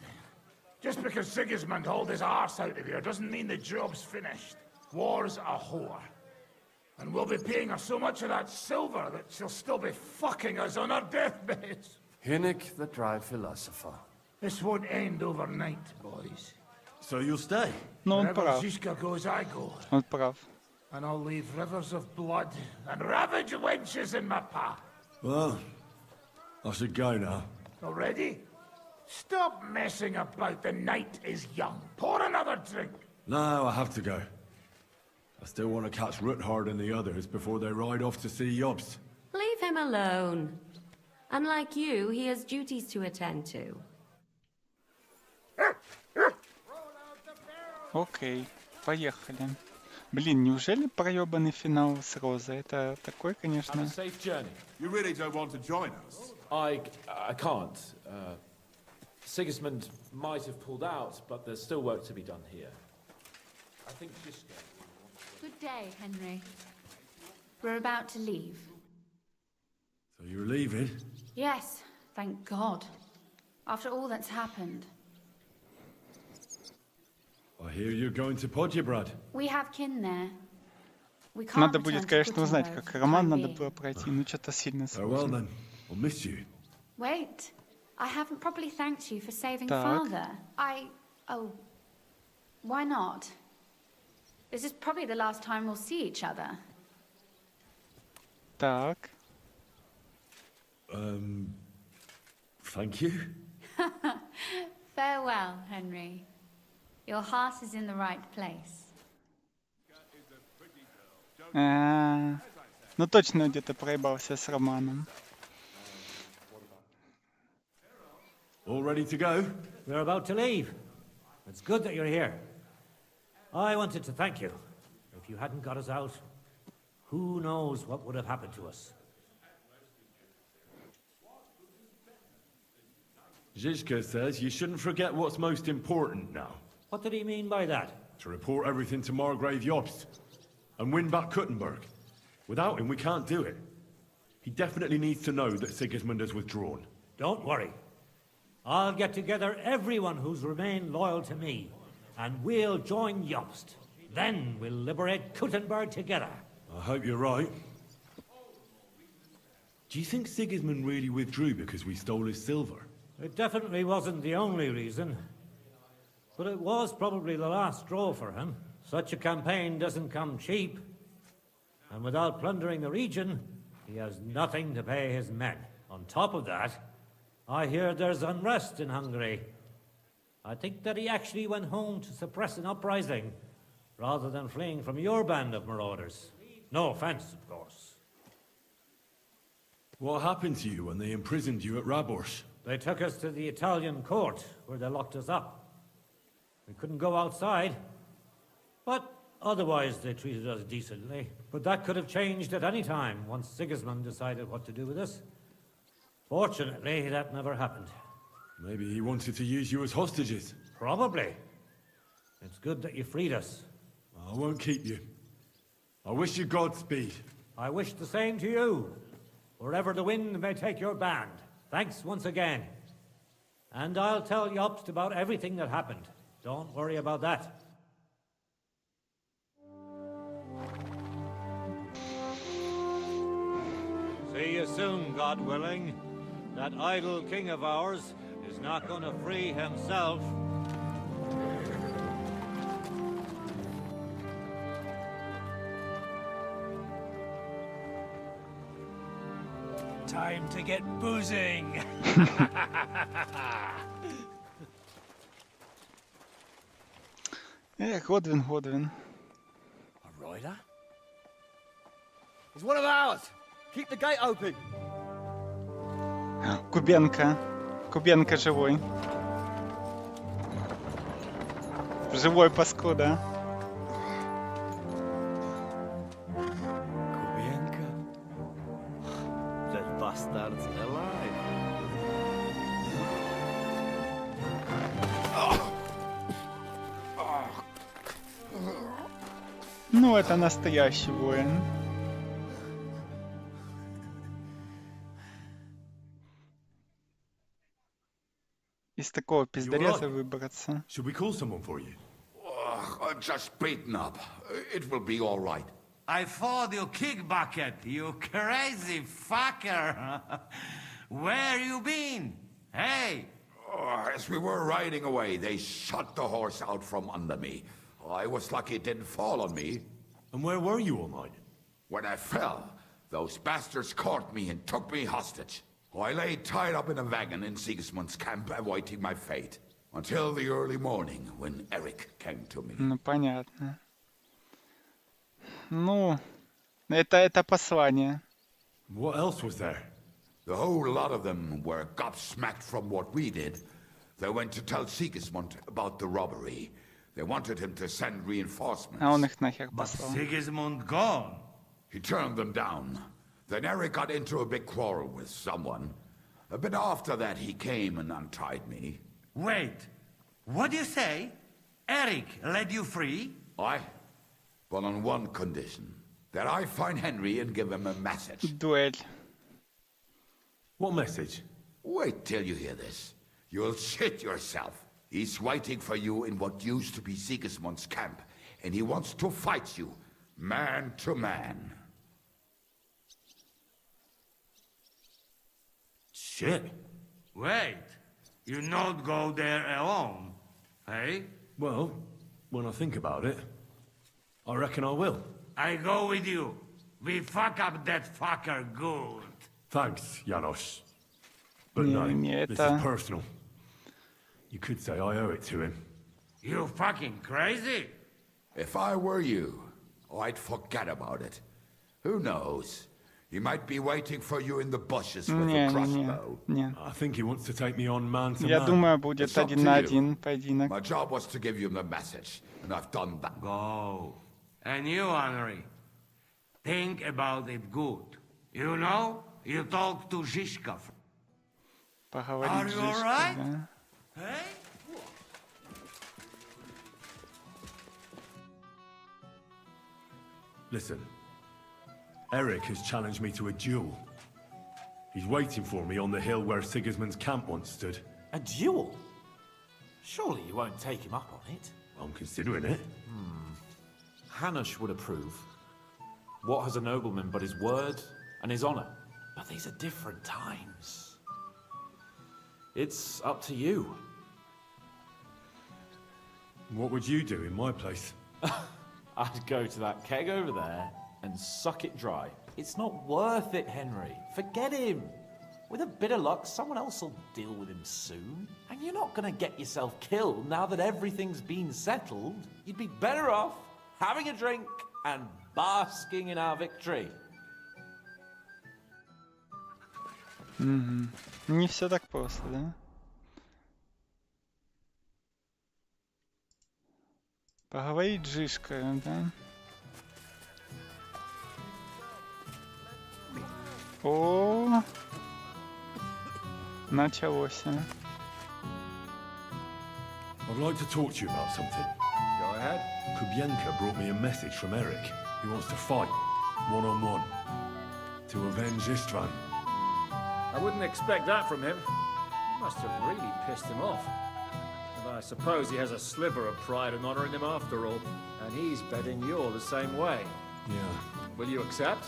Speaker 9: Just because Sigismund hauled his arse out of here doesn't mean the job's finished. War's a whore. And we'll be paying her so much of that silver that she'll still be fucking us on her deathbeds.
Speaker 10: Hinnick, the dry philosopher.
Speaker 9: This won't end overnight, boys.
Speaker 11: So you'll stay?
Speaker 6: Но он
Speaker 9: Wherever
Speaker 6: прав.
Speaker 9: Zizka goes, I go.
Speaker 6: Он прав.
Speaker 9: And I'll leave rivers of blood and ravage wenches in my path.
Speaker 8: Well, I should go now.
Speaker 9: Already? Stop messing about. The night is young. Pour another drink.
Speaker 8: No, I have to go. I still want to catch Ruthard and the others before they ride off to see Jobst.
Speaker 7: Leave him alone. Unlike you, he has duties to attend to.
Speaker 6: Окей, поехали. Блин, неужели проебанный финал с Розой? Это такой, конечно...
Speaker 12: Have a safe journey.
Speaker 2: You really don't want to join us?
Speaker 12: I can't. Sigismund might have pulled out, but there's still work to be done here. I think Shishka...
Speaker 1: Good day, Henry. We're about to leave.
Speaker 8: So you're leaving?
Speaker 1: Yes, thank God. After all that's happened.
Speaker 8: I hear you're going to Podjebrad.
Speaker 1: We have kin there. We can't
Speaker 6: Надо
Speaker 1: return
Speaker 6: будет,
Speaker 1: to
Speaker 6: конечно, узнать,
Speaker 1: Gutenberg
Speaker 6: как
Speaker 1: for the
Speaker 6: роман
Speaker 1: time
Speaker 6: надо
Speaker 1: being.
Speaker 6: было пройти, ну что-то сильно
Speaker 8: Farewell
Speaker 6: сложно.
Speaker 8: then. I'll miss you.
Speaker 1: Wait, I haven't properly thanked you for saving
Speaker 6: Так.
Speaker 1: Father. Oh, why not? This is probably the last time we'll see each other.
Speaker 6: Так.
Speaker 8: Thank you.
Speaker 1: Farewell, Henry. Your heart is in the right place.
Speaker 6: Ну точно где-то проебался с Романом.
Speaker 8: All ready to go?
Speaker 20: We're about to leave. It's good that you're here. I wanted to thank you. If you hadn't got us out, who knows what would have happened to us.
Speaker 8: Zizka says you shouldn't forget what's most important now.
Speaker 20: What did he mean by that?
Speaker 8: To report everything to Margrave Jobst and win back Kuttenberg. Without him, we can't do it. He definitely needs to know that Sigismund has withdrawn.
Speaker 20: Don't worry. I'll get together everyone who's remained loyal to me, and we'll join Jobst. Then we'll liberate Kuttenberg together.
Speaker 8: I hope you're right. Do you think Sigismund really withdrew because we stole his silver?
Speaker 20: It definitely wasn't the only reason. But it was probably the last straw for him. Such a campaign doesn't come cheap. And without plundering the region, he has nothing to pay his men. On top of that, I hear there's unrest in Hungary. I think that he actually went home to suppress an uprising, rather than fleeing from your band of marauders. No offense, of course.
Speaker 8: What happened to you when they imprisoned you at Rabors?
Speaker 20: They took us to the Italian court, where they locked us up. We couldn't go outside, but otherwise they treated us decently. But that could have changed at any time, once Sigismund decided what to do with us. Fortunately, that never happened.
Speaker 8: Maybe he wanted to use you as hostages.
Speaker 20: Probably. It's good that you freed us.
Speaker 8: I won't keep you. I wish you Godspeed.
Speaker 20: I wish the same to you, wherever the wind may take your band. Thanks once again. And I'll tell Jobst about everything that happened. Don't worry about that. See you soon, God willing. That idle king of ours is not going to free himself.
Speaker 9: Time to get boozing.
Speaker 6: Годвин.
Speaker 23: A rider? He's one of ours. Keep the gate open.
Speaker 6: Кубенко. Кубенко живой. Живой паскуда.
Speaker 23: Kubienka? That bastard's alive.
Speaker 6: Ну, это настоящий воин. Из такого пиздареза выбраться.
Speaker 8: Should we call someone for you?
Speaker 9: I'm just beaten up. It will be all right.
Speaker 16: I fought you, kick bucket, you crazy fucker. Where you been? Hey!
Speaker 9: As we were riding away, they shot the horse out from under me. I was lucky it didn't fall on me.
Speaker 8: And where were you all night?
Speaker 9: When I fell, those bastards caught me and took me hostage. I lay tied up in a wagon in Sigismund's camp, awaiting my fate. Until the early morning, when Eric came to me.
Speaker 6: Ну, понятно. Ну, это послание.
Speaker 8: What else was there?
Speaker 9: The whole lot of them were gobsmacked from what we did. They went to tell Sigismund about the robbery. They wanted him to send reinforcements.
Speaker 6: А он их нахер
Speaker 16: But
Speaker 6: послал.
Speaker 16: Sigismund gone.
Speaker 9: He turned them down. Then Eric got into a big quarrel with someone. A bit after that, he came and untied me.
Speaker 16: Wait, what do you say? Eric led you free?
Speaker 9: Aye, but on one condition. That I find Henry and give him a message.
Speaker 6: Дуэль.
Speaker 8: What message?
Speaker 9: Wait till you hear this. You'll shit yourself. He's waiting for you in what used to be Sigismund's camp, and he wants to fight you, man to man.
Speaker 8: Shit.
Speaker 16: Wait, you not go there alone, hey?
Speaker 8: Well, when I think about it, I reckon I will.
Speaker 16: I go with you. We fuck up that fucker good.
Speaker 8: Thanks, Janos. But
Speaker 6: Не,
Speaker 8: no,
Speaker 6: не,
Speaker 8: this
Speaker 6: это-
Speaker 8: is personal. You could say I owe it to him.
Speaker 16: You fucking crazy?
Speaker 9: If I were you, I'd forget about it. Who knows? He might be waiting for you in the bushes with
Speaker 6: Не,
Speaker 9: a
Speaker 6: не,
Speaker 9: crossbow.
Speaker 6: не.
Speaker 8: I think he wants to take me on man to
Speaker 6: Я
Speaker 8: man.
Speaker 6: думаю, будет
Speaker 9: It's up
Speaker 6: один
Speaker 9: to
Speaker 6: на
Speaker 9: you.
Speaker 6: один поединок.
Speaker 9: My job was to give you the message, and I've done that.
Speaker 16: Go. And you, Henry, think about it good. You know, you talk to Zhishkov.
Speaker 6: Поговорить
Speaker 16: Are
Speaker 6: с
Speaker 16: you
Speaker 6: Жишкой,
Speaker 16: alright?
Speaker 6: да?
Speaker 16: Hey?
Speaker 8: Listen, Eric has challenged me to a duel. He's waiting for me on the hill where Sigismund's camp once stood.
Speaker 12: A duel? Surely you won't take him up on it?
Speaker 8: I'm considering it.
Speaker 12: Hanush would approve. What has a nobleman but his word and his honor? But these are different times. It's up to you.
Speaker 8: What would you do in my place?
Speaker 12: I'd go to that keg over there and suck it dry. It's not worth it, Henry. Forget him. With a bit of luck, someone else will deal with him soon. And you're not gonna get yourself killed now that everything's been settled. You'd be better off having a drink and basking in our victory.
Speaker 6: Мгм. Не все так просто, да? Поговорить с Жишкой, да? О, началось.
Speaker 8: I'd like to talk to you about something.
Speaker 4: Go ahead.
Speaker 8: Kubienka brought me a message from Eric. He wants to fight, one-on-one, to avenge Istvan.
Speaker 4: I wouldn't expect that from him. You must have really pissed him off. But I suppose he has a sliver of pride and honor in him after all. And he's betting you're the same way.
Speaker 8: Yeah.
Speaker 4: Will you accept?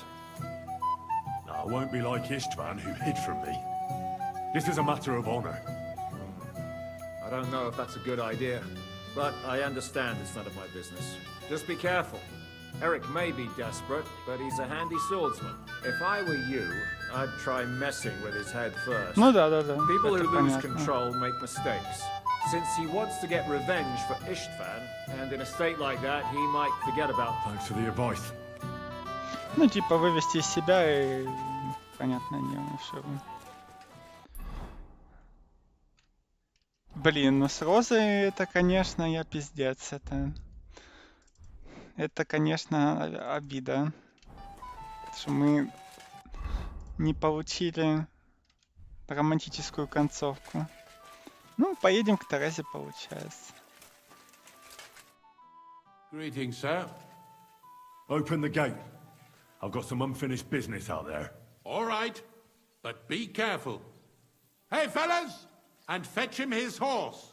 Speaker 8: No, I won't be like Istvan, who hid from me. This is a matter of honor.
Speaker 4: I don't know if that's a good idea, but I understand it's none of my business. Just be careful. Eric may be desperate, but he's a handy swordsman. If I were you, I'd try messing with his head first.
Speaker 6: Ну да, да, да.
Speaker 4: People who
Speaker 6: Это
Speaker 4: lose
Speaker 6: понятно.
Speaker 4: control make mistakes. Since he wants to get revenge for Istvan, and in a state like that, he might forget about...
Speaker 8: Thanks for the advice.
Speaker 6: Ну, типа, вывести из себя и... Понятное дело, все. Блин, ну с Розой это, конечно, я пиздец. Это, конечно, обида. Что мы не получили романтическую концовку. Ну, поедем к Терезе, получается.
Speaker 8: Greetings, sir. Open the gate. I've got some unfinished business out there.
Speaker 2: All right, but be careful. Hey, fellas! And fetch him his horse.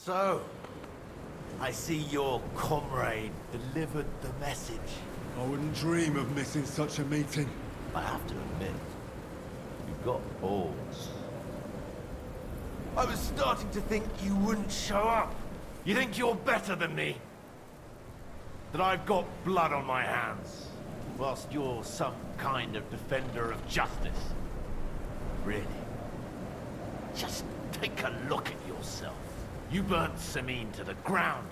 Speaker 13: So, I see your comrade delivered the message.
Speaker 8: I wouldn't dream of missing such a meeting.
Speaker 13: I have to admit, you've got balls. I was starting to think you wouldn't show up. You think you're better than me? That I've got blood on my hands, whilst you're some kind of defender of justice. Really? Just take a look at yourself. You burnt Sameen to the ground.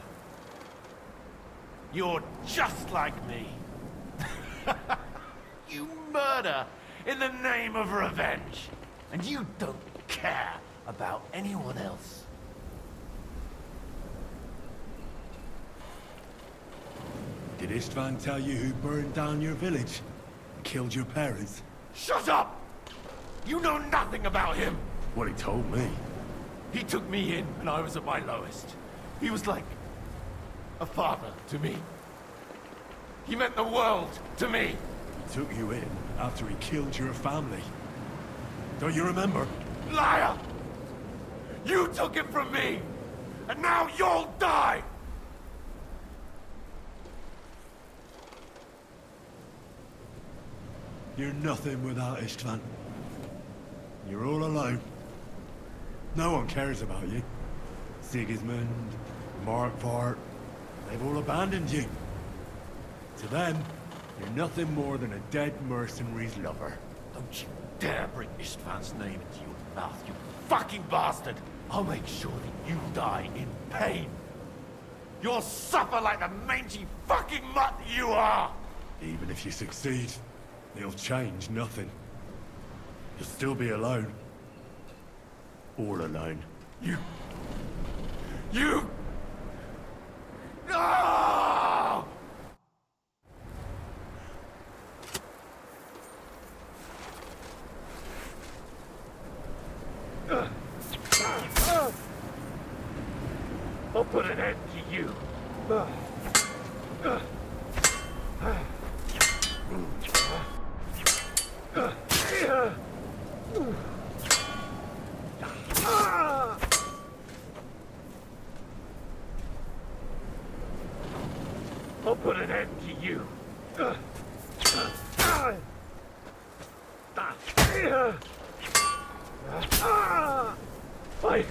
Speaker 13: You're just like me. You murder in the name of revenge. And you don't care about anyone else.
Speaker 8: Did Istvan tell you who burned down your village? And killed your parents?
Speaker 13: Shut up! You know nothing about him!
Speaker 8: Well, he told me.
Speaker 13: He took me in when I was at my lowest. He was like a father to me. He meant the world to me.
Speaker 8: He took you in after he killed your family. Don't you remember?
Speaker 13: Liar! You took him from me! And now you'll die!
Speaker 8: You're nothing without Istvan. You're all alone. No one cares about you. Sigismund, Markvart, they've all abandoned you. To them, you're nothing more than a dead mercenary's lover.
Speaker 13: Don't you dare bring Istvan's name into your mouth, you fucking bastard! I'll make sure that you die in pain. You'll suffer like the mangy fucking mutt you are!
Speaker 8: Even if you succeed, it'll change nothing. You'll still be alone. All alone.
Speaker 13: You... No!
Speaker 9: I'll put an end to you. I'll put an end to you. I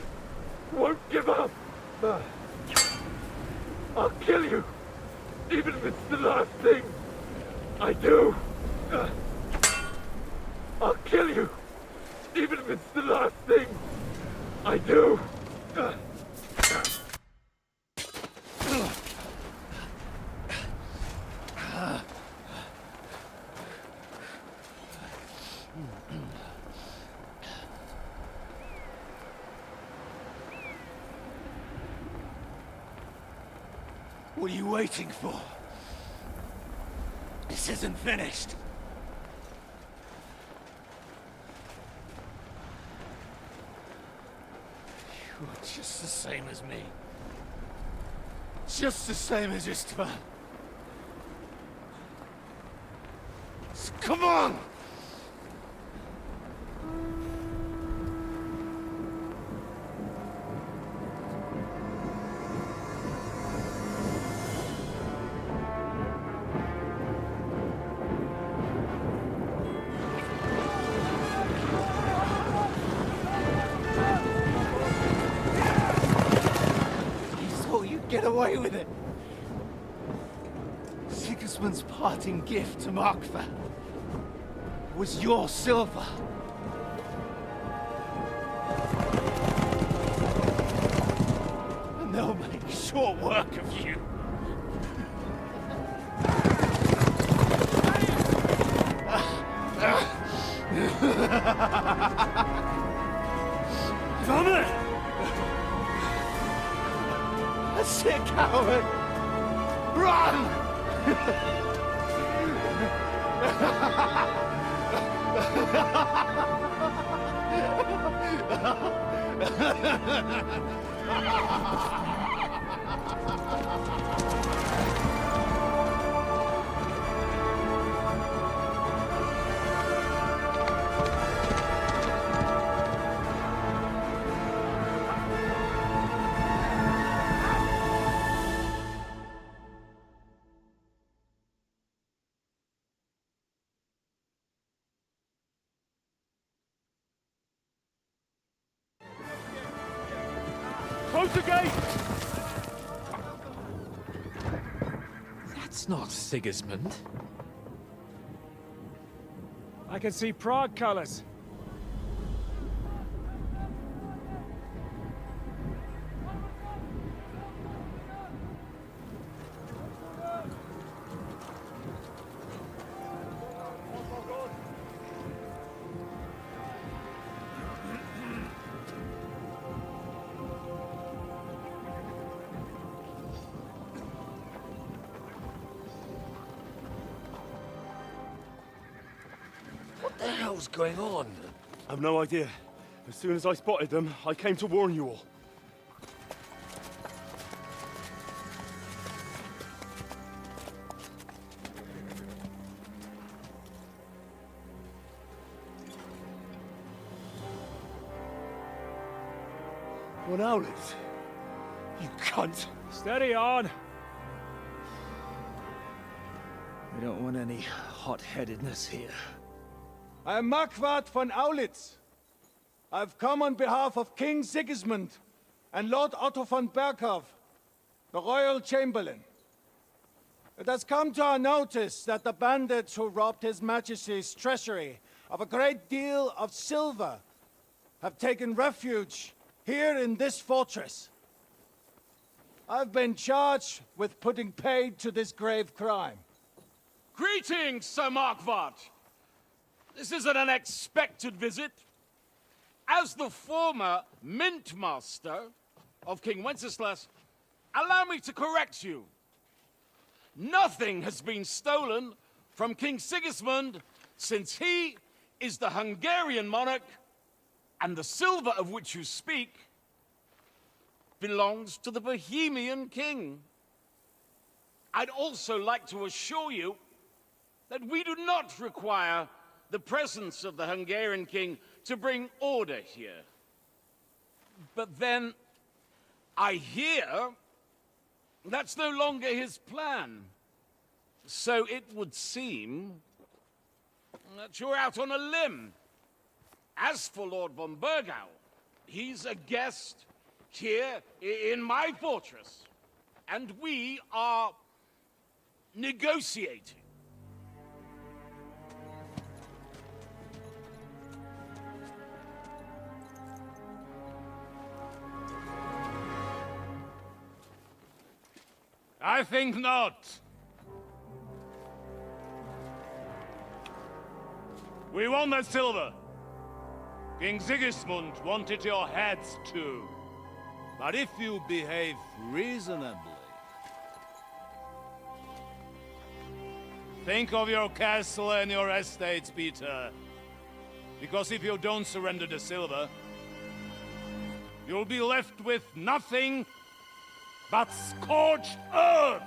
Speaker 9: won't give up. I'll kill you, even if it's the last thing I do. I'll kill you, even if it's the last thing I do.
Speaker 13: What are you waiting for? This isn't finished. You're just the same as me. Just the same as Istvan. Come on! Get away with it! Sigismund's parting gift to Markvar was your silver. And they'll make short work of you. Come That's it, coward! Run!
Speaker 3: Close the gate!
Speaker 11: That's not Sigismund.
Speaker 3: I can see Prague colors.
Speaker 11: What the hell's going on?
Speaker 8: I've no idea. As soon as I spotted them, I came to warn you all. One Owlet. You cunt.
Speaker 3: Steady on.
Speaker 11: We don't want any hot-headedness here.
Speaker 17: I am Markvart von Aulitz. I've come on behalf of King Sigismund and Lord Otto von Berghoff, the Royal Chamberlain. It has come to our notice that the bandits who robbed His Majesty's treasury of a great deal of silver have taken refuge here in this fortress. I've been charged with putting paid to this grave crime.
Speaker 3: Greetings, Sir Markvart. This is an unexpected visit.
Speaker 15: As the former mint master of King Wenceslas, allow me to correct you. Nothing has been stolen from King Sigismund since he is the Hungarian monarch, and the silver of which you speak belongs to the Bohemian king. I'd also like to assure you that we do not require the presence of the Hungarian king to bring order here. But then, I hear that's no longer his plan. So it would seem that you're out on a limb. As for Lord von Burgau, he's a guest here in my fortress, and we are negotiating.
Speaker 18: I think not. We want that silver. King Sigismund wanted your heads too. But if you behave reasonably... Think of your castle and your estates, Peter. Because if you don't surrender the silver, you'll be left with nothing but scorched earth!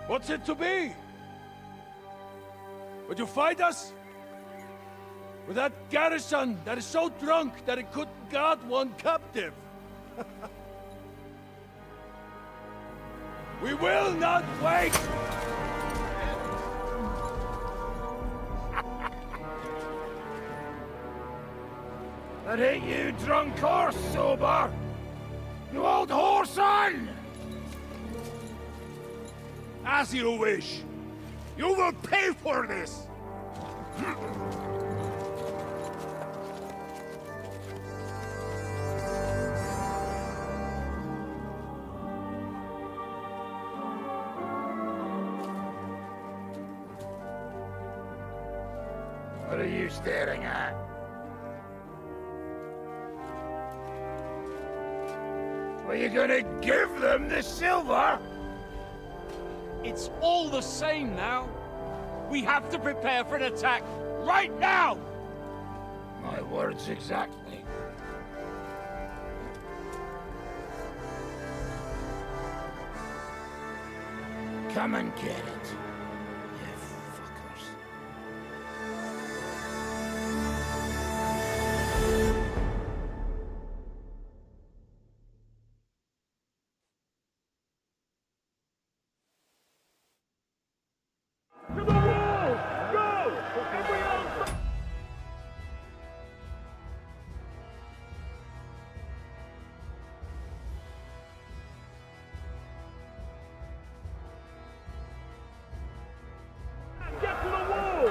Speaker 17: What's it to be? Would you fight us? With that garrison that is so drunk that it couldn't guard one captive? We will not wait!
Speaker 9: That ain't you, drunk or sober! You old whoreson!
Speaker 18: As you wish. You will pay for this!
Speaker 9: What are you staring at? Were you gonna give them the silver?
Speaker 15: It's all the same now. We have to prepare for an attack right now!
Speaker 9: My words exactly. Come and get it, you fuckers.
Speaker 18: Get to the wall!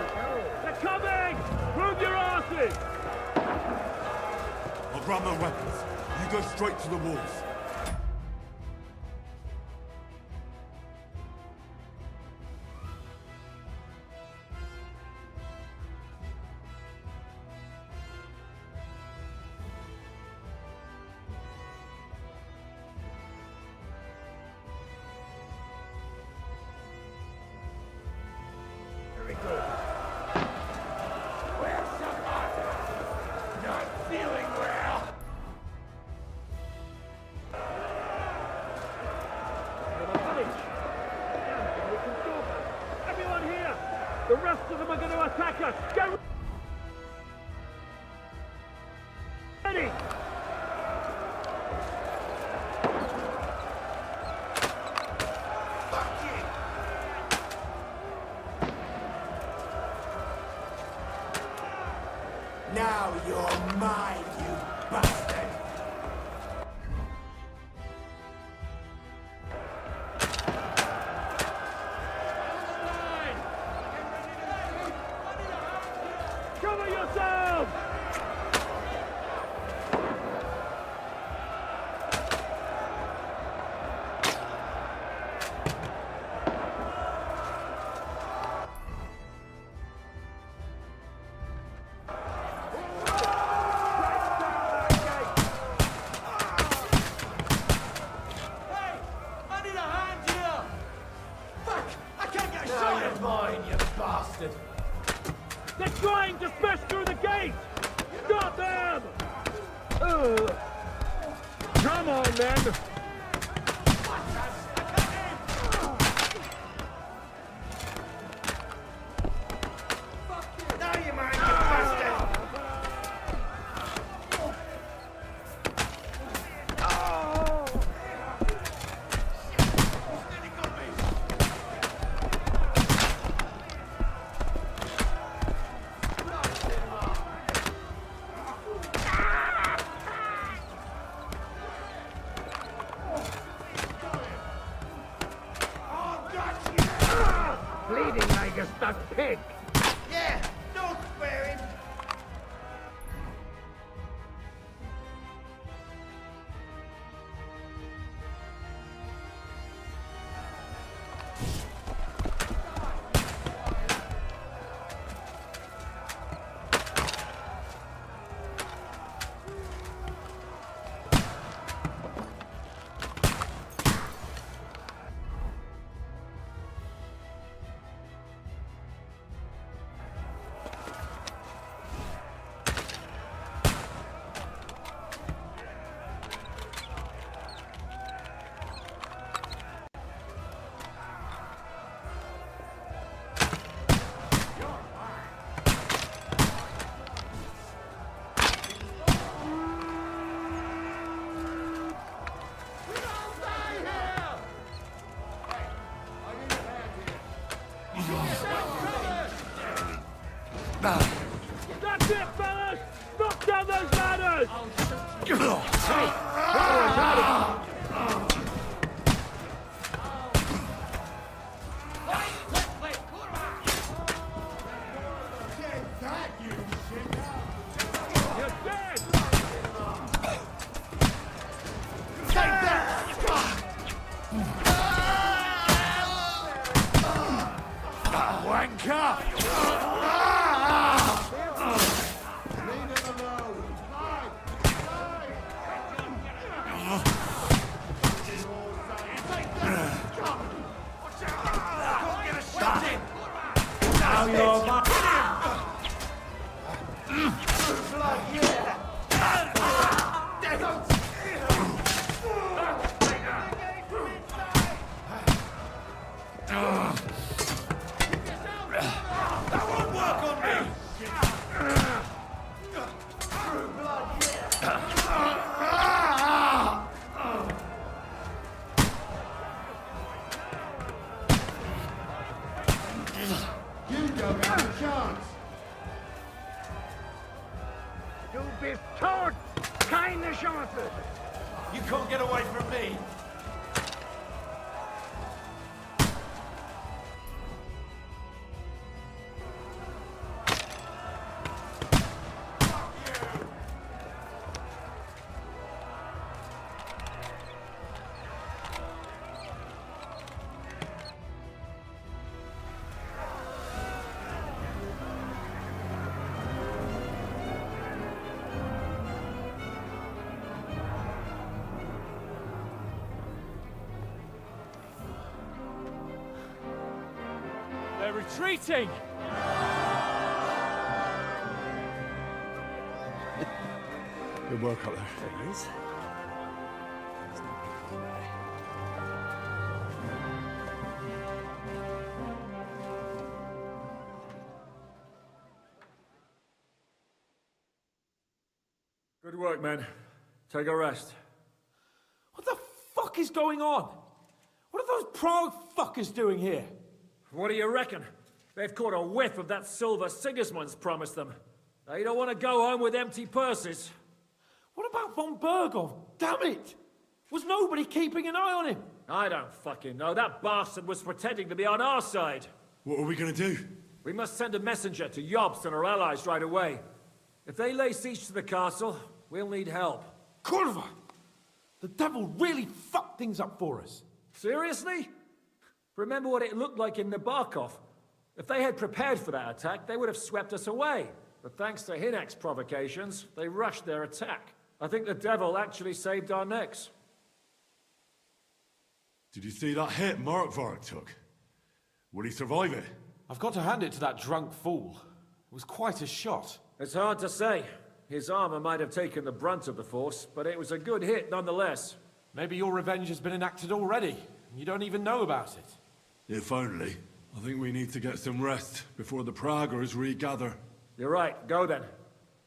Speaker 18: They're coming! Move your asses!
Speaker 8: I'll grab my weapons. You go straight to the walls.
Speaker 9: Very good. Where's somebody? Not feeling well.
Speaker 18: Everyone here! The rest of them are going to attack us! Get ready!
Speaker 9: Now you're mine, you bastard!
Speaker 17: men!
Speaker 13: Now you mind, you bastard!
Speaker 9: Bleeding like a stuck pig.
Speaker 13: Yeah, don't spare him!
Speaker 17: That's it, fellas! Knock down those ladders! You're dead!
Speaker 9: Du bist tot! Keine Chance!
Speaker 13: You can't get away from me!
Speaker 17: They're retreating!
Speaker 8: Good work up there.
Speaker 17: There he is.
Speaker 4: Good work, men. Take a rest.
Speaker 12: What the fuck is going on? What are those Prague fuckers doing here?
Speaker 4: What do you reckon? They've caught a whiff of that silver Sigismund's promised them. They don't want to go home with empty purses.
Speaker 12: What about von Bergov? Damn it! Was nobody keeping an eye on him?
Speaker 4: I don't fucking know. That bastard was pretending to be on our side.
Speaker 8: What are we gonna do?
Speaker 4: We must send a messenger to Jobst and our allies right away. If they lay siege to the castle, we'll need help.
Speaker 12: Kurva! The devil really fucked things up for us.
Speaker 4: Seriously? Remember what it looked like in Nabokov. If they had prepared for that attack, they would have swept us away. But thanks to Hinek's provocations, they rushed their attack. I think the devil actually saved our necks.
Speaker 8: Did you see that hit Markvark took? Will he survive it?
Speaker 12: I've got to hand it to that drunk fool. It was quite a shot.
Speaker 4: It's hard to say. His armor might have taken the brunt of the force, but it was a good hit nonetheless.
Speaker 11: Maybe your revenge has been enacted already. You don't even know about it.
Speaker 8: If only. I think we need to get some rest before the Praggers regather.
Speaker 4: You're right, go then.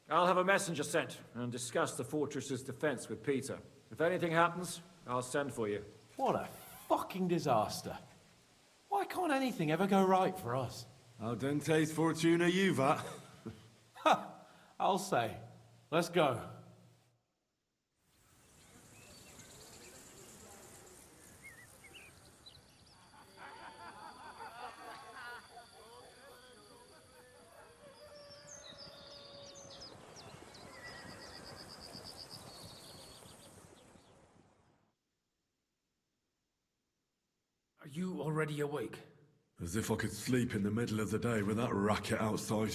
Speaker 4: I'll have a messenger sent and discuss the fortress's defense with Peter. If anything happens, I'll send for you.
Speaker 12: What a fucking disaster. Why can't anything ever go right for us?
Speaker 8: Al dente's fortuna juvat.
Speaker 12: I'll say. Let's go.
Speaker 5: Are you already awake?
Speaker 8: As if I could sleep in the middle of the day with that racket outside.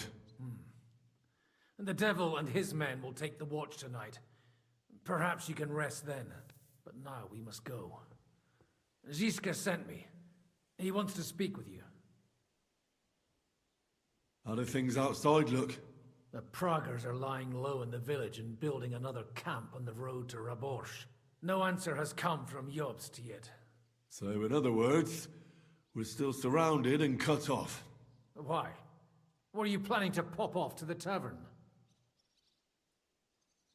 Speaker 5: And the devil and his men will take the watch tonight. Perhaps you can rest then. But now we must go. Ziska sent me. He wants to speak with you.
Speaker 8: How do things outside look?
Speaker 5: The Praggers are lying low in the village and building another camp on the road to Raborsh. No answer has come from Jobst yet.
Speaker 8: So in other words, we're still surrounded and cut off.
Speaker 5: Why? What are you planning to pop off to the tavern?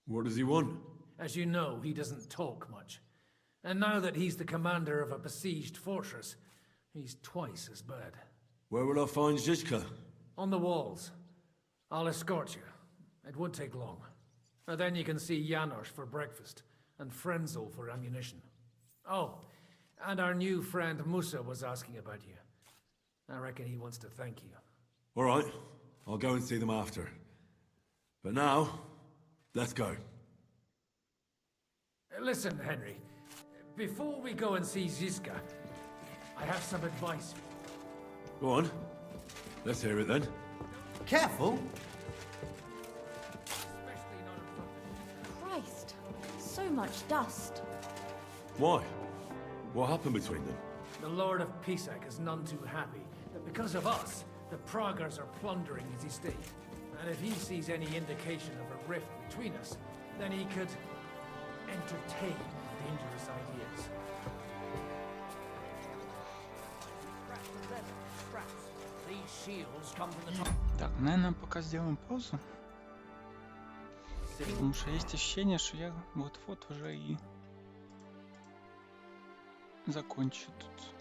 Speaker 8: What does he want?
Speaker 5: As you know, he doesn't talk much. And now that he's the commander of a besieged fortress, he's twice as bad.
Speaker 8: Where will I find Zizka?
Speaker 5: On the walls. I'll escort you. It won't take long. And then you can see Janosch for breakfast, and Frenzel for ammunition. Oh, and our new friend Musa was asking about you. I reckon he wants to thank you.
Speaker 8: All right, I'll go and see them after. But now, let's go.
Speaker 5: Listen, Henry. Before we go and see Ziska, I have some advice.
Speaker 8: Go on. Let's hear it then.
Speaker 16: Careful!
Speaker 21: Christ, so much dust.
Speaker 8: Why? What happened between them?
Speaker 5: The Lord of Pisak is none too happy that because of us, the Praggers are plundering his estate. And if he sees any indication of a rift between us, then he could entertain dangerous ideas.
Speaker 9: These shields come from the top.
Speaker 6: Так, наверное, пока сделаем паузу. Потому что есть ощущение, что я вот-вот уже и закончу тут.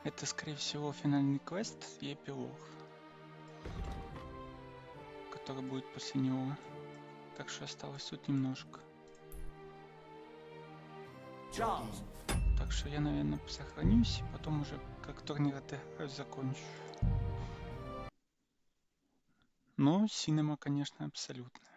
Speaker 6: Это, скорее всего, финальный квест и эпилог, который будет после него. Так что осталось тут немножко. Так что я, наверное, сохранюсь, и потом уже, как турнир отыграю, закончу. Но синема, конечно, абсолютно.